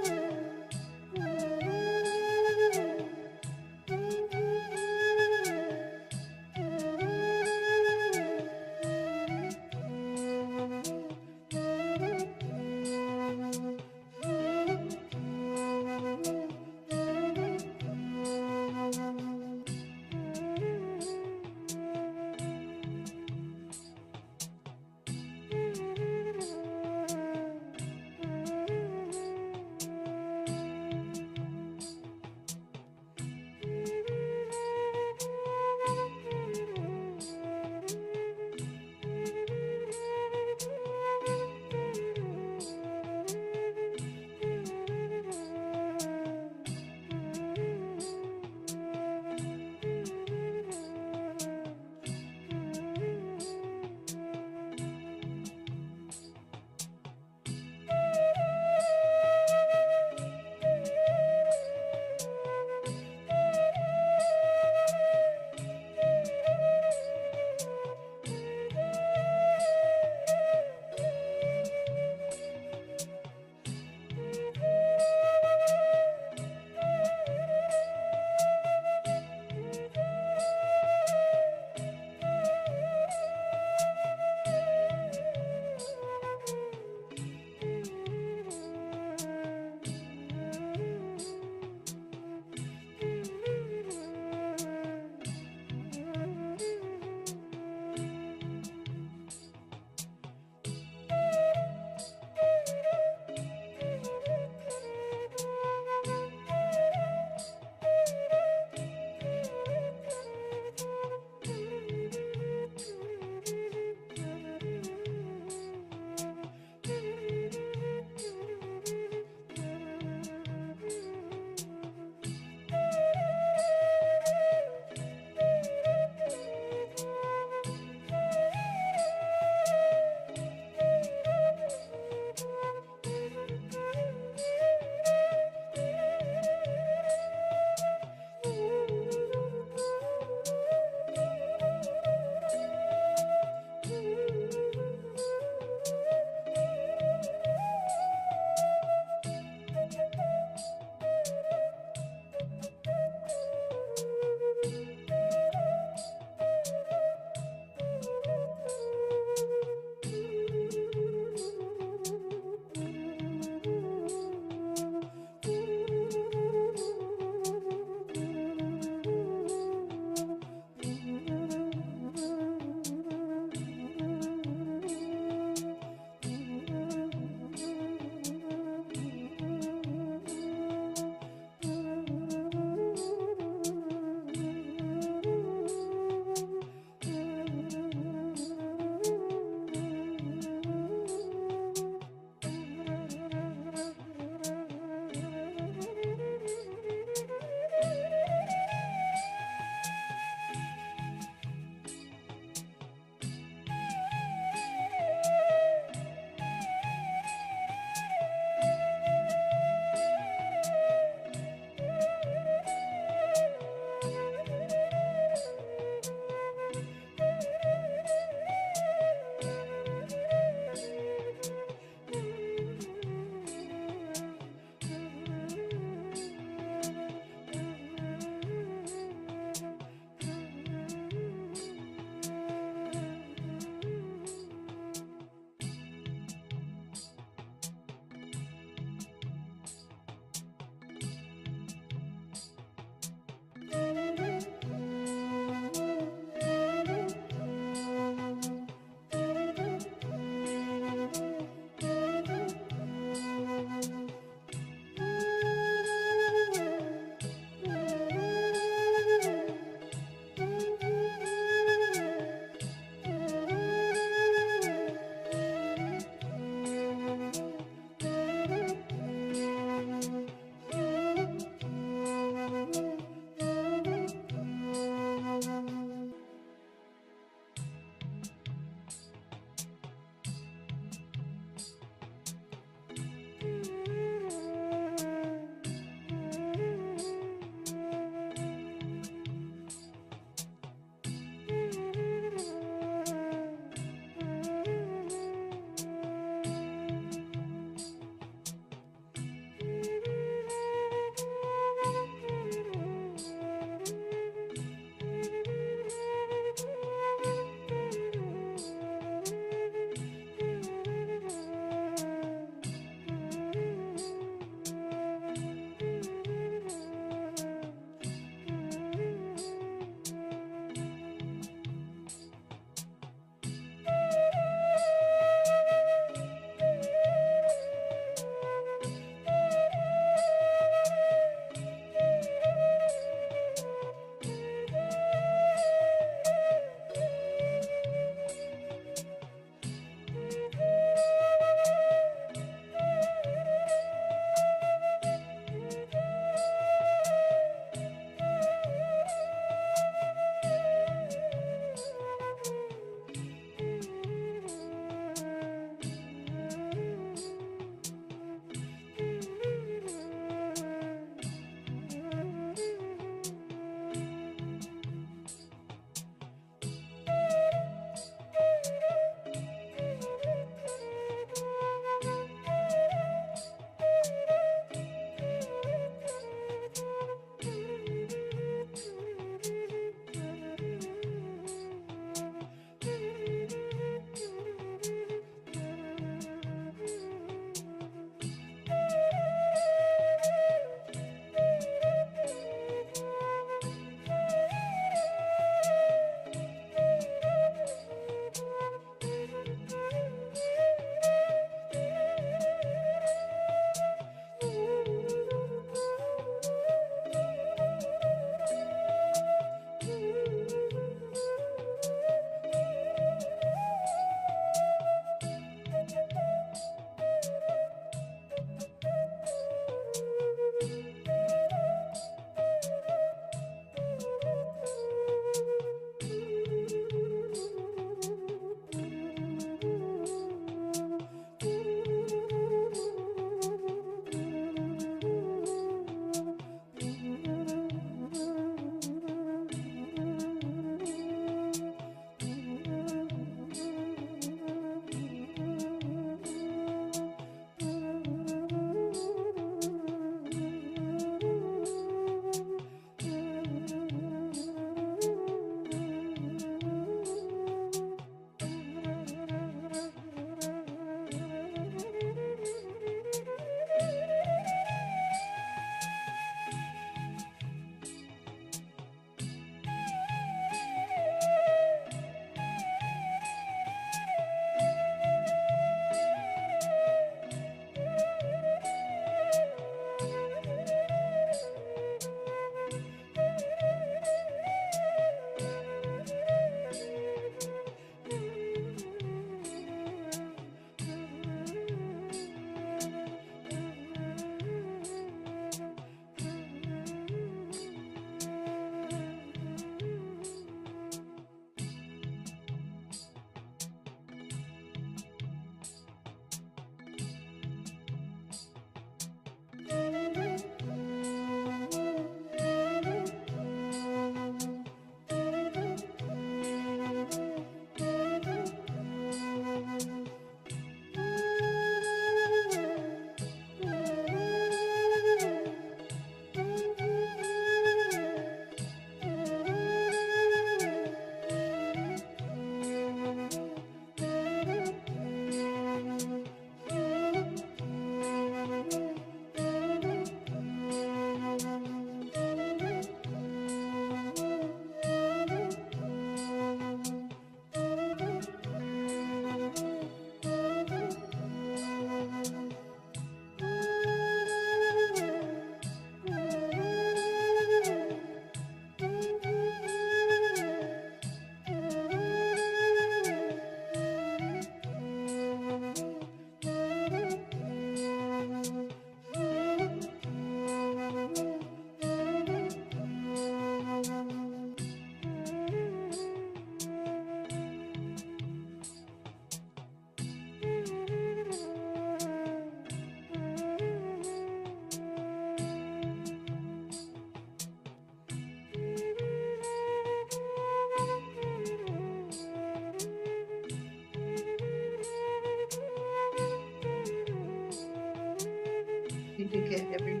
Speaker 11: level.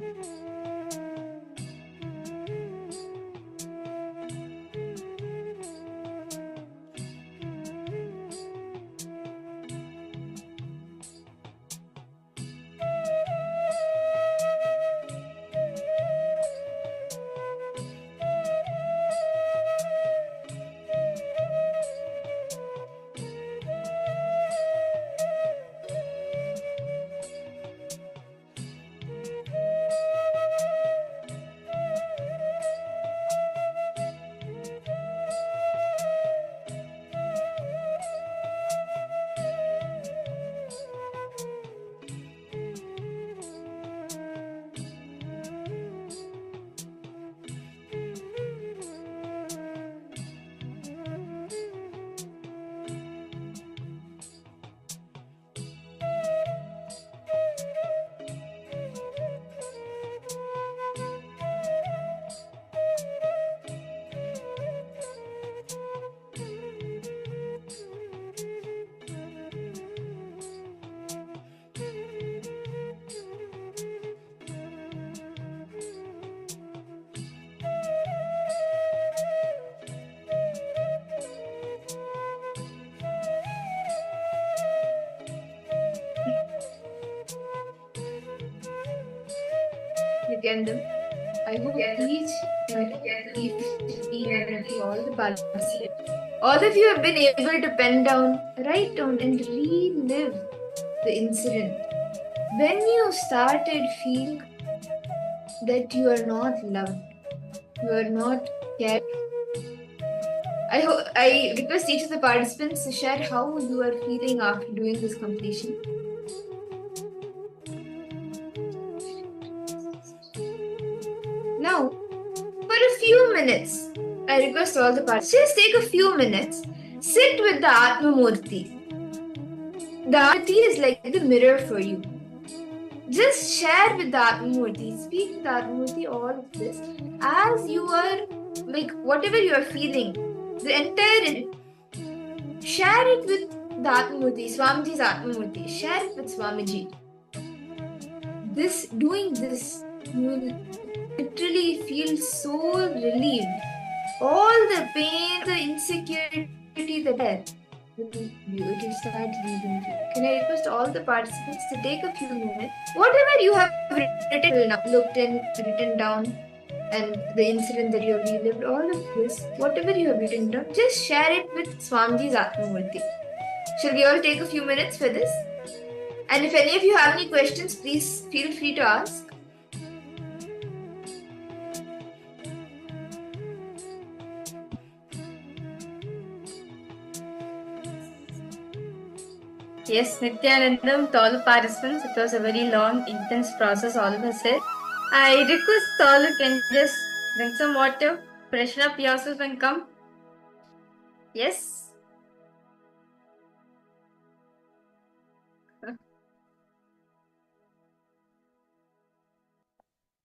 Speaker 11: You can do. I hope each and every all the participants, all of you have been able to pen down, write down, and relive the incident. When you started feeling that you are not loved, you are not cared. I request each of the participants to share how you are feeling after doing this completion. Now, for a few minutes, I request all the participants, just take a few minutes, sit with the Atma Murti. The Atma Murti is like the mirror for you. Just share with the Atma Murti, speak with the Atma Murti all of this as you are, like whatever you are feeling, the entire, share it with the Atma Murti, Swamiji's Atma Murti, share it with Swamiji. Doing this, you will literally feel so relieved. All the pain, the insecurity, the death, it will start leaving you. Can I request all the participants to take a few minutes? Whatever you have written down, and the incident that you have relived, all of this, whatever you have written down, just share it with Swamiji's Atma Murti. Shall we all take a few minutes for this? And if any of you have any questions, please feel free to ask. Yes, Nityanandam, to all the participants, it was a very long, intense process, all of us said. I request all you can just drink some water, freshen up yourself and come. Yes?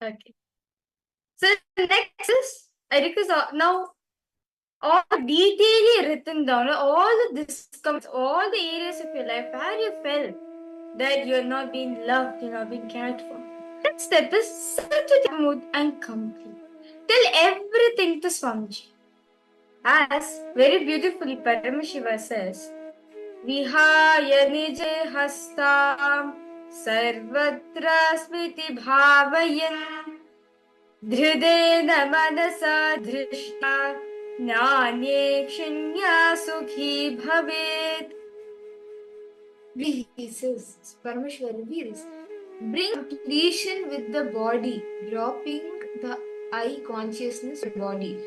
Speaker 11: Okay. So next is, I request now all detailedly written down, all the discomforts, all the areas of your life where you felt that you are not being loved, you are not being cared for. Next step is sit with your mood and complete. Tell everything to Swamiji. As very beautifully Paramashiva says, Vihaya nije hastam sarvatra smiti bhavayan dhridena manasa dhrishta nanye kshinya sukhi bhavet. He says, Paramashiva reveals, bring completion with the body, dropping the I consciousness of the body.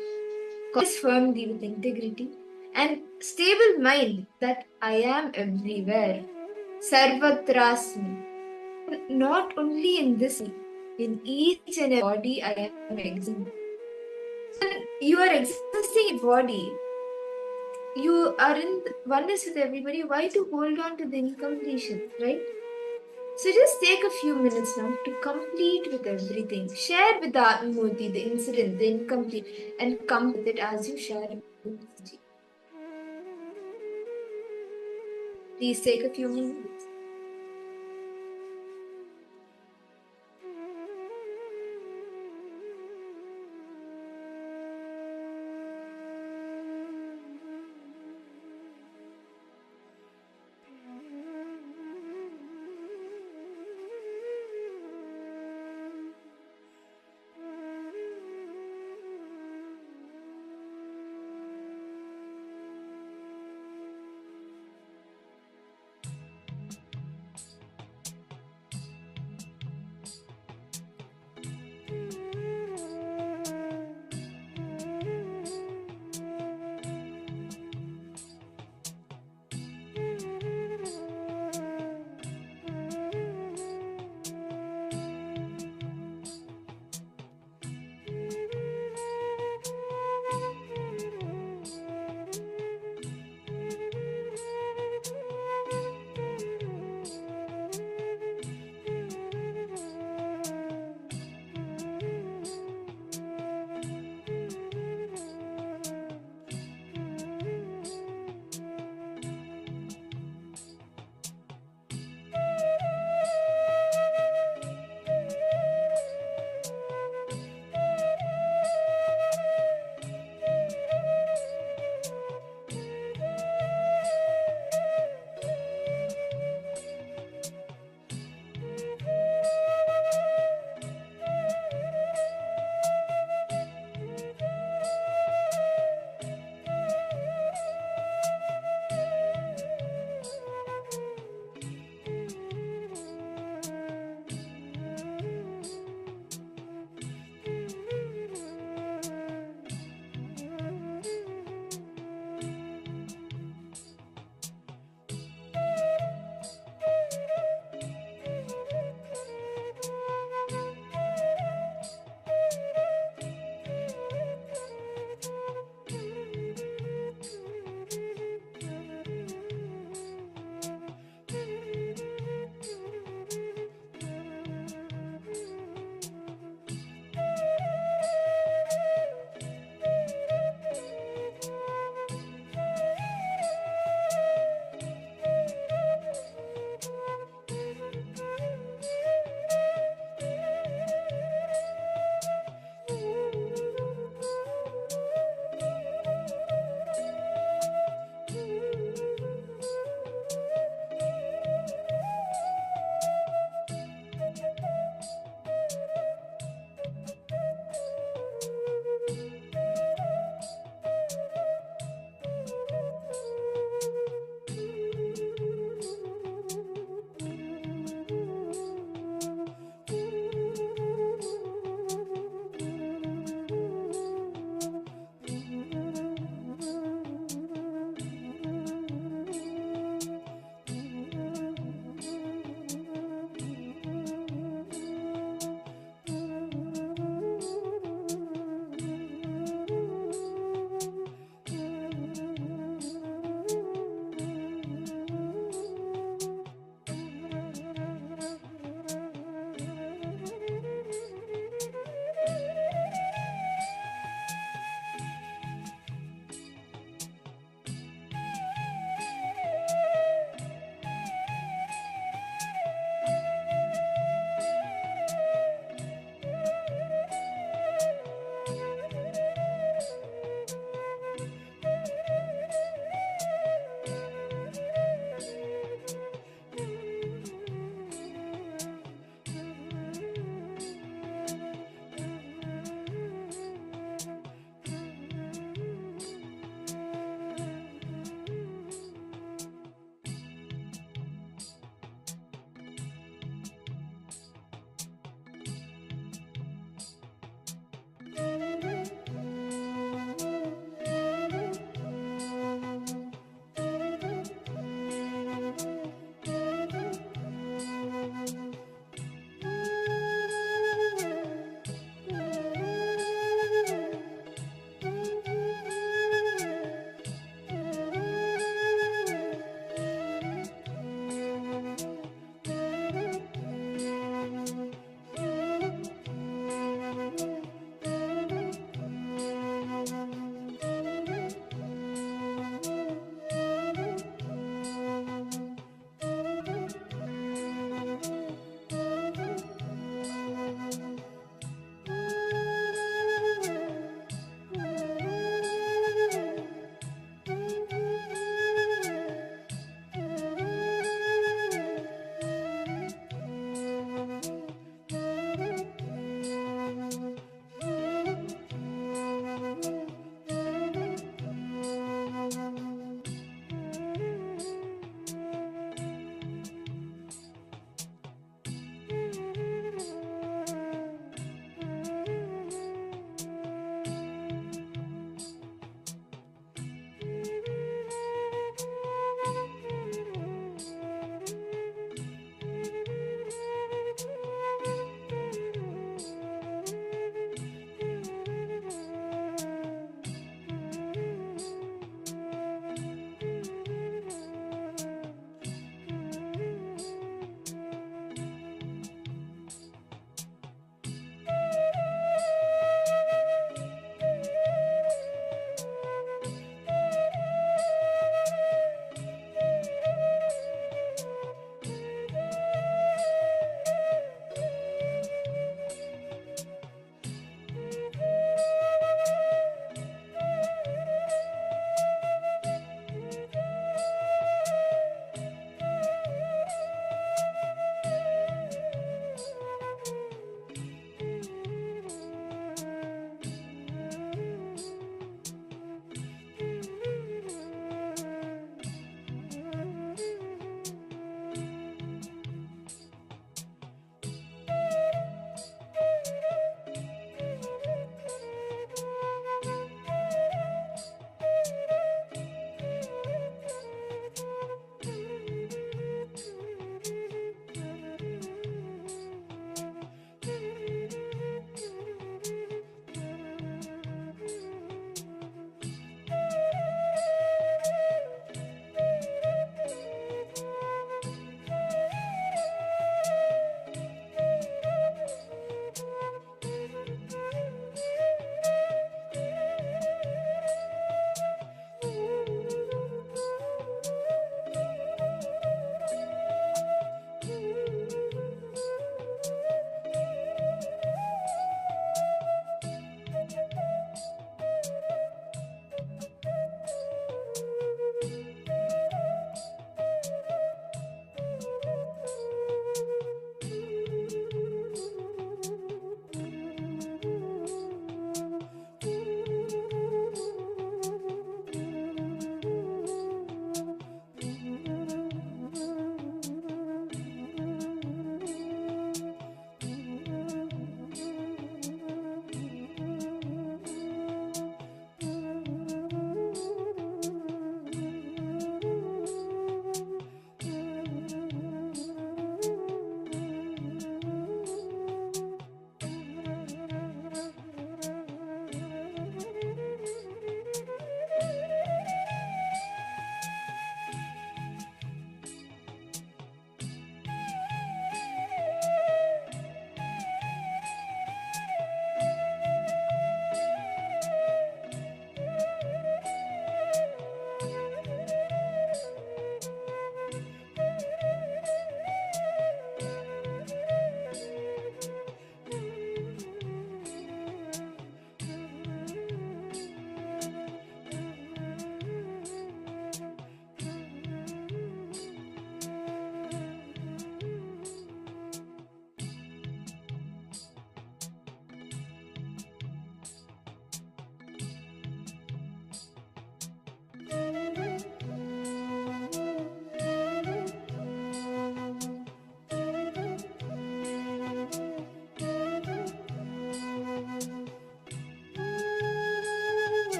Speaker 11: Conscious firmly with integrity and stable mind that I am everywhere. Sarvatrasmi. Not only in this, in each and every body I am existing. When you are existing in body, you are in oneness with everybody. Why to hold on to the incompletion, right? So just take a few minutes now to complete with everything. Share with the Atma Murti the incident, the incomplete, and come with it as you share it with Swamiji. Please take a few minutes.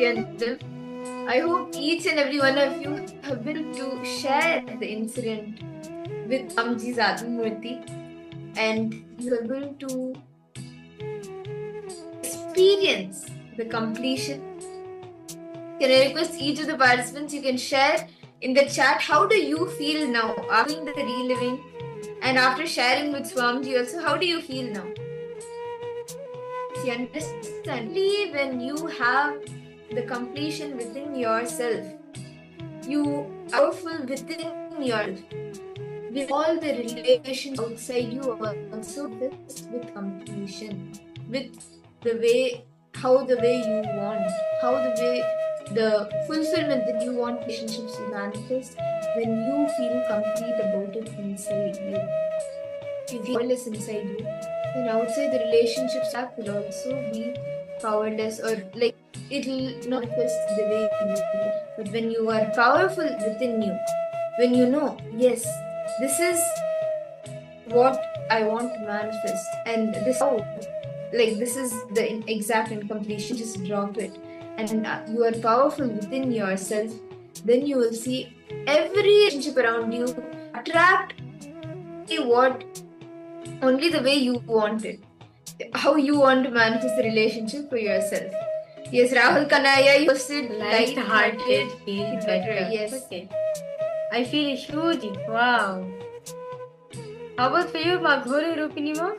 Speaker 11: Kendall. I hope each and every one of you have been to share the incident with Amji's Atmamurti, and you are going to experience the completion. Can I request each of the participants, you can share in the chat how do you feel now after doing the reliving, and after sharing with Swamiji also, how do you feel now? You understand, only when you have the completion within yourself, you are powerful within yourself, with all the relations outside you also with completion, with the way, how the way you want, how the way the fulfillment that you want relationships to manifest when you feel complete about it inside you. If you feel powerless inside you, then outside the relationships will also be powerless, or like it'll not manifest the way you want. But when you are powerful within you, when you know, yes, this is what I want to manifest, and this how, like this is the exact incompletion, just drop it, and you are powerful within yourself, then you will see every relationship around you attract what only the way you want it, how you want to manifest the relationship for yourself. Yes, Rahul Kanaya, you posted light-hearted, feel better. Yes.
Speaker 12: Okay. I feel huge. Wow. How about for you, Maghori Rupinima?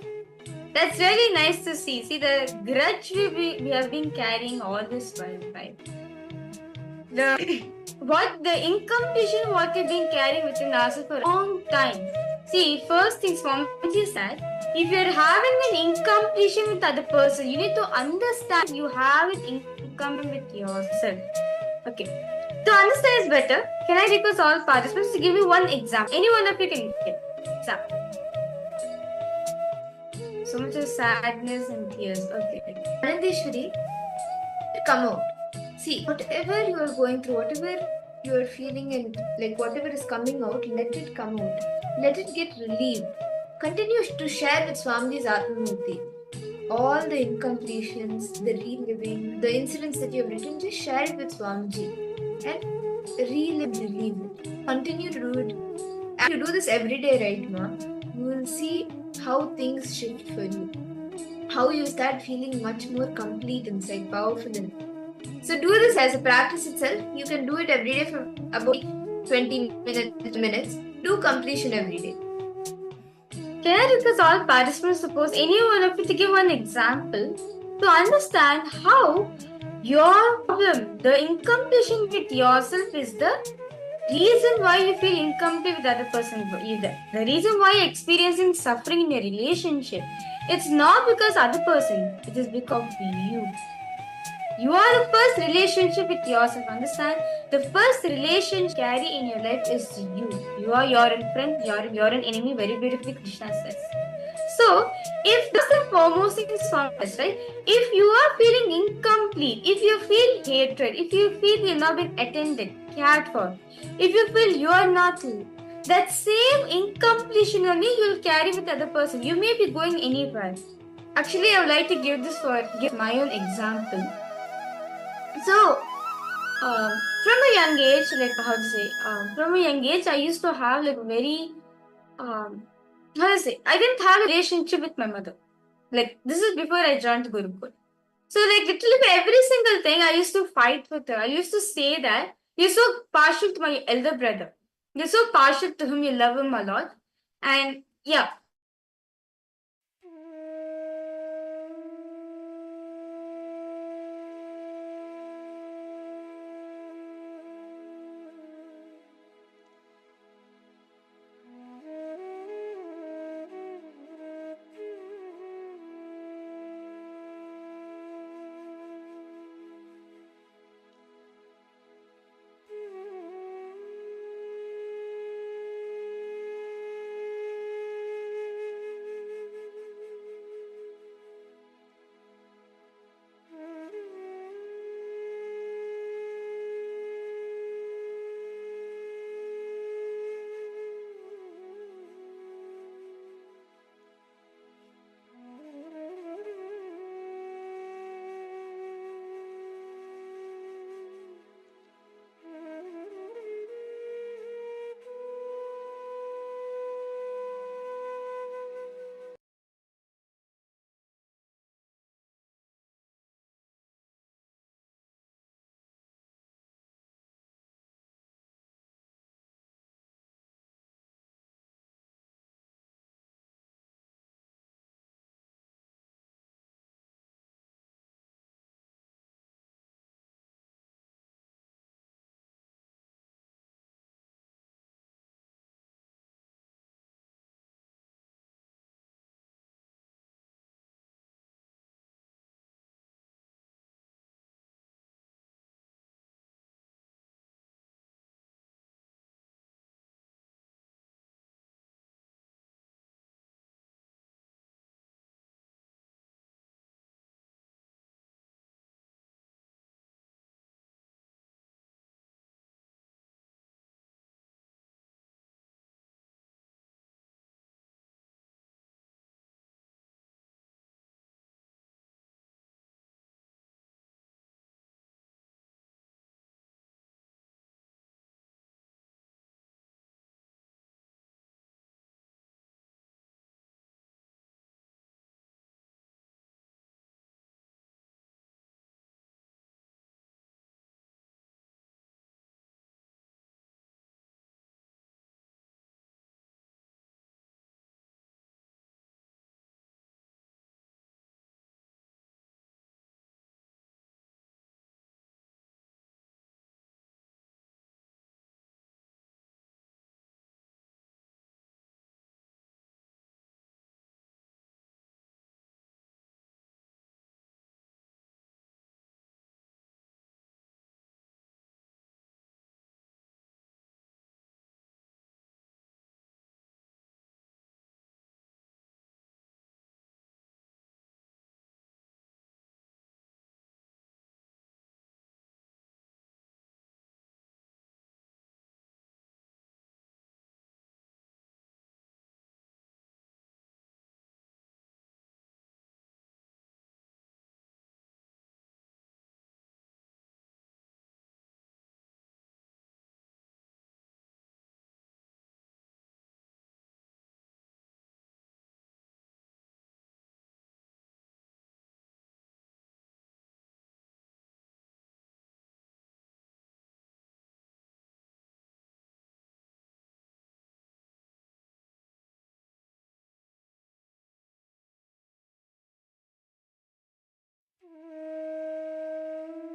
Speaker 12: That's really nice to see. See, the grudge we have been carrying all this while, right? The incompletion what we've been carrying within ourselves for a long time. See, first thing Swamiji said, if you're having an incompletion with other person, you need to understand you have it incomplete with yourself. Okay. To understand is better, can I request all participants to give me one example? Any one of you can give example. So much of sadness and tears. Okay.
Speaker 11: Anandeshwari, come out. See, whatever you are going through, whatever you are feeling, and like whatever is coming out, let it come out. Let it get relieved. Continue to share with Swamiji's Atmamurti all the incompletions, the reliving, the incidents that you have written. Just share it with Swamiji and relive it. Continue to do it. If you do this every day, right, ma, you will see how things shift for you. How you start feeling much more complete inside, powerful inside. So do this as a practice itself. You can do it every day for about 20 minutes. Do completion every day.
Speaker 12: Can I request all participants, suppose any one of you to give one example to understand how your problem, the incompletion with yourself, is the reason why you feel incomplete with other person either. The reason why you're experiencing suffering in your relationship, it's not because other person, it is because of you. You are the first relationship with yourself. Understand? The first relationship carry in your life is you. You are your own friend, you're an enemy, very beautifully Krishna says. So, if first and foremost in this, right? If you are feeling incomplete, if you feel hatred, if you feel you're not being attended, cared for, if you feel you are not, that same incompletion only you will carry with the other person. You may be going anywhere. Actually, I would like to give my own example. So, from a young age, like how to say, from a young age, I used to have like very, how to say, I didn't have a relationship with my mother. Like this is before I joined Gurukul. So like literally for every single thing, I used to fight with her. I used to say that you're so partial to my elder brother. You're so partial to him. You love him a lot, and yeah.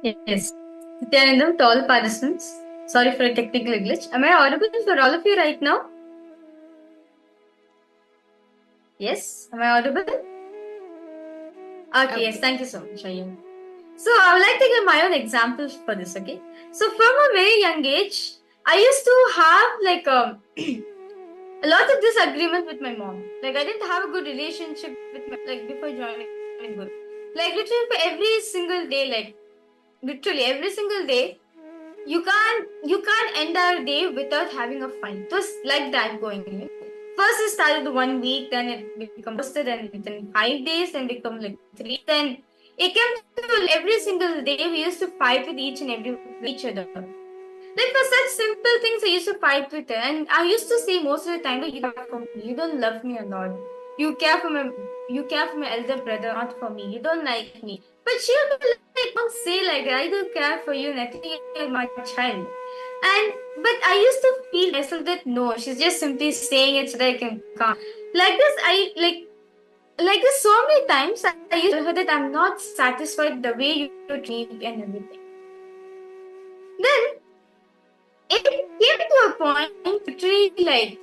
Speaker 12: Yes. Nityanandam to all participants. Sorry for a technical glitch. Am I audible for all of you right now? Yes? Am I audible? Okay, yes. Thank you so much, Ayyan. So I would like to give my own example for this, okay? So from a very young age, I used to have like a lot of disagreement with my mom. Like I didn't have a good relationship with my, like before joining Guru. Like literally for every single day, like literally every single day, you can't end our day without having a fight. It was like that going. First it started 1 week, then it became posted, and within 5 days, then become like 3. Then it came to every single day we used to fight with each other. Like for such simple things, I used to fight with her, and I used to say most of the time, "You care for me. You don't love me a lot. You care for my elder brother, not for me. You don't like me." But she'll be like, "Don't say like that. I do care for you, Natalie. You're my child." But I used to feel myself that no, she's just simply saying it so that I can calm. Like this, like this so many times. I used to tell her that I'm not satisfied the way you treat me and everything. Then it came to a point literally like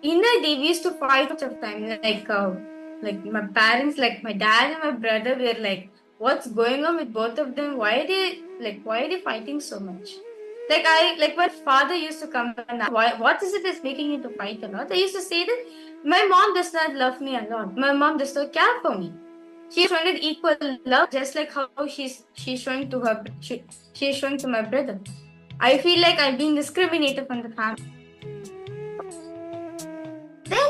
Speaker 12: in a day we used to fight lots of time. Like my parents, like my dad and my brother were like, what's going on with both of them? Why are they fighting so much? Like my father used to come and ask, what is it that's making you to fight a lot? I used to say that my mom does not love me a lot. My mom does not care for me. She's showing equal love, just like how she's showing to her. She's showing to my brother. I feel like I'm being discriminated from the family. Then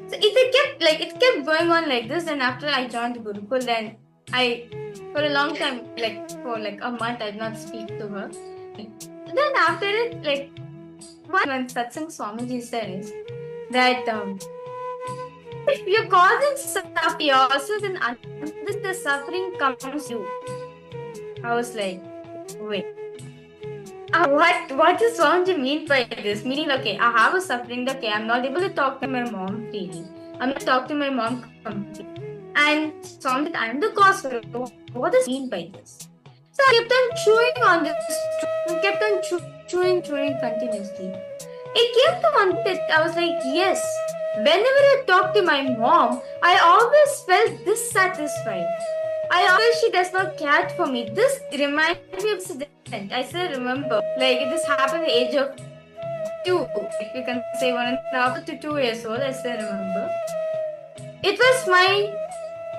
Speaker 12: so it kept going on like this. And after I joined Gurukul, then I for a long time, like for like a month, I did not speak to her. Then after it, like when Satsang Swamiji says that if you're causing suffering yourself, then the suffering comes to you. I was like, wait. What does Swamiji mean by this? Meaning, okay, I have a suffering, okay, I'm not able to talk to my mom freely. I'm not talking to my mom completely. And Swamiji, I'm the cause for it. What does he mean by this? So I kept on chewing on this, kept on chewing continuously. It came to one that I was like, yes, whenever I talk to my mom, I always felt dissatisfied. I always, she does not care for me. This reminds me of incident. I still remember, like this happened at the age of 2. If you can say 1.5 to 2 years old, I still remember. It was my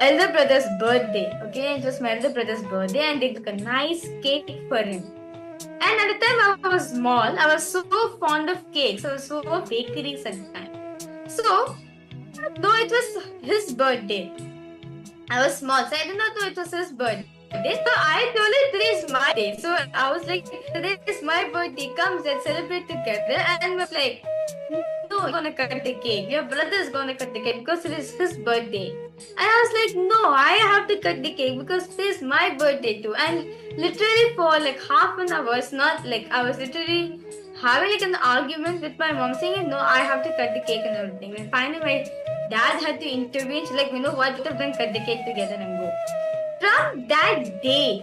Speaker 12: elder brother's birthday. Okay, it was my elder brother's birthday, and they took a nice cake for him. And at the time I was small, I was so fond of cakes. I was so of bakeries at the time. So, though it was his birthday, I was small, so I did not know it was his birthday. So I told him today is my day. So I was like, today is my birthday. Come, let's celebrate together. And I was like, no, you're gonna cut the cake. Your brother is gonna cut the cake because it is his birthday. And I was like, no, I have to cut the cake because it is my birthday too. And literally for like half an hour, it's not like I was literally having like an argument with my mom saying, no, I have to cut the cake and everything. And finally my dad had to intervene. She's like, you know what, both of them cut the cake together and go. From that day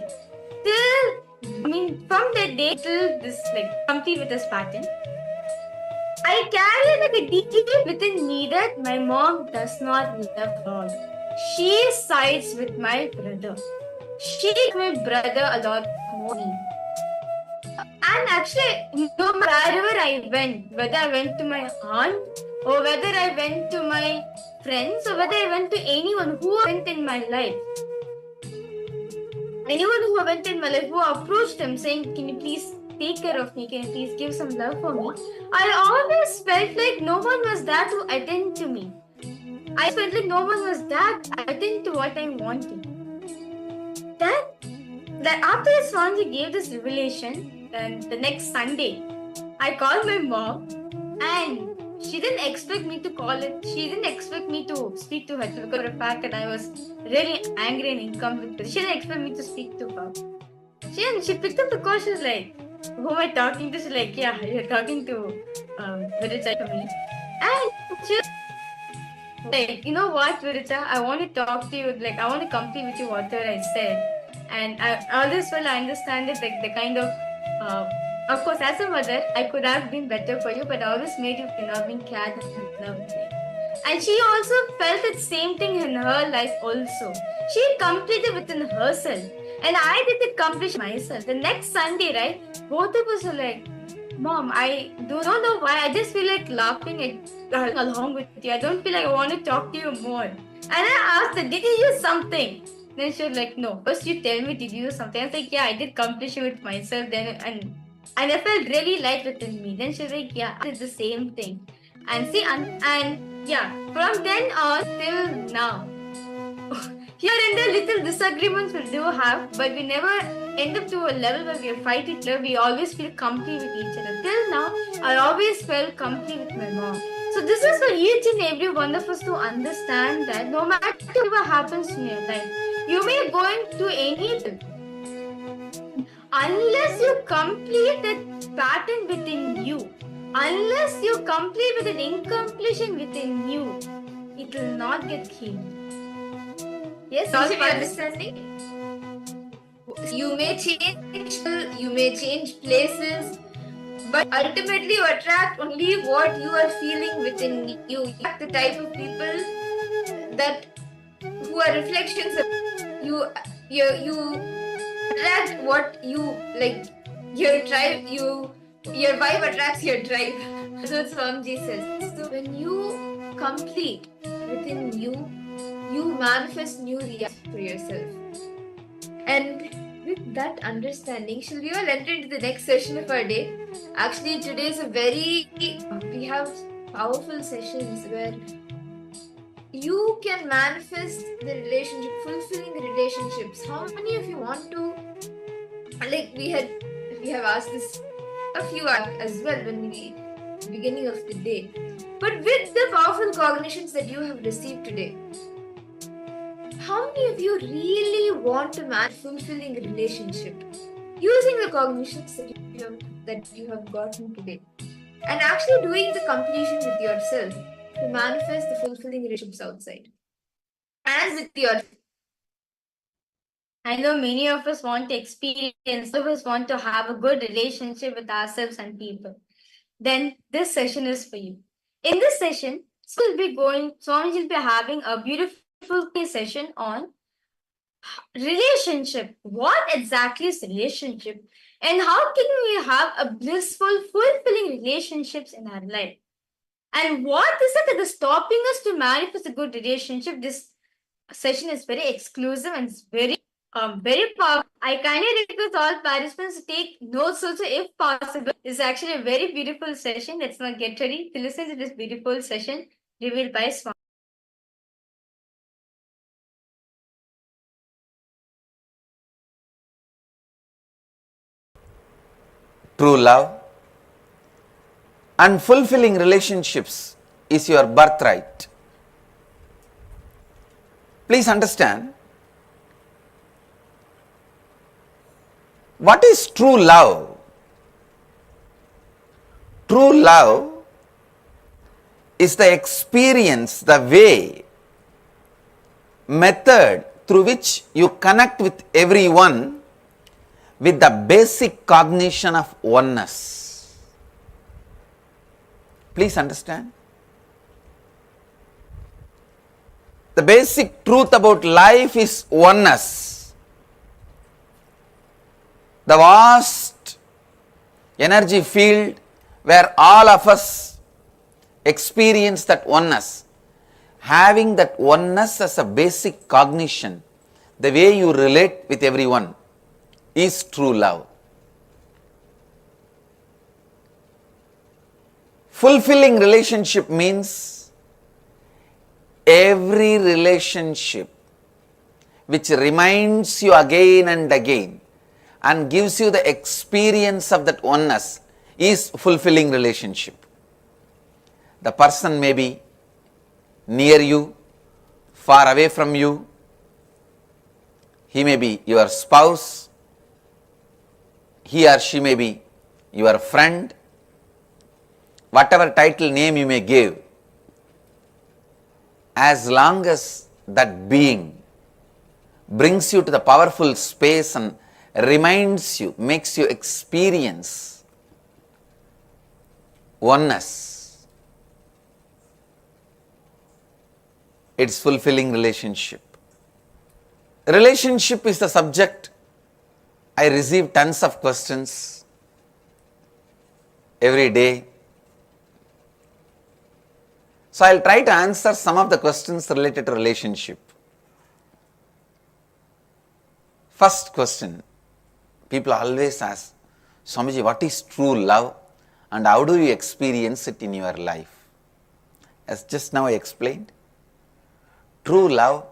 Speaker 12: till this, like, complete with this pattern, I carry like a deep within me that my mom does not love her. She sides with my brother. She loves my brother a lot more. And actually, no matter wherever I went, whether I went to my aunt or whether I went to my friends or whether I went to anyone who went in my life, anyone who went in my life, who approached him saying, can you please take care of me? Can you please give some love for me? I always felt like no one was there to attend to me. I felt like no one was there to attend to what I wanted. That after Swamiji gave this revelation, then the next Sunday, I called my mom and she didn't expect me to call it. She didn't expect me to speak to her because of the fact that I was really angry and incompetent. She didn't expect me to speak to her. She picked up the call. She was like, who am I talking to? She's like, yeah, you're talking to Virucha to me. And she was like, you know what, Virucha, I want to talk to you. Like, I want to complete with you whatever I said. And I always felt I understand it, like the kind of course, as a mother, I could have been better for you, but I always made you feel not being cared and loved. And she also felt the same thing in her life also. She completed within herself. And I did the completion myself. The next Sunday, right, both of us were like, Mom, I don't know why. I just feel like laughing along with you. I don't feel like I want to talk to you more. And I asked her, did you do something? Then she was like, no. First you tell me, did you do something? I was like, yeah, I did completion with myself then. And I felt really light within me. Then she was like, yeah, I did the same thing. And see, and yeah, from then on till now, here and there little disagreements we do have, but we never end up to a level where we are fighting. We always feel complete with each other. Till now, I always felt complete with my mom. So this is for each and every one of us to understand that no matter what happens in your life, you may go into anything. Unless you complete that pattern within you, unless you complete with an incompletion within you, it will not get healed. Yes,
Speaker 11: Also, be understanding. You may change places, but ultimately you attract only what you are feeling within you. You attract the type of people who are reflections of you. You attract what you like. Your tribe. Your vibe attracts your tribe. That's what Swamiji says. So when you complete within you, you manifest new reality for yourself. And with that understanding, shall we all enter into the next session of our day? Actually, today is we have powerful sessions where you can manifest the relationship, fulfilling relationships. How many of you want to, like we have asked this a few as well when we beginning of the day. But with the powerful cognitions that you have received today, how many of you really want to manage fulfilling relationship using the cognitions that you have gotten today, and actually doing the completion with yourself to manifest the fulfilling relationships outside and with your?
Speaker 12: I know many of us want to experience, all of us want to have a good relationship with ourselves and people. Then this session is for you. In this session, Swamiji will be having a beautiful session on relationship. What exactly is relationship? And how can we have a blissful, fulfilling relationships in our life? And what is it that is stopping us to manifest a good relationship? This session is very exclusive and it's very powerful. I kindly request all participants to take notes also if possible. It's actually a very beautiful session. Let's not get ready to listen to this beautiful session revealed by Swami.
Speaker 10: True love and fulfilling relationships is your birthright. Please understand, what is true love? True love is the experience, the way, method through which you connect with everyone with the basic cognition of oneness. Please understand. The basic truth about life is oneness. The vast energy field where all of us experience that oneness. Having that oneness as a basic cognition, the way you relate with everyone, is true love. Fulfilling relationship means every relationship which reminds you again and again and gives you the experience of that oneness is fulfilling relationship. The person may be near you, far away from you. He may be your spouse. He or she may be your friend. Whatever title name you may give, as long as that being brings you to the powerful space and reminds you, makes you experience oneness. It's fulfilling relationship. Relationship is the subject. I receive tons of questions every day. So I'll try to answer some of the questions related to relationship. First question, people always ask, Swamiji, what is true love and how do you experience it in your life? As just now I explained, true love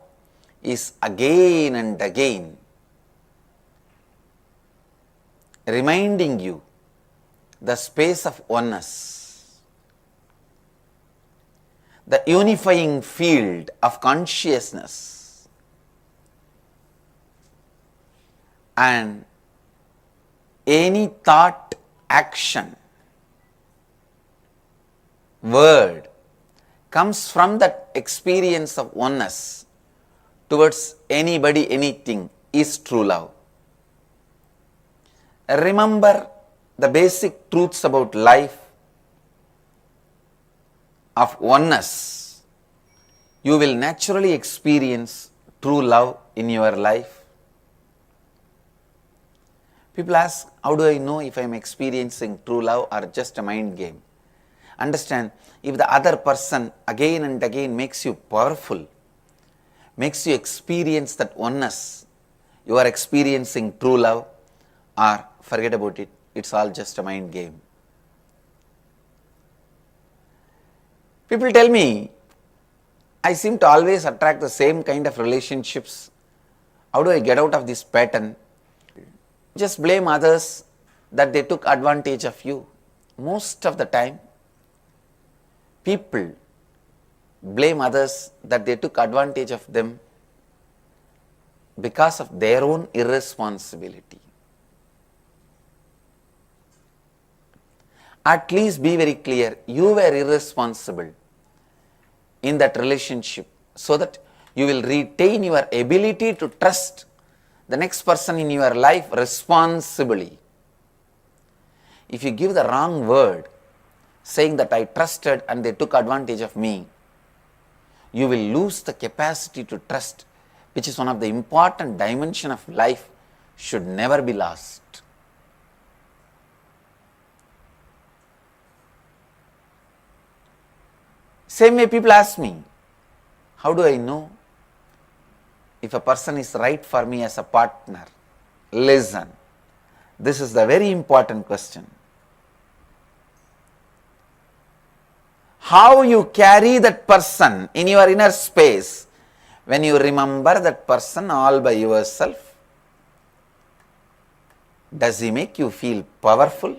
Speaker 10: is again and again reminding you the space of oneness, the unifying field of consciousness, and any thought, action, word comes from that experience of oneness towards anybody, anything is true love. Remember the basic truths about life of oneness. You will naturally experience true love in your life. People ask, how do I know if I am experiencing true love or just a mind game? Understand, if the other person again and again makes you powerful, makes you experience that oneness, you are experiencing true love, or forget about it, it's all just a mind game. People tell me, I seem to always attract the same kind of relationships. How do I get out of this pattern? Just blame others that they took advantage of you. Most of the time, people blame others that they took advantage of them because of their own irresponsibility. At least be very clear, you were irresponsible in that relationship so that you will retain your ability to trust the next person in your life responsibly. If you give the wrong word, saying that I trusted and they took advantage of me, you will lose the capacity to trust, which is one of the important dimensions of life, should never be lost. Same way people ask me, how do I know if a person is right for me as a partner? Listen, this is the very important question. How you carry that person in your inner space when you remember that person all by yourself? Does he make you feel powerful?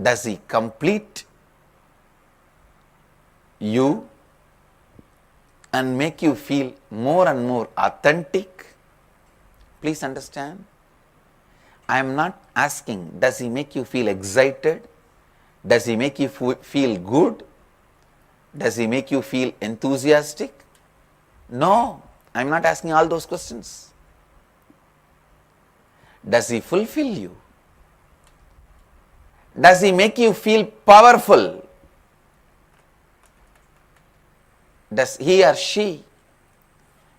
Speaker 10: Does he complete you and make you feel more and more authentic? Please understand, I am not asking, does he make you feel excited? Does he make you feel good? Does he make you feel enthusiastic? No, I am not asking all those questions. Does he fulfill you? Does he make you feel powerful? Does he or she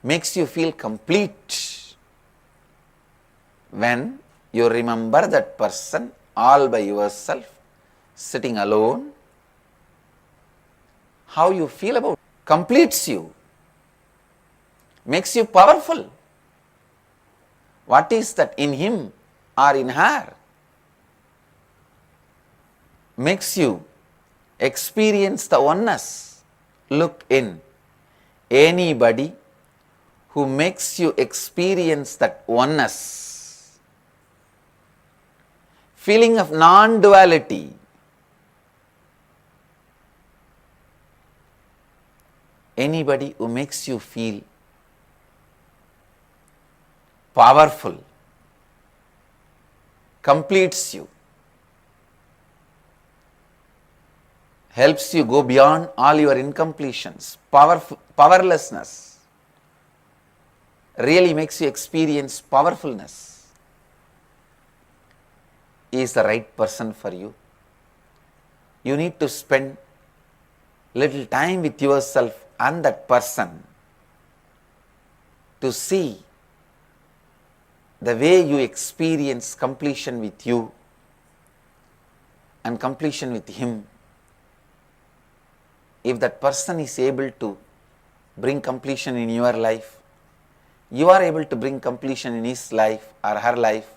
Speaker 10: makes you feel complete when you remember that person all by yourself, sitting alone? How you feel about it? Completes you, makes you powerful. What is that in him or in her? Makes you experience the oneness. Look in. Anybody who makes you experience that oneness, feeling of non-duality, anybody who makes you feel powerful, completes you, helps you go beyond all your incompletions, powerlessness, really makes you experience powerfulness is the right person for you. You need to spend little time with yourself and that person to see the way you experience completion with you and completion with him. If that person is able to bring completion in your life, you are able to bring completion in his life or her life,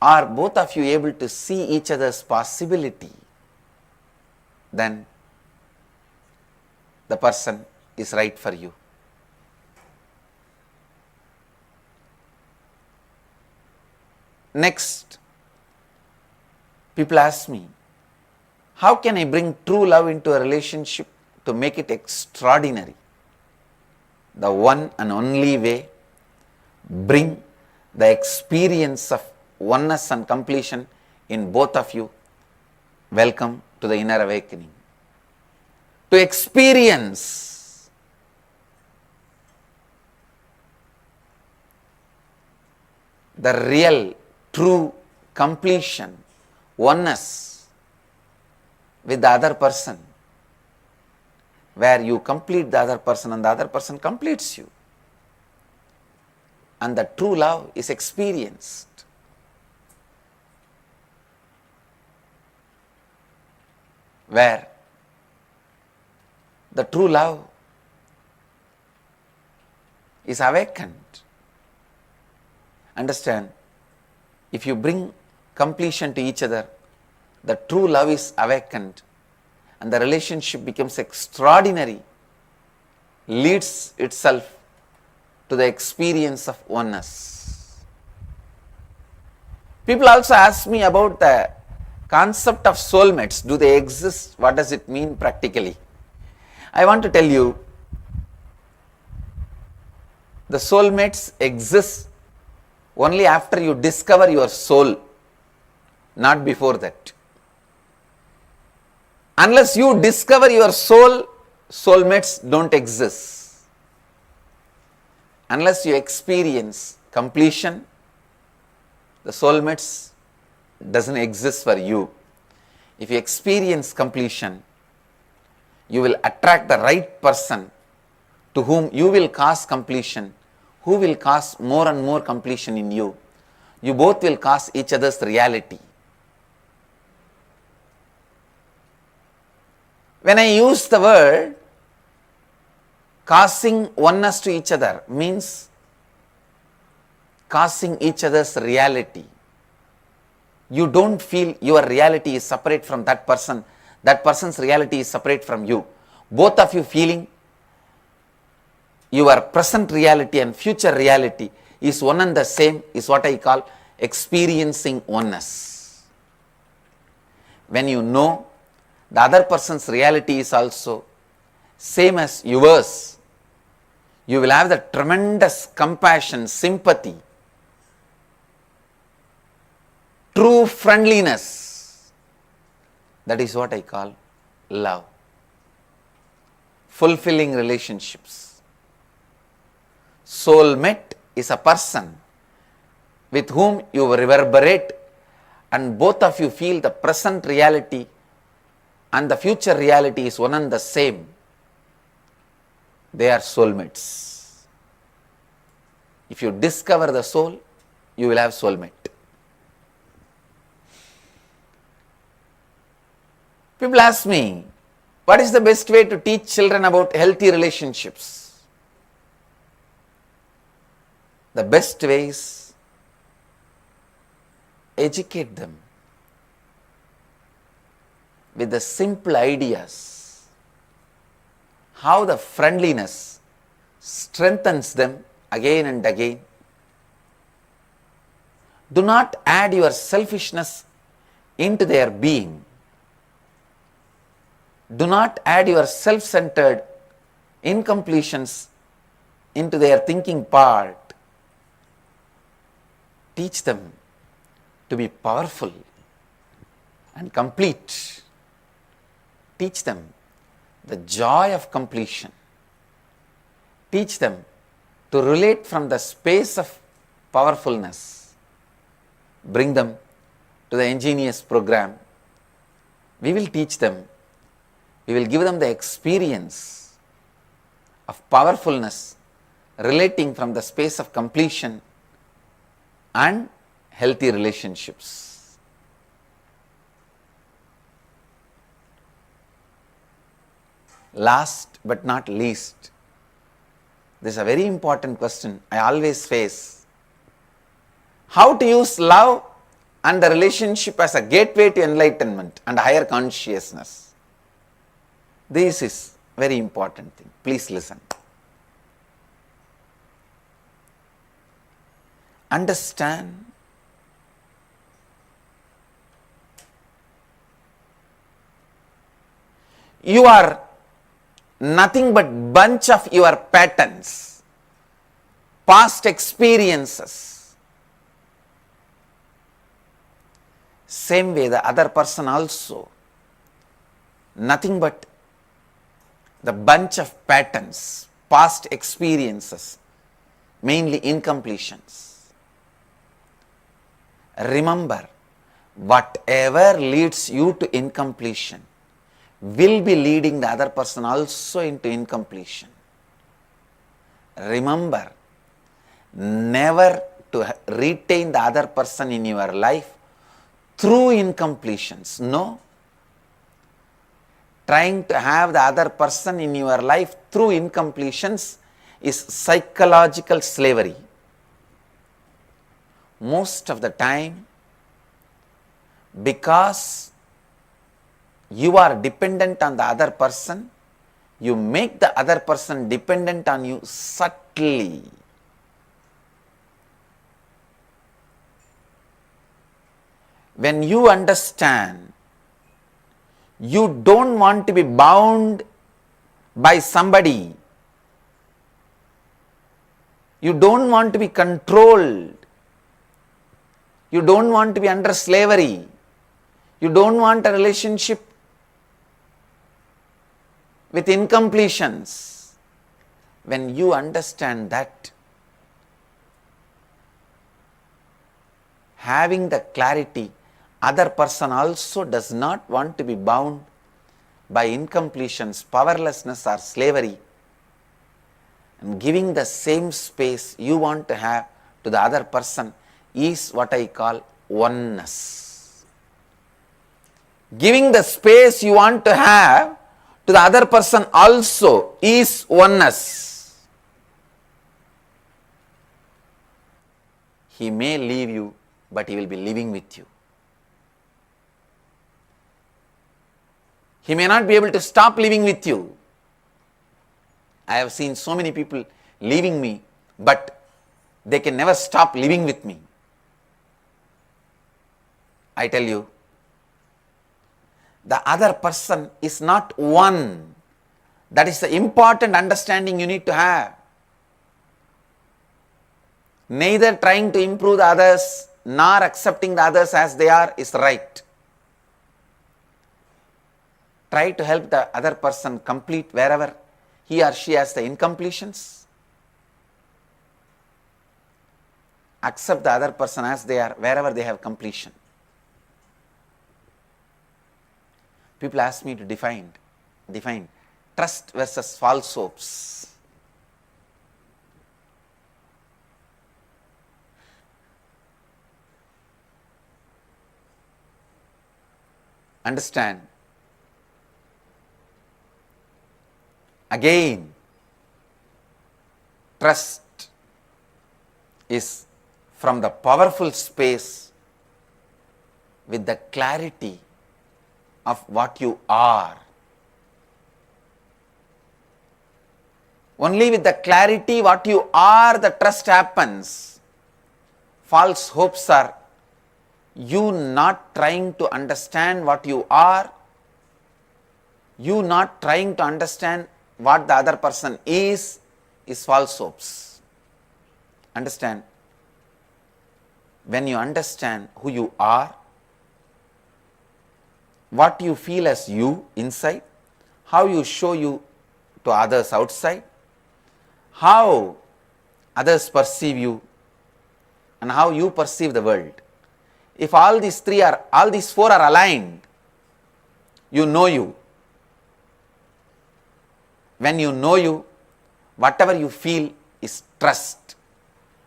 Speaker 10: are both of you able to see each other's possibility, then the person is right for you. Next, people ask me, how can I bring true love into a relationship to make it extraordinary? The one and only way, bring the experience of oneness and completion in both of you. Welcome to the inner awakening. To experience the real, true completion, oneness with the other person, where you complete the other person and the other person completes you. And the true love is experienced. Where the true love is awakened. Understand, if you bring completion to each other, the true love is awakened and the relationship becomes extraordinary, leads itself to the experience of oneness. People also ask me about the concept of soulmates. Do they exist? What does it mean practically? I want to tell you, the soulmates exist only after you discover your soul, not before that. Unless you discover your soul, soulmates don't exist. Unless you experience completion, the soulmates doesn't exist for you. If you experience completion, you will attract the right person to whom you will cause completion, who will cause more and more completion in you. You both will cause each other's reality. When I use the word causing oneness to each other, means causing each other's reality. You don't feel your reality is separate from that person, that person's reality is separate from you. Both of you feeling your present reality and future reality is one and the same, is what I call experiencing oneness. When you know the other person's reality is also same as yours, you will have the tremendous compassion, sympathy, true friendliness. That is what I call love. Fulfilling relationships. Soulmate is a person with whom you reverberate and both of you feel the present reality and the future reality is one and the same. They are soulmates. If you discover the soul, you will have soulmate. People ask me, what is the best way to teach children about healthy relationships? The best way is educate them with the simple ideas, how the friendliness strengthens them again and again. Do not add your selfishness into their being. Do not add your self-centered incompletions into their thinking part. Teach them to be powerful and complete. Teach them the joy of completion. Teach them to relate from the space of powerfulness, bring them to the ingenious program. We will teach them, we will give them the experience of powerfulness relating from the space of completion and healthy relationships. Last but not least, this is a very important question I always face. How to use love and the relationship as a gateway to enlightenment and higher consciousness. This is very important thing. Please listen. Understand you are nothing but bunch of your patterns, past experiences. Same way the other person also, nothing but the bunch of patterns, past experiences, mainly incompletions. Remember, whatever leads you to incompletion will be leading the other person also into incompletion. Remember, never to retain the other person in your life through incompletions. No. Trying to have the other person in your life through incompletions is psychological slavery. Most of the time, because you are dependent on the other person, you make the other person dependent on you subtly. When you understand, you don't want to be bound by somebody, you don't want to be controlled, you don't want to be under slavery, you don't want a relationship with incompletions. When you understand that, having the clarity, other person also does not want to be bound by incompletions, powerlessness or slavery, and giving the same space you want to have to the other person is what I call oneness. Giving the space you want to have to the other person also is oneness. He may leave you, but he will be living with you. He may not be able to stop living with you. I have seen so many people leaving me, but they can never stop living with me. I tell you, the other person is not one. That is the important understanding you need to have. Neither trying to improve the others nor accepting the others as they are is right. Try to help the other person complete wherever he or she has the incompletions. Accept the other person as they are wherever they have completion. People ask me to define trust versus false hopes. Understand, again, trust is from the powerful space with the clarity of what you are. Only with the clarity what you are, the trust happens. False hopes are you not trying to understand what you are, you not trying to understand what the other person is false hopes. Understand, when you understand who you are, what you feel as you inside, how you show you to others outside, how others perceive you, and how you perceive the world. If all these four are aligned, you know you. When you know you, whatever you feel is trust.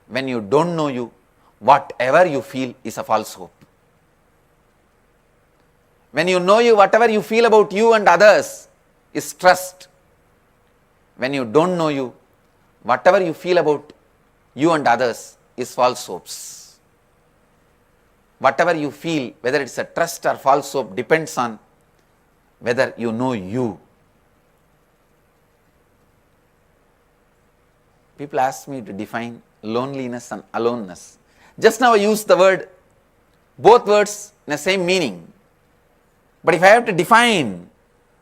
Speaker 10: When you don't know you, whatever you feel is a false hope. When you know you, whatever you feel about you and others is trust. When you don't know you, whatever you feel about you and others is false hopes. Whatever you feel, whether it's a trust or false hope, depends on whether you know you. People ask me to define loneliness and aloneness. Just now I used the word, both words in the same meaning. But if I have to define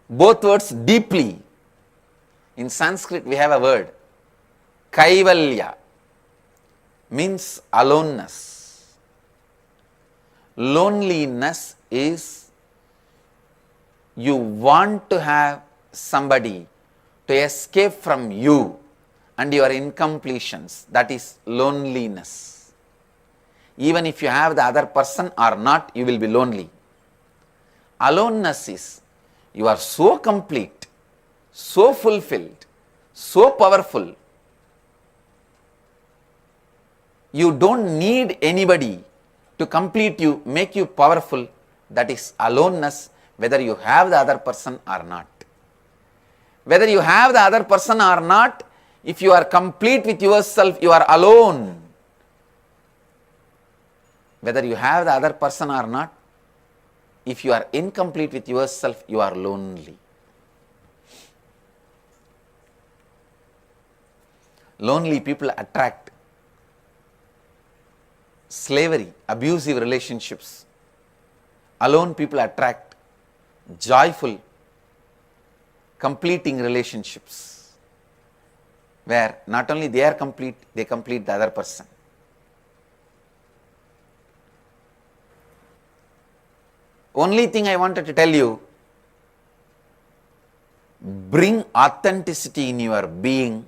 Speaker 10: both words deeply, in Sanskrit we have a word, kaivalya, means aloneness. Loneliness is you want to have somebody to escape from you and your incompletions. That is loneliness. Even if you have the other person or not, you will be lonely. Aloneness is you are so complete, so fulfilled, so powerful. You don't need anybody to complete you, make you powerful. That is aloneness, whether you have the other person or not. Whether you have the other person or not, if you are complete with yourself, you are alone. Whether you have the other person or not, if you are incomplete with yourself, you are lonely. Lonely people attract slavery, abusive relationships. Alone people attract joyful, completing relationships, where not only they are complete, they complete the other person. Only thing I wanted to tell you, bring authenticity in your being,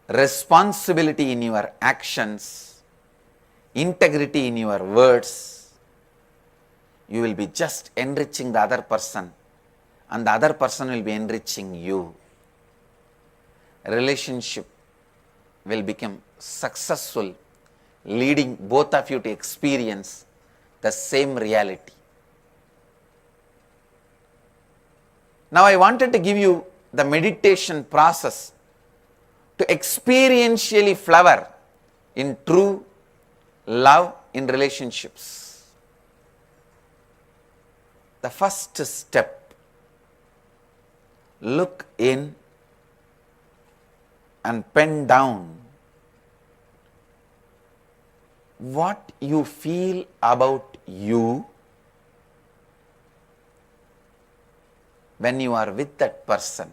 Speaker 10: responsibility in your actions, integrity in your words. You will be just enriching the other person, and the other person will be enriching you. Relationship will become successful, leading both of you to experience the same reality. Now I wanted to give you the meditation process to experientially flower in true love in relationships. The first step, look in and pen down what you feel about you when you are with that person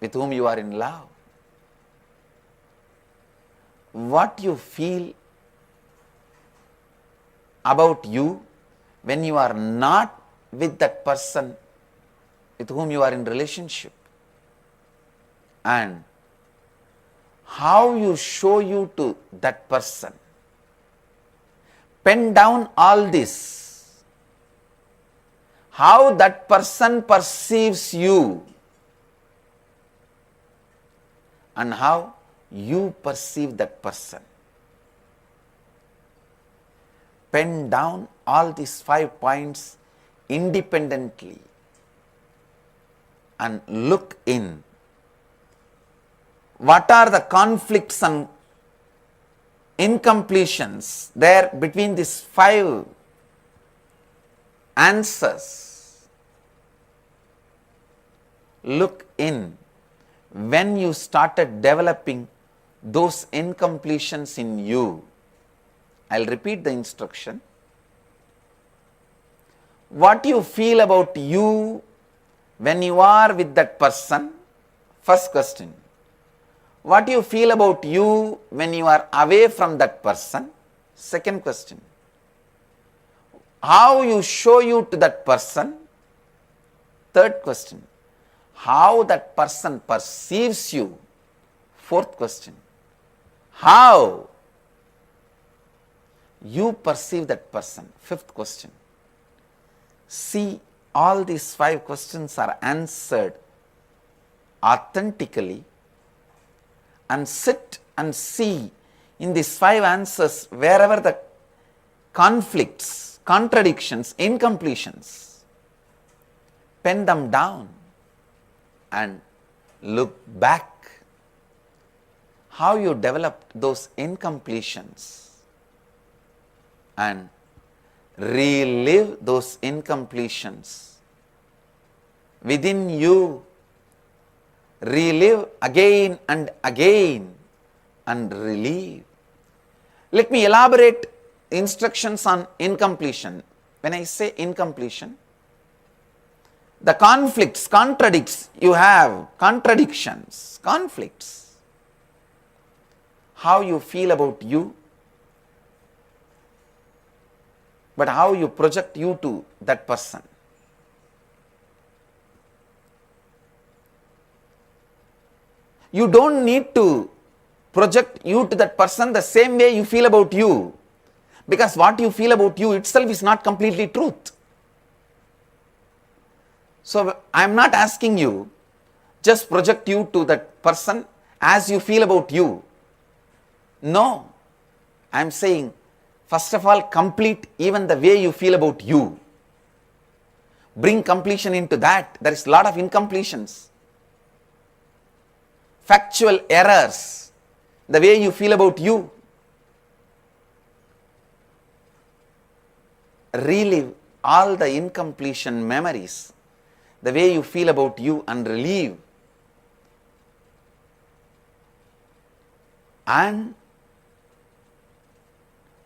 Speaker 10: with whom you are in love. What you feel about you when you are not with that person with whom you are in relationship, and how you show you to that person. Pen down all this. How that person perceives you and how you perceive that person. Pen down all these 5 points independently and look in. What are the conflicts and incompletions there between these 5 answers? Look in. When you started developing those incompletions in you, I'll repeat the instruction. What you feel about you when you are with that person? First question. What you feel about you when you are away from that person? Second question. How you show you to that person? Third question. how that person perceives you. Fourth question, how you perceive that person. Fifth question, see, all these 5 questions are answered authentically, and sit and see in these 5 answers wherever the conflicts, contradictions, incompletions, pen them down and look back how you developed those incompletions and relive those incompletions within you. Relive again and again and relieve. Let me elaborate instructions on incompletion. When I say incompletion, the conflicts, contradicts you have, contradictions, conflicts, how you feel about you, but how you project you to that person. You don't need to project you to that person the same way you feel about you, because what you feel about you itself is not completely truth. So I am not asking you just project you to that person as you feel about you. No, I am saying first of all complete even the way you feel about you. Bring completion into that. There is a lot of incompletions. Factual errors, the way you feel about you. Relive all the incompletion memories, the way you feel about you, and relieve. And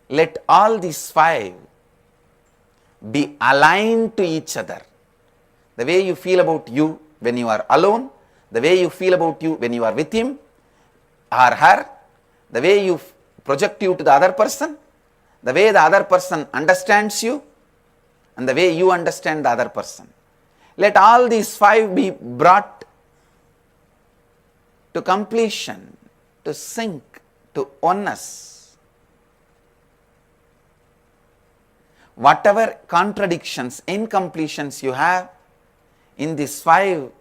Speaker 10: let all these 5 be aligned to each other. The way you feel about you when you are alone, the way you feel about you when you are with him or her, the way you project you to the other person, the way the other person understands you, and the way you understand the other person. Let all these 5 be brought to completion, to sync, to oneness. Whatever contradictions, incompletions you have in these 5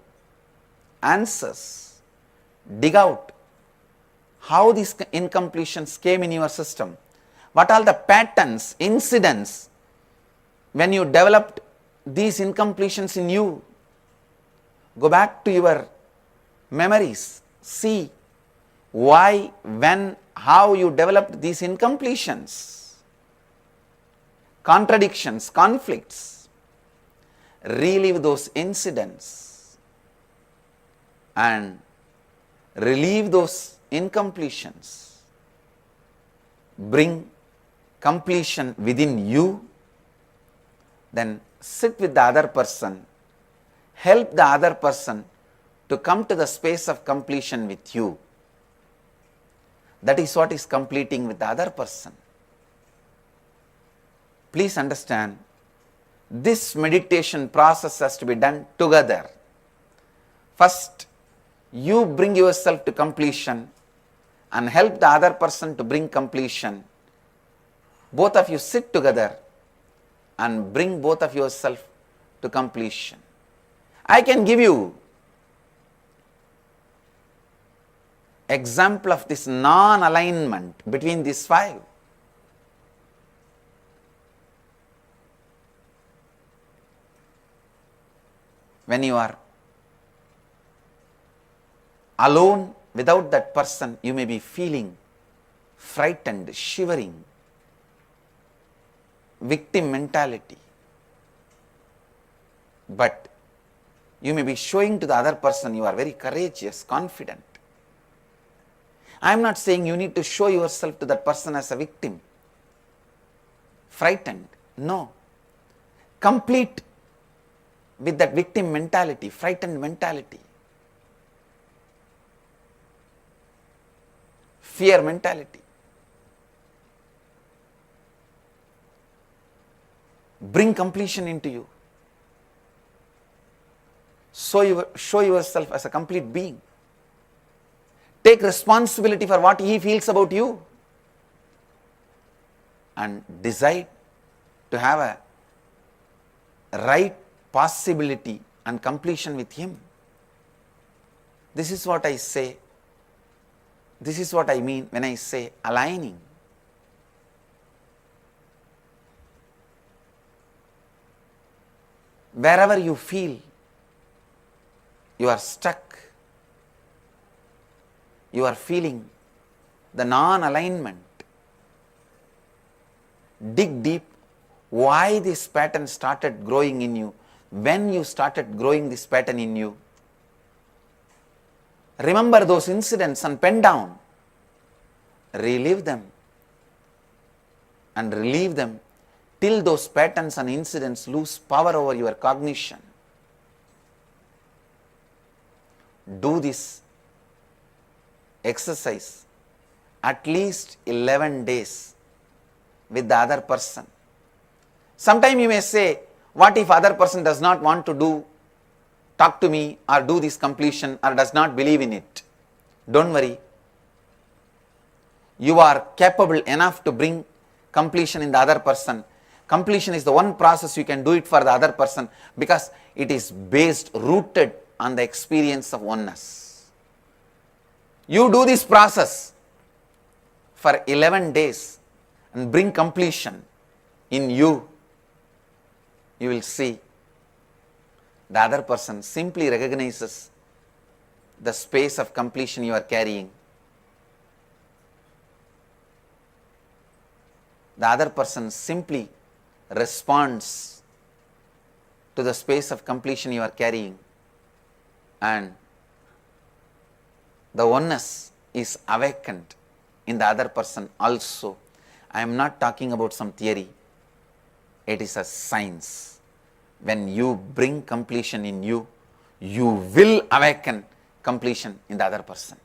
Speaker 10: answers, dig out how these incompletions came in your system. What are the patterns, incidents when you developed these incompletions in you? Go back to your memories. See why, when, how you developed these incompletions, contradictions, conflicts. Relive those incidents and relieve those incompletions. Bring completion within you. Then sit with the other person. Help the other person to come to the space of completion with you. That is what is completing with the other person. Please understand, this meditation process has to be done together. First, you bring yourself to completion and help the other person to bring completion. Both of you sit together and bring both of yourself to completion. I can give you example of this non-alignment between these 5. When you are alone without that person, you may be feeling frightened, shivering, victim mentality. But you may be showing to the other person you are very courageous, confident. I am not saying you need to show yourself to that person as a victim, frightened. No. Complete with that victim mentality, frightened mentality, fear mentality. Bring completion into you. show yourself as a complete being. Take responsibility for what he feels about you and decide to have a right possibility and completion with him. This is what I say. This is what I mean when I say aligning. Wherever you feel you are stuck, you are feeling the non-alignment, dig deep why this pattern started growing in you, when you started growing this pattern in you. Remember those incidents and pen down, relive them and relieve them till those patterns and incidents lose power over your cognition. Do this exercise at least 11 days with the other person. Sometime you may say, what if other person does not want to talk to me or do this completion or does not believe in it? Don't worry. You are capable enough to bring completion in the other person. Completion is the one process you can do it for the other person because it is rooted on the experience of oneness. You do this process for 11 days and bring completion in you. You will see the other person simply recognizes the space of completion you are carrying. The other person simply responds to the space of completion you are carrying, and the oneness is awakened in the other person also. I am not talking about some theory. It is a science. When you bring completion in you, you will awaken completion in the other person.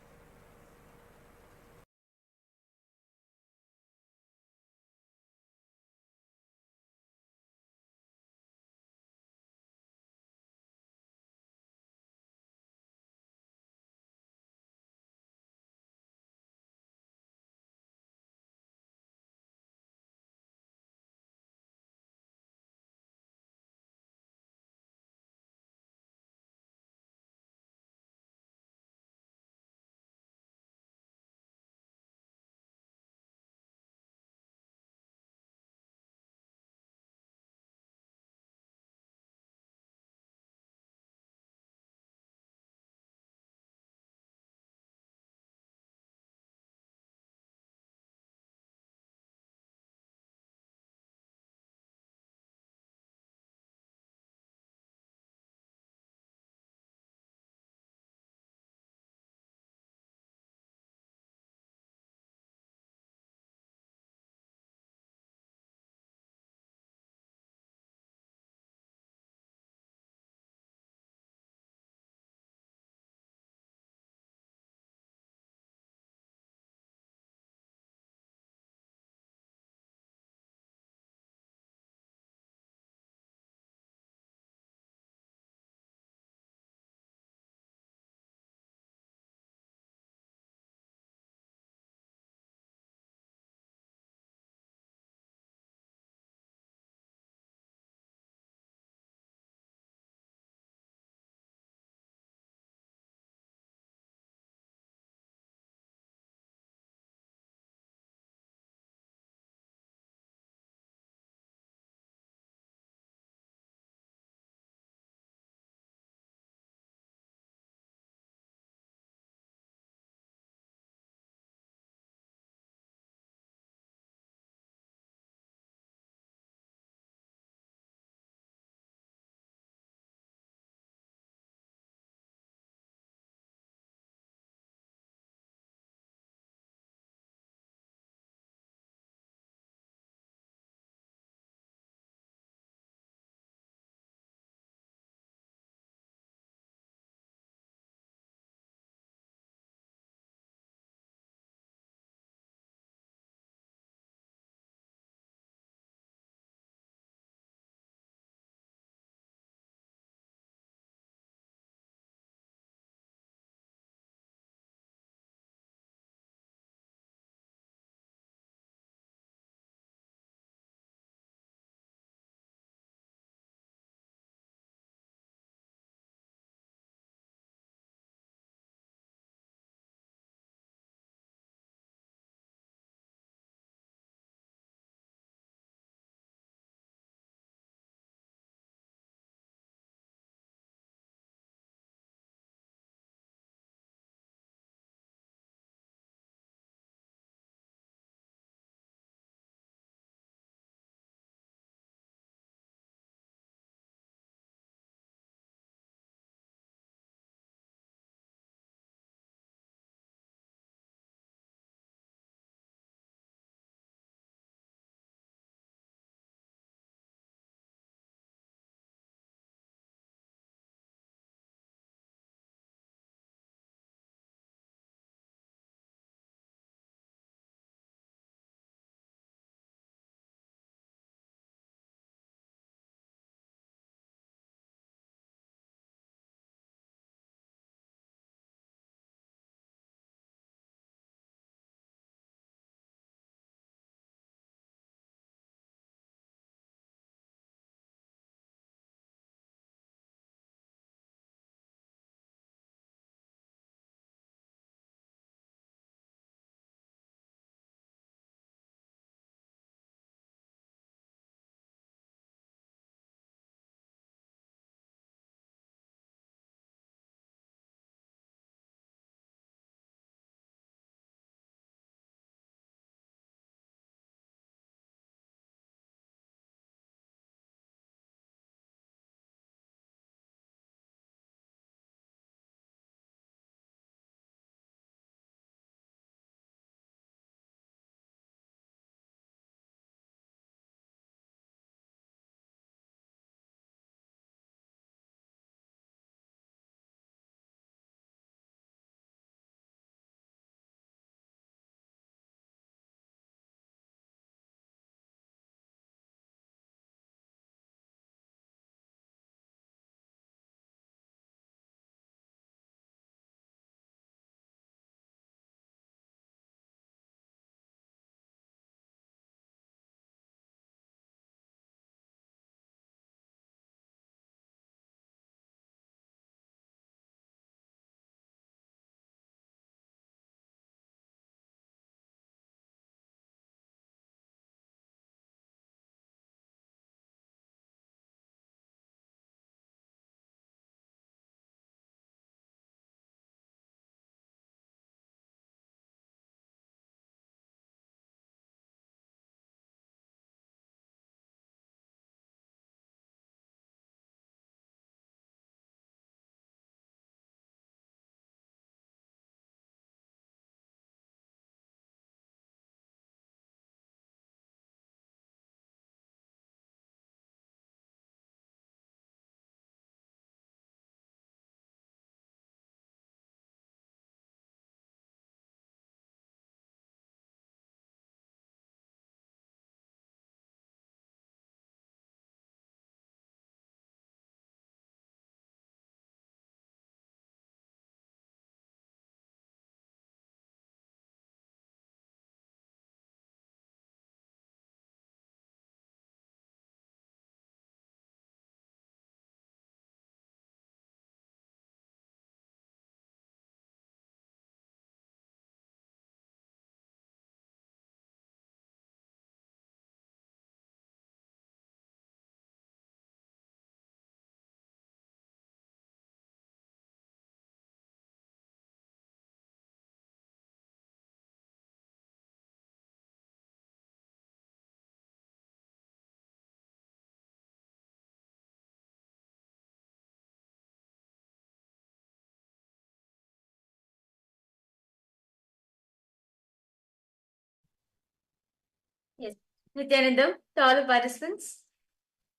Speaker 12: Yes. Nityanandam, to all the participants.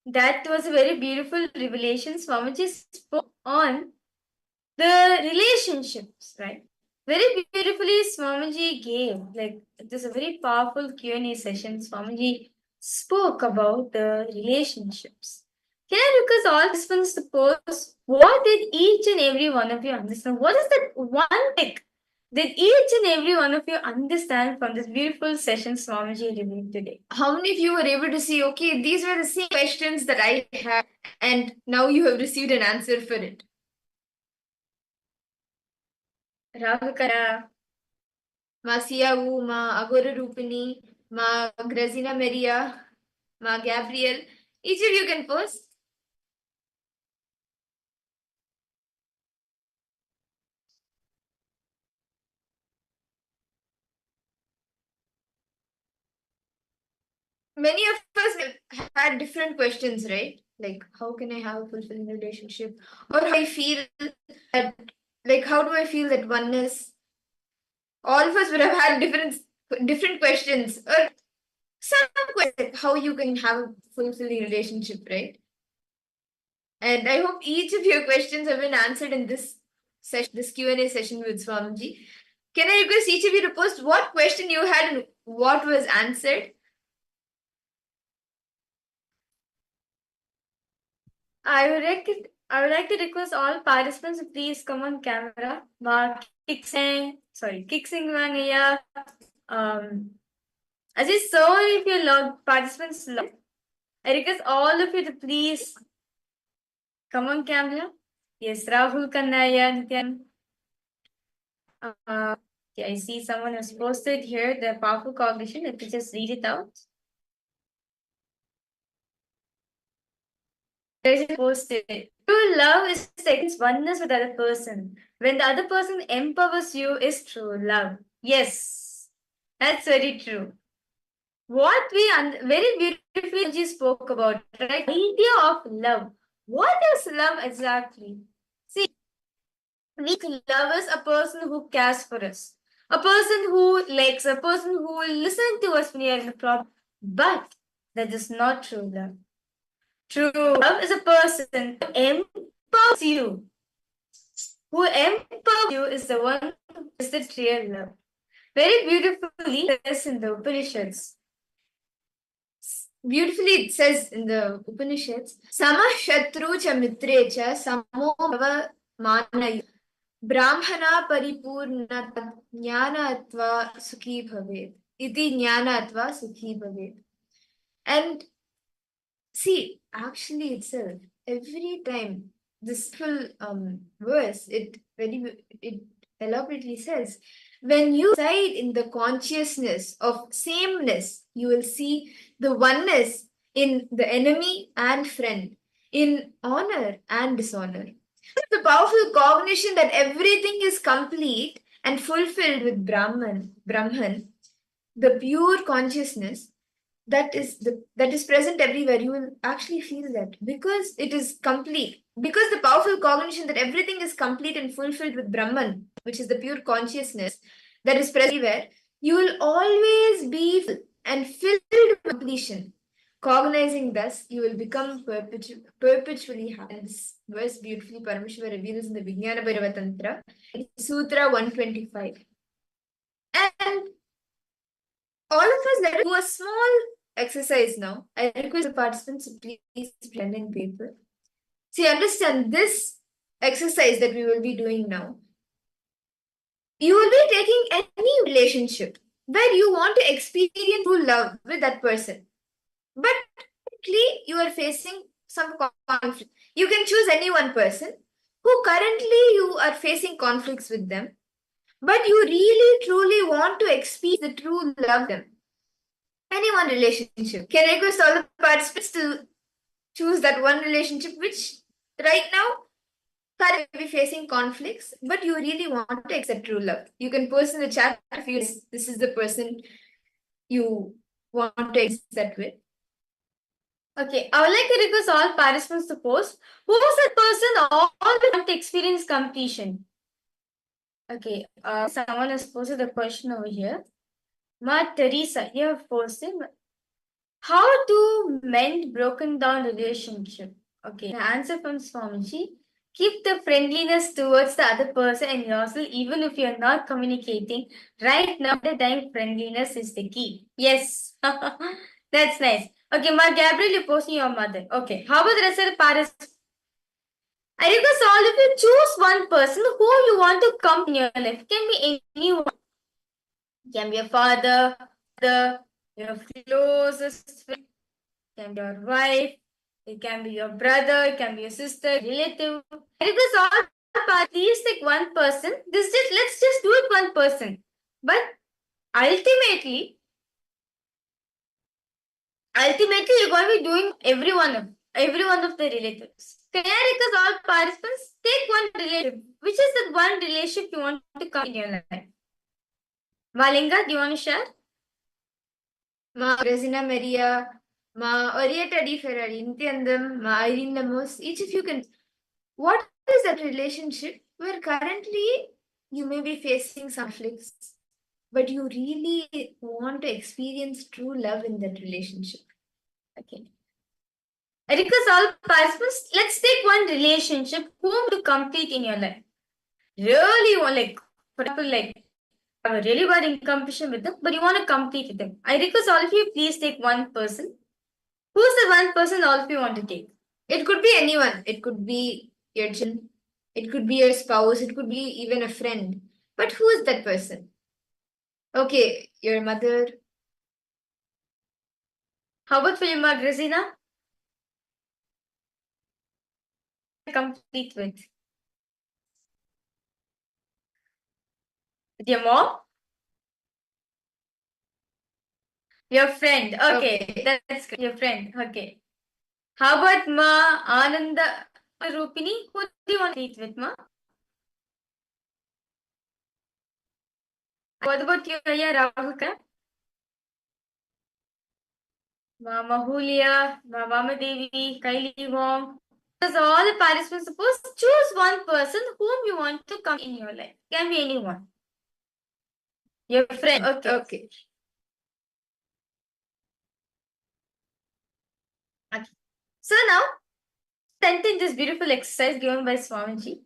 Speaker 12: That was a very beautiful revelation. Swamiji spoke on the relationships, right? Very beautifully Swamiji gave, like, it is a very powerful Q&A session. Swamiji spoke about the relationships. Can I request all participants to post what did each and every one of you understand? What is that one thing that each and every one of you understand from this beautiful session Swamiji revealed today?
Speaker 11: How many of you were able to see, okay, these were the same questions that I had, and now you have received an answer for it?
Speaker 12: Rahul
Speaker 11: Ma Siawu, Ma Agora Rupini, Ma Grazina Maria, Ma Gabriel. Each of you can post. Many of us had different questions, right? Like, how can I have a fulfilling relationship? Or how I feel that, like, how do I feel that oneness? All of us would have had different questions, or some questions, like how you can have a fulfilling relationship, right? And I hope each of your questions have been answered in this session, this Q&A session with Swamiji. Can I request each of you to post what question you had and what was answered?
Speaker 12: I would like to request all participants to please come on camera. Kixing Vangaya. As I saw if your participants log, I request all of you to please come on camera. Yes, Rahul Kannaya, Nityan. Yeah, I see someone has posted here the powerful cognition. Let me just read it out. Posted. True love is taking oneness with the other person. When the other person empowers you is true love. Yes, that's very true. What we very beautifully spoke about, right? Idea of love. What is love exactly? See, we love is a person who cares for us, a person who likes, a person who will listen to us when we are in a problem. But that is not true love. True love is a person who empowers you. Who empowers you is the one who is the real love. Very beautifully says in the Upanishads.
Speaker 11: Beautifully it says in the Upanishads, Sama Shatru cha mitre cha samo bhava manayu Brahmana Paripurna Jnanatva Sukhi Bhavet. Iti Jnanatva Sukhi Bhavet. And see, actually itself, every time this full verse, it elaborately says, when you reside in the consciousness of sameness, you will see the oneness in the enemy and friend, in honor and dishonor. The powerful cognition that everything is complete and fulfilled with Brahman, the pure consciousness that is present everywhere. You will actually feel that because it is complete. Because the powerful cognition that everything is complete and fulfilled with Brahman, which is the pure consciousness that is present everywhere, you will always be and filled with completion. Cognizing thus, you will become perpetually happy. And this verse beautifully Paramashiva reveals in the Vijnana Bhairava Tantra, Sutra 125. And all of us, let us do a small exercise now. I request the participants to please pen and paper. See, understand this exercise that we will be doing now. You will be taking any relationship where you want to experience true love with that person. But you are facing some conflict. You can choose any one person who currently you are facing conflicts with them, but you really truly want to experience the true love of them. Any one relationship. Can I request all the participants to choose that one relationship which right now currently be facing conflicts, but you really want to accept true love. You can post in the chat if you this is the person you want to accept with.
Speaker 12: Okay, I would like to request all participants to post. Who was that person all want to experience completion? Okay, someone has posted a question over here. Ma Teresa, you have posted. How to mend broken down relationship? Okay, the answer from Swamiji. Keep the friendliness towards the other person and yourself, even if you're not communicating. Right now, the time friendliness is the key. Yes, that's nice. Okay, Ma Gabriel, you're posting your mother. Okay, how about the rest of the parents? I request all of you choose one person who you want to come in your life. It can be anyone. It can be a father, your closest friend, it can be your wife, it can be your brother, it can be your sister, relative. I request all parties take one person. Let's just do it one person. But ultimately you're going to be doing every one of the relatives. Can I request all participants take one relative? Which is the one relationship you want to come in your life? Malinga, do you want to share? Ma Resina Maria, Ma Orietta di Ferrari, Intiandam, Ma Irene Lemos. Each of you can. What is that relationship where currently you may be facing some conflicts, but you really want to experience true love in that relationship? Okay. I request all participants, let's take one relationship whom to complete in your life. Really want, like, for example, like, have a really bad incompletion with them, but you want to complete with them. I request all of you, please take one person. Who's the one person all of you want to take? It could be anyone. It could be your children. It could be your spouse. It could be even a friend. But who is that person? Okay, your mother. How about for your mother, Resina? Complete with your mom? Your friend. Okay, that's good. Your friend. Okay. How about Ma Ananda Rupini? Who do you want to eat with, Ma? What about you, Aya Rahuka? Ma Mahulia, Ma Mama Devi, Kylie Wong. Because all the participants, suppose choose one person whom you want to come in your life. Can be anyone. Your friend. Okay. So now, sentence this beautiful exercise given by Swamiji.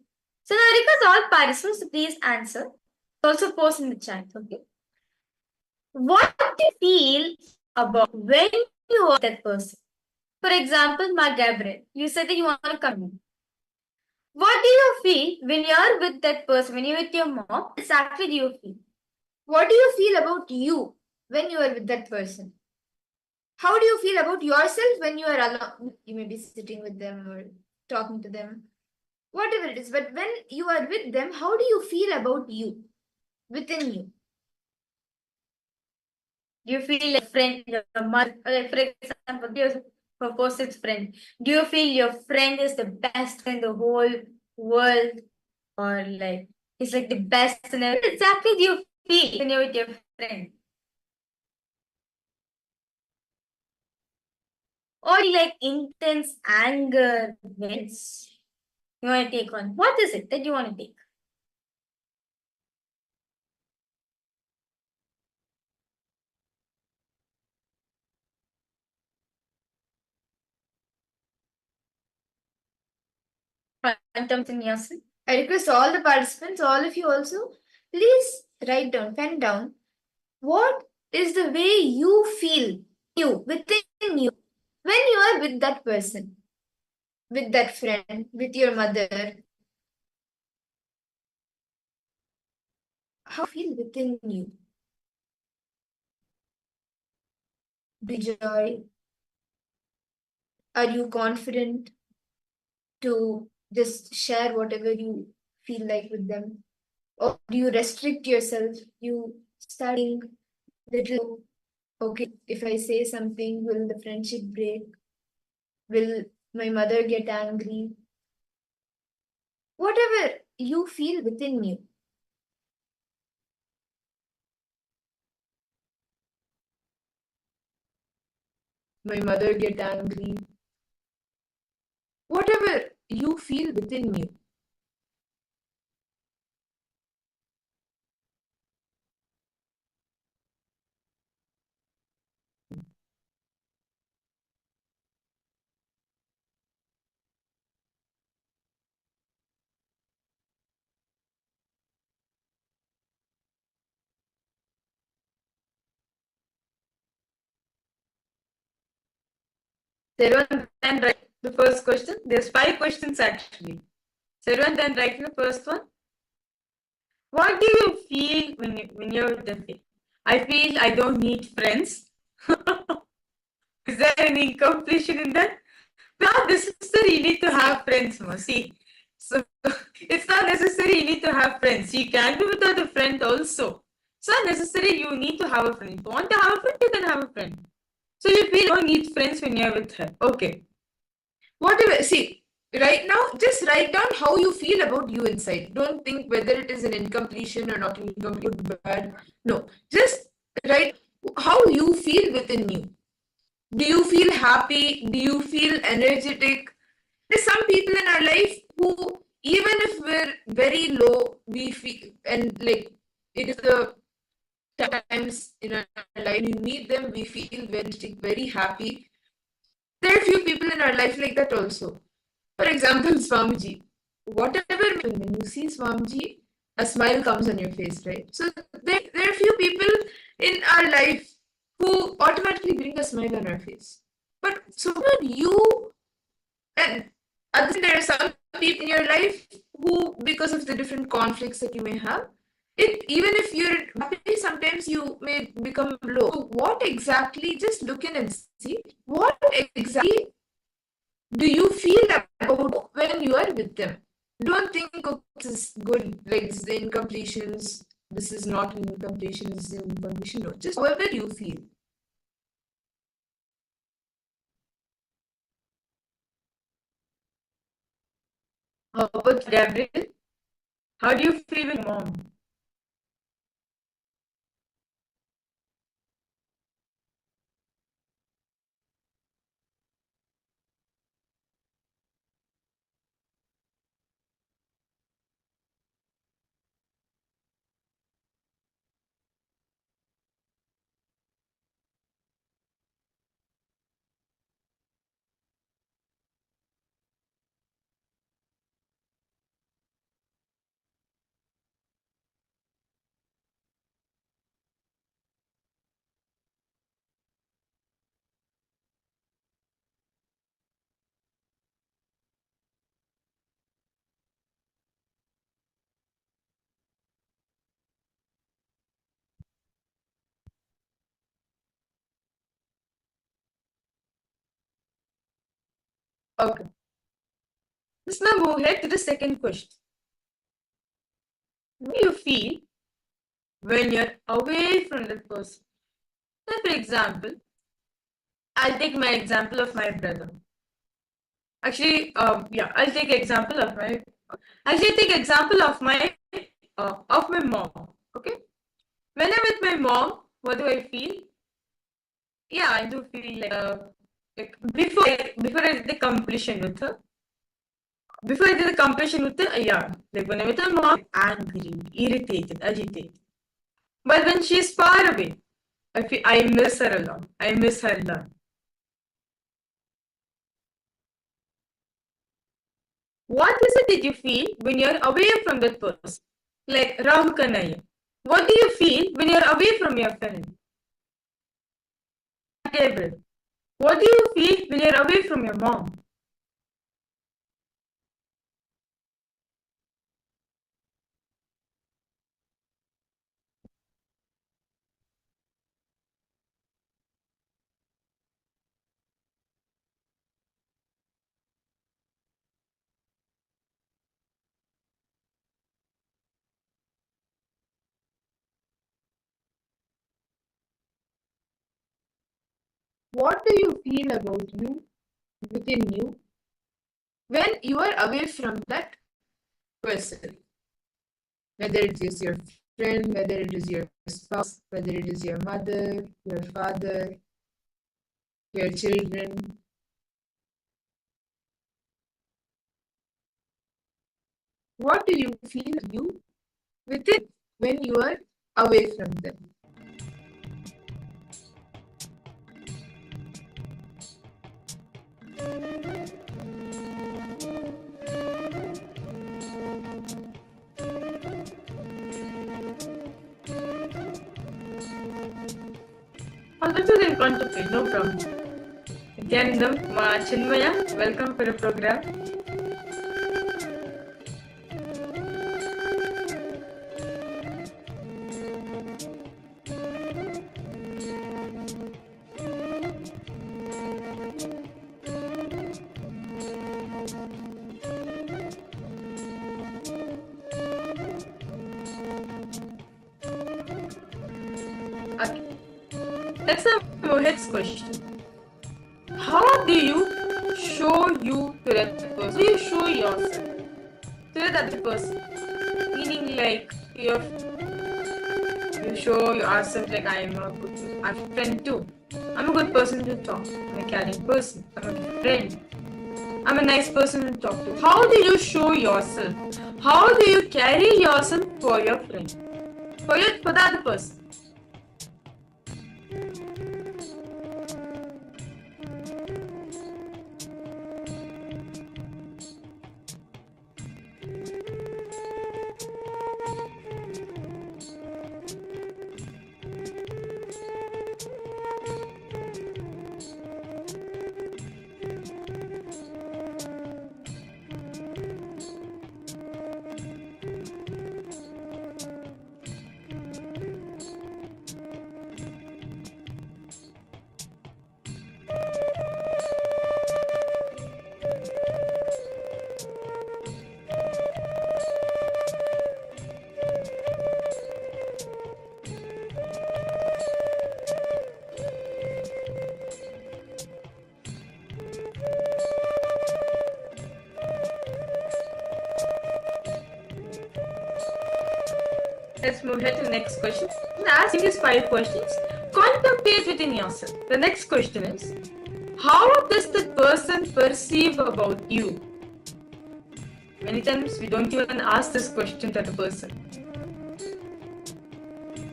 Speaker 12: So now request all participants to please answer. Also post in the chat, okay? What do you feel about when you are that person? For example, Ma Gabriel, you said that you want to come in. What do you feel when you're with that person, when you're with your mom? Exactly do you feel? What do you feel about you when you are with that person? How do you feel about yourself when you are alone? You may be sitting with them or talking to them, whatever it is. But when you are with them, how do you feel about you within you? Do you feel like a friend, your mother, like for example, your opposite friend? Do you feel your friend is the best in the whole world, or like he's like the best in everything? What exactly do you feel when you're with your friend? Or like intense anger wins? You want to take on? What is it that you want to take? I request all the participants, all of you also, please write down, pen down, what is the way you feel you within you when you are with that person, with that friend, with your mother. How you feel within you? Do you joy? Are you confident to just share whatever you feel like with them? Or do you restrict yourself? You studying little, okay, if I say something, will the friendship break? Will my mother get angry? Whatever you feel within you. My mother get angry. Whatever you feel within you.
Speaker 13: everyone then write the first question? There's 5 questions actually. So everyone then write the first one. What do you feel when you're with them? I feel I don't need friends. Is there any incompletion in that? Not necessary you need to have friends, see. So it's not necessary you need to have friends. You can do without a friend also. It's not necessary you need to have a friend. If you want to have a friend, you can have a friend. So you feel you don't need friends when you're with her. Okay. Whatever, see, right now, just write down how you feel about you inside. Don't think whether it is an incompletion or not incomplete, good, bad. No, just write how you feel within you. Do you feel happy? Do you feel energetic? There's some people in our life who, even if we're very low, we feel, and like it is the times in our life, we meet them, we feel very happy. There are a few people in our life like that also. For example, Swamiji. Whatever, when you see Swamiji, a smile comes on your face, right? So there are a few people in our life who automatically bring a smile on our face. But so when you, and there are some people in your life who, because of the different conflicts that you may have, even if you're happy, sometimes you may become low. So what exactly, just look in and see, what exactly do you feel about when you are with them? Don't think, oh, this is good, like this is the incompletions, this is not an incompletion, this is an incompletion. No, just however you feel. How about Gabriel? How do you feel with mom? Okay. Let's now move ahead to the second question. What do you feel when you're away from the person? So for example, I'll take my example of my brother. Actually, I'll take example of my. Actually, take example of my mom. Okay, when I'm with my mom, what do I feel? Yeah, I do feel like before I did the completion with her. Before I did the completion with her, like when I'm with her mom, angry, irritated, agitated. But when she's far away, I miss her a lot. I miss her a lot. What is it that you feel when you're away from that person? Like Ram Kanaya. What do you feel when you're away from your family? Gabriel. What do you feel when you're away from your mom? What do you feel about you, within you, when you are away from that person? Whether it is your friend, whether it is your spouse, whether it is your mother, your father, your children. What do you feel you within when you are away from them? I'll let you in contemplate, no problem. Nityanandam, Chinmaya, welcome for the program. Okay. Let's have Mohit's question. How do you show you to that person? Do you show yourself to that other person? Meaning like you show yourself like I'm a friend too. I'm a good person to talk. I'm a caring person. I'm a good friend. I'm a nice person to talk to. How do you show yourself? How do you carry yourself for your friend? For the other person? Let's move ahead to the next question. I'm asking these 5 questions. Contemplate within yourself. The next question is, how does the person perceive about you? Many times we don't even ask this question to the person.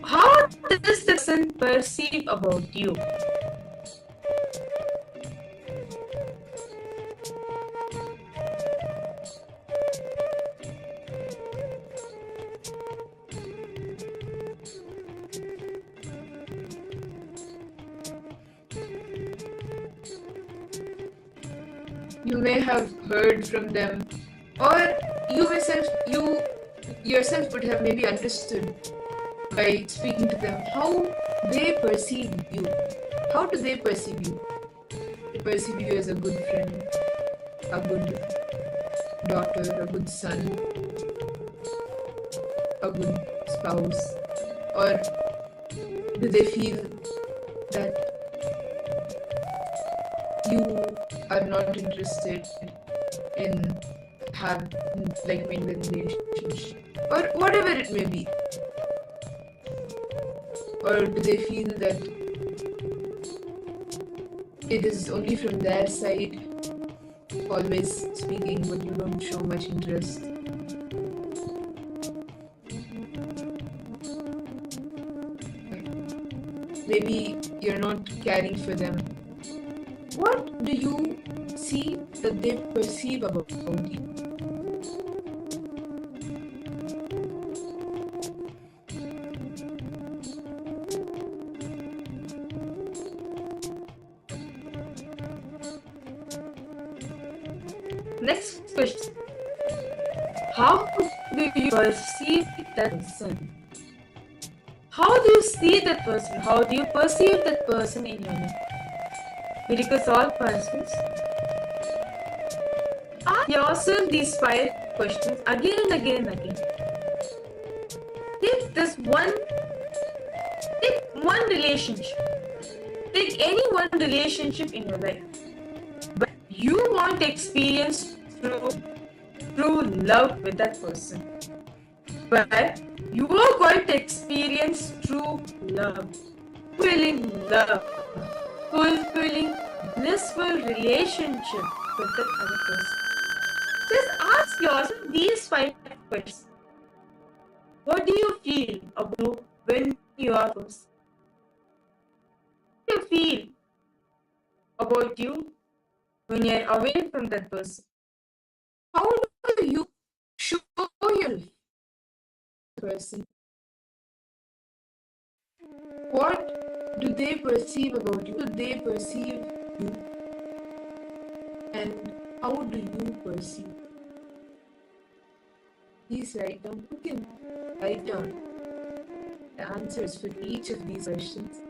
Speaker 13: How does the person perceive about you?
Speaker 14: You may have heard from them, or you yourself would have maybe understood by speaking to them how they perceive you. How do they perceive you? They perceive you as a good friend, a good daughter, a good son, a good spouse, or do they feel that you are not interested in maintaining relationship, or whatever it may be? Or do they feel that it is only from their side, always speaking, but you don't show much interest? Maybe you're not caring for them. What do you see that they perceive about you?
Speaker 13: Next question. How do you perceive that person? How do you see that person? How do you perceive that person in your life? We request all participants. Ask yourself these 5 questions again and again and again. Take one relationship. Take any one relationship in your life. But you want to experience true love with that person. But you are going to experience true love, fulfilling love, fulfilling, blissful relationship with that other person. Just ask yourself these 5 questions. What do you feel about when you are close? What do you feel about you when you are away from that person?
Speaker 14: How do you show your person? What do they perceive about you? Do they perceive you? And how do you perceive? Please write down. You can write down the answers for each of these questions.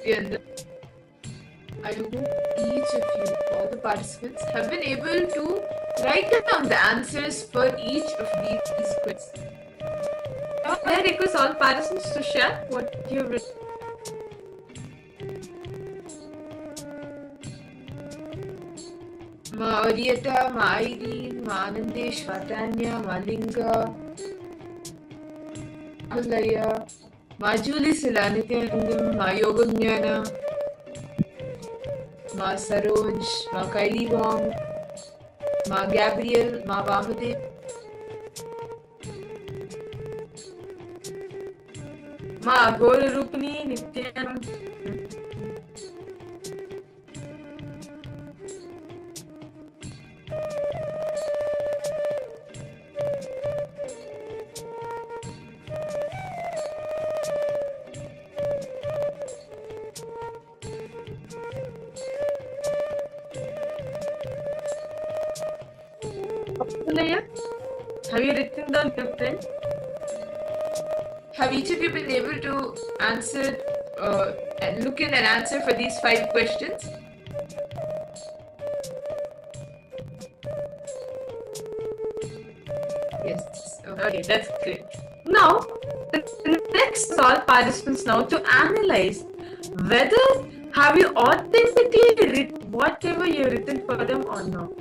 Speaker 14: And I hope each of you, all the participants, have been able to write down the answers for each of these questions.
Speaker 13: Now, I request all participants to share what you have written.
Speaker 14: Ma Orieta, Ma Irene, Ma Anandesh, Ma Tanya, Ma Linga, Malaya, Ma Julie Silanityanandam, Ma Yogamyana, Ma Saroj, Ma Kylie Wong, Ma Gabriel, Ma Vamadev,
Speaker 13: Ma Gora Rupini, Nityanam. Have you written down your friend?
Speaker 14: have each of you been able to answer and look in and answer for these 5 questions? Yes.
Speaker 13: Okay, that's great. Now, the next is all participants now to analyze whether have you authentically written whatever you've written for them or not.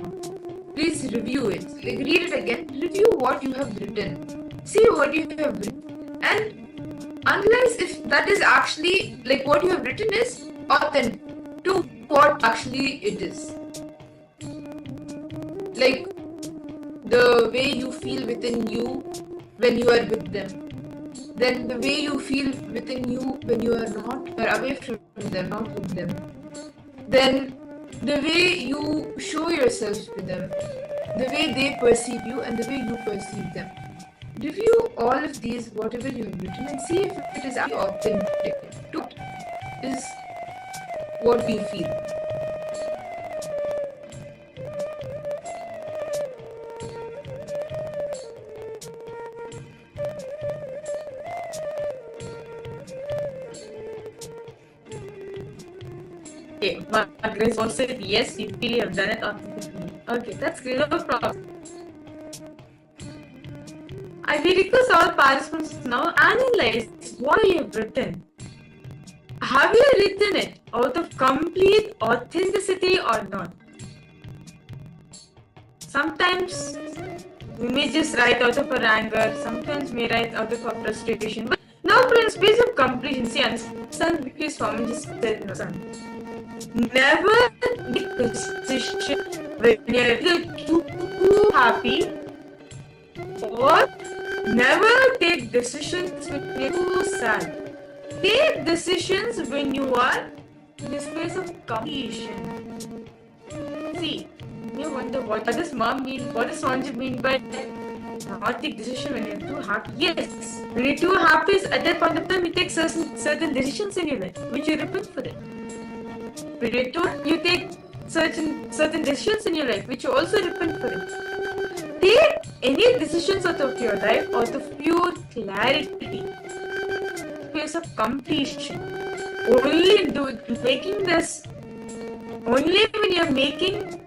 Speaker 14: Please review it. Like, read it again. Review what you have written. See what you have written. And analyze if that is actually, like, what you have written is authentic to what actually it is. Like, the way you feel within you when you are with them. Then the way you feel within you when you are not, or away from them, not with them. Then the way you show yourself with them, the way they perceive you and the way you perceive them. Review all of these, whatever you have written, and see if it is actually authentic to what is what you feel.
Speaker 13: Okay, Grace also said yes, you feel you have done it authentically. Okay, that's great, no problem. I will request all participants now analyze what you have written. Have you written it out of complete authenticity or not? Sometimes we may just write out of our anger, sometimes we may write out of our frustration. But now, in space of completion, see, understand because Swami just said, no, son. Never make a decision when you're either too happy or never take decisions when you're too sad. Take decisions when you are in this place of completion. See, you wonder what does mom mean? What does Sanjay mean by not take decision when you're too happy? Yes, when you're too happy, at that point of time you take certain decisions in your life, which you repent for it. When you're too, you take certain decisions in your life, which you also repent for it. Take any decisions out of your life out of pure clarity, space of completion. Only making this, only when you're making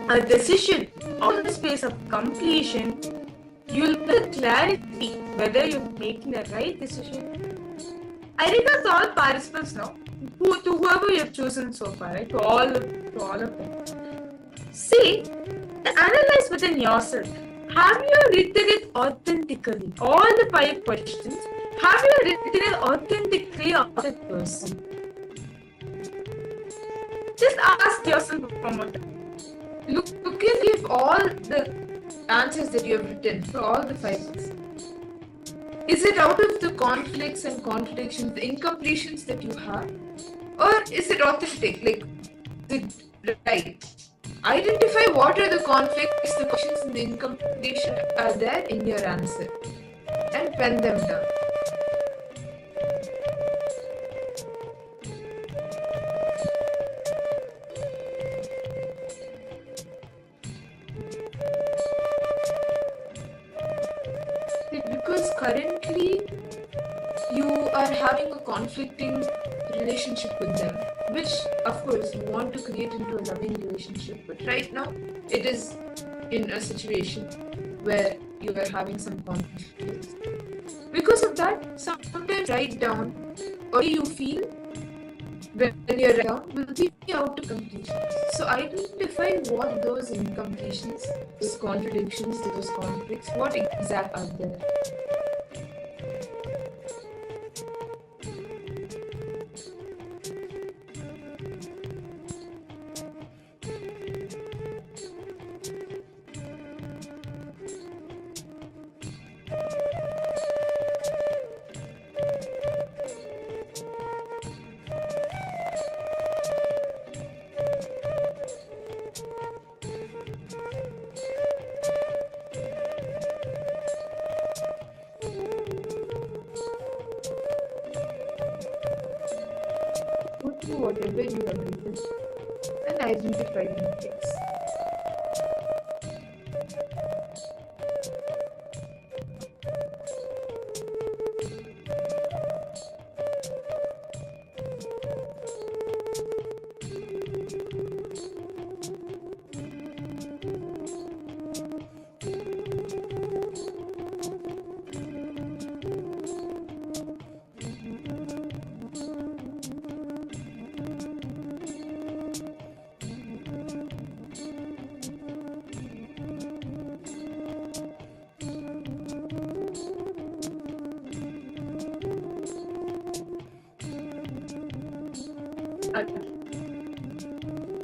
Speaker 13: a decision on the space of completion, you'll get clarity whether you're making the right decision. I request all participants now, to whoever you have chosen so far, right? To all of them. See, analyze within yourself. Have you written it authentically? All the 5 questions. Have you written it authentically of that person? Just ask yourself one more time.
Speaker 14: Look if all the answers that you have written for all the 5 questions, is it out of the conflicts and contradictions, the incompletions that you have? Or is it authentic? Like, is it right? Identify what are the conflicts, the questions, and the incompletion are there in your answer. And pen them down. Because currently you are having a conflicting relationship with them, which of course you want to create into a loving relationship, but right now it is in a situation where you are having some conflict. Because of that, sometimes write down or you feel when you're down will lead you out to completions. So identify what those incompletions, those contradictions, those conflicts, what exact are there. Go through whatever you have written and identify the things.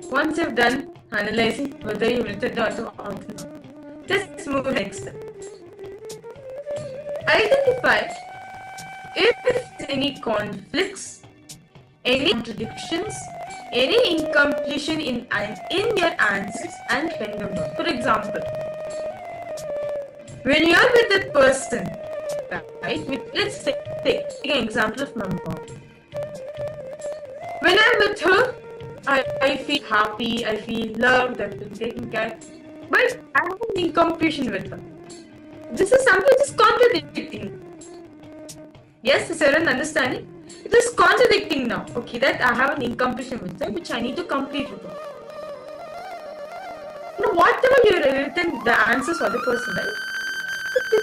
Speaker 13: Once you've done analyzing whether you've written down or not, let's move next step. Identify if there's any conflicts, any contradictions, any incompletion in your answers and pen them down. For example, when you are with that person, right? Let's take an example of my mom. When I'm with her, I feel happy, I feel loved, I feel taken care, but I have an incompletion with her. This is something which is contradicting. Yes, is there an understanding? It is contradicting now, okay, that I have an incompletion with her, which I need to complete with her. Now, whatever you have written, the answers for the person, right?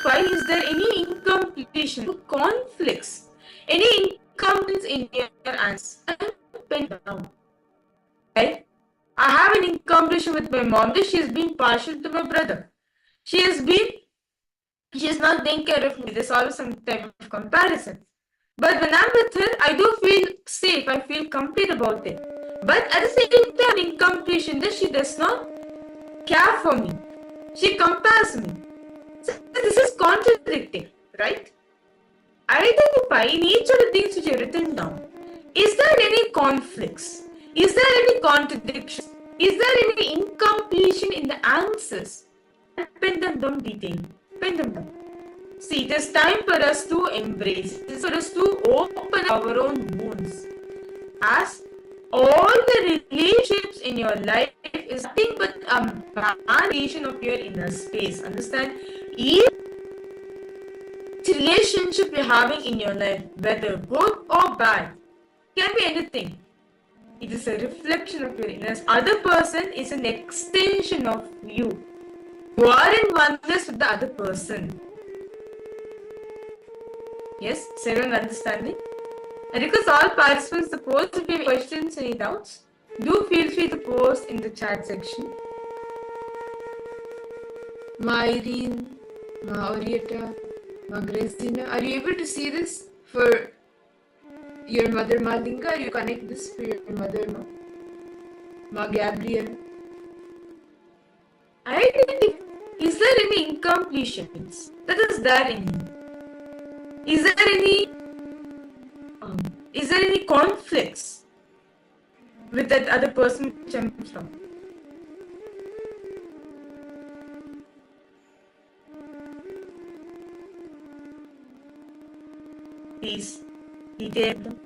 Speaker 13: Why is there any incompletion, conflicts, any incompletions in your answers? Pen down. Right? I have an incompletion with my mom that she has been partial to my brother. She has not taking care of me. There's always some type of comparison. But when I'm with her, I do feel safe. I feel complete about it. But at the same time, incompletion that she does not care for me. She compares me. So this is contradicting, right? Identify in each of the things which you have written down. Is there any conflicts? Is there any contradictions? Is there any incompletion in the answers? And pen them down detail. Pen them down. See, it is time for us to embrace. It is for us to open our own wounds. As all the relationships in your life is nothing but a manifestation of your inner space. Understand? Each relationship you're having in your life, whether good or bad, can be anything. It is a reflection of your inner. Other person is an extension of you. You are in oneness with the other person. Yes, is everyone understanding? And because all participants suppose if you have questions, any doubts, do feel free to post in the chat section.
Speaker 14: Irene, Orietta, Grazina, are you able to see this for your mother Malinga? Or you connect this for your mother Ma Gabriel?
Speaker 13: I think, is there any incompletions that is there in you? Is there any conflicts with that other person which I'm from? Please detail them.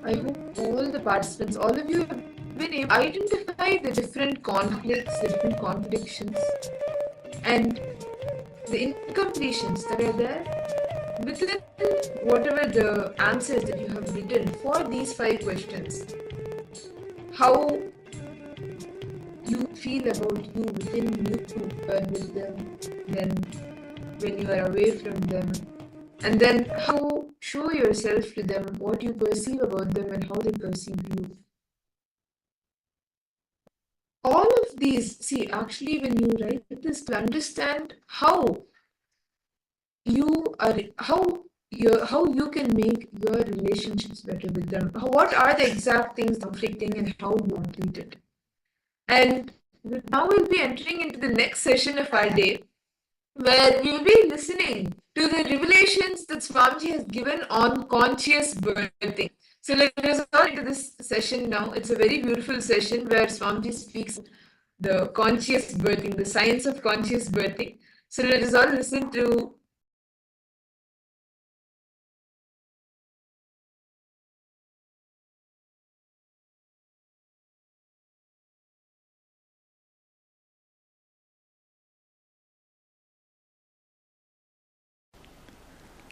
Speaker 14: I hope all the participants, all of you have been able to identify the different conflicts, the different contradictions, and the incompletions that are there within whatever the answers that you have written for these 5 questions. How you feel about you within you with them, then when you are away from them, and then how show yourself to them, what you perceive about them and how they perceive you. All of these, see, actually when you write this, to understand how you can make your relationships better with them. What are the exact things conflicting and how you complete it. And now we'll be entering into the next session of our day, where we will be listening to the revelations that Swamiji has given on conscious birthing. So let us go into this session now. It's a very beautiful session where Swamiji speaks the conscious birthing, the science of conscious birthing. So let us all listen to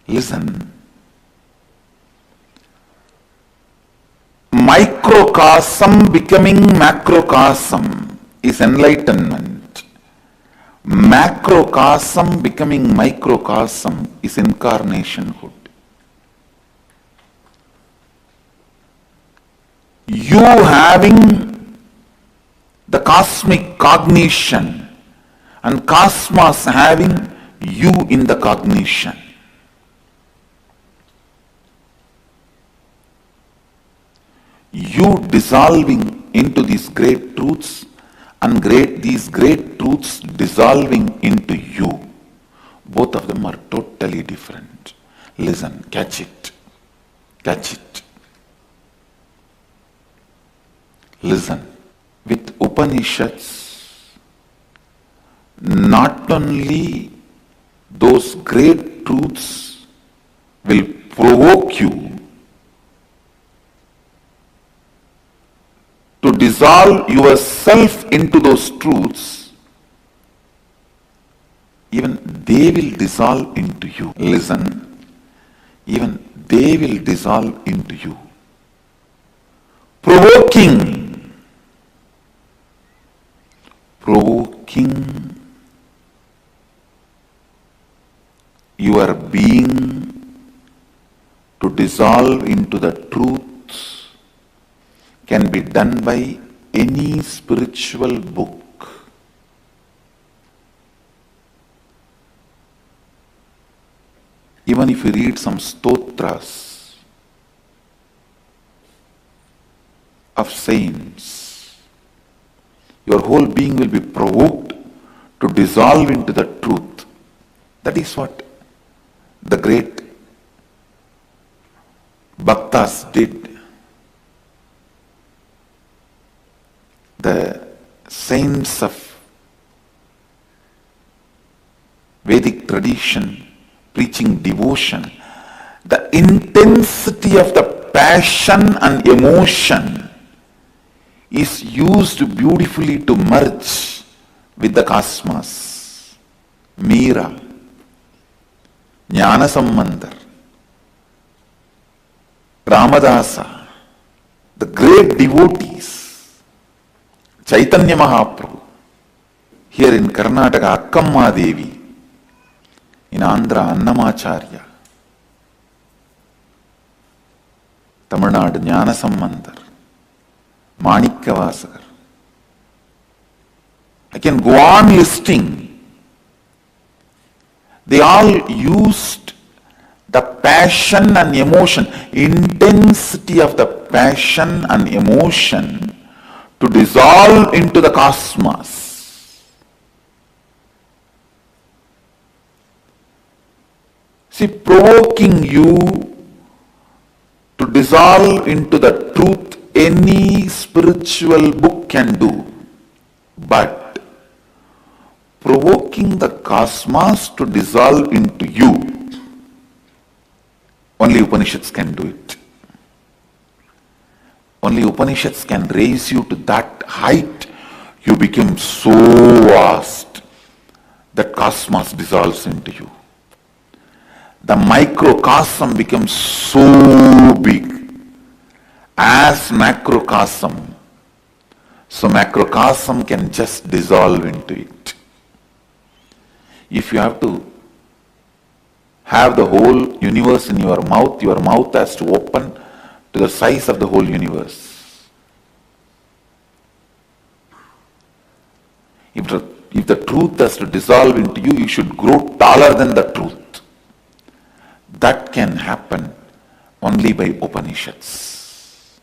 Speaker 10: Listen. Microcosm becoming macrocosm is enlightenment. Macrocosm becoming microcosm is incarnationhood. You having the cosmic cognition and cosmos having you in the cognition. You dissolving into these great truths and these great truths dissolving into you. Both of them are totally different. Listen, catch it. Catch it. Listen. With Upanishads, not only those great truths will provoke you to dissolve yourself into those truths, even they will dissolve into you. Listen, even they will dissolve into you. Provoking your being to dissolve into the truths can be done by any spiritual book. Even if you read some stotras of saints, your whole being will be provoked to dissolve into the truth. That is what the great bhaktas did. The saints of Vedic tradition preaching devotion, the intensity of the passion and emotion is used beautifully to merge with the cosmos. Meera, Jnana Sambandar, Ramadasa, the great devotees, Chaitanya Mahaprabhu, here in Karnataka, Akkamma Devi, in Andhra, Annamacharya, Tamil Nadu, Jnana Sambandar, Manikkavasagar. I can go on listing. They all used the passion and emotion, intensity of the passion and emotion to dissolve into the cosmos. See, provoking you to dissolve into the truth, any spiritual book can do. But provoking the cosmos to dissolve into you, only Upanishads can do it. Only Upanishads can raise you to that height. You become so vast that cosmos dissolves into you. The microcosm becomes so big as macrocosm. So macrocosm can just dissolve into it. If you have to have the whole universe in your mouth has to open to the size of the whole universe. If the truth has to dissolve into you, you should grow taller than the truth. That can happen only by Upanishads.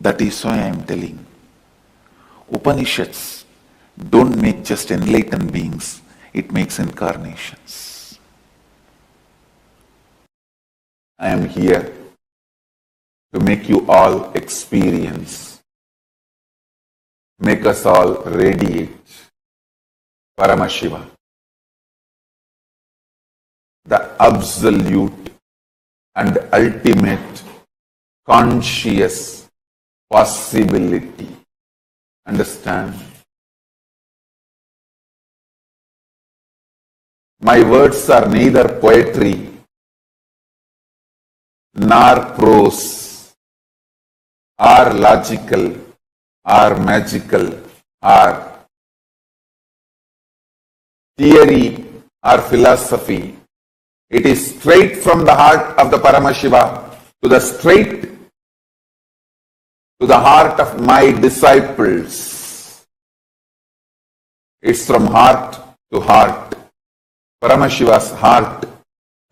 Speaker 10: That is why I am telling, Upanishads don't make just enlightened beings, it makes incarnations. I am here to make you all experience, make us all radiate Paramashiva, the absolute and ultimate conscious possibility. Understand? My words are neither poetry nor prose, or logical, or magical, or theory, or philosophy. It is straight from the heart of the Paramashiva to the heart of my disciples. It's from heart to heart. Paramashiva's heart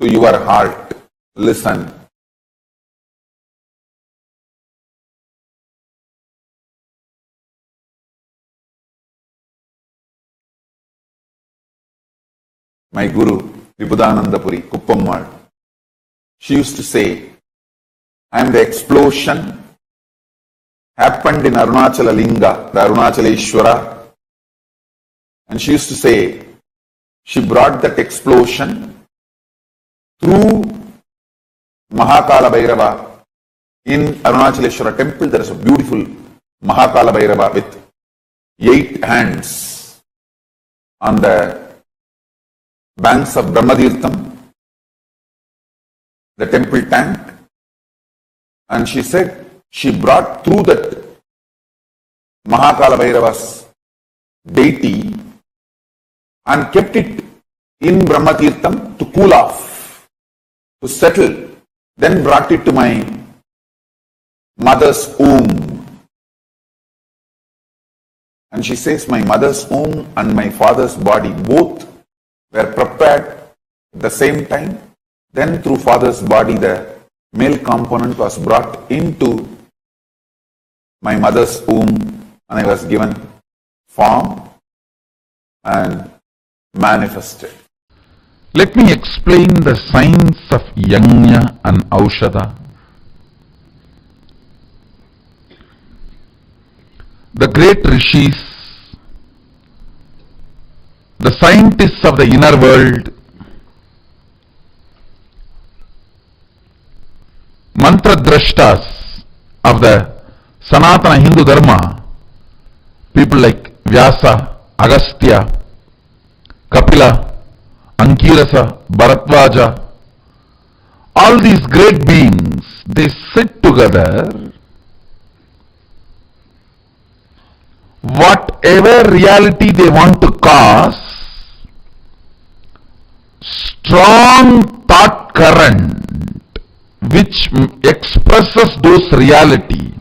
Speaker 10: to your heart. Listen. My Guru, Vibhudanandapuri, Kuppammal, she used to say, I am the explosion happened in Arunachala Linga, the Arunachaleshwara. And she used to say, she brought that explosion through Mahakala Bhairava. In Arunachaleshwara temple, there is a beautiful Mahakala Bhairava with 8 hands on the banks of Brahmadirtham, the temple tank. And she said, she brought through that Mahakala Bhairava's deity and kept it in Brahmatirtham to cool off, to settle, then brought it to my mother's womb. And she says, my mother's womb and my father's body both were prepared at the same time. Then through father's body, the male component was brought into my mother's womb, and I was given form and manifested. Let me explain the science of Yajna and Aushadha. The great rishis, the scientists of the inner world, mantra drashtas of the Sanatana Hindu Dharma, people like Vyasa, Agastya, Kapila, Ankirasa, Bharadwaja, all these great beings, they sit together. Whatever reality they want to cause, strong thought current which expresses those reality,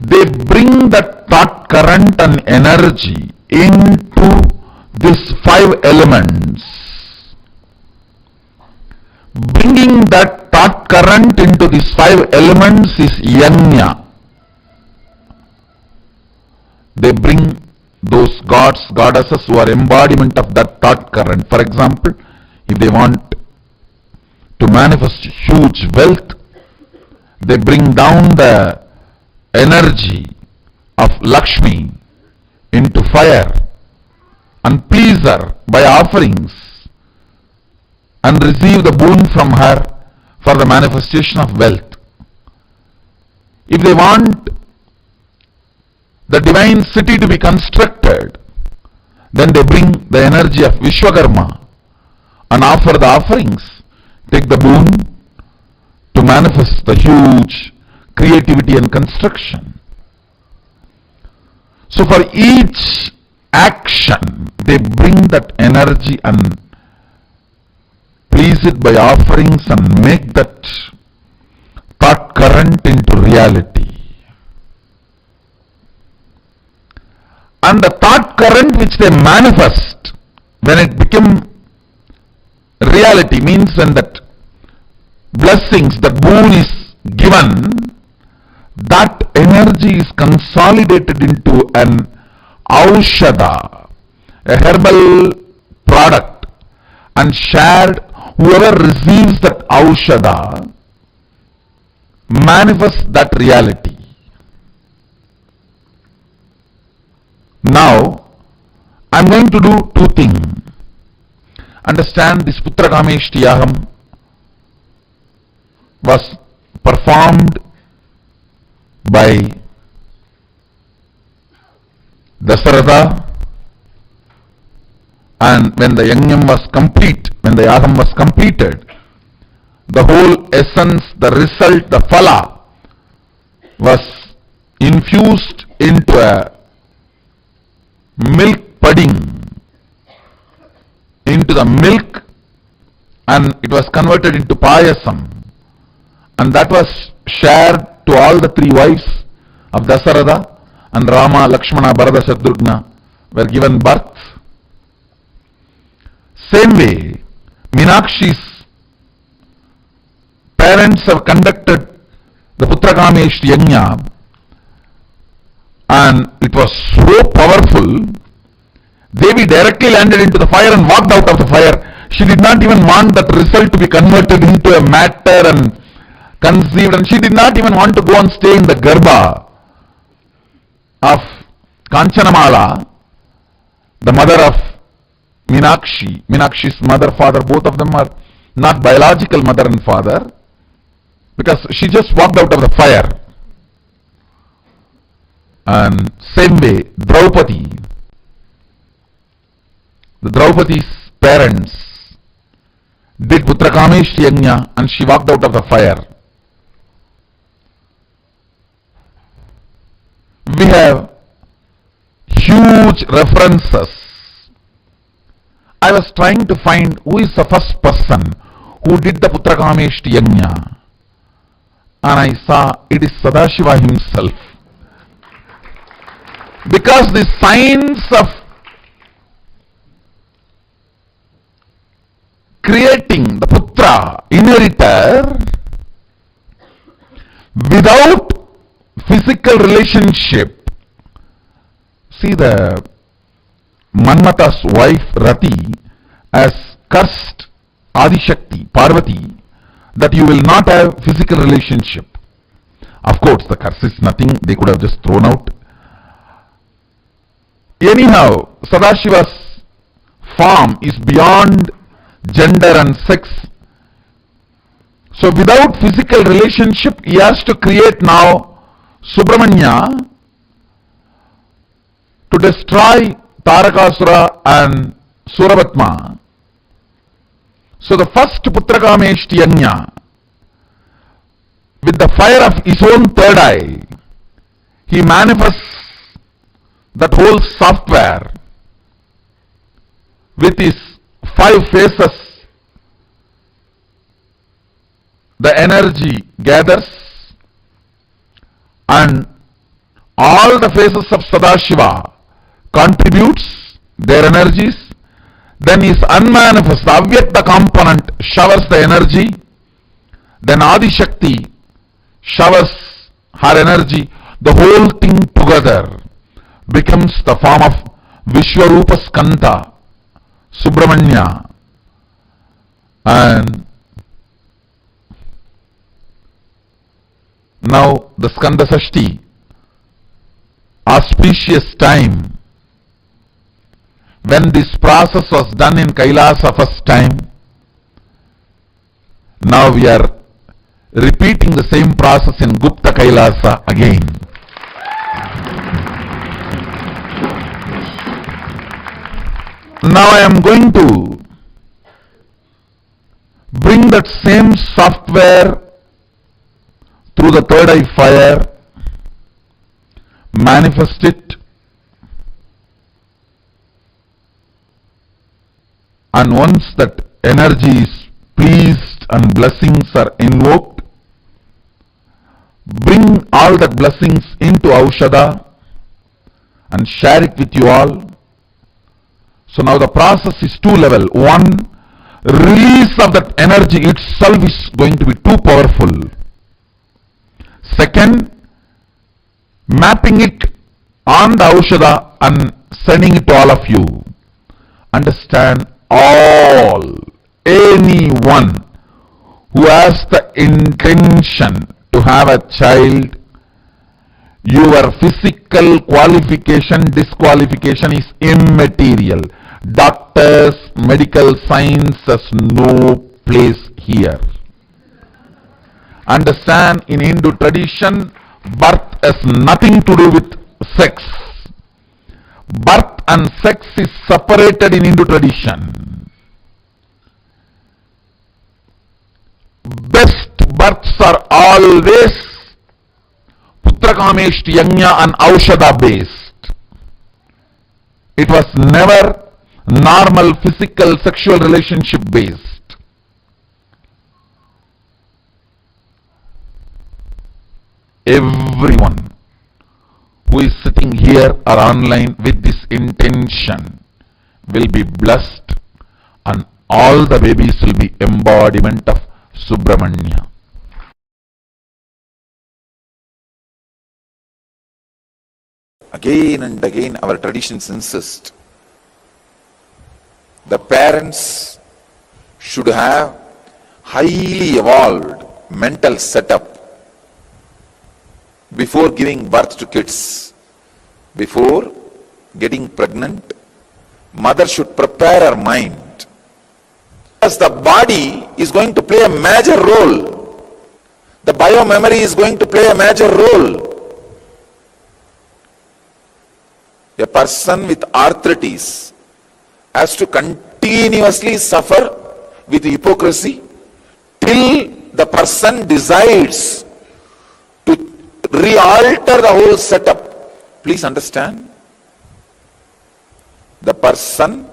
Speaker 10: they bring that thought current and energy into these 5 elements. bringing that thought current into these 5 elements is yajna. They bring those gods, goddesses who are embodiment of that thought current. For example, if they want to manifest huge wealth, they bring down the energy of Lakshmi into fire and please her by offerings and receive the boon from her for the manifestation of wealth. If they want the divine city to be constructed, then they bring the energy of Vishwakarma and offer the offerings, take the boon to manifest the huge creativity and construction. So for each action, they bring that energy and please it by offerings and make that thought current into reality. And the thought current which they manifest, when it become reality, means when that blessings, that boon is given, that energy is consolidated into an aushadha, a herbal product, and shared. Whoever receives that aushadha manifests that reality. Now, I am going to do 2 things. Understand, this Putrakameshtiyaham was performed by Dasaratha, and when the yajnam was complete, when the yagam was completed, the whole essence, the result, the phala was infused into a milk pudding, into the milk, and it was converted into payasam, and that was shared to all the 3 wives of Dasaratha, and Rama, Lakshmana, Bharata, Shatrugna were given birth. Same way, Meenakshi's parents have conducted the Putrakamesh Yajna, and it was so powerful. Devi directly landed into the fire and walked out of the fire. She did not even want that result to be converted into a matter and conceived, and she did not even want to go and stay in the Garbha of Kanchanamala, the mother of Meenakshi. Meenakshi's mother, father, both of them are not biological mother and father, because she just walked out of the fire. And same way, Draupadi, the Draupadi's parents did Putrakamesh Yajna and she walked out of the fire. We have huge references. I was trying to find who is the first person who did the Putrakamesh Yajna, and I saw it is Sadashiva himself. Because the science of creating the Putra, inheritor, without physical relationship. See, the Manmata's wife Rati has cursed Adishakti, Parvati, that you will not have physical relationship. Of course, the curse is nothing, they could have just thrown out. Anyhow, Sadashiva's form is beyond gender and sex. So without physical relationship, he has to create now Subramanya to destroy Tarakasura and Suravatma. So the first Putrakamesh Yajna, with the fire of his own third eye, he manifests that whole software with his 5 faces. The energy gathers and all the faces of Sadashiva contributes their energies. then is unmanifest, the avyakta component showers the energy, then Adi Shakti showers her energy, the whole thing together becomes the form of Vishwarupa Skanda, Subramanya. And now the Skanda Sashti, auspicious time, when this process was done in Kailasa first time, now we are repeating the same process in Gupta Kailasa again. Now I am going to bring that same software through the third eye fire, manifest it, and once that energy is pleased and blessings are invoked, bring all that blessings into Aushada and share it with you all. So now the process is two level. One, release of that energy itself is going to be too powerful. Second, mapping it on the Aushada and sending it to all of you. Understand, all, anyone who has the intention to have a child, your physical qualification, disqualification is immaterial. Doctors, medical science has no place here. Understand, in Hindu tradition, birth has nothing to do with sex. Birth and sex is separated in Hindu tradition. Best births are always Putrakameshti Yajna and Aushada based. It was never normal physical sexual relationship based. Everyone who is sitting here or online with this intention will be blessed, and all the babies will be embodiment of Subramanya. Again and again our traditions insist the parents should have highly evolved mental setup before giving birth to kids. Before getting pregnant, mother should prepare her mind, because the body is going to play a major role. The biomemory is going to play a major role. A person with arthritis has to continuously suffer with hypocrisy till the person decides to re-alter the whole setup. Please understand, the person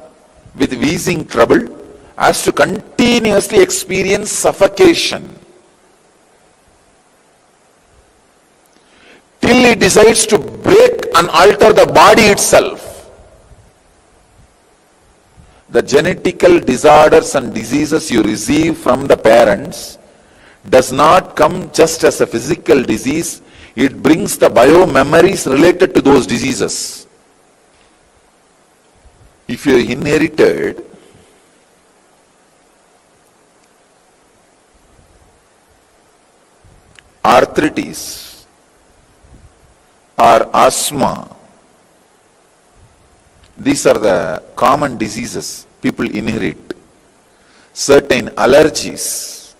Speaker 10: with wheezing trouble has to continuously experience suffocation till he decides to break and alter the body itself. The genetical disorders and diseases you receive from the parents does not come just as a physical disease. It brings the biomemories related to those diseases. If you inherited arthritis or asthma, these are the common diseases people inherit. Certain allergies,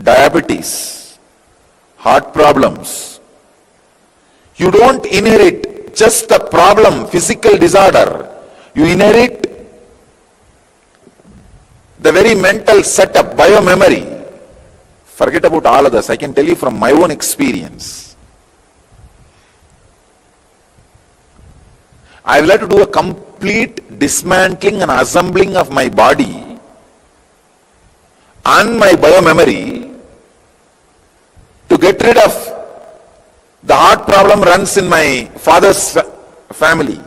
Speaker 10: diabetes, heart problems. You don't inherit just the problem, physical disorder. You inherit the very mental setup, biomemory. Forget about all others. I can tell you from my own experience. I will have to do a complete dismantling and assembling of my body and my biomemory to get rid of the heart problem runs in my father's family.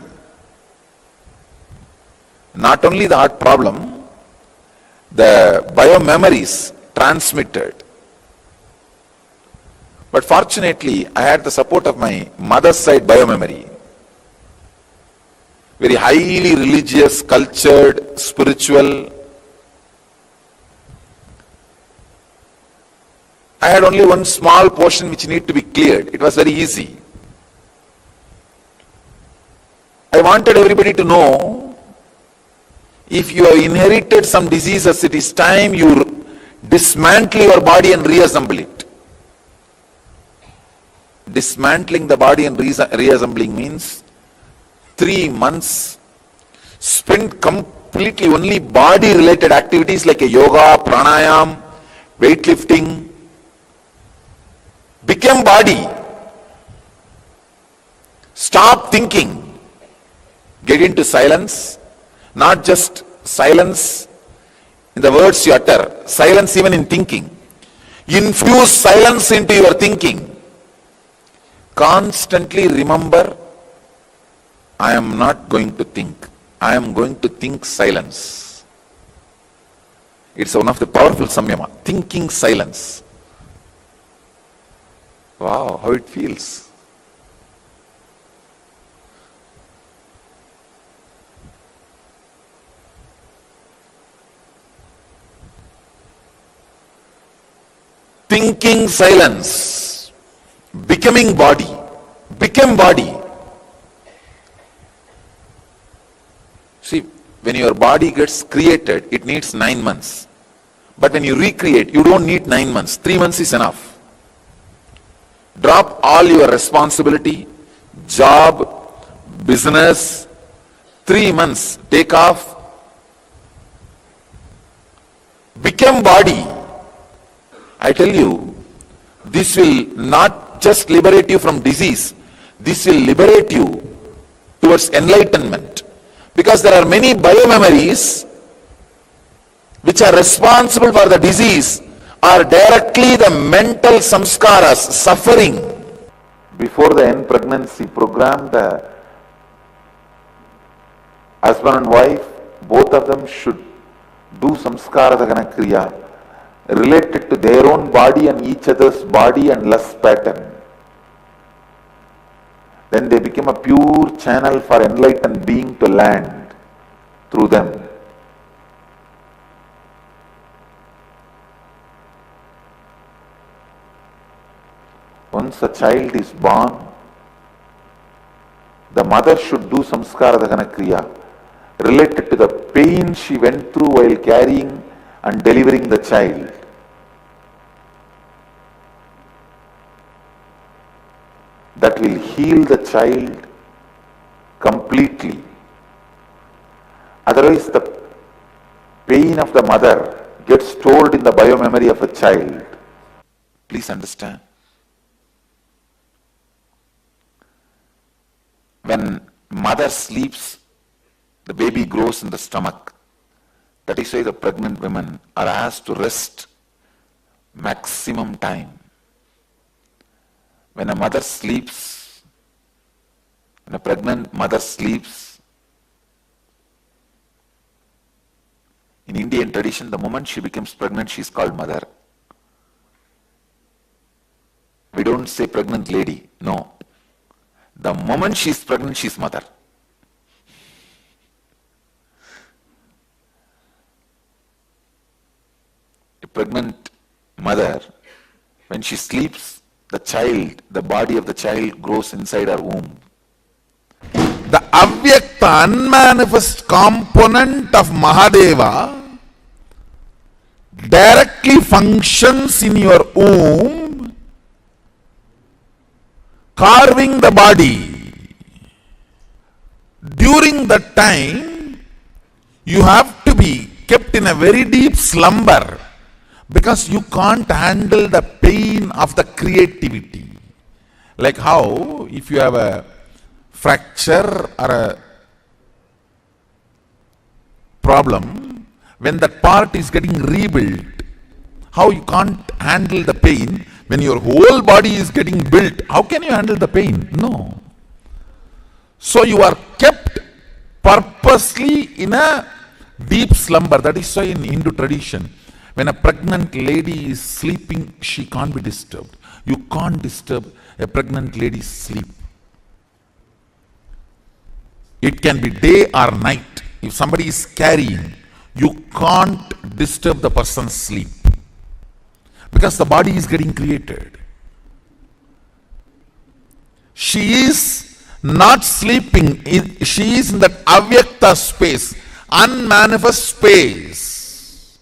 Speaker 10: not only the heart problem, the biomemories transmitted. But fortunately, I had the support of my mother's side biomemory. Very highly religious, cultured, spiritual. I had only one small portion which needed to be cleared. It was very easy. I wanted everybody to know, if you have inherited some diseases, it is time you dismantle your body and reassemble it. Dismantling the body and reassembling means 3 months spent completely only body related activities like a yoga, pranayam, weightlifting, become body. Stop thinking. Get into silence. Not just silence in the words you utter, silence even in thinking. Infuse silence into your thinking. Constantly remember, I am not going to think. I am going to think silence. It's one of the powerful samyama. Thinking silence. Wow, how it feels. Thinking silence. Becoming body. Become body. See, when your body gets created, it needs 9 months. But when you recreate, you don't need 9 months. 3 months is enough. Drop all your responsibility, job, business. 3 months, take off. Become body. I tell you, this will not just liberate you from disease, this will liberate you towards enlightenment. Because there are many biomemories which are responsible for the disease are directly the mental samskaras, suffering. Before the end pregnancy program, the husband and wife, both of them should do samskara dagana kriya related to their own body and each other's body and lust pattern. Then they become a pure channel for enlightened being to land through them. Once a child is born, the mother should do samskara dagana kriya related to the pain she went through while carrying and delivering the child. That will heal the child completely. Otherwise, the pain of the mother gets stored in the biomemory of a child. Please understand. When mother sleeps, the baby grows in the stomach. That is why the pregnant women are asked to rest maximum time. When a mother sleeps, when a pregnant mother sleeps, in Indian tradition, the moment she becomes pregnant, she is called mother. We don't say pregnant lady, no. The moment she is pregnant, she is mother. A pregnant mother, when she sleeps, the child, the body of the child grows inside her womb. The avyakta, unmanifest component of Mahadeva directly functions in your womb, carving the body. During that time, you have to be kept in a very deep slumber because you can't handle the pain of the creativity. Like how if you have a fracture or a problem, when that part is getting rebuilt, how you can't handle the pain. When your whole body is getting built, how can you handle the pain? No. So you are kept purposely in a deep slumber. That is why in Hindu tradition, when a pregnant lady is sleeping, she can't be disturbed. You can't disturb a pregnant lady's sleep. It can be day or night. If somebody is carrying, you can't disturb the person's sleep because the body is getting created. She is not sleeping. She is in that avyakta space, unmanifest space.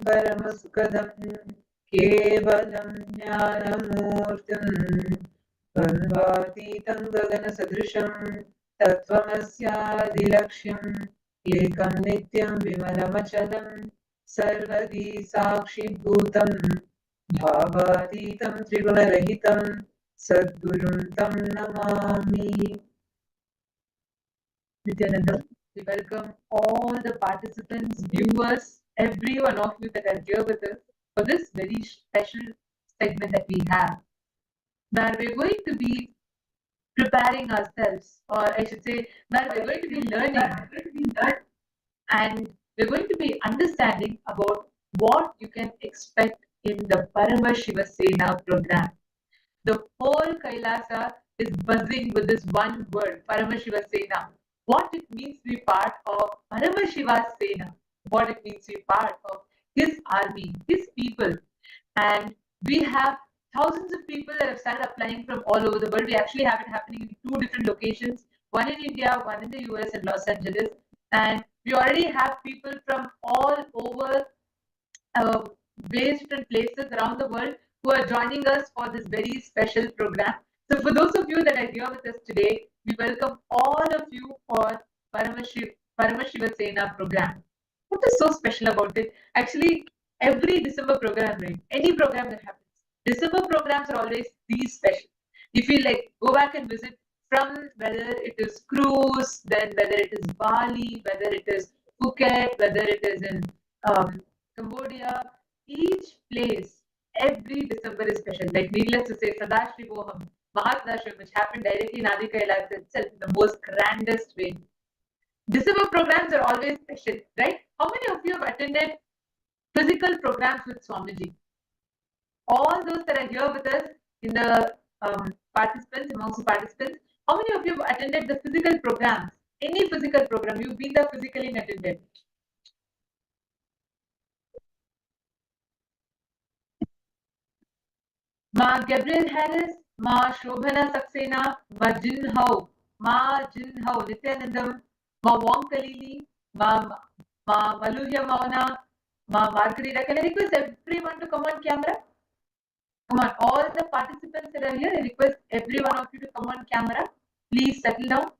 Speaker 15: परमसुखदं केवलं ज्ञानमूर्तिं द्वन्द्वातीतं गगनसदृशं तत्त्वमस्यादिलक्ष्यम् एकं नित्यं विमलमचलं सर्वदी साक्षिभूतं भावातीतं त्रिगुणरहितं सद्गुरुं तं Namami. Nityananda, we welcome all the participants, viewers, every one of you that are here with us for this very special segment that we have, where we're going to be preparing ourselves, or I should say, where we're going to be learning, and we're going to be understanding about what you can expect in the Paramashivoham program. The whole Kailasa is buzzing with this one word, Paramashivoham. What it means to be part of Paramashiva's Sena, what it means to be part of his army, his people. And we have thousands of people that have started applying from all over the world. We actually have it happening in 2 different locations, one in India, one in the US and Los Angeles. And we already have people from all over various different places around the world who are joining us for this very special program. So for those of you that are here with us today, we welcome all of you for Paramashivoham program. What is so special about it? Actually, every December program, right? Any program that happens, December programs are always these special. If you like go back and visit from whether it is cruise, then whether it is Bali, whether it is Phuket, whether it is in Cambodia, each place, every December is special. Like needless to say, Sadashivoham Mahasdasham, which happened directly in Adi Kailasa itself in the most grandest way. December programs are always special, right? How many of you have attended physical programs with Swamiji? All those that are here with us in the participants, amongst the participants, how many of you have attended the physical programs? Any physical program, you've been there physically and attended. Ma Gabriel Harris, Ma Shobhana Saxena, Ma Jinhao, Nityanandam, Ma Wong Kalili, Ma Maluhya Mauna, Ma Margarita. Can I request everyone to come on camera? Come on, all the participants that are here, I request every one of you to come on camera. Please settle down.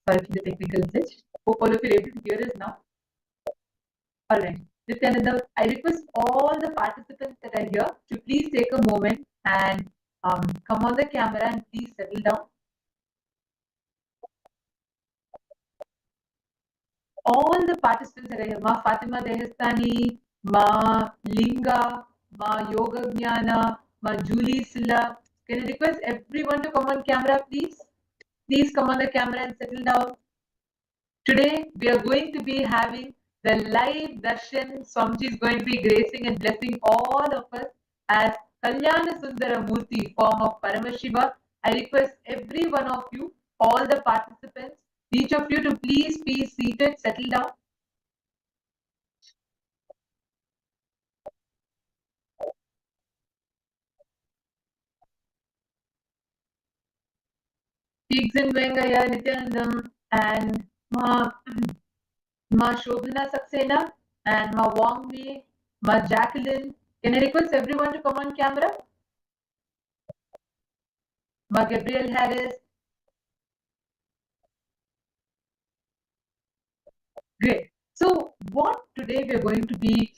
Speaker 15: Sorry for the technical glitch. Hope all of you are able to hear us now. All right. Nityananda, I request all the participants that are here to please take a moment and come on the camera and please settle down. All the participants that are here, Ma Fatima Dehestani, Ma Linga, Ma Yoga Jnana, Ma Julie Silla. Can I request everyone to come on camera, please? Please come on the camera and settle down. Today, we are going to be having the live darshan. Swamiji is going to be gracing and blessing all of us as Kalyana Sundara Murti, form of Paramashiva. I request every one of you, all the participants, each of you to please be seated, settle down. Tigzin Vengaya Nityanandam and Ma Shobhana Saxena and Ma Wong Wei, Ma Jacqueline. Can I request everyone to come on camera? Ma Gabriel Harris. Great. So what today we are going to be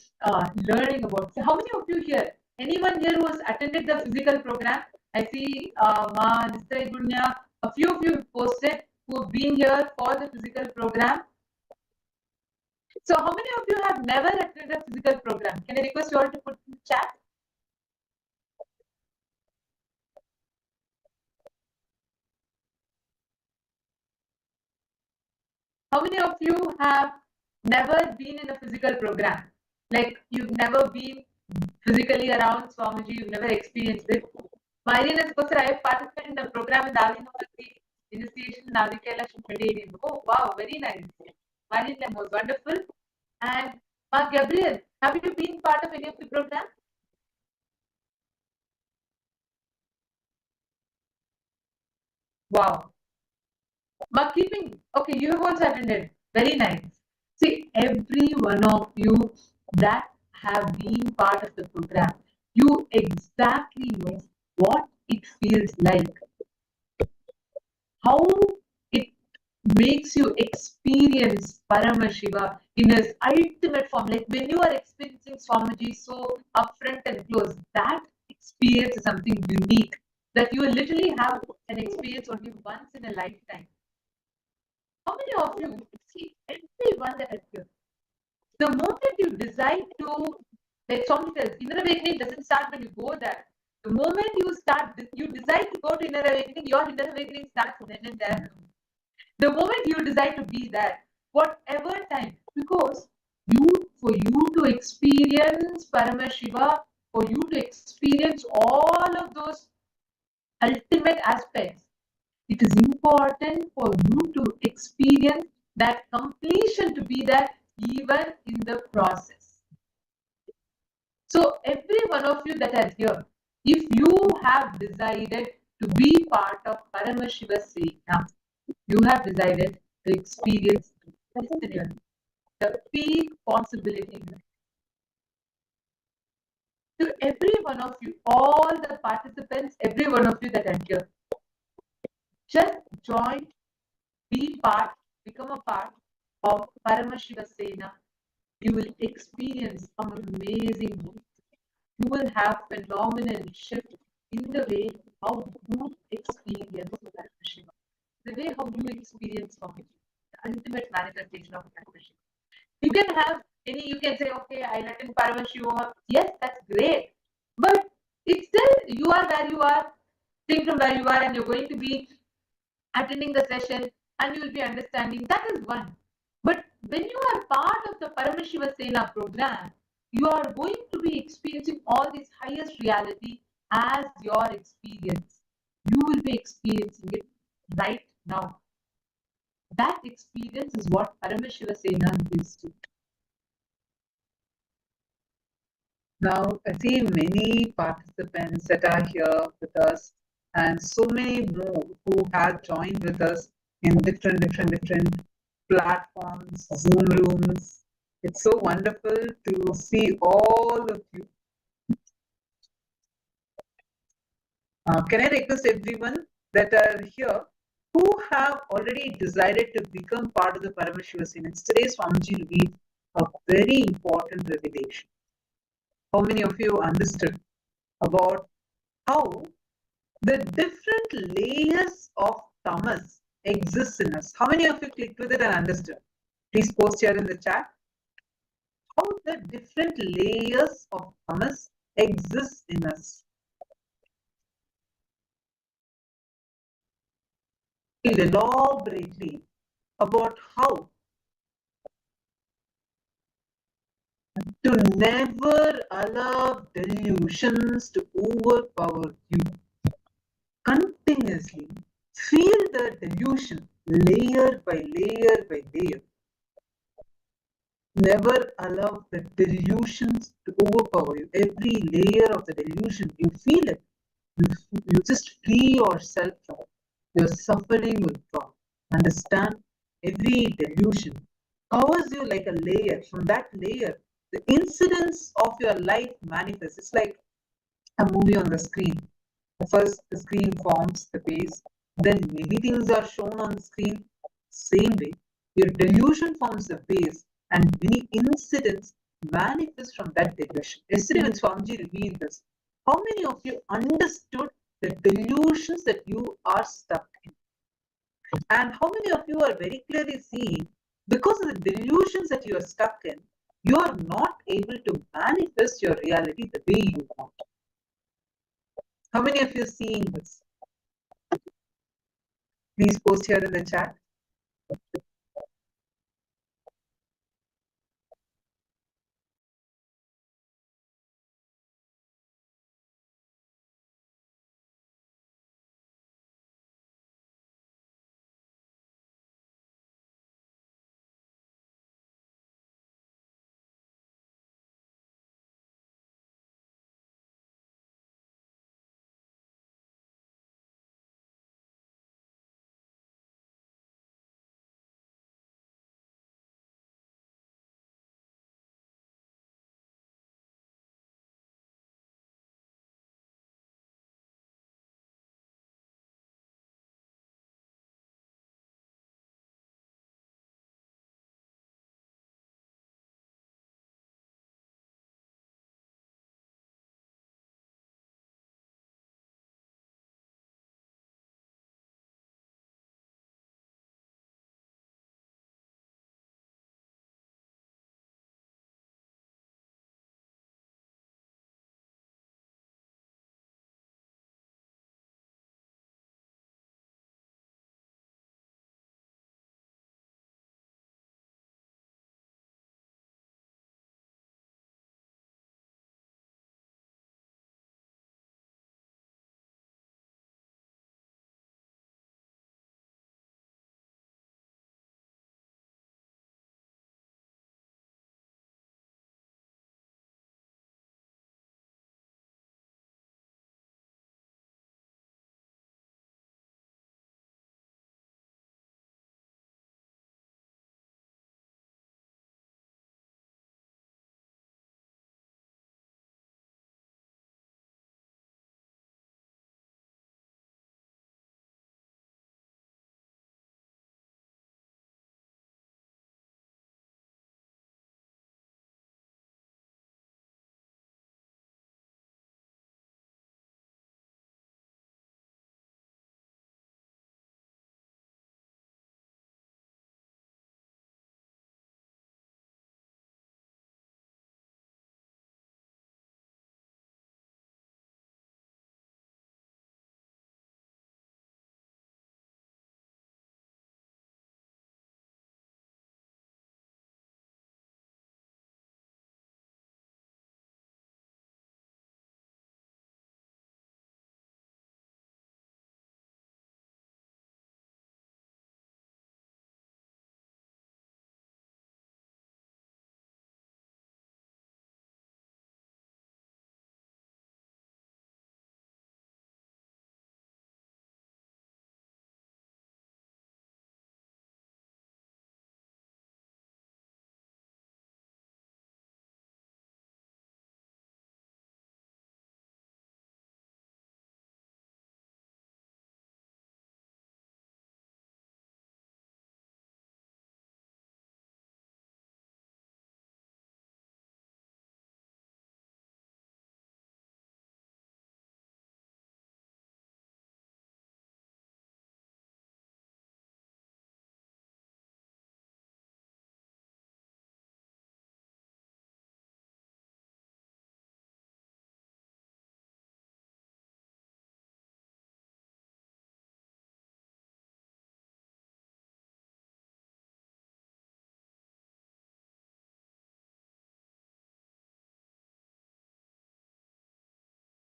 Speaker 15: learning about. So how many of you here? Anyone here who has attended the physical program? I see Ma Nistrai Gunya. A few of you posted who have been here for the physical program. So how many of you have never attended a physical program? Can I request you all to put in the chat? How many of you have never been in a physical program? Like you've never been physically around Swamiji, you've never experienced it. Myrian and Spokesman, I have participated in the program in the initiation in Navikeela 2018. Oh wow, very nice. Myrian was wonderful. And Mark Gabriel, have you been part of any of the program? Wow. Mark Keeping, okay, you have also attended. Very nice. See, every one of you that have been part of the program, you exactly know what it feels like, how it makes you experience Paramashiva in his ultimate form. Like when you are experiencing Swamiji so upfront and close, that experience is something unique that you will literally have an experience only once in a lifetime. How many of you see everyone that is here? The moment you decide to, like Swami says, inner awakening doesn't start when you go there. The moment you decide to go to inner awakening, your inner awakening starts then and there. The moment you decide to be there, whatever time, because for you to experience Paramashiva, for you to experience all of those ultimate aspects, it is important for you to experience that completion to be there even in the process. So every one of you that are here, if you have decided to be part of Paramashiva Sena, you have decided to experience the peak possibility. To every one of you, all the participants, every one of you that are here, just join, be part, become a part of Paramashiva Sena. You will experience some amazing things. You will have phenomenal shift in the way how you experience Paramashiva, the way how you experience Swamiji, the ultimate manifestation of Paramashiva. You can have you can say, okay, I'll attend Paramashivoham. Yes, that's great. But it's still, you are where you are, think from where you are, and you're going to be attending the session and you will be understanding. That is one. But when you are part of the Paramashiva Sena program, you are going to be experiencing all this highest reality as your experience. You will be experiencing it right now. That experience is what Paramashiva Sena gives to you. Now, I see many participants that are here with us and so many more who have joined with us in different platforms, Zoom rooms. It's so wonderful to see all of you. Can I request everyone that are here who have already decided to become part of the Paramashiva Sena? Today, Swamiji revealed a very important revelation. How many of you understood about how the different layers of tamas exist in us? How many of you clicked with it and understood? Please post here in the chat. How the different layers of tamas exist in us. Elaborately about how to never allow delusions to overpower you. Continuously feel the delusion layer by layer by layer. Never allow the delusions to overpower you. Every layer of the delusion, you feel it. You just free yourself from it. Your suffering will drop. Understand? Every delusion covers you like a layer. From that layer, the incidents of your life manifest. It's like a movie on the screen. First, the screen forms the base. Then many things are shown on the screen. Same way, your delusion forms the base, and many incidents manifest from that delusion. Yesterday, when Swamiji revealed this, how many of you understood the delusions that you are stuck in? And how many of you are very clearly seeing, because of the delusions that you are stuck in, you are not able to manifest your reality the way you want? How many of you are seeing this? Please post here in the chat.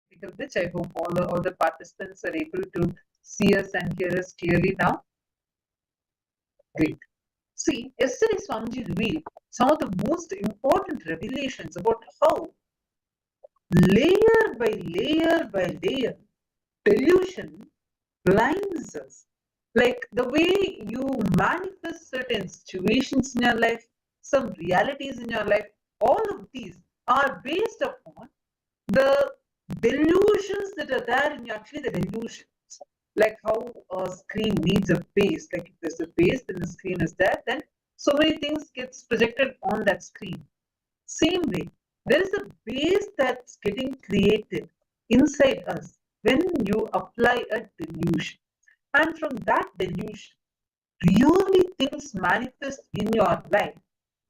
Speaker 15: because which I hope all the participants are able to see us and hear us clearly now. Great. See, yesterday Swamiji revealed some of the most important revelations about how layer by layer delusion blinds us. Like the way you manifest certain situations in your life, some realities in your life, all of these are based upon the delusions that are there in you, actually the delusions. Like how a screen needs a base. Like if there's a base, then the screen is there, then so many things gets projected on that screen. Same way, there is a base that's getting created inside us when you apply a delusion. And from that delusion, really things manifest in your life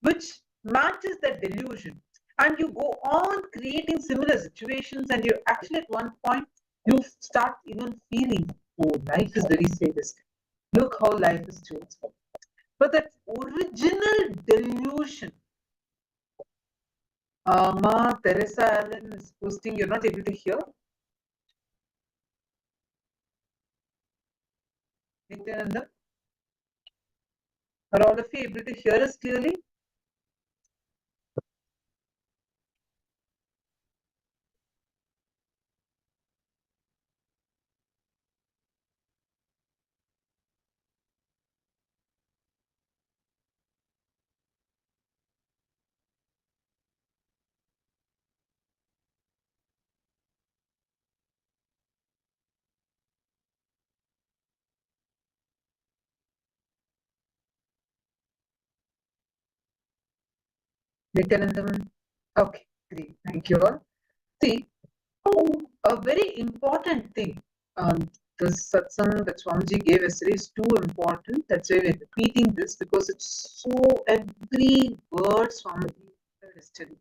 Speaker 15: which matches that delusion. And you go on creating similar situations, and you actually at one point you start even feeling, oh, life is very sadistic. Look how life is chosen. But that original delusion, Ma Teresa Allen is posting, you're not able to hear. Nityananda, are all of you able to hear us clearly? Nityanandam. Okay, great. Thank you all. See, a very important thing. The satsang that Swamiji gave yesterday is too important. That's why we're repeating this, because it's so every word Swamiji said yesterday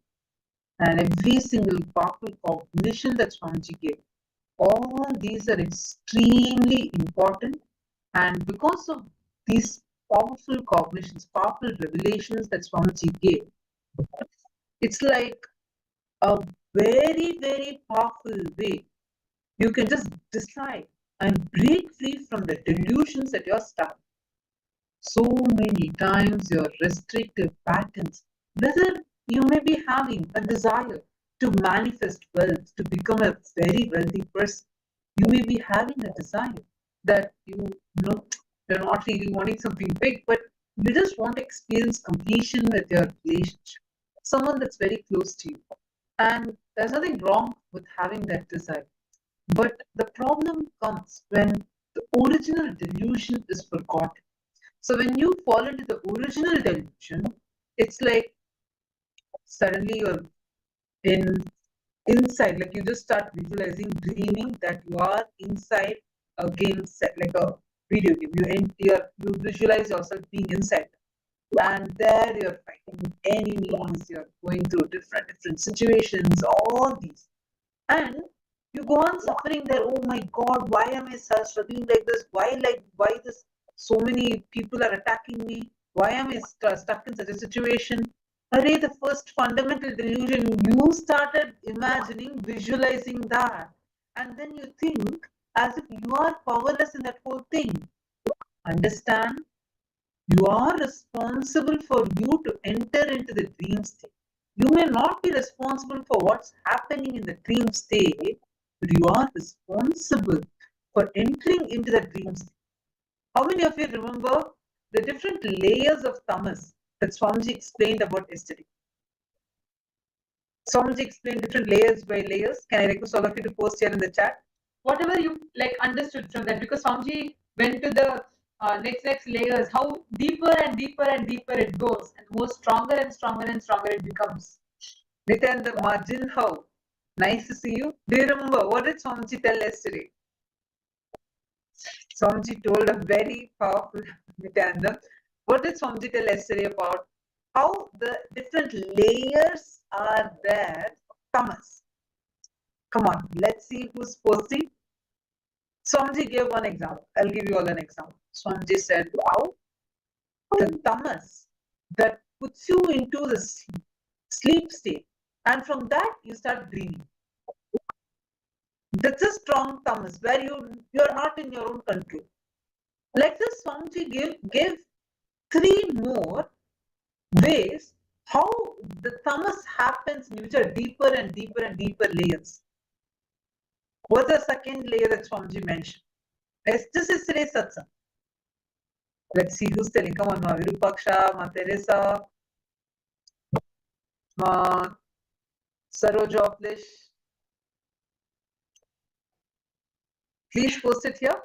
Speaker 15: and every single powerful cognition that Swamiji gave. All these are extremely important, and because of these powerful cognitions, powerful revelations that Swamiji gave, it's like a very, very powerful way you can just decide and break free from the delusions that you're stuck. So many times your restrictive patterns, whether you may be having a desire to manifest wealth, to become a very wealthy person, you may be having a desire that you're not really wanting something big, but you just want to experience completion with your relationship, someone that's very close to you. And there's nothing wrong with having that desire. But the problem comes when the original delusion is forgotten. So when you fall into the original delusion, it's like suddenly you're inside, like you just start visualizing, dreaming that you are inside a game set, like a video game. You visualize yourself being inside, and there you're fighting with enemies, you're going through different situations, all these, and you go on suffering there. Oh my God, why am I struggling like this? Why this? So many people are attacking me. Why am I stuck in such a situation? Array, the first fundamental delusion, you started imagining, visualizing that, and then you think as if you are powerless in that whole thing. Understand? You are responsible for you to enter into the dream state. You may not be responsible for what's happening in the dream state, but you are responsible for entering into the dream state. How many of you remember the different layers of tamas that Swamiji explained about yesterday? Swamiji explained different layers by layers. Can I request all of you to post here in the chat? Whatever you understood from that, because Swamiji went to the next layers, how deeper and deeper and deeper it goes, and more stronger and stronger and stronger it becomes.
Speaker 1: Nityananda, Margin, how? Nice to see you. Do you remember what did Swamiji tell yesterday? Swamiji told a very powerful Nityananda. What did Swamiji tell yesterday about how the different layers are there of tamas? Come on, let's see who's posting. Swamiji gave one example. I'll give you all an example. Swamiji said, wow, the tamas that puts you into the sleep state, and from that you start dreaming.
Speaker 15: That's a strong tamas where you're not in your own control. Like this, Swamiji gave 3 more ways how the tamas happens, which are deeper and deeper and deeper layers. What's the second layer that Swamiji mentioned? This is yesterday's satsang. Let's see who's telling. Come on, Ma Virupaksha, Ma Teresa, Ma Sarojoplish. Please post it here.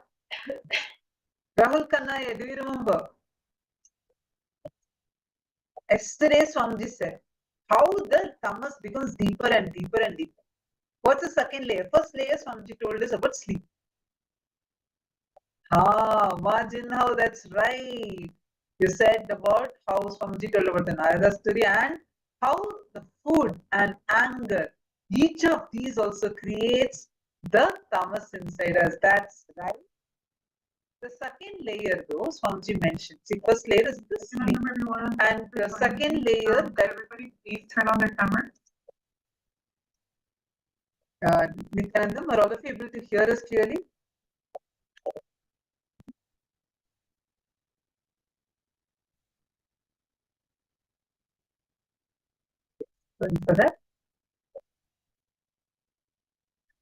Speaker 15: Rahul Kannaya, do you remember? Yesterday, Swamiji said how the tamas becomes deeper and deeper and deeper. What's the second layer? First layer, Swamiji told us about sleep. Imagine how that's right. You said about how Swamiji told about the Narada story and how the food and anger, each of these also creates the tamas inside us. That's right. The second layer, though, Swamiji mentioned. See, first layer is the sleep. And the second layer that everybody please turn on their camera. Nityanandam, are all of you able to hear us clearly? Sorry for that.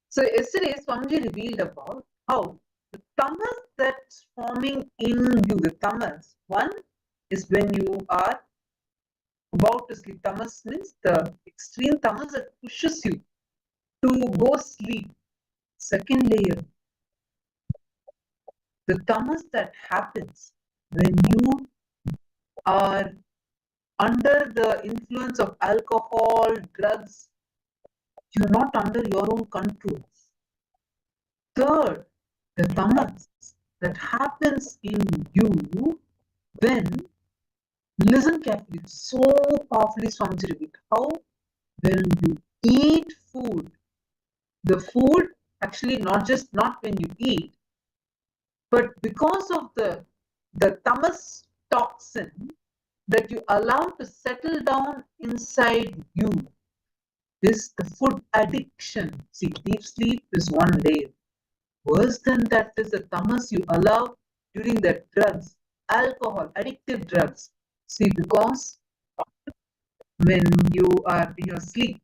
Speaker 15: So yesterday, Swamiji revealed about how the tamas that's forming in you, the tamas, one is when you are about to sleep. Tamas means the extreme tamas that pushes you to go sleep. Second layer, the tamas that happens when you are under the influence of alcohol, drugs, you're not under your own control. Third, the tamas that happens in you when, listen carefully, so powerfully Swamiji revealed how when you eat food, the food actually not when you eat, but because of the tamas toxin that you allow to settle down inside you, is the food addiction. See, deep sleep is one layer. Worse than that is the tamas you allow during the drugs, alcohol, addictive drugs. See, because when you are in your sleep,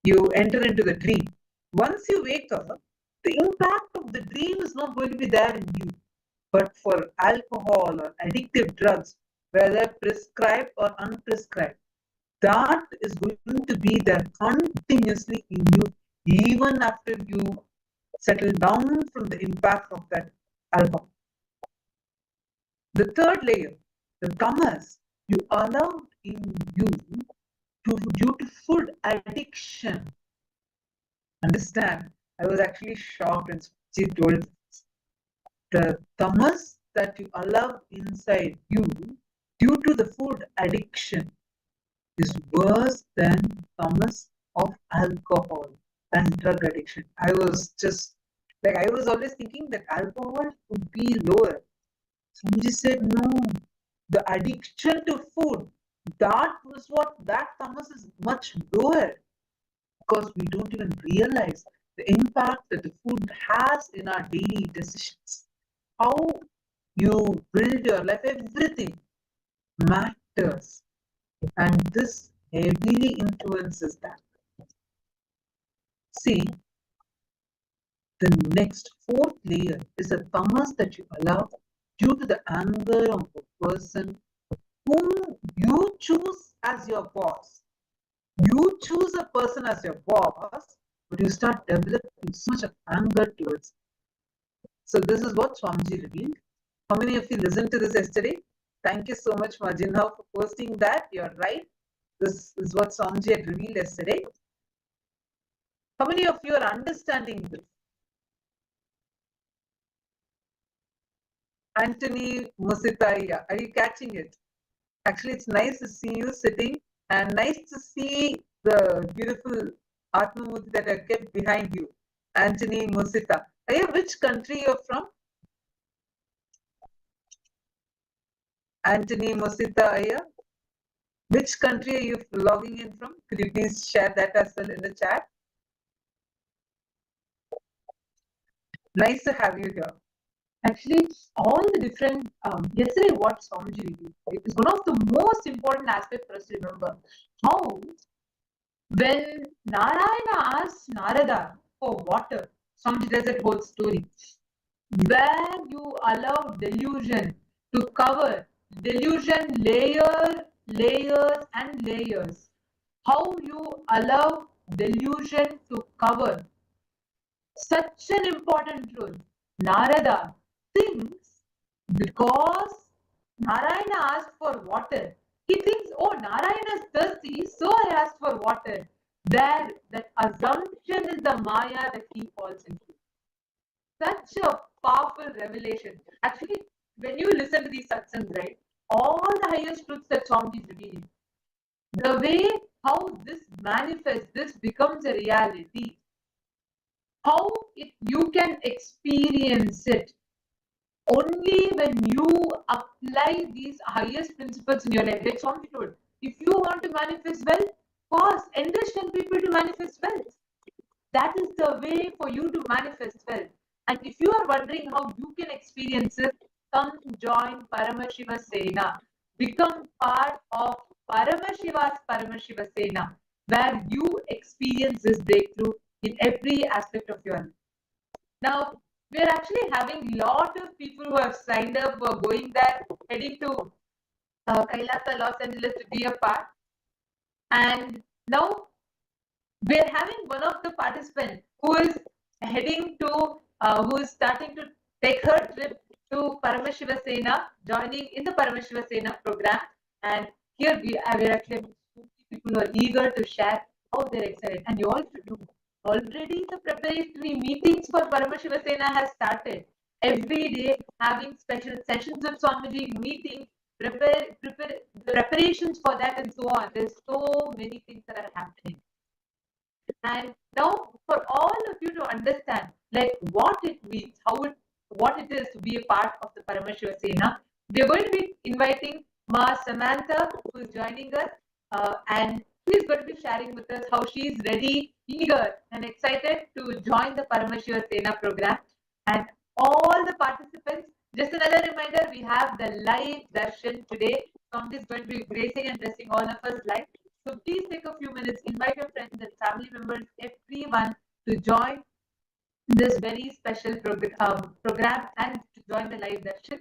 Speaker 15: you enter into the dream. Once you wake up, the impact of the dream is not going to be there in you. But for alcohol or addictive drugs, whether prescribed or unprescribed, that is going to be there continuously in you, even after you settle down from the impact of that alcohol. The third layer, the tamas you allowed in you due to food addiction. Understand? I was actually shocked when she told us. The tamas that you allow inside you due to the food addiction is worse than tamas of alcohol and drug addiction. I was just like, I was always thinking that alcohol would be lower. Swamiji said, no, the addiction to food, that tamas is much lower, because we don't even realize the impact that the food has in our daily decisions. How you build your life, everything matters. And this heavily influences that. See, the next fourth layer is the tamas that you allow due to the anger of the person whom you choose as your boss. You choose a person as your boss, but you start developing so much of anger towards him. So this is what Swamiji revealed. How many of you listened to this yesterday? Thank you so much, Majinha, for posting that. You're right. This is what Swamiji had revealed yesterday. How many of you are understanding this? Anthony Musitaya, are you catching it? Actually, it's nice to see you sitting and nice to see the beautiful Atmamurti that are kept behind you. Anthony Musita. Aya, which country you're from? Anthony Musita, Aya. Which country are you logging in from? Could you please share that as well in the chat? Nice to have you here. Actually, all the different, yesterday what Swamiji did, it is one of the most important aspects for us to remember. How, when Narayana asked Narada for water, Swamiji does that whole story, where you allow delusion to cover, delusion layers and layers. How you allow delusion to cover such an important role. Narada thinks because Narayana asked for water, he thinks, oh, Narayana is thirsty, so I asked for water. There, that assumption is the Maya that he falls into. Such a powerful revelation. Actually, when you listen to these satsangs, right, all the highest truths that Swami is revealing, the way how this manifests, this becomes a reality, how you can experience it only when you apply these highest principles in your life. Like Swami told, if you want to manifest well, pause, enrich 10 people to manifest well. That is the way for you to manifest well. And if you are wondering how you can experience it, come join Paramashivoham. Become part of Paramashiva's Paramashivoham, where you experience this breakthrough in every aspect of your life. Now, we are actually having a lot of people who have signed up for going there, heading to Kailasa, Los Angeles to be a part. And now we're having one of the participants who is heading to, who is starting to take her trip to Paramashivoham, joining in the Paramashivoham program. And here we are actually people who are eager to share how they're excited. And you all should do. Already the preparatory meetings for Paramashivoham has started. Every day having special sessions with Swamiji, meetings, preparations for that and so on. There's so many things that are happening. And now for all of you to understand like what it means, what it is to be a part of the Paramashivoham, we're going to be inviting Ma Samantha, who is joining us, and she's going to be sharing with us how she is ready, eager, and excited to join the Paramashivoham program. And all the participants, just another reminder, we have the live darshan today. Swami is going to be gracing and blessing all of us live. So please take a few minutes, invite your friends and family members, everyone to join this very special program and to join the live darshan.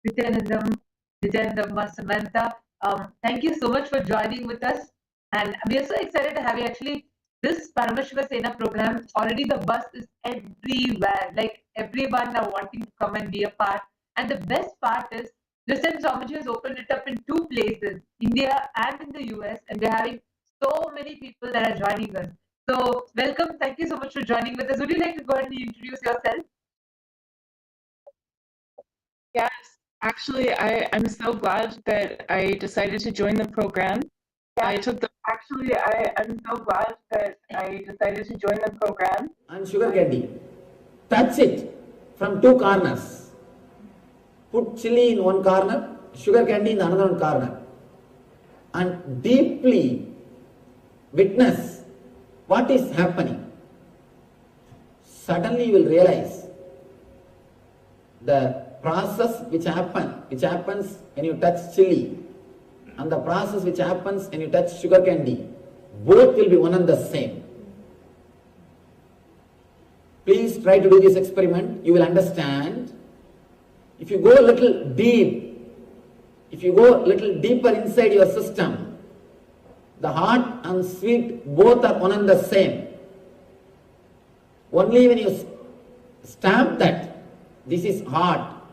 Speaker 15: Nityanandamma, Samantha. Thank you so much for joining with us. And we are so excited to have you. Actually, this Paramashivoham program, already the buzz is everywhere. Like everyone are wanting to come and be a part. And the best part is, this time Swamiji has opened it up in 2 places, India and in the US. And we're having so many people that are joining us. So welcome. Thank you so much for joining with us. Would you like to go ahead and introduce yourself?
Speaker 16: Yes, actually, I'm so glad that I decided to join the program. I'm so glad that I decided to join the program.
Speaker 17: And sugar candy. Touch it from 2 corners. Put chili in one corner, sugar candy in another one corner. And deeply witness what is happening. Suddenly you will realize the process which happens when you touch chili and the process which happens when you touch sugar candy, both will be one and the same. Please try to do this experiment. You will understand. If you go a little deep, if you go a little deeper inside your system, the hot and sweet both are one and the same. Only when you stamp that this is hot,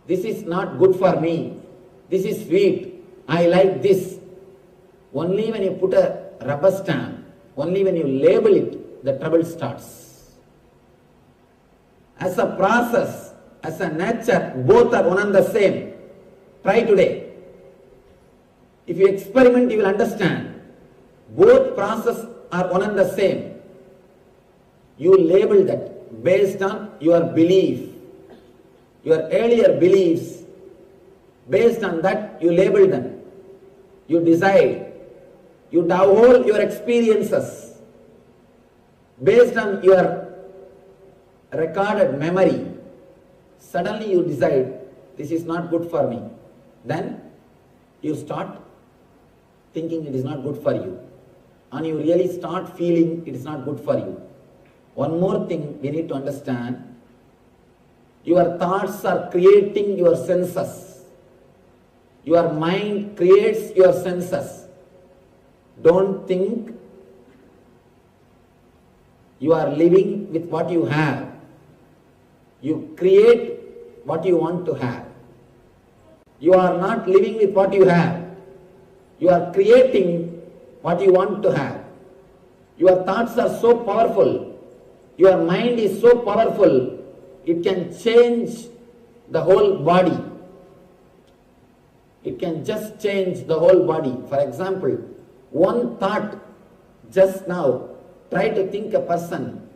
Speaker 17: this is not good for me, this is sweet, I like this. Only when you put a rubber stamp, only when you label it, the trouble starts. As a process, as a nature, both are one and the same. Try today. If you experiment, you will understand. Both processes are one and the same. You label that based on your belief, your earlier beliefs. Based on that, you label them. You decide. You downhole your experiences based on your recorded memory. Suddenly you decide, this is not good for me. Then you start thinking it is not good for you. And you really start feeling it is not good for you. One more thing we need to understand. Your thoughts are creating your senses. Your mind creates your senses. Don't think you are living with what you have. You create what you want to have. You are not living with what you have. You are creating what you want to have. Your thoughts are so powerful. Your mind is so powerful. It can change the whole body. It can just change the whole body. For example, one thought just now, try to think a person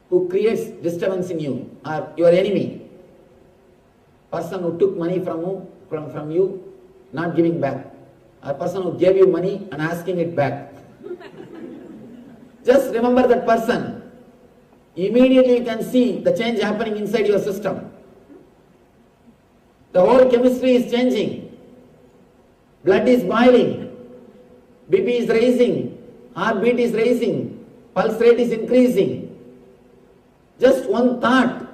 Speaker 17: who creates disturbance in you or your enemy. Person who took money from you, not giving back. A person who gave you money and asking it back. Just remember that person. Immediately you can see the change happening inside your system. The whole chemistry is changing. Blood is boiling. BP is rising. Heartbeat is rising. Pulse rate is increasing. Just one thought,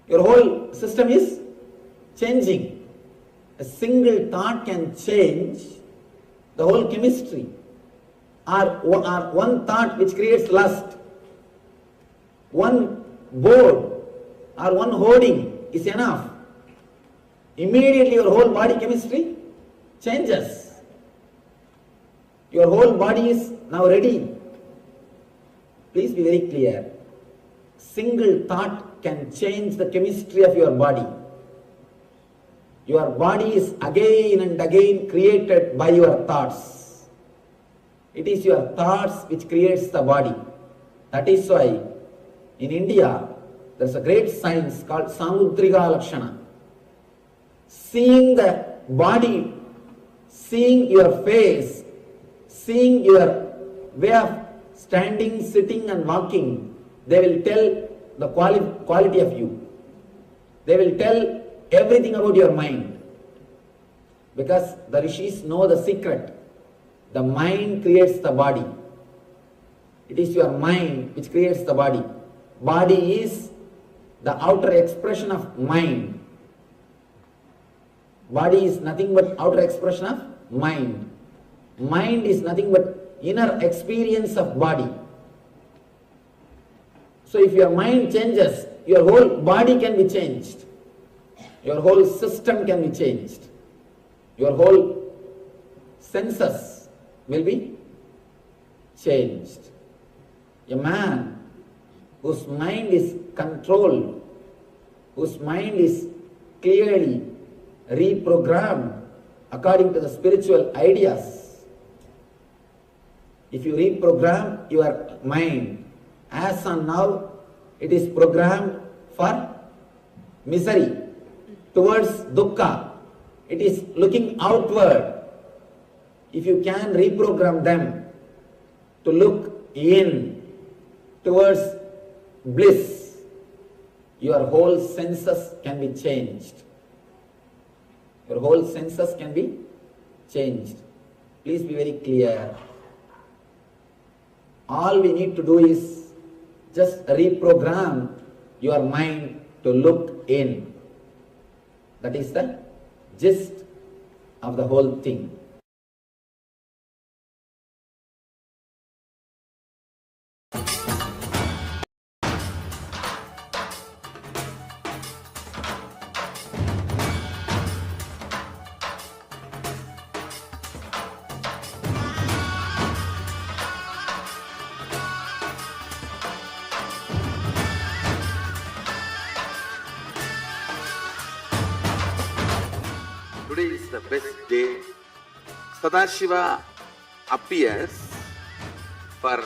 Speaker 17: your whole system is changing. A single thought can change the whole chemistry. Or one thought which creates lust. One board or one hoarding is enough. Immediately your whole body chemistry changes. Your whole body is now ready. Please be very clear. Single thought can change the chemistry of your body. Your body is again and again created by your thoughts. It is your thoughts which creates the body. That is why in India there is a great science called Samudrika Lakshana. Seeing the body, seeing your face, seeing your way of standing, sitting and walking, they will tell the quality of you. They will tell everything about your mind. Because the rishis know the secret. The mind creates the body. It is your mind which creates the body. Body is the outer expression of mind. Body is nothing but outer expression of mind. Mind is nothing but inner experience of body. So if your mind changes, your whole body can be changed. Your whole system can be changed. Your whole senses will be changed. A man whose mind is controlled, whose mind is clearly reprogrammed according to the spiritual ideas. If you reprogram your mind, as on now it is programmed for misery, towards dukkha, it is looking outward. If you can reprogram them to look in towards bliss, your whole senses can be changed. Your whole senses can be changed. Please be very clear. All we need to do is just reprogram your mind to look in. That is the gist of the whole thing.
Speaker 10: Today is the best day. Sadashiva appears for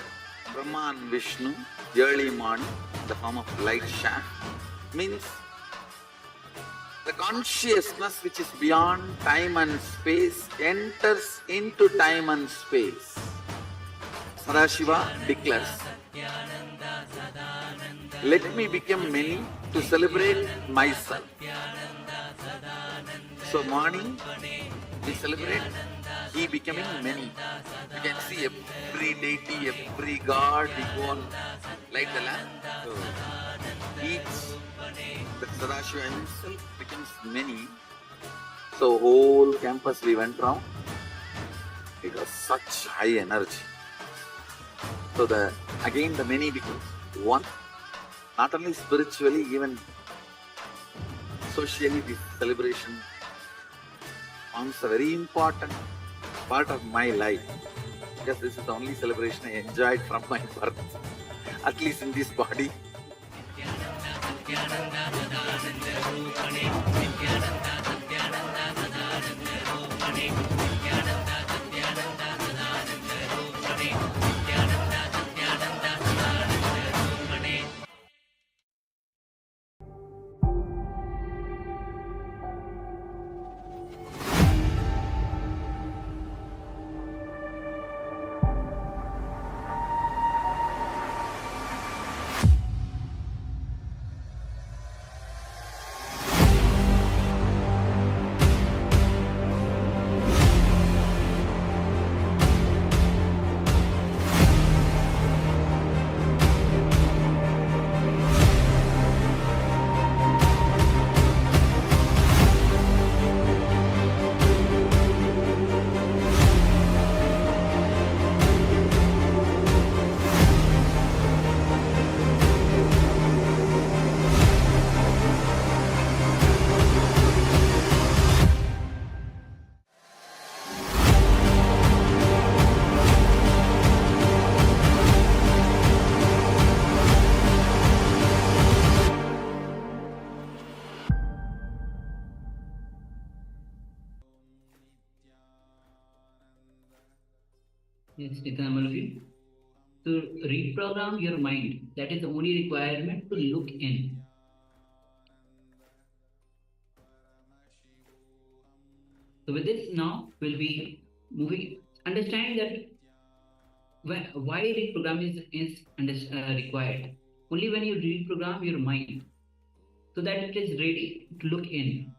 Speaker 10: Brahma and Vishnu early morning in the form of light shaft. Means the consciousness which is beyond time and space enters into time and space. Sadashiva declares, let me become many to celebrate myself. So morning we celebrate he becoming many. You can see every deity, every god, we go on light the lamp. So each, the Sadashiva himself becomes many. So whole campus we went round. It was such high energy. So again the many becomes one. Not only spiritually, even socially this celebration forms a very important part of my life, because this is the only celebration I enjoyed from my birth, at least in this body.
Speaker 18: Yes, Nitanamalvi. To reprogram your mind, that is the only requirement to look in. So with this now, we'll be moving, understanding that why reprogramming is required. Only when you reprogram your mind, so that it is ready to look in.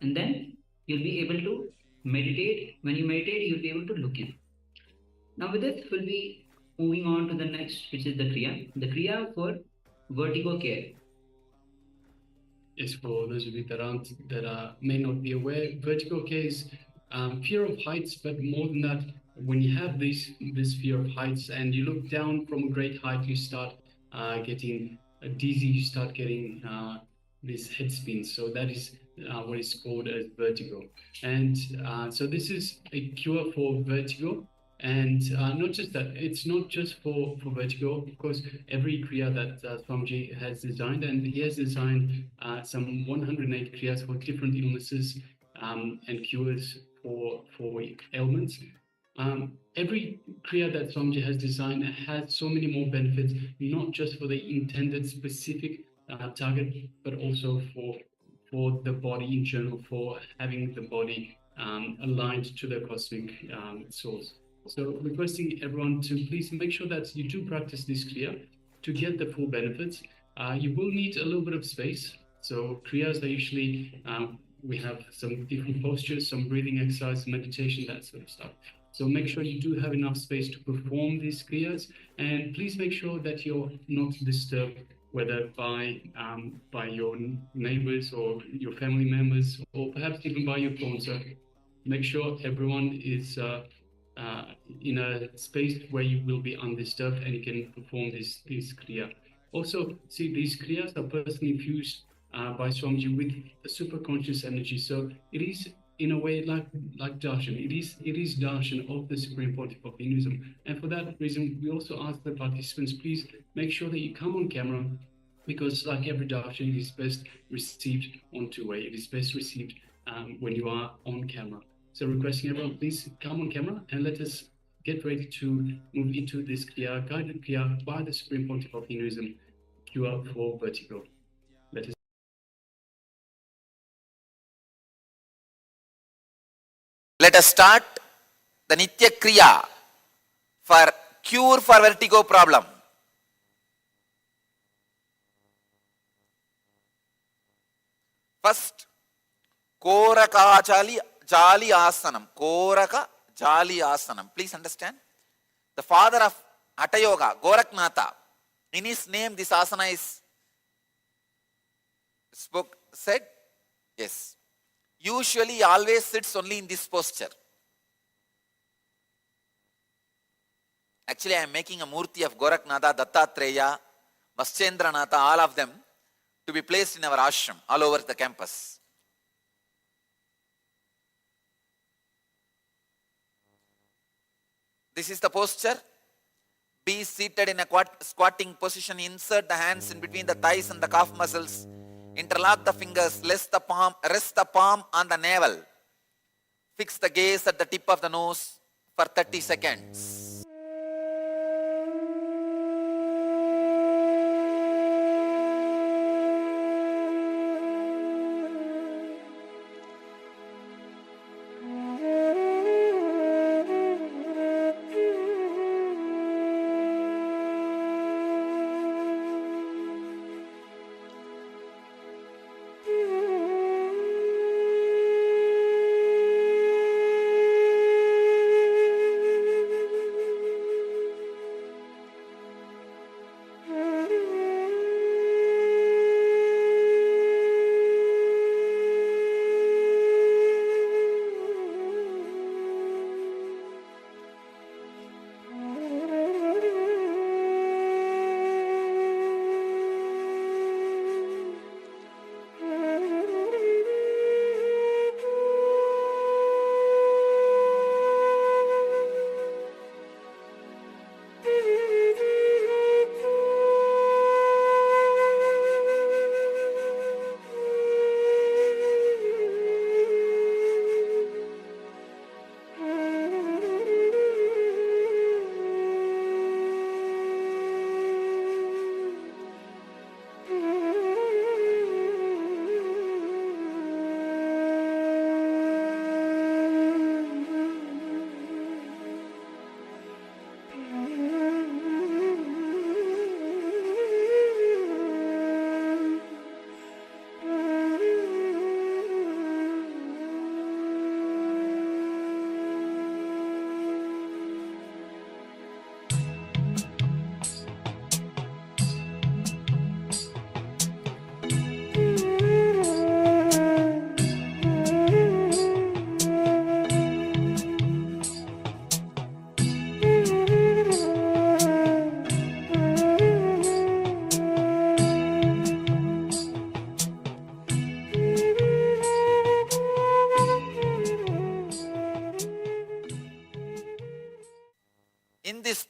Speaker 18: And then you'll be able to meditate. When you meditate, you'll be able to look in. Now with this, we'll be moving on to the next, which is the Kriya. The Kriya for vertigo care.
Speaker 19: is for those of you that may not be aware. Vertigo is fear of heights, but more than that, when you have this fear of heights and you look down from a great height, you start getting dizzy, you start getting these head spins. So that is what is called as vertigo. And so this is a cure for vertigo. And not just that, it's not just for vertigo. Of course, every Kriya that Swamiji has designed, and he has designed some 108 Kriyas for different illnesses and cures for ailments. Every Kriya that Swamiji has designed has so many more benefits, not just for the intended specific target, but also for the body in general, for having the body aligned to the cosmic source. So requesting everyone to please make sure that you do practice this Kriya to get the full benefits. You will need a little bit of space. So Kriyas are usually, we have some different postures, some breathing exercise, meditation, that sort of stuff. So make sure you do have enough space to perform these Kriyas, and please make sure that you're not disturbed, whether by your neighbors or your family members, or perhaps even by your phone. So make sure everyone is in a space where you will be undisturbed and you can perform this Kriya. Also, see, these Kriyas are personally infused by Swamiji with a super conscious energy. So it is, in a way, like darshan. It is darshan of the Supreme Pontiff of Hinduism. And for that reason, we also ask the participants, please make sure that you come on camera, because like every darshan, it is best received on two-way. It is best received when you are on camera. So requesting everyone, please come on camera and let us get ready to move into this Kriya, guided Kriya by the Supreme Pontiff of Hinduism, cure for vertigo. Let us.
Speaker 10: Let us start the Nitya Kriya for cure for vertigo problem. First, Koraka Jali Asanam. Koraka Jali Asanam. Please understand. The father of Hatha Yoga, Goraknatha, in his name this asana is said. Yes. Usually he always sits only in this posture. Actually, I am making a murti of Goraknatha, Dattatreya, Vaschendranatha, all of them, to be placed in our ashram all over the campus. This is the posture. Be seated in a squatting position. Insert the hands in between the thighs and the calf muscles. Interlock the fingers. Rest the palm on the navel. Fix the gaze at the tip of the nose for 30 seconds.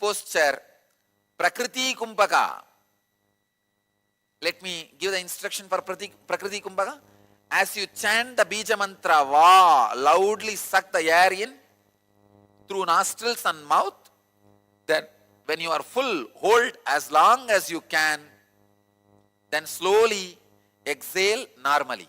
Speaker 10: posture, Prakriti Kumbhaka. Let me give the instruction for Prakriti Kumbhaka. As you chant the Bija mantra, Va, loudly suck the air in through nostrils and mouth. Then when you are full, hold as long as you can. Then slowly exhale normally.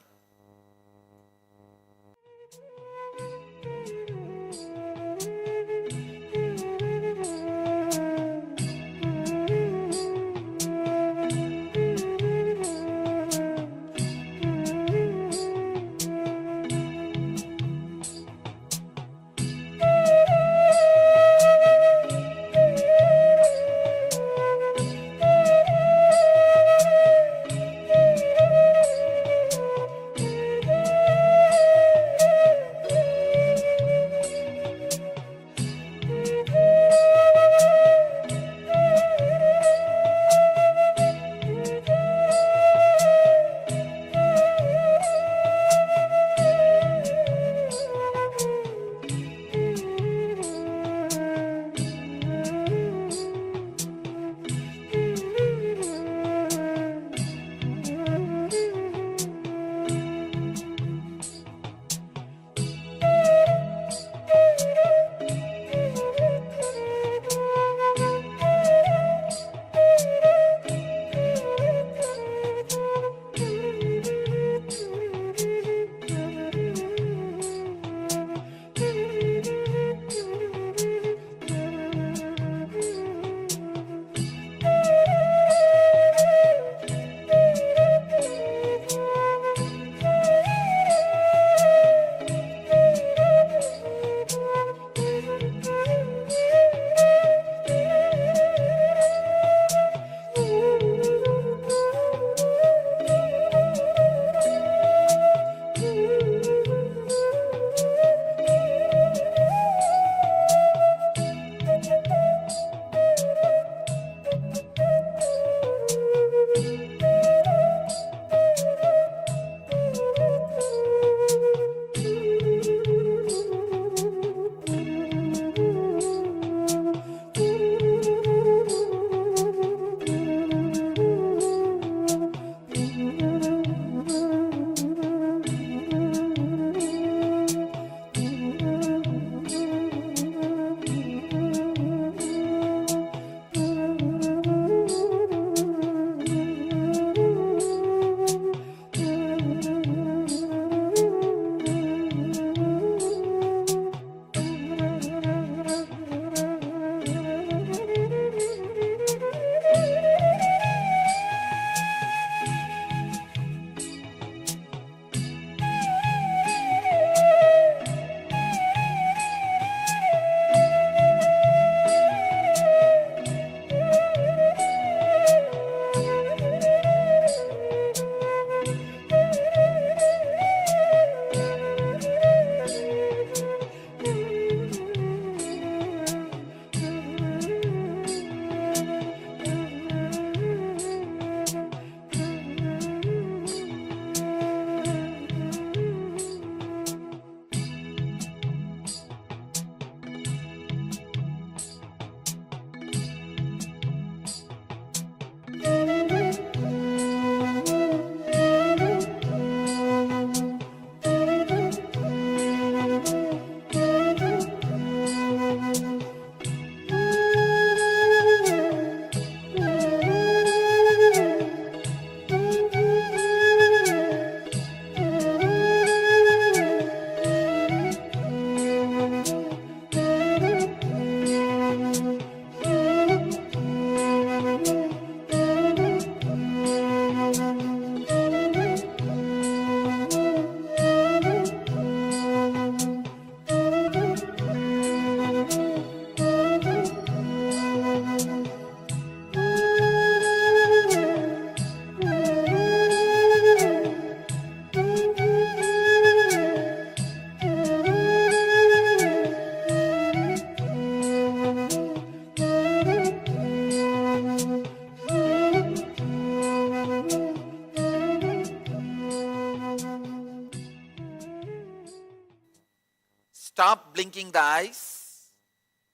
Speaker 10: Stop blinking the eyes.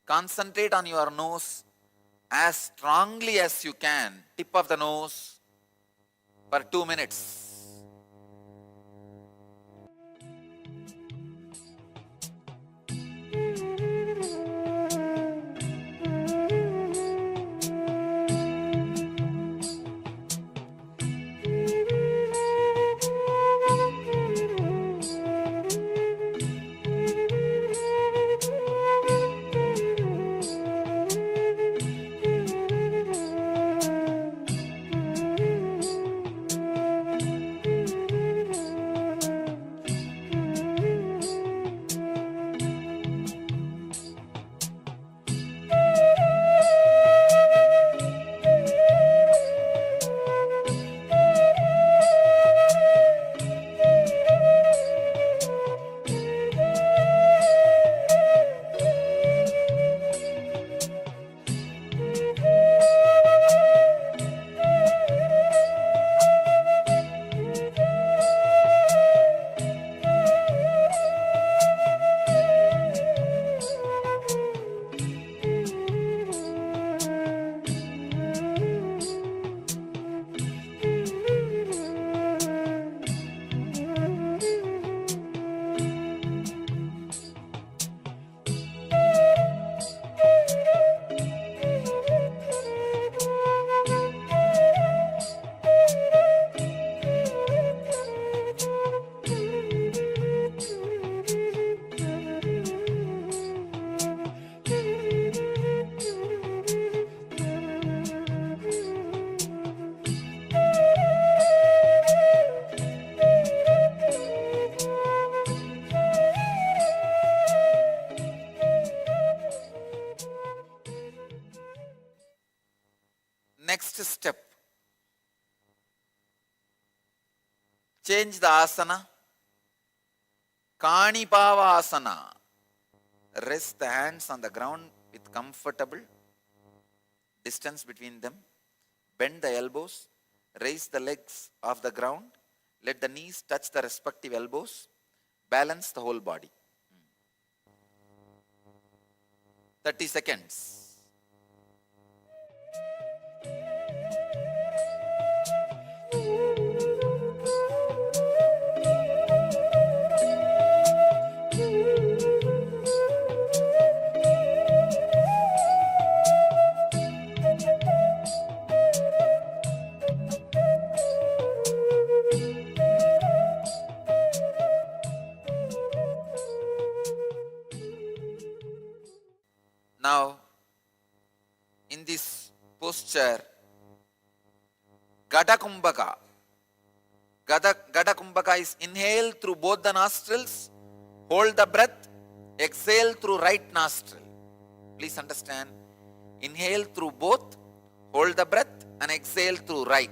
Speaker 10: Concentrate on your nose as strongly as you can, tip of the nose for 2 minutes. Next step, change the asana. Kanipava asana. Rest the hands on the ground with comfortable distance between them. Bend the elbows. Raise the legs off the ground. Let the knees touch the respective elbows. Balance the whole body. 30 seconds. Now, in this posture, Gada Kumbhaka. Gada Kumbhaka is inhale through both the nostrils, hold the breath, exhale through right nostril. Please understand, inhale through both, hold the breath and exhale through right.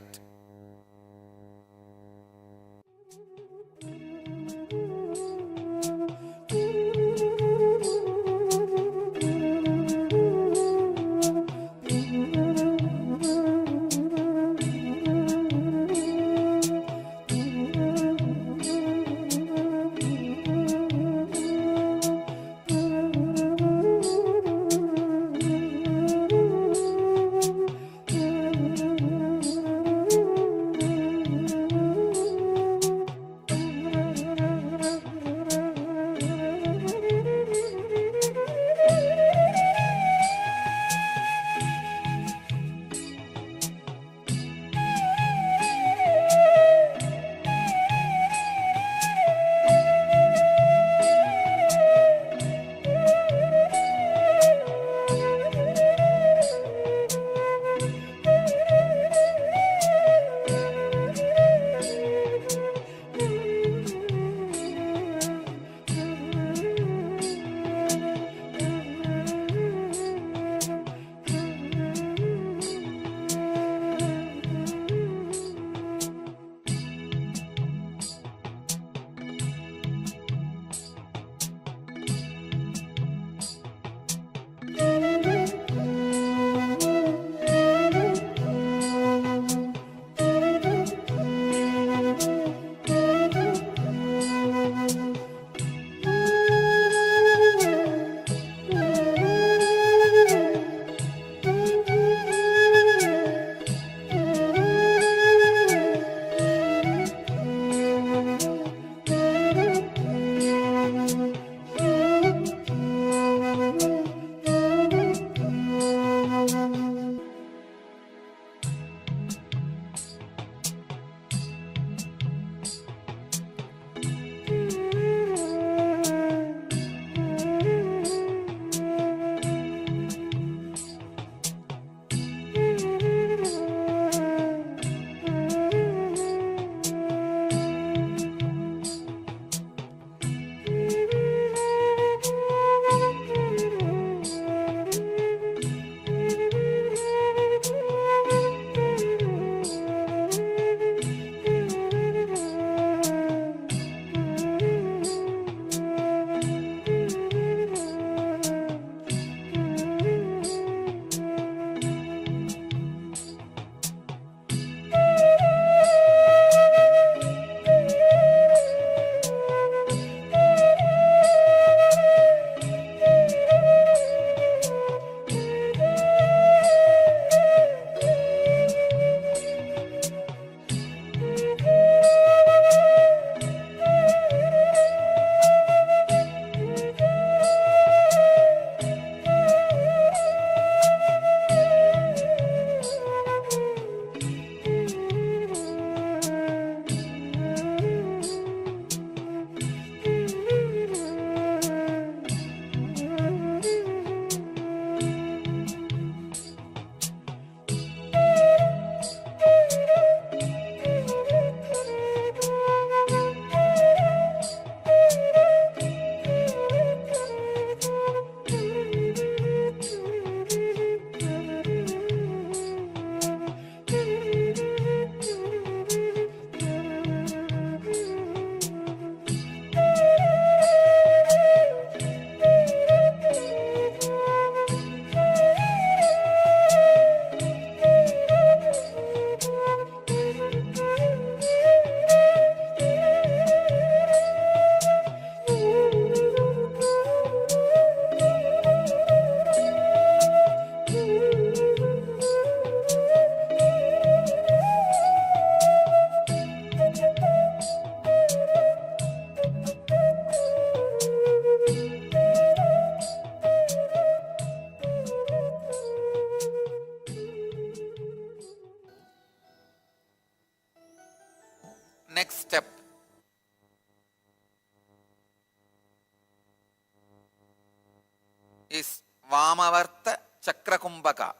Speaker 10: is Vamavarta Chakrakumbhaka.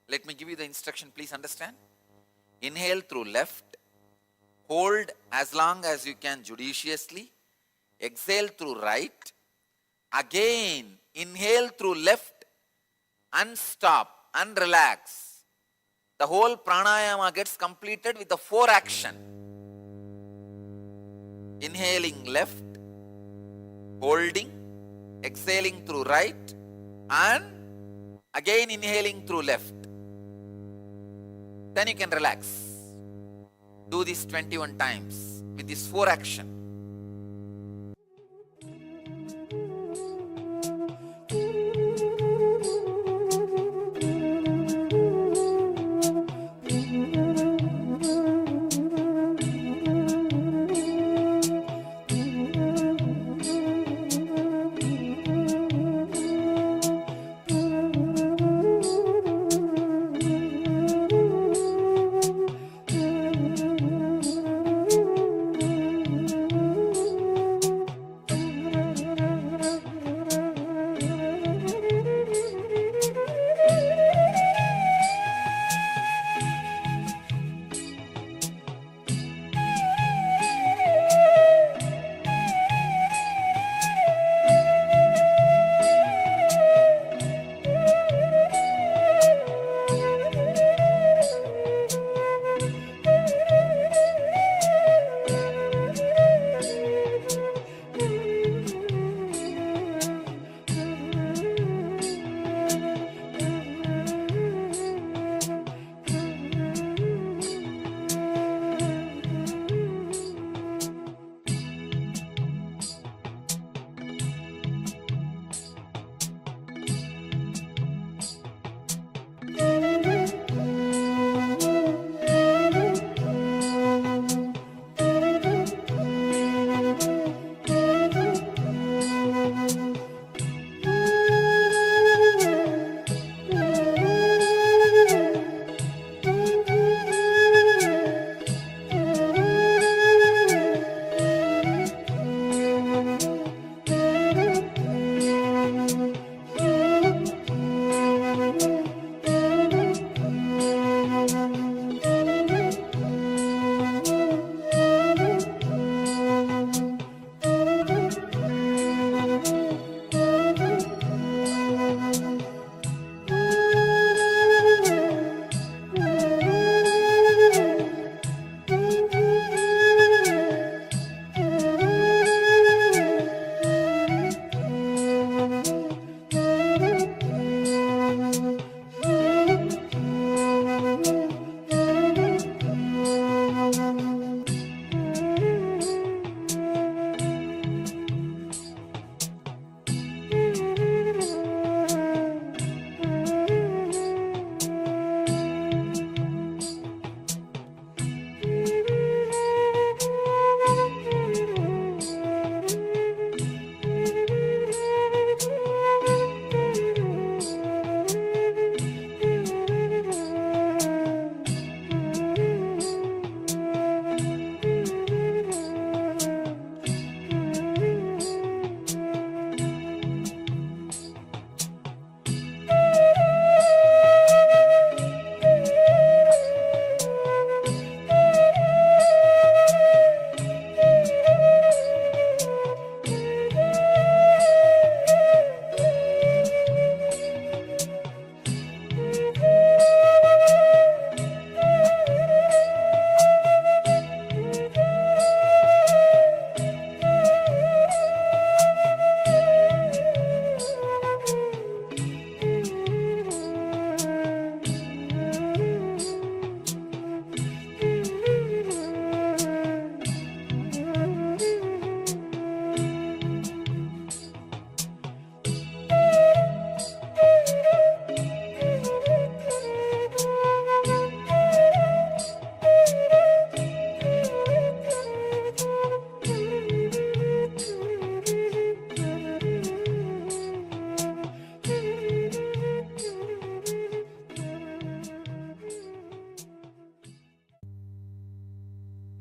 Speaker 10: Let me give you the instruction, please understand. Inhale through left, hold as long as you can judiciously, exhale through right, again inhale through left and stop and relax. The whole pranayama gets completed with the 4 action. Inhaling left, holding, exhaling through right, and again inhaling through left. Then you can relax. Do this 21 times with this 4 action.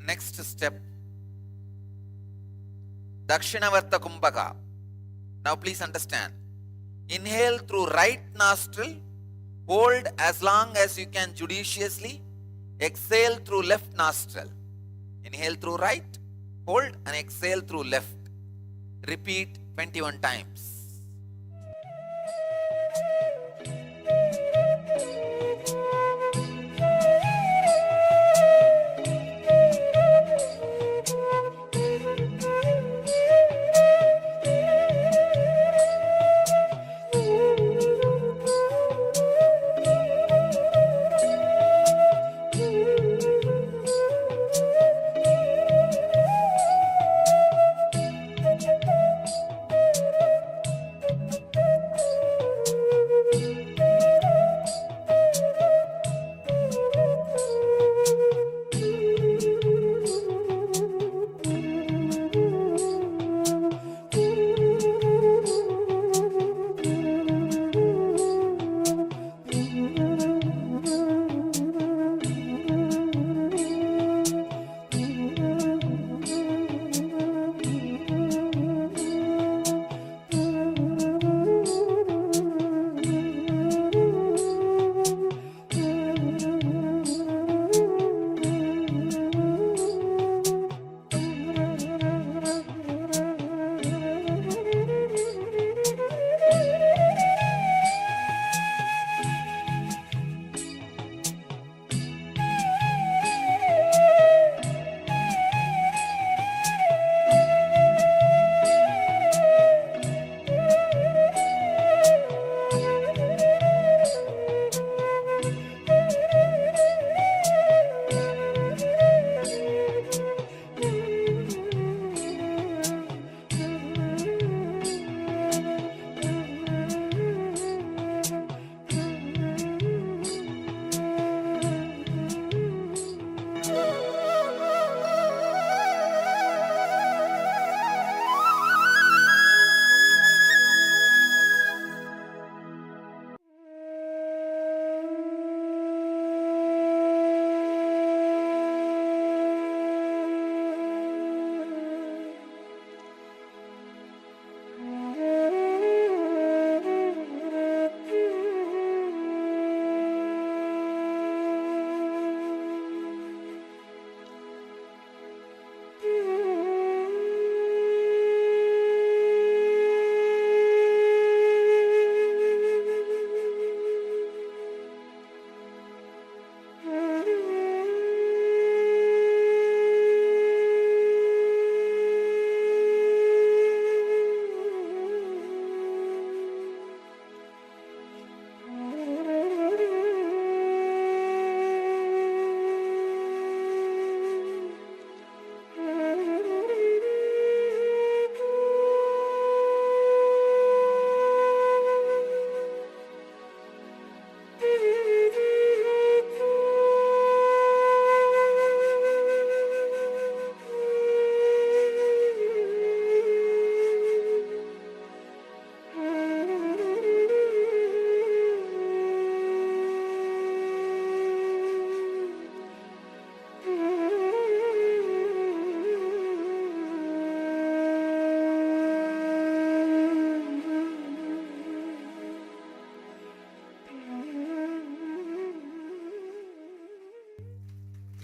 Speaker 10: Next step, Dakshinavarta Kumbhaka. Now please understand, Inhale through right nostril. Hold as long as you can judiciously. Exhale through left nostril. Inhale through right. Hold and exhale through left. Repeat 21 times.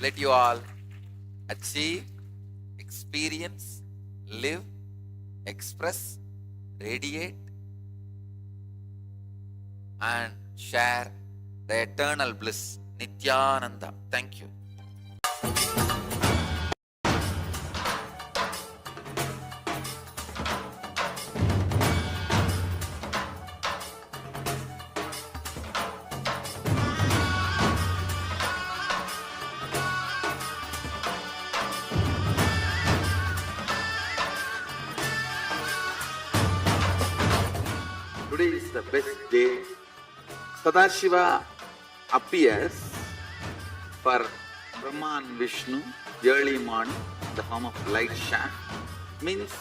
Speaker 10: Let you all achieve, experience, live, express, radiate, and share the eternal bliss, Nityananda. Thank you. Today is the best day. Sadashiva appears for Brahma and Vishnu early morning in the form of light shaft. Means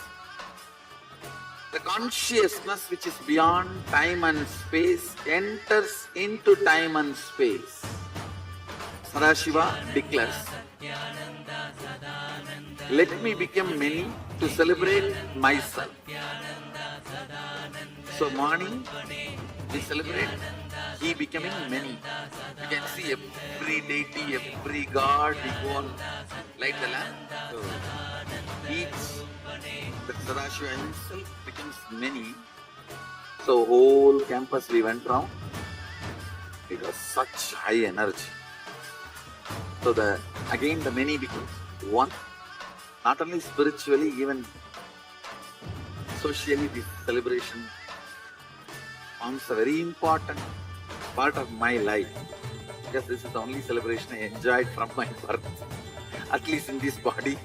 Speaker 10: the consciousness which is beyond time and space enters into time and space. Sadashiva declares, let me become many to celebrate myself. So morning, we celebrate He becoming many. You can see every deity, every god, we go on light the lamp. So each, the Sadashiva himself becomes many. So whole campus we went round. It was such high energy. So again the many becomes one. Not only spiritually, even socially, this celebration forms a very important part of my life. Because this is the only celebration I enjoyed from my birth, at least in this body.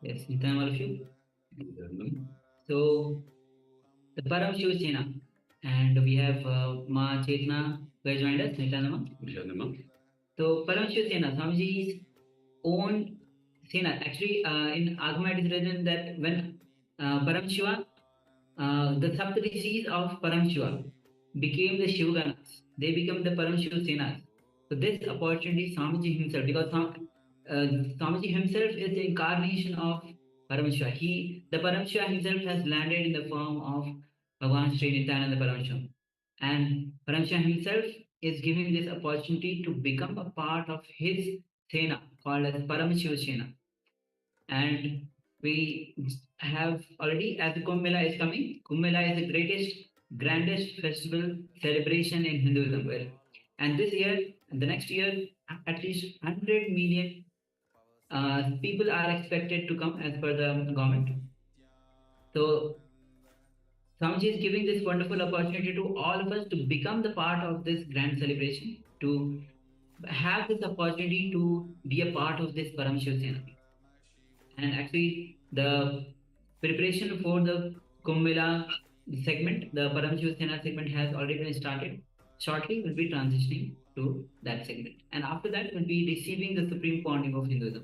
Speaker 18: Yes, Nitan, all of you. So, the Paramashivoham, and we have Ma Chetna who has joined us. Nitanama. So, Paramashivoham, Swamiji's own Sena. Actually, in Agama it is written that when Paramashiva, the Saptarishis of Paramashiva became the Shivaganas, they become the Paramashiva Senas. So this opportunity Swamiji himself, because Swamiji himself is the incarnation of Paramashiva. The Paramashiva himself has landed in the form of Bhagavan Sri Nityananda Paramashiva. And Paramashiva himself is giving this opportunity to become a part of his Sena called as Paramashiva Sena. And we have already, as the Kumbh Mela is coming, Kumbh Mela is the greatest, grandest festival celebration in Hinduism. Well, and this year, and the next year, at least 100 million people are expected to come as per the government. So, Swamiji is giving this wonderful opportunity to all of us to become the part of this grand celebration, to have this opportunity to be a part of this Paramashiva Sena. And actually, the preparation for the Kumbh Mela segment, the Paramashiva Sena segment has already been started. Shortly, we'll be transitioning to that segment. And after that, we'll be receiving the Supreme Pontiff of Hinduism.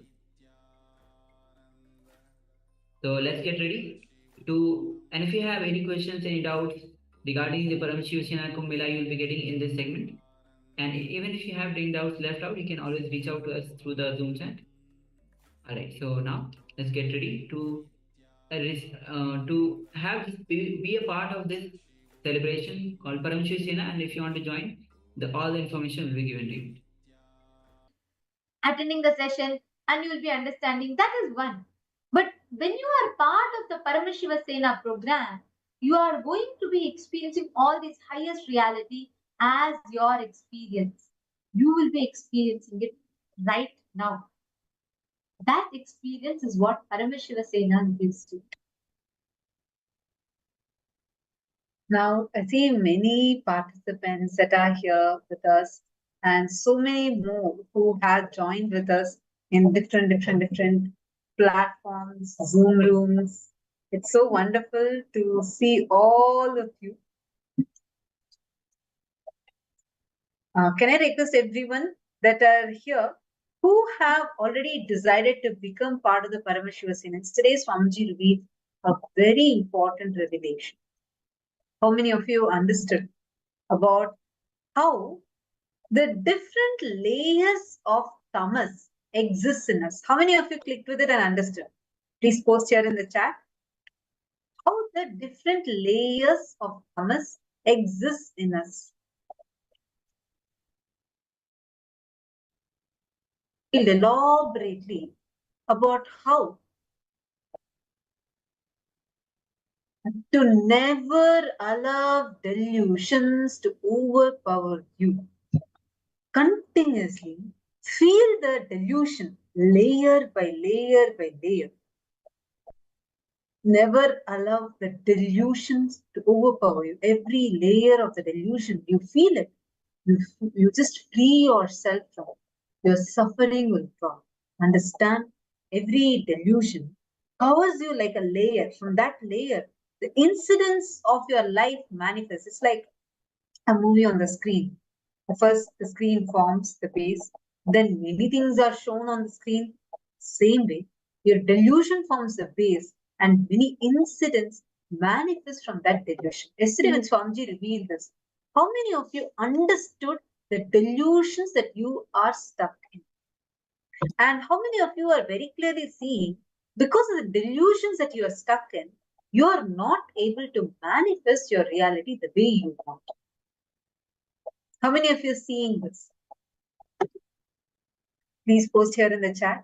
Speaker 18: So let's get ready to, and if you have any questions, any doubts regarding the Paramashiva Sena Kumbh Mela, you will be getting in this segment. And even if you have any doubts left out, you can always reach out to us through the Zoom chat. Alright, so now let's get ready to have be a part of this celebration called Paramashiva Sena, and if you want to join, all the information will be given to you.
Speaker 11: Attending the session and you will be understanding, that is one. But when you are part of the Paramashiva Sena program, you are going to be experiencing all this highest reality as your experience. You will be experiencing it right now. That experience is what Paramashiva Sena gives to you.
Speaker 15: Now, I see many participants that are here with us and so many more who have joined with us in different platforms, Zoom rooms. It's so wonderful to see all of you. Can I request everyone that are here who have already decided to become part of the Paramashiva Sena? Today, Swamiji revealed a very important revelation. How many of you understood about how the different layers of tamas exist in us. How many of you clicked with it and understood? Please post here in the chat. How the different layers of tamas exist in us. Elaborately about how to never allow delusions to overpower you. Continuously feel the delusion layer by layer by layer. Never allow the delusions to overpower you. Every layer of the delusion, you feel it. You just free yourself from it. Your suffering will drop. Understand? Every delusion covers you like a layer. From that layer, the incidents of your life manifest. It's like a movie on the screen. First, the screen forms the base. Then many things are shown on the screen. Same way, your delusion forms the base, and many incidents manifest from that delusion. Yesterday, when Swamiji revealed this, how many of you understood the delusions that you are stuck in? And how many of you are very clearly seeing, because of the delusions that you are stuck in, you are not able to manifest your reality the way you want? How many of you are seeing this? Please post here in the chat.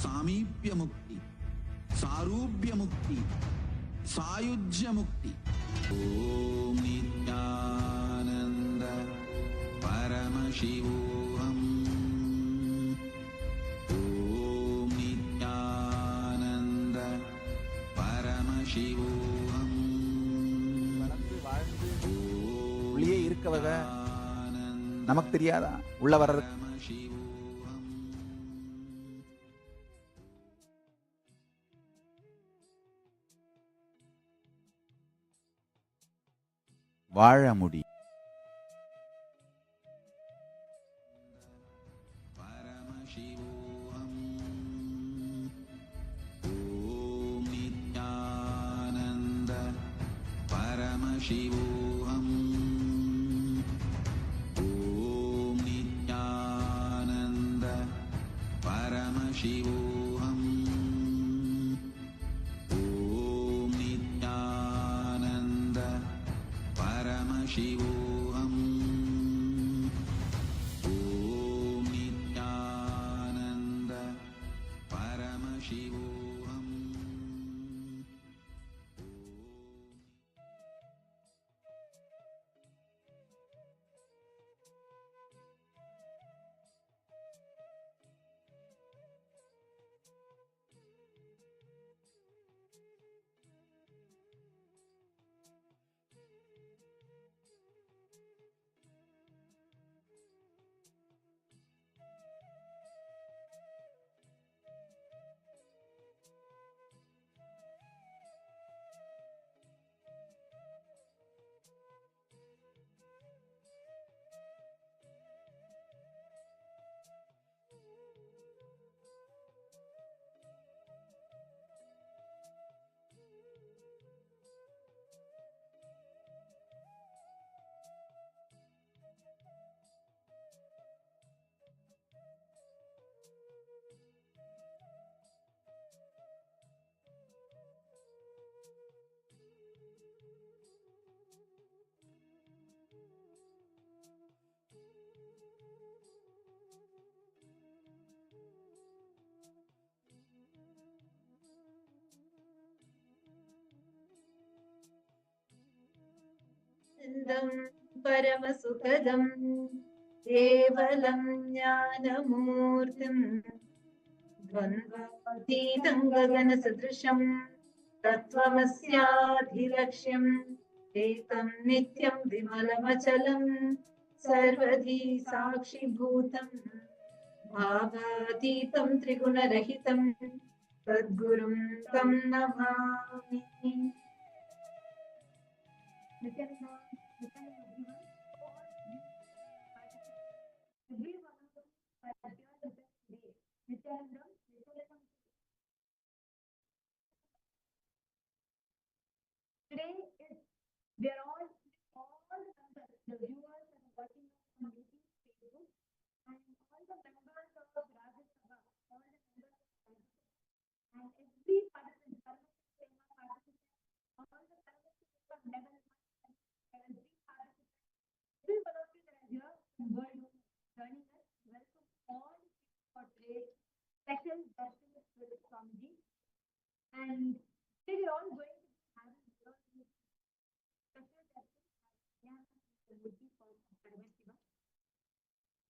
Speaker 10: सामीप्य मुक्ति, सारूप्य मुक्ति, सायुज्य मुक्ति। ओम नित्यानंद परमशिवोहम। ओम नित्यानंद परमशिवोहम।
Speaker 20: உள்ளே இருக்கவங்க நமக்கு தெரியாதா உள்ள வர்றது? வாழ முடி.
Speaker 10: परमशिवोहम। ओम नित्यानंद परमशिवोहम। ओम नित्यानंद परमशिवोहम। ओम नित्यानंद परमशिवोहम। ओम नित्यानंद परमशिवोहम।
Speaker 21: परमसुखदं केवलं ज्ञानमूर्तिं द्वन्द्वातीतं गगनसदृशं तत्त्वमस्याधिलक्ष्यम् एकं नित्यं विमलमचलं सर्वधी साक्षिभूतं भावातीतं त्रिगुणरहितं तद्गुरुं तं Namami. Today is we are all the viewers and watching on YouTube, Facebook, and all the members of Rajya Sabha, all the members of and every participant, all the participants level 1 and level 3 participants, every one of you that are here in world joining us, welcome all for today's special darshan with Swamiji. And today we are all going to have a special darshan would be for Paramashiva.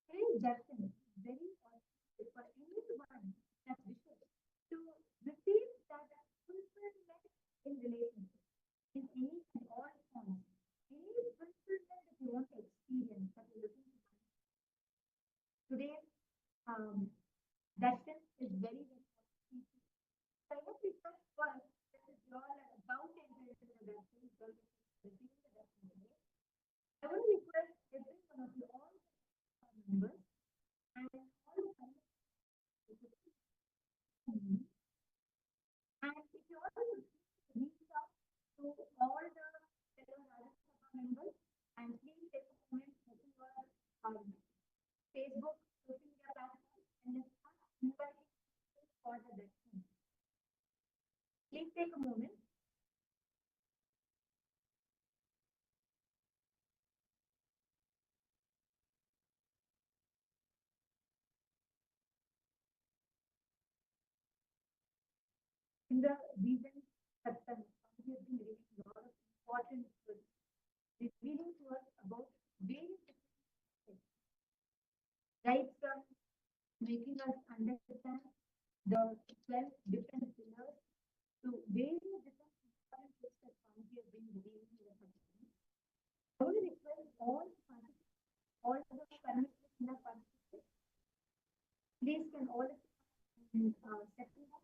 Speaker 21: Today's darshan is very important for anyone that wishes to receive that fulfillment in relationship, in any and all forms. Any fulfillment that you want to experience, that you're looking to find. Today's darshan is very, very important. So I want to first that is you all are about to enter into the darshan, you all receiving the darshan today. I want to request every one of you all members and all the and if you all would reach out to all the fellow Rajya Sabha members and please take a moment to your Facebook, social media platforms and just start inviting people for the darshan. Please take a moment. In the recent Satsang, we have been reading a lot of important truths, revealing to us about various different things, right from making us understand the 12 different pillars to various different important truths that Swamiji has been revealing in the Satsang. I want to request all participants, all the Paramashivoham Level participants, please can all of you settle down.